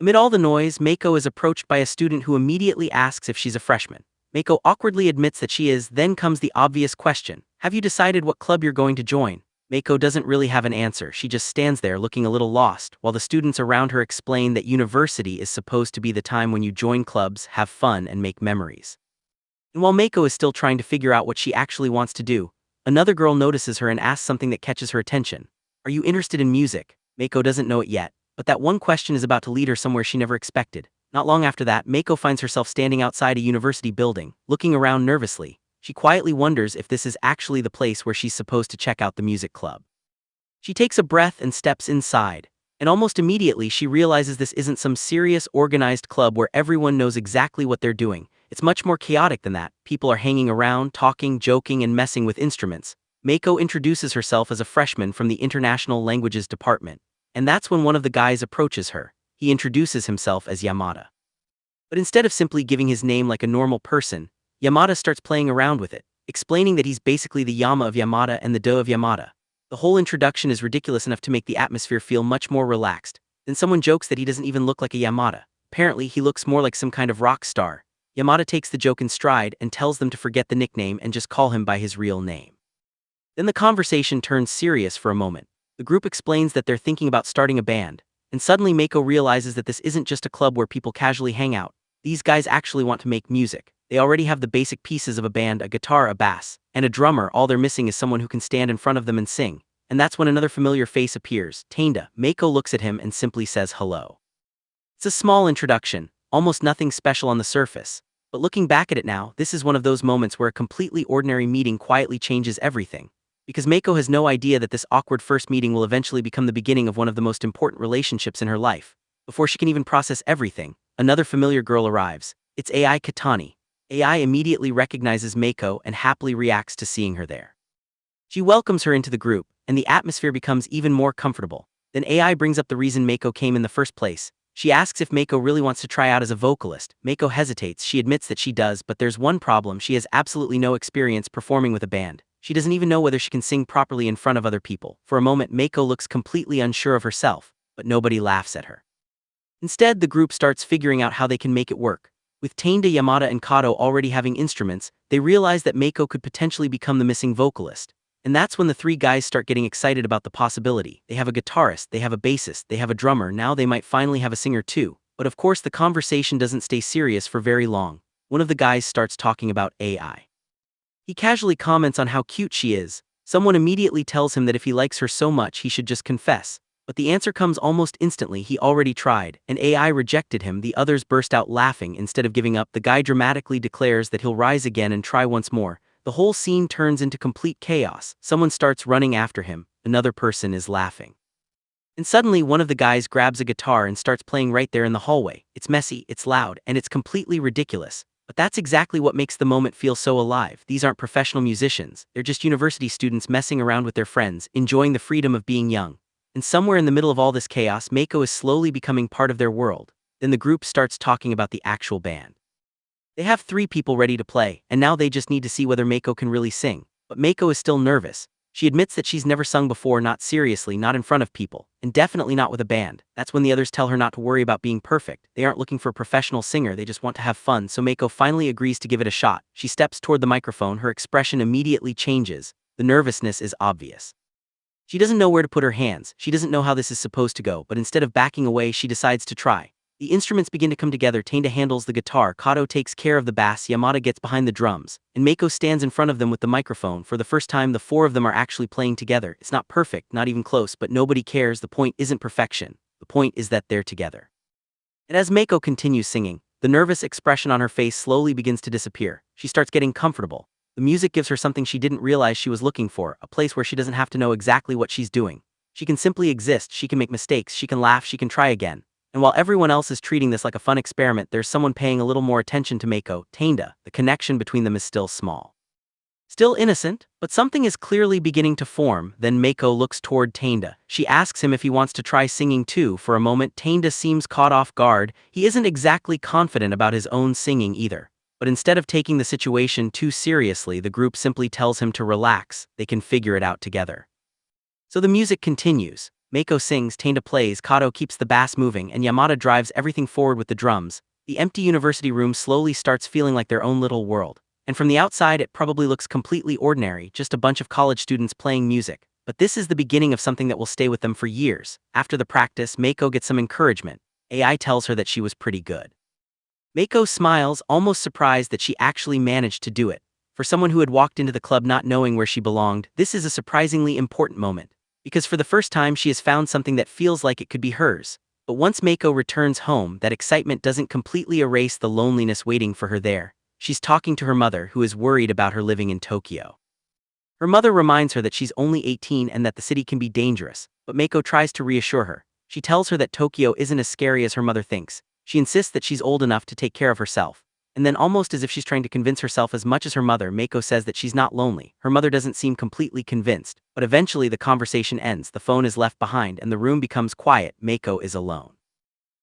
[SPEAKER 1] Amid all the noise, Meiko is approached by a student who immediately asks if she's a freshman. Meiko awkwardly admits that she is, then comes the obvious question: have you decided what club you're going to join? Meiko doesn't really have an answer, she just stands there looking a little lost, while the students around her explain that university is supposed to be the time when you join clubs, have fun, and make memories. And while Meiko is still trying to figure out what she actually wants to do, another girl notices her and asks something that catches her attention. Are you interested in music? Meiko doesn't know it yet, but that one question is about to lead her somewhere she never expected. Not long after that, Meiko finds herself standing outside a university building, looking around nervously. She quietly wonders if this is actually the place where she's supposed to check out the music club. She takes a breath and steps inside, and almost immediately she realizes this isn't some serious, organized club where everyone knows exactly what they're doing. It's much more chaotic than that. People are hanging around, talking, joking, and messing with instruments. Meiko introduces herself as a freshman from the International Languages Department, and that's when one of the guys approaches her. He introduces himself as Yamada. But instead of simply giving his name like a normal person, Yamada starts playing around with it, explaining that he's basically the Yama of Yamada and the Do of Yamada. The whole introduction is ridiculous enough to make the atmosphere feel much more relaxed. Then someone jokes that he doesn't even look like a Yamada. Apparently, he looks more like some kind of rock star. Yamada takes the joke in stride and tells them to forget the nickname and just call him by his real name. Then the conversation turns serious for a moment. The group explains that they're thinking about starting a band, and suddenly Meiko realizes that this isn't just a club where people casually hang out. These guys actually want to make music. They already have the basic pieces of a band: a guitar, a bass, and a drummer. All they're missing is someone who can stand in front of them and sing. And that's when another familiar face appears, Taneda. Meiko looks at him and simply says hello. It's a small introduction, almost nothing special on the surface. But looking back at it now, this is one of those moments where a completely ordinary meeting quietly changes everything. Because Meiko has no idea that this awkward first meeting will eventually become the beginning of one of the most important relationships in her life. Before she can even process everything, another familiar girl arrives. It's Ai Katani. Ai immediately recognizes Meiko and happily reacts to seeing her there. She welcomes her into the group, and the atmosphere becomes even more comfortable. Then Ai brings up the reason Meiko came in the first place. She asks if Meiko really wants to try out as a vocalist. Meiko hesitates. She admits that she does, but there's one problem: she has absolutely no experience performing with a band. She doesn't even know whether she can sing properly in front of other people. For a moment, Meiko looks completely unsure of herself, but nobody laughs at her. Instead, the group starts figuring out how they can make it work. With Taneda, Yamada, and Kato already having instruments, they realize that Meiko could potentially become the missing vocalist. And that's when the three guys start getting excited about the possibility. They have a guitarist, they have a bassist, they have a drummer, now they might finally have a singer too. But of course the conversation doesn't stay serious for very long. One of the guys starts talking about Ai. He casually comments on how cute she is. Someone immediately tells him that if he likes her so much he should just confess. But the answer comes almost instantly: he already tried, and Ai rejected him. The others burst out laughing. Instead of giving up, the guy dramatically declares that he'll rise again and try once more. The whole scene turns into complete chaos. Someone starts running after him, another person is laughing. And suddenly one of the guys grabs a guitar and starts playing right there in the hallway. It's messy, it's loud, and it's completely ridiculous. But that's exactly what makes the moment feel so alive. These aren't professional musicians, they're just university students messing around with their friends, enjoying the freedom of being young. And somewhere in the middle of all this chaos, Meiko is slowly becoming part of their world. Then the group starts talking about the actual band. They have 3 people ready to play, and now they just need to see whether Meiko can really sing. But Meiko is still nervous. She admits that she's never sung before, not seriously, not in front of people, and definitely not with a band. That's when the others tell her not to worry about being perfect. They aren't looking for a professional singer, they just want to have fun, so Meiko finally agrees to give it a shot. She steps toward the microphone, her expression immediately changes. The nervousness is obvious. She doesn't know where to put her hands, she doesn't know how this is supposed to go, but instead of backing away, she decides to try. The instruments begin to come together. Taneda handles the guitar, Kato takes care of the bass, Yamada gets behind the drums, and Meiko stands in front of them with the microphone. For the first time, the 4 of them are actually playing together. It's not perfect, not even close, but nobody cares. The point isn't perfection. The point is that they're together. And as Meiko continues singing, the nervous expression on her face slowly begins to disappear. She starts getting comfortable. The music gives her something she didn't realize she was looking for, a place where she doesn't have to know exactly what she's doing. She can simply exist, she can make mistakes, she can laugh, she can try again. And while everyone else is treating this like a fun experiment, there's someone paying a little more attention to Meiko, Taneda. The connection between them is still small. Still innocent, but something is clearly beginning to form. Then Meiko looks toward Taneda. She asks him if he wants to try singing too. For a moment, Taneda seems caught off guard. He isn't exactly confident about his own singing either. But instead of taking the situation too seriously, the group simply tells him to relax. They can figure it out together. So the music continues. Meiko sings, Taneda plays, Kato keeps the bass moving, and Yamada drives everything forward with the drums. The empty university room slowly starts feeling like their own little world. And from the outside it probably looks completely ordinary, just a bunch of college students playing music. But this is the beginning of something that will stay with them for years. After the practice, Meiko gets some encouragement. Ai tells her that she was pretty good. Meiko smiles, almost surprised that she actually managed to do it. For someone who had walked into the club not knowing where she belonged, this is a surprisingly important moment. Because for the first time she has found something that feels like it could be hers. But once Meiko returns home, that excitement doesn't completely erase the loneliness waiting for her there. She's talking to her mother, who is worried about her living in Tokyo. Her mother reminds her that she's only 18 and that the city can be dangerous, but Meiko tries to reassure her. She tells her that Tokyo isn't as scary as her mother thinks. She insists that she's old enough to take care of herself. And then, almost as if she's trying to convince herself as much as her mother, Meiko says that she's not lonely. Her mother doesn't seem completely convinced, but eventually the conversation ends, the phone is left behind, and the room becomes quiet. Meiko is alone.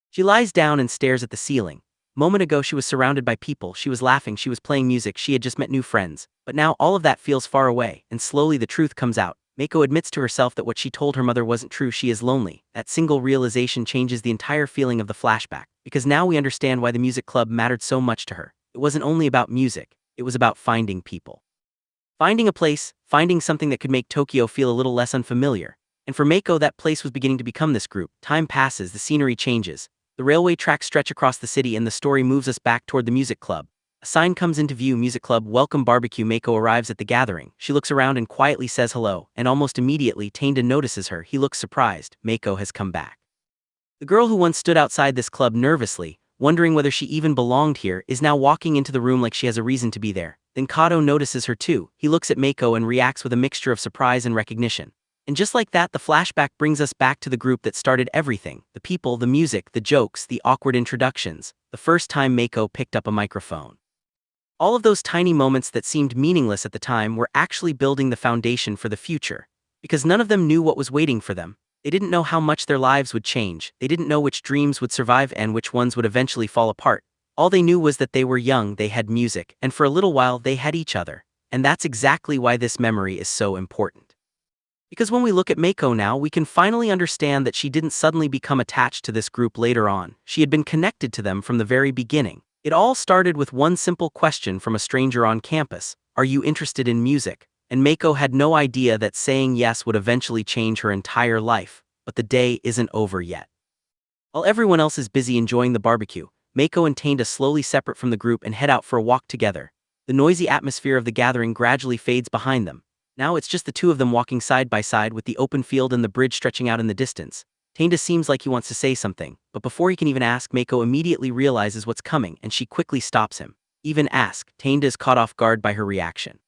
[SPEAKER 1] She lies down and stares at the ceiling. Moment ago she was surrounded by people, she was laughing, she was playing music, she had just met new friends. But now all of that feels far away, and slowly the truth comes out. Meiko admits to herself that what she told her mother wasn't true, she is lonely. That single realization changes the entire feeling of the flashback, because now we understand why the music club mattered so much to her. It wasn't only about music, it was about finding people. Finding a place, finding something that could make Tokyo feel a little less unfamiliar. And for Meiko, that place was beginning to become this group. Time passes, the scenery changes. The railway tracks stretch across the city and the story moves us back toward the music club. A sign comes into view, music club, welcome barbecue. Meiko arrives at the gathering. She looks around and quietly says hello, and almost immediately Taneda notices her. He looks surprised. Meiko has come back. The girl who once stood outside this club nervously, wondering whether she even belonged here, is now walking into the room like she has a reason to be there. Then Kato notices her too. He looks at Meiko and reacts with a mixture of surprise and recognition. And just like that, the flashback brings us back to the group that started everything. The people, the music, the jokes, the awkward introductions. The first time Meiko picked up a microphone. All of those tiny moments that seemed meaningless at the time were actually building the foundation for the future. Because none of them knew what was waiting for them. They didn't know how much their lives would change. They didn't know which dreams would survive and which ones would eventually fall apart. All they knew was that they were young, they had music, and for a little while they had each other. And that's exactly why this memory is so important. Because when we look at Meiko now, we can finally understand that she didn't suddenly become attached to this group later on. She had been connected to them from the very beginning. It all started with one simple question from a stranger on campus. Are you interested in music? And Meiko had no idea that saying yes would eventually change her entire life. But the day isn't over yet. While everyone else is busy enjoying the barbecue, Meiko and Taneda slowly separate from the group and head out for a walk together. The noisy atmosphere of the gathering gradually fades behind them. Now it's just the two of them walking side by side with the open field and the bridge stretching out in the distance. Taneda seems like he wants to say something, but before he can even ask, Meiko immediately realizes what's coming and she quickly stops him. Even ask, Taneda is caught off guard by her reaction.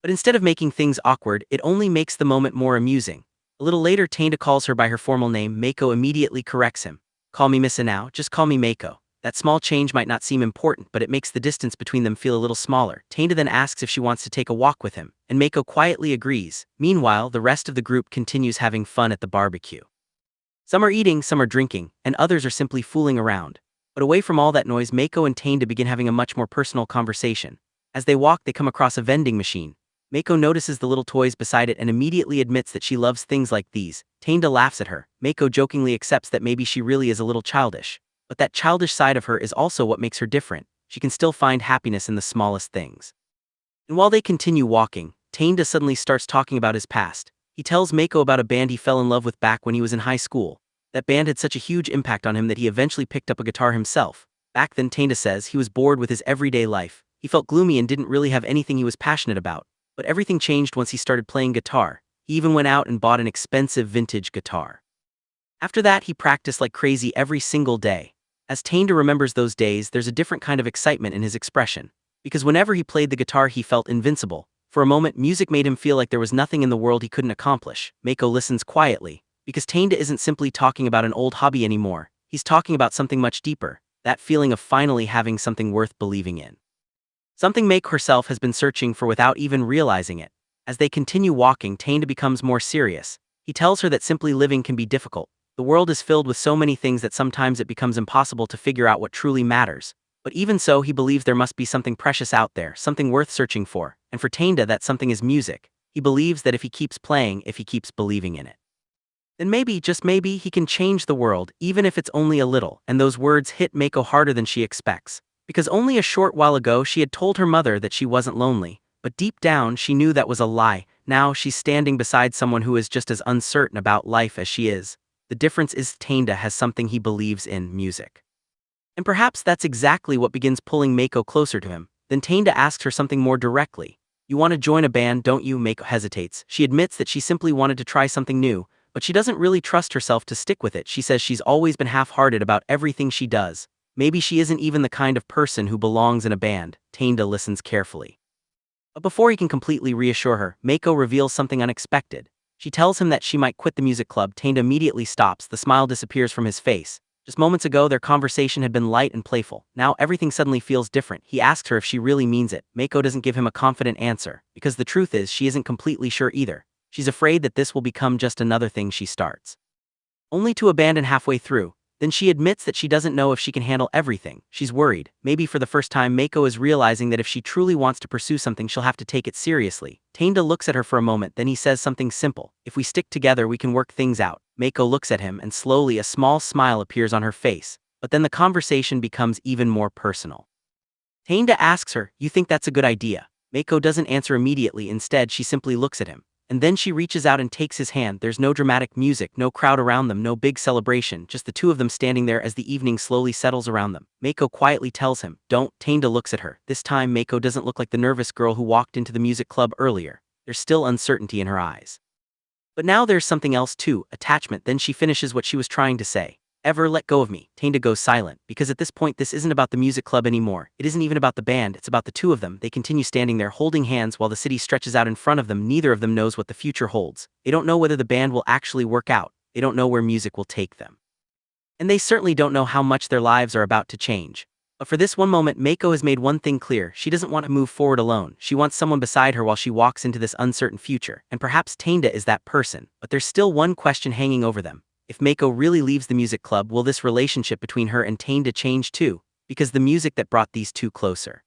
[SPEAKER 1] But instead of making things awkward, it only makes the moment more amusing. A little later, Taneda calls her by her formal name. Meiko immediately corrects him. Call me Miss now, just call me Meiko. That small change might not seem important, but it makes the distance between them feel a little smaller. Taneda then asks if she wants to take a walk with him, and Meiko quietly agrees. Meanwhile, the rest of the group continues having fun at the barbecue. Some are eating, some are drinking, and others are simply fooling around. But away from all that noise, Meiko and Taneda begin having a much more personal conversation. As they walk, they come across a vending machine. Meiko notices the little toys beside it and immediately admits that she loves things like these. Taneda laughs at her. Meiko jokingly accepts that maybe she really is a little childish. But that childish side of her is also what makes her different. She can still find happiness in the smallest things. And while they continue walking, Taneda suddenly starts talking about his past. He tells Meiko about a band he fell in love with back when he was in high school. That band had such a huge impact on him that he eventually picked up a guitar himself. Back then, Taneda says, he was bored with his everyday life. He felt gloomy and didn't really have anything he was passionate about. But everything changed once he started playing guitar. He even went out and bought an expensive vintage guitar. After that, he practiced like crazy every single day. As Taneda remembers those days, there's a different kind of excitement in his expression. Because whenever he played the guitar, he felt invincible. For a moment, music made him feel like there was nothing in the world he couldn't accomplish. Meiko listens quietly, because Taneda isn't simply talking about an old hobby anymore. He's talking about something much deeper, that feeling of finally having something worth believing in. Something Meiko herself has been searching for without even realizing it. As they continue walking, Taneda becomes more serious. He tells her that simply living can be difficult. The world is filled with so many things that sometimes it becomes impossible to figure out what truly matters. But even so, he believes there must be something precious out there, something worth searching for. And for Taneda, that something is music. He believes that if he keeps playing, if he keeps believing in it, then maybe, just maybe, he can change the world, even if it's only a little. And those words hit Meiko harder than she expects. Because only a short while ago she had told her mother that she wasn't lonely, but deep down she knew that was a lie. Now she's standing beside someone who is just as uncertain about life as she is. The difference is Taneda has something he believes in: music. And perhaps that's exactly what begins pulling Meiko closer to him. Then Taneda asks her something more directly. "You want to join a band, don't you?" Meiko hesitates. She admits that she simply wanted to try something new, but she doesn't really trust herself to stick with it. She says she's always been half-hearted about everything she does. Maybe she isn't even the kind of person who belongs in a band. Taneda listens carefully. But before he can completely reassure her, Meiko reveals something unexpected. She tells him that she might quit the music club. Taneda immediately stops. The smile disappears from his face. Just moments ago, their conversation had been light and playful. Now everything suddenly feels different. He asks her if she really means it. Meiko doesn't give him a confident answer, because the truth is she isn't completely sure either. She's afraid that this will become just another thing she starts, only to abandon halfway through. Then she admits that she doesn't know if she can handle everything. She's worried. Maybe for the first time, Meiko is realizing that if she truly wants to pursue something, she'll have to take it seriously. Taneda looks at her for a moment, then he says something simple: "If we stick together, we can work things out." Meiko looks at him, and slowly a small smile appears on her face. But then the conversation becomes even more personal. Taneda asks her, "You think that's a good idea?" Meiko doesn't answer immediately. Instead, she simply looks at him. And then she reaches out and takes his hand. There's no dramatic music, no crowd around them, no big celebration, just the two of them standing there as the evening slowly settles around them. Meiko quietly tells him, "Don't." Taneda looks at her. This time Meiko doesn't look like the nervous girl who walked into the music club earlier. There's still uncertainty in her eyes. But now there's something else too: attachment. Then she finishes what she was trying to say. "Ever let go of me?" Taneda goes silent, because at this point this isn't about the music club anymore. It isn't even about the band, it's about the two of them. They continue standing there holding hands while the city stretches out in front of them. Neither of them knows what the future holds. They don't know whether the band will actually work out. They don't know where music will take them. And they certainly don't know how much their lives are about to change. But for this one moment, Meiko has made one thing clear: she doesn't want to move forward alone. She wants someone beside her while she walks into this uncertain future. And perhaps Taneda is that person. But there's still one question hanging over them. If Meiko really leaves the music club, will this relationship between her and Taneda change too? Because the music that brought these two closer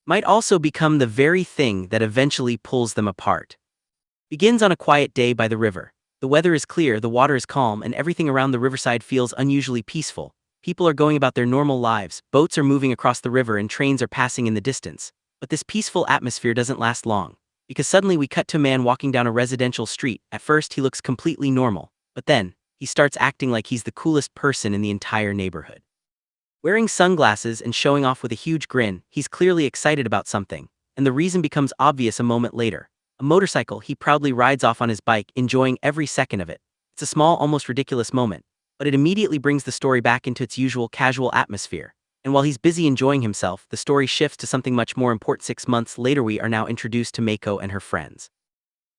[SPEAKER 1] might also become the very thing that eventually pulls them apart. Begins on a quiet day by the river. The weather is clear, the water is calm, and everything around the riverside feels unusually peaceful. People are going about their normal lives, boats are moving across the river, and trains are passing in the distance. But this peaceful atmosphere doesn't last long, because suddenly we cut to a man walking down a residential street. At first he looks completely normal, but then he starts acting like he's the coolest person in the entire neighborhood. Wearing sunglasses and showing off with a huge grin, he's clearly excited about something, and the reason becomes obvious a moment later. A motorcycle. He proudly rides off on his bike, enjoying every second of it. It's a small, almost ridiculous moment, but it immediately brings the story back into its usual casual atmosphere. And while he's busy enjoying himself, the story shifts to something much more important. 6 months later, we are now introduced to Meiko and her friends.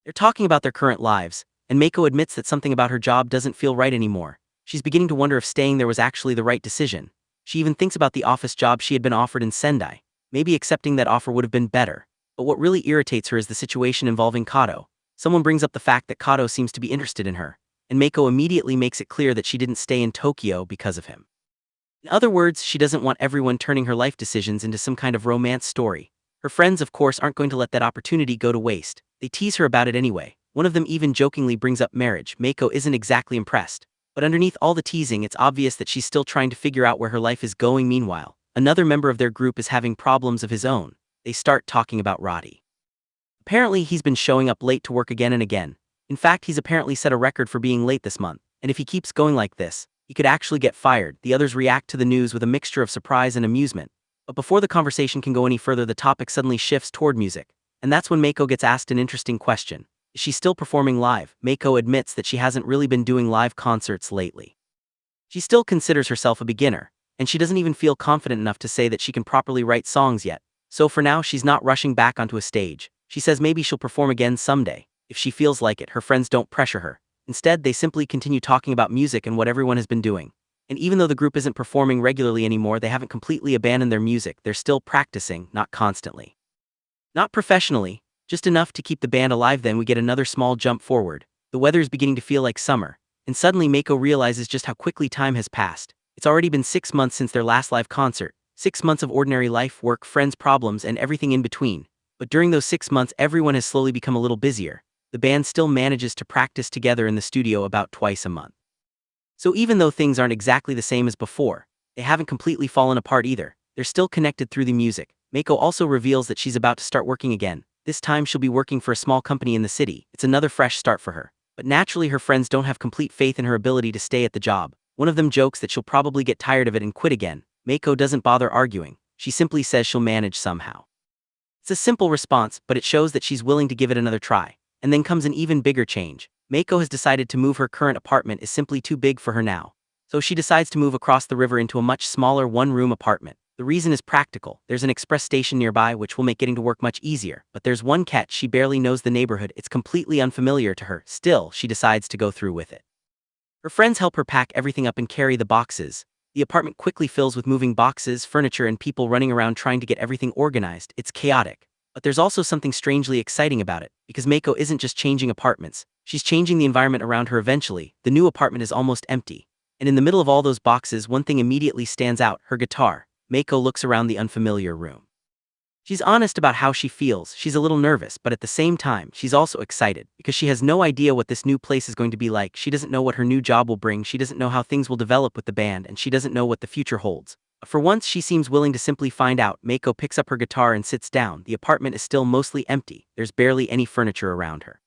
[SPEAKER 1] They're talking about their current lives, and Meiko admits that something about her job doesn't feel right anymore. She's beginning to wonder if staying there was actually the right decision. She even thinks about the office job she had been offered in Sendai. Maybe accepting that offer would have been better. But what really irritates her is the situation involving Kato. Someone brings up the fact that Kato seems to be interested in her, and Meiko immediately makes it clear that she didn't stay in Tokyo because of him. In other words, she doesn't want everyone turning her life decisions into some kind of romance story. Her friends, of course, aren't going to let that opportunity go to waste. They tease her about it anyway. One of them even jokingly brings up marriage. Meiko isn't exactly impressed, but underneath all the teasing, it's obvious that she's still trying to figure out where her life is going. Meanwhile, another member of their group is having problems of his own. They start talking about Roddy. Apparently, he's been showing up late to work again and again. In fact, he's apparently set a record for being late this month, and if he keeps going like this, he could actually get fired. The others react to the news with a mixture of surprise and amusement. But before the conversation can go any further, the topic suddenly shifts toward music. And that's when Meiko gets asked an interesting question. Is she still performing live? Meiko admits that she hasn't really been doing live concerts lately. She still considers herself a beginner, and she doesn't even feel confident enough to say that she can properly write songs yet. So for now, she's not rushing back onto a stage. She says maybe she'll perform again someday, if she feels like it. Her friends don't pressure her. Instead, they simply continue talking about music and what everyone has been doing. And even though the group isn't performing regularly anymore, they haven't completely abandoned their music. They're still practicing, not constantly, not professionally, just enough to keep the band alive. Then we get another small jump forward. The weather is beginning to feel like summer, and suddenly Meiko realizes just how quickly time has passed. It's already been 6 months since their last live concert. 6 months of ordinary life, work, friends, problems, and everything in between. But during those 6 months, everyone has slowly become a little busier. The band still manages to practice together in the studio about twice a month. So even though things aren't exactly the same as before, they haven't completely fallen apart either. They're still connected through the music. Meiko also reveals that she's about to start working again. This time she'll be working for a small company in the city. It's another fresh start for her. But naturally her friends don't have complete faith in her ability to stay at the job. One of them jokes that she'll probably get tired of it and quit again. Meiko doesn't bother arguing. She simply says she'll manage somehow. It's a simple response, but it shows that she's willing to give it another try. And then comes an even bigger change. Meiko has decided to move. Her current apartment is simply too big for her now. So she decides to move across the river into a much smaller one-room apartment. The reason is practical. There's an express station nearby which will make getting to work much easier. But there's one catch: she barely knows the neighborhood. It's completely unfamiliar to her. Still, she decides to go through with it. Her friends help her pack everything up and carry the boxes. The apartment quickly fills with moving boxes, furniture, and people running around trying to get everything organized. It's chaotic. But there's also something strangely exciting about it, because Meiko isn't just changing apartments, she's changing the environment around her. Eventually, the new apartment is almost empty. And in the middle of all those boxes, one thing immediately stands out: her guitar. Meiko looks around the unfamiliar room. She's honest about how she feels. She's a little nervous, but at the same time, she's also excited, because she has no idea what this new place is going to be like. She doesn't know what her new job will bring, she doesn't know how things will develop with the band, and she doesn't know what the future holds. For once, she seems willing to simply find out. Meiko picks up her guitar and sits down. The apartment is still mostly empty. There's barely any furniture around her.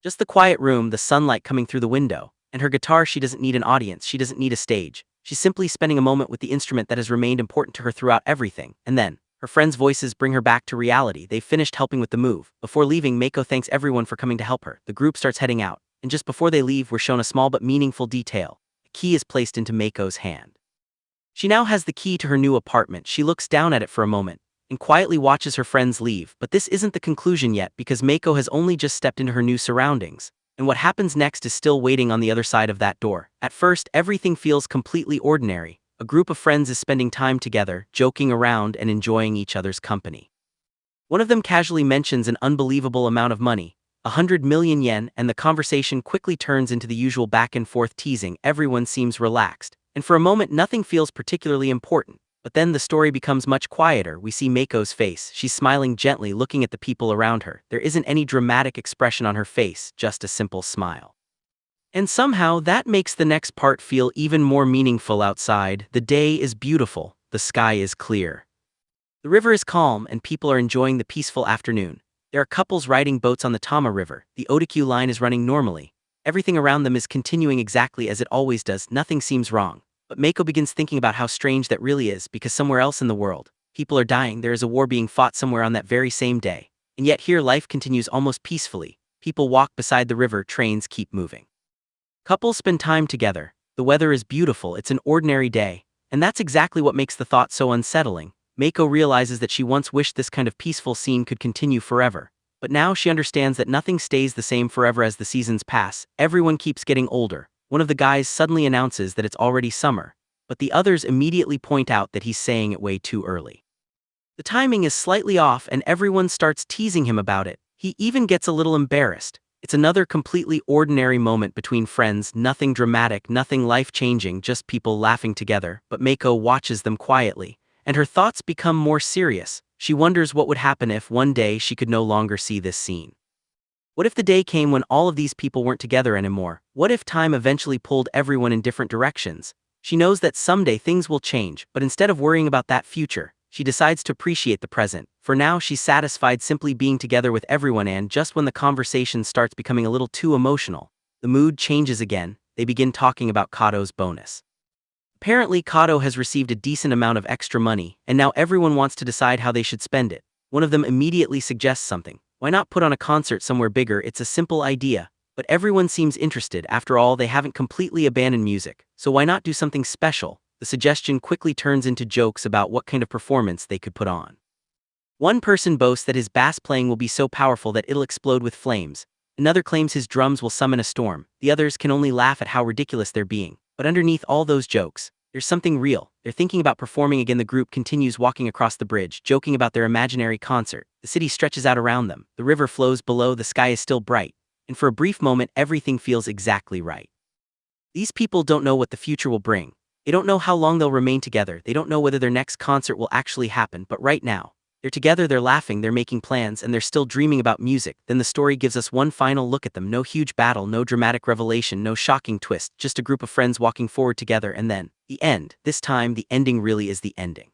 [SPEAKER 1] Just the quiet room, the sunlight coming through the window, and her guitar. She doesn't need an audience, she doesn't need a stage. She's simply spending a moment with the instrument that has remained important to her throughout everything. And then, her friends' voices bring her back to reality. They've finished helping with the move. Before leaving, Meiko thanks everyone for coming to help her. The group starts heading out, and just before they leave, we're shown a small but meaningful detail. A key is placed into Meiko's hand. She now has the key to her new apartment. She looks down at it for a moment, and quietly watches her friends leave. But this isn't the conclusion yet, because Meiko has only just stepped into her new surroundings. And what happens next is still waiting on the other side of that door. At first, everything feels completely ordinary. A group of friends is spending time together, joking around and enjoying each other's company. One of them casually mentions an unbelievable amount of money, 100 million yen, and the conversation quickly turns into the usual back and forth teasing. Everyone seems relaxed, and for a moment nothing feels particularly important. But then the story becomes much quieter. We see Meiko's face. She's smiling gently, looking at the people around her. There isn't any dramatic expression on her face, just a simple smile. And somehow that makes the next part feel even more meaningful. Outside, the day is beautiful, the sky is clear. The river is calm and people are enjoying the peaceful afternoon. There are couples riding boats on the Tama River. The Odakyu line is running normally. Everything around them is continuing exactly as it always does. Nothing seems wrong. But Meiko begins thinking about how strange that really is, because somewhere else in the world, people are dying. There is a war being fought somewhere on that very same day. And yet here life continues almost peacefully. People walk beside the river, trains keep moving. Couples spend time together. The weather is beautiful. It's an ordinary day. And that's exactly what makes the thought so unsettling. Meiko realizes that she once wished this kind of peaceful scene could continue forever. But now she understands that nothing stays the same forever. As the seasons pass, everyone keeps getting older. One of the guys suddenly announces that it's already summer, but the others immediately point out that he's saying it way too early. The timing is slightly off and everyone starts teasing him about it. He even gets a little embarrassed. It's another completely ordinary moment between friends, nothing dramatic, nothing life-changing, just people laughing together. But Meiko watches them quietly, and her thoughts become more serious. She wonders what would happen if one day she could no longer see this scene. What if the day came when all of these people weren't together anymore? What if time eventually pulled everyone in different directions? She knows that someday things will change, but instead of worrying about that future, she decides to appreciate the present. For now, she's satisfied simply being together with everyone. And just when the conversation starts becoming a little too emotional, the mood changes again. They begin talking about Kato's bonus. Apparently, Kato has received a decent amount of extra money, and now everyone wants to decide how they should spend it. One of them immediately suggests something. Why not put on a concert somewhere bigger? It's a simple idea, but everyone seems interested. After all, they haven't completely abandoned music, so why not do something special? The suggestion quickly turns into jokes about what kind of performance they could put on. One person boasts that his bass playing will be so powerful that it'll explode with flames. Another claims his drums will summon a storm. The others can only laugh at how ridiculous they're being. But underneath all those jokes, there's something real. They're thinking about performing again. The group continues walking across the bridge, joking about their imaginary concert. The city stretches out around them. The river flows below. The sky is still bright. And for a brief moment, everything feels exactly right. These people don't know what the future will bring. They don't know how long they'll remain together. They don't know whether their next concert will actually happen. But right now, They're together, they're laughing, they're making plans, and they're still dreaming about music. Then the story gives us one final look at them. No huge battle, no dramatic revelation, no shocking twist, just a group of friends walking forward together, and then, the end. This time, the ending really is the ending.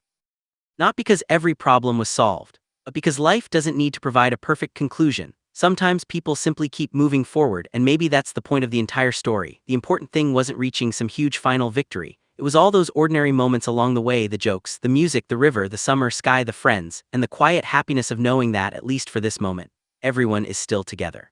[SPEAKER 1] Not because every problem was solved, but because life doesn't need to provide a perfect conclusion. Sometimes people simply keep moving forward, and maybe that's the point of the entire story. The important thing wasn't reaching some huge final victory. It was all those ordinary moments along the way, the jokes, the music, the river, the summer sky, the friends, and the quiet happiness of knowing that, at least for this moment, everyone is still together.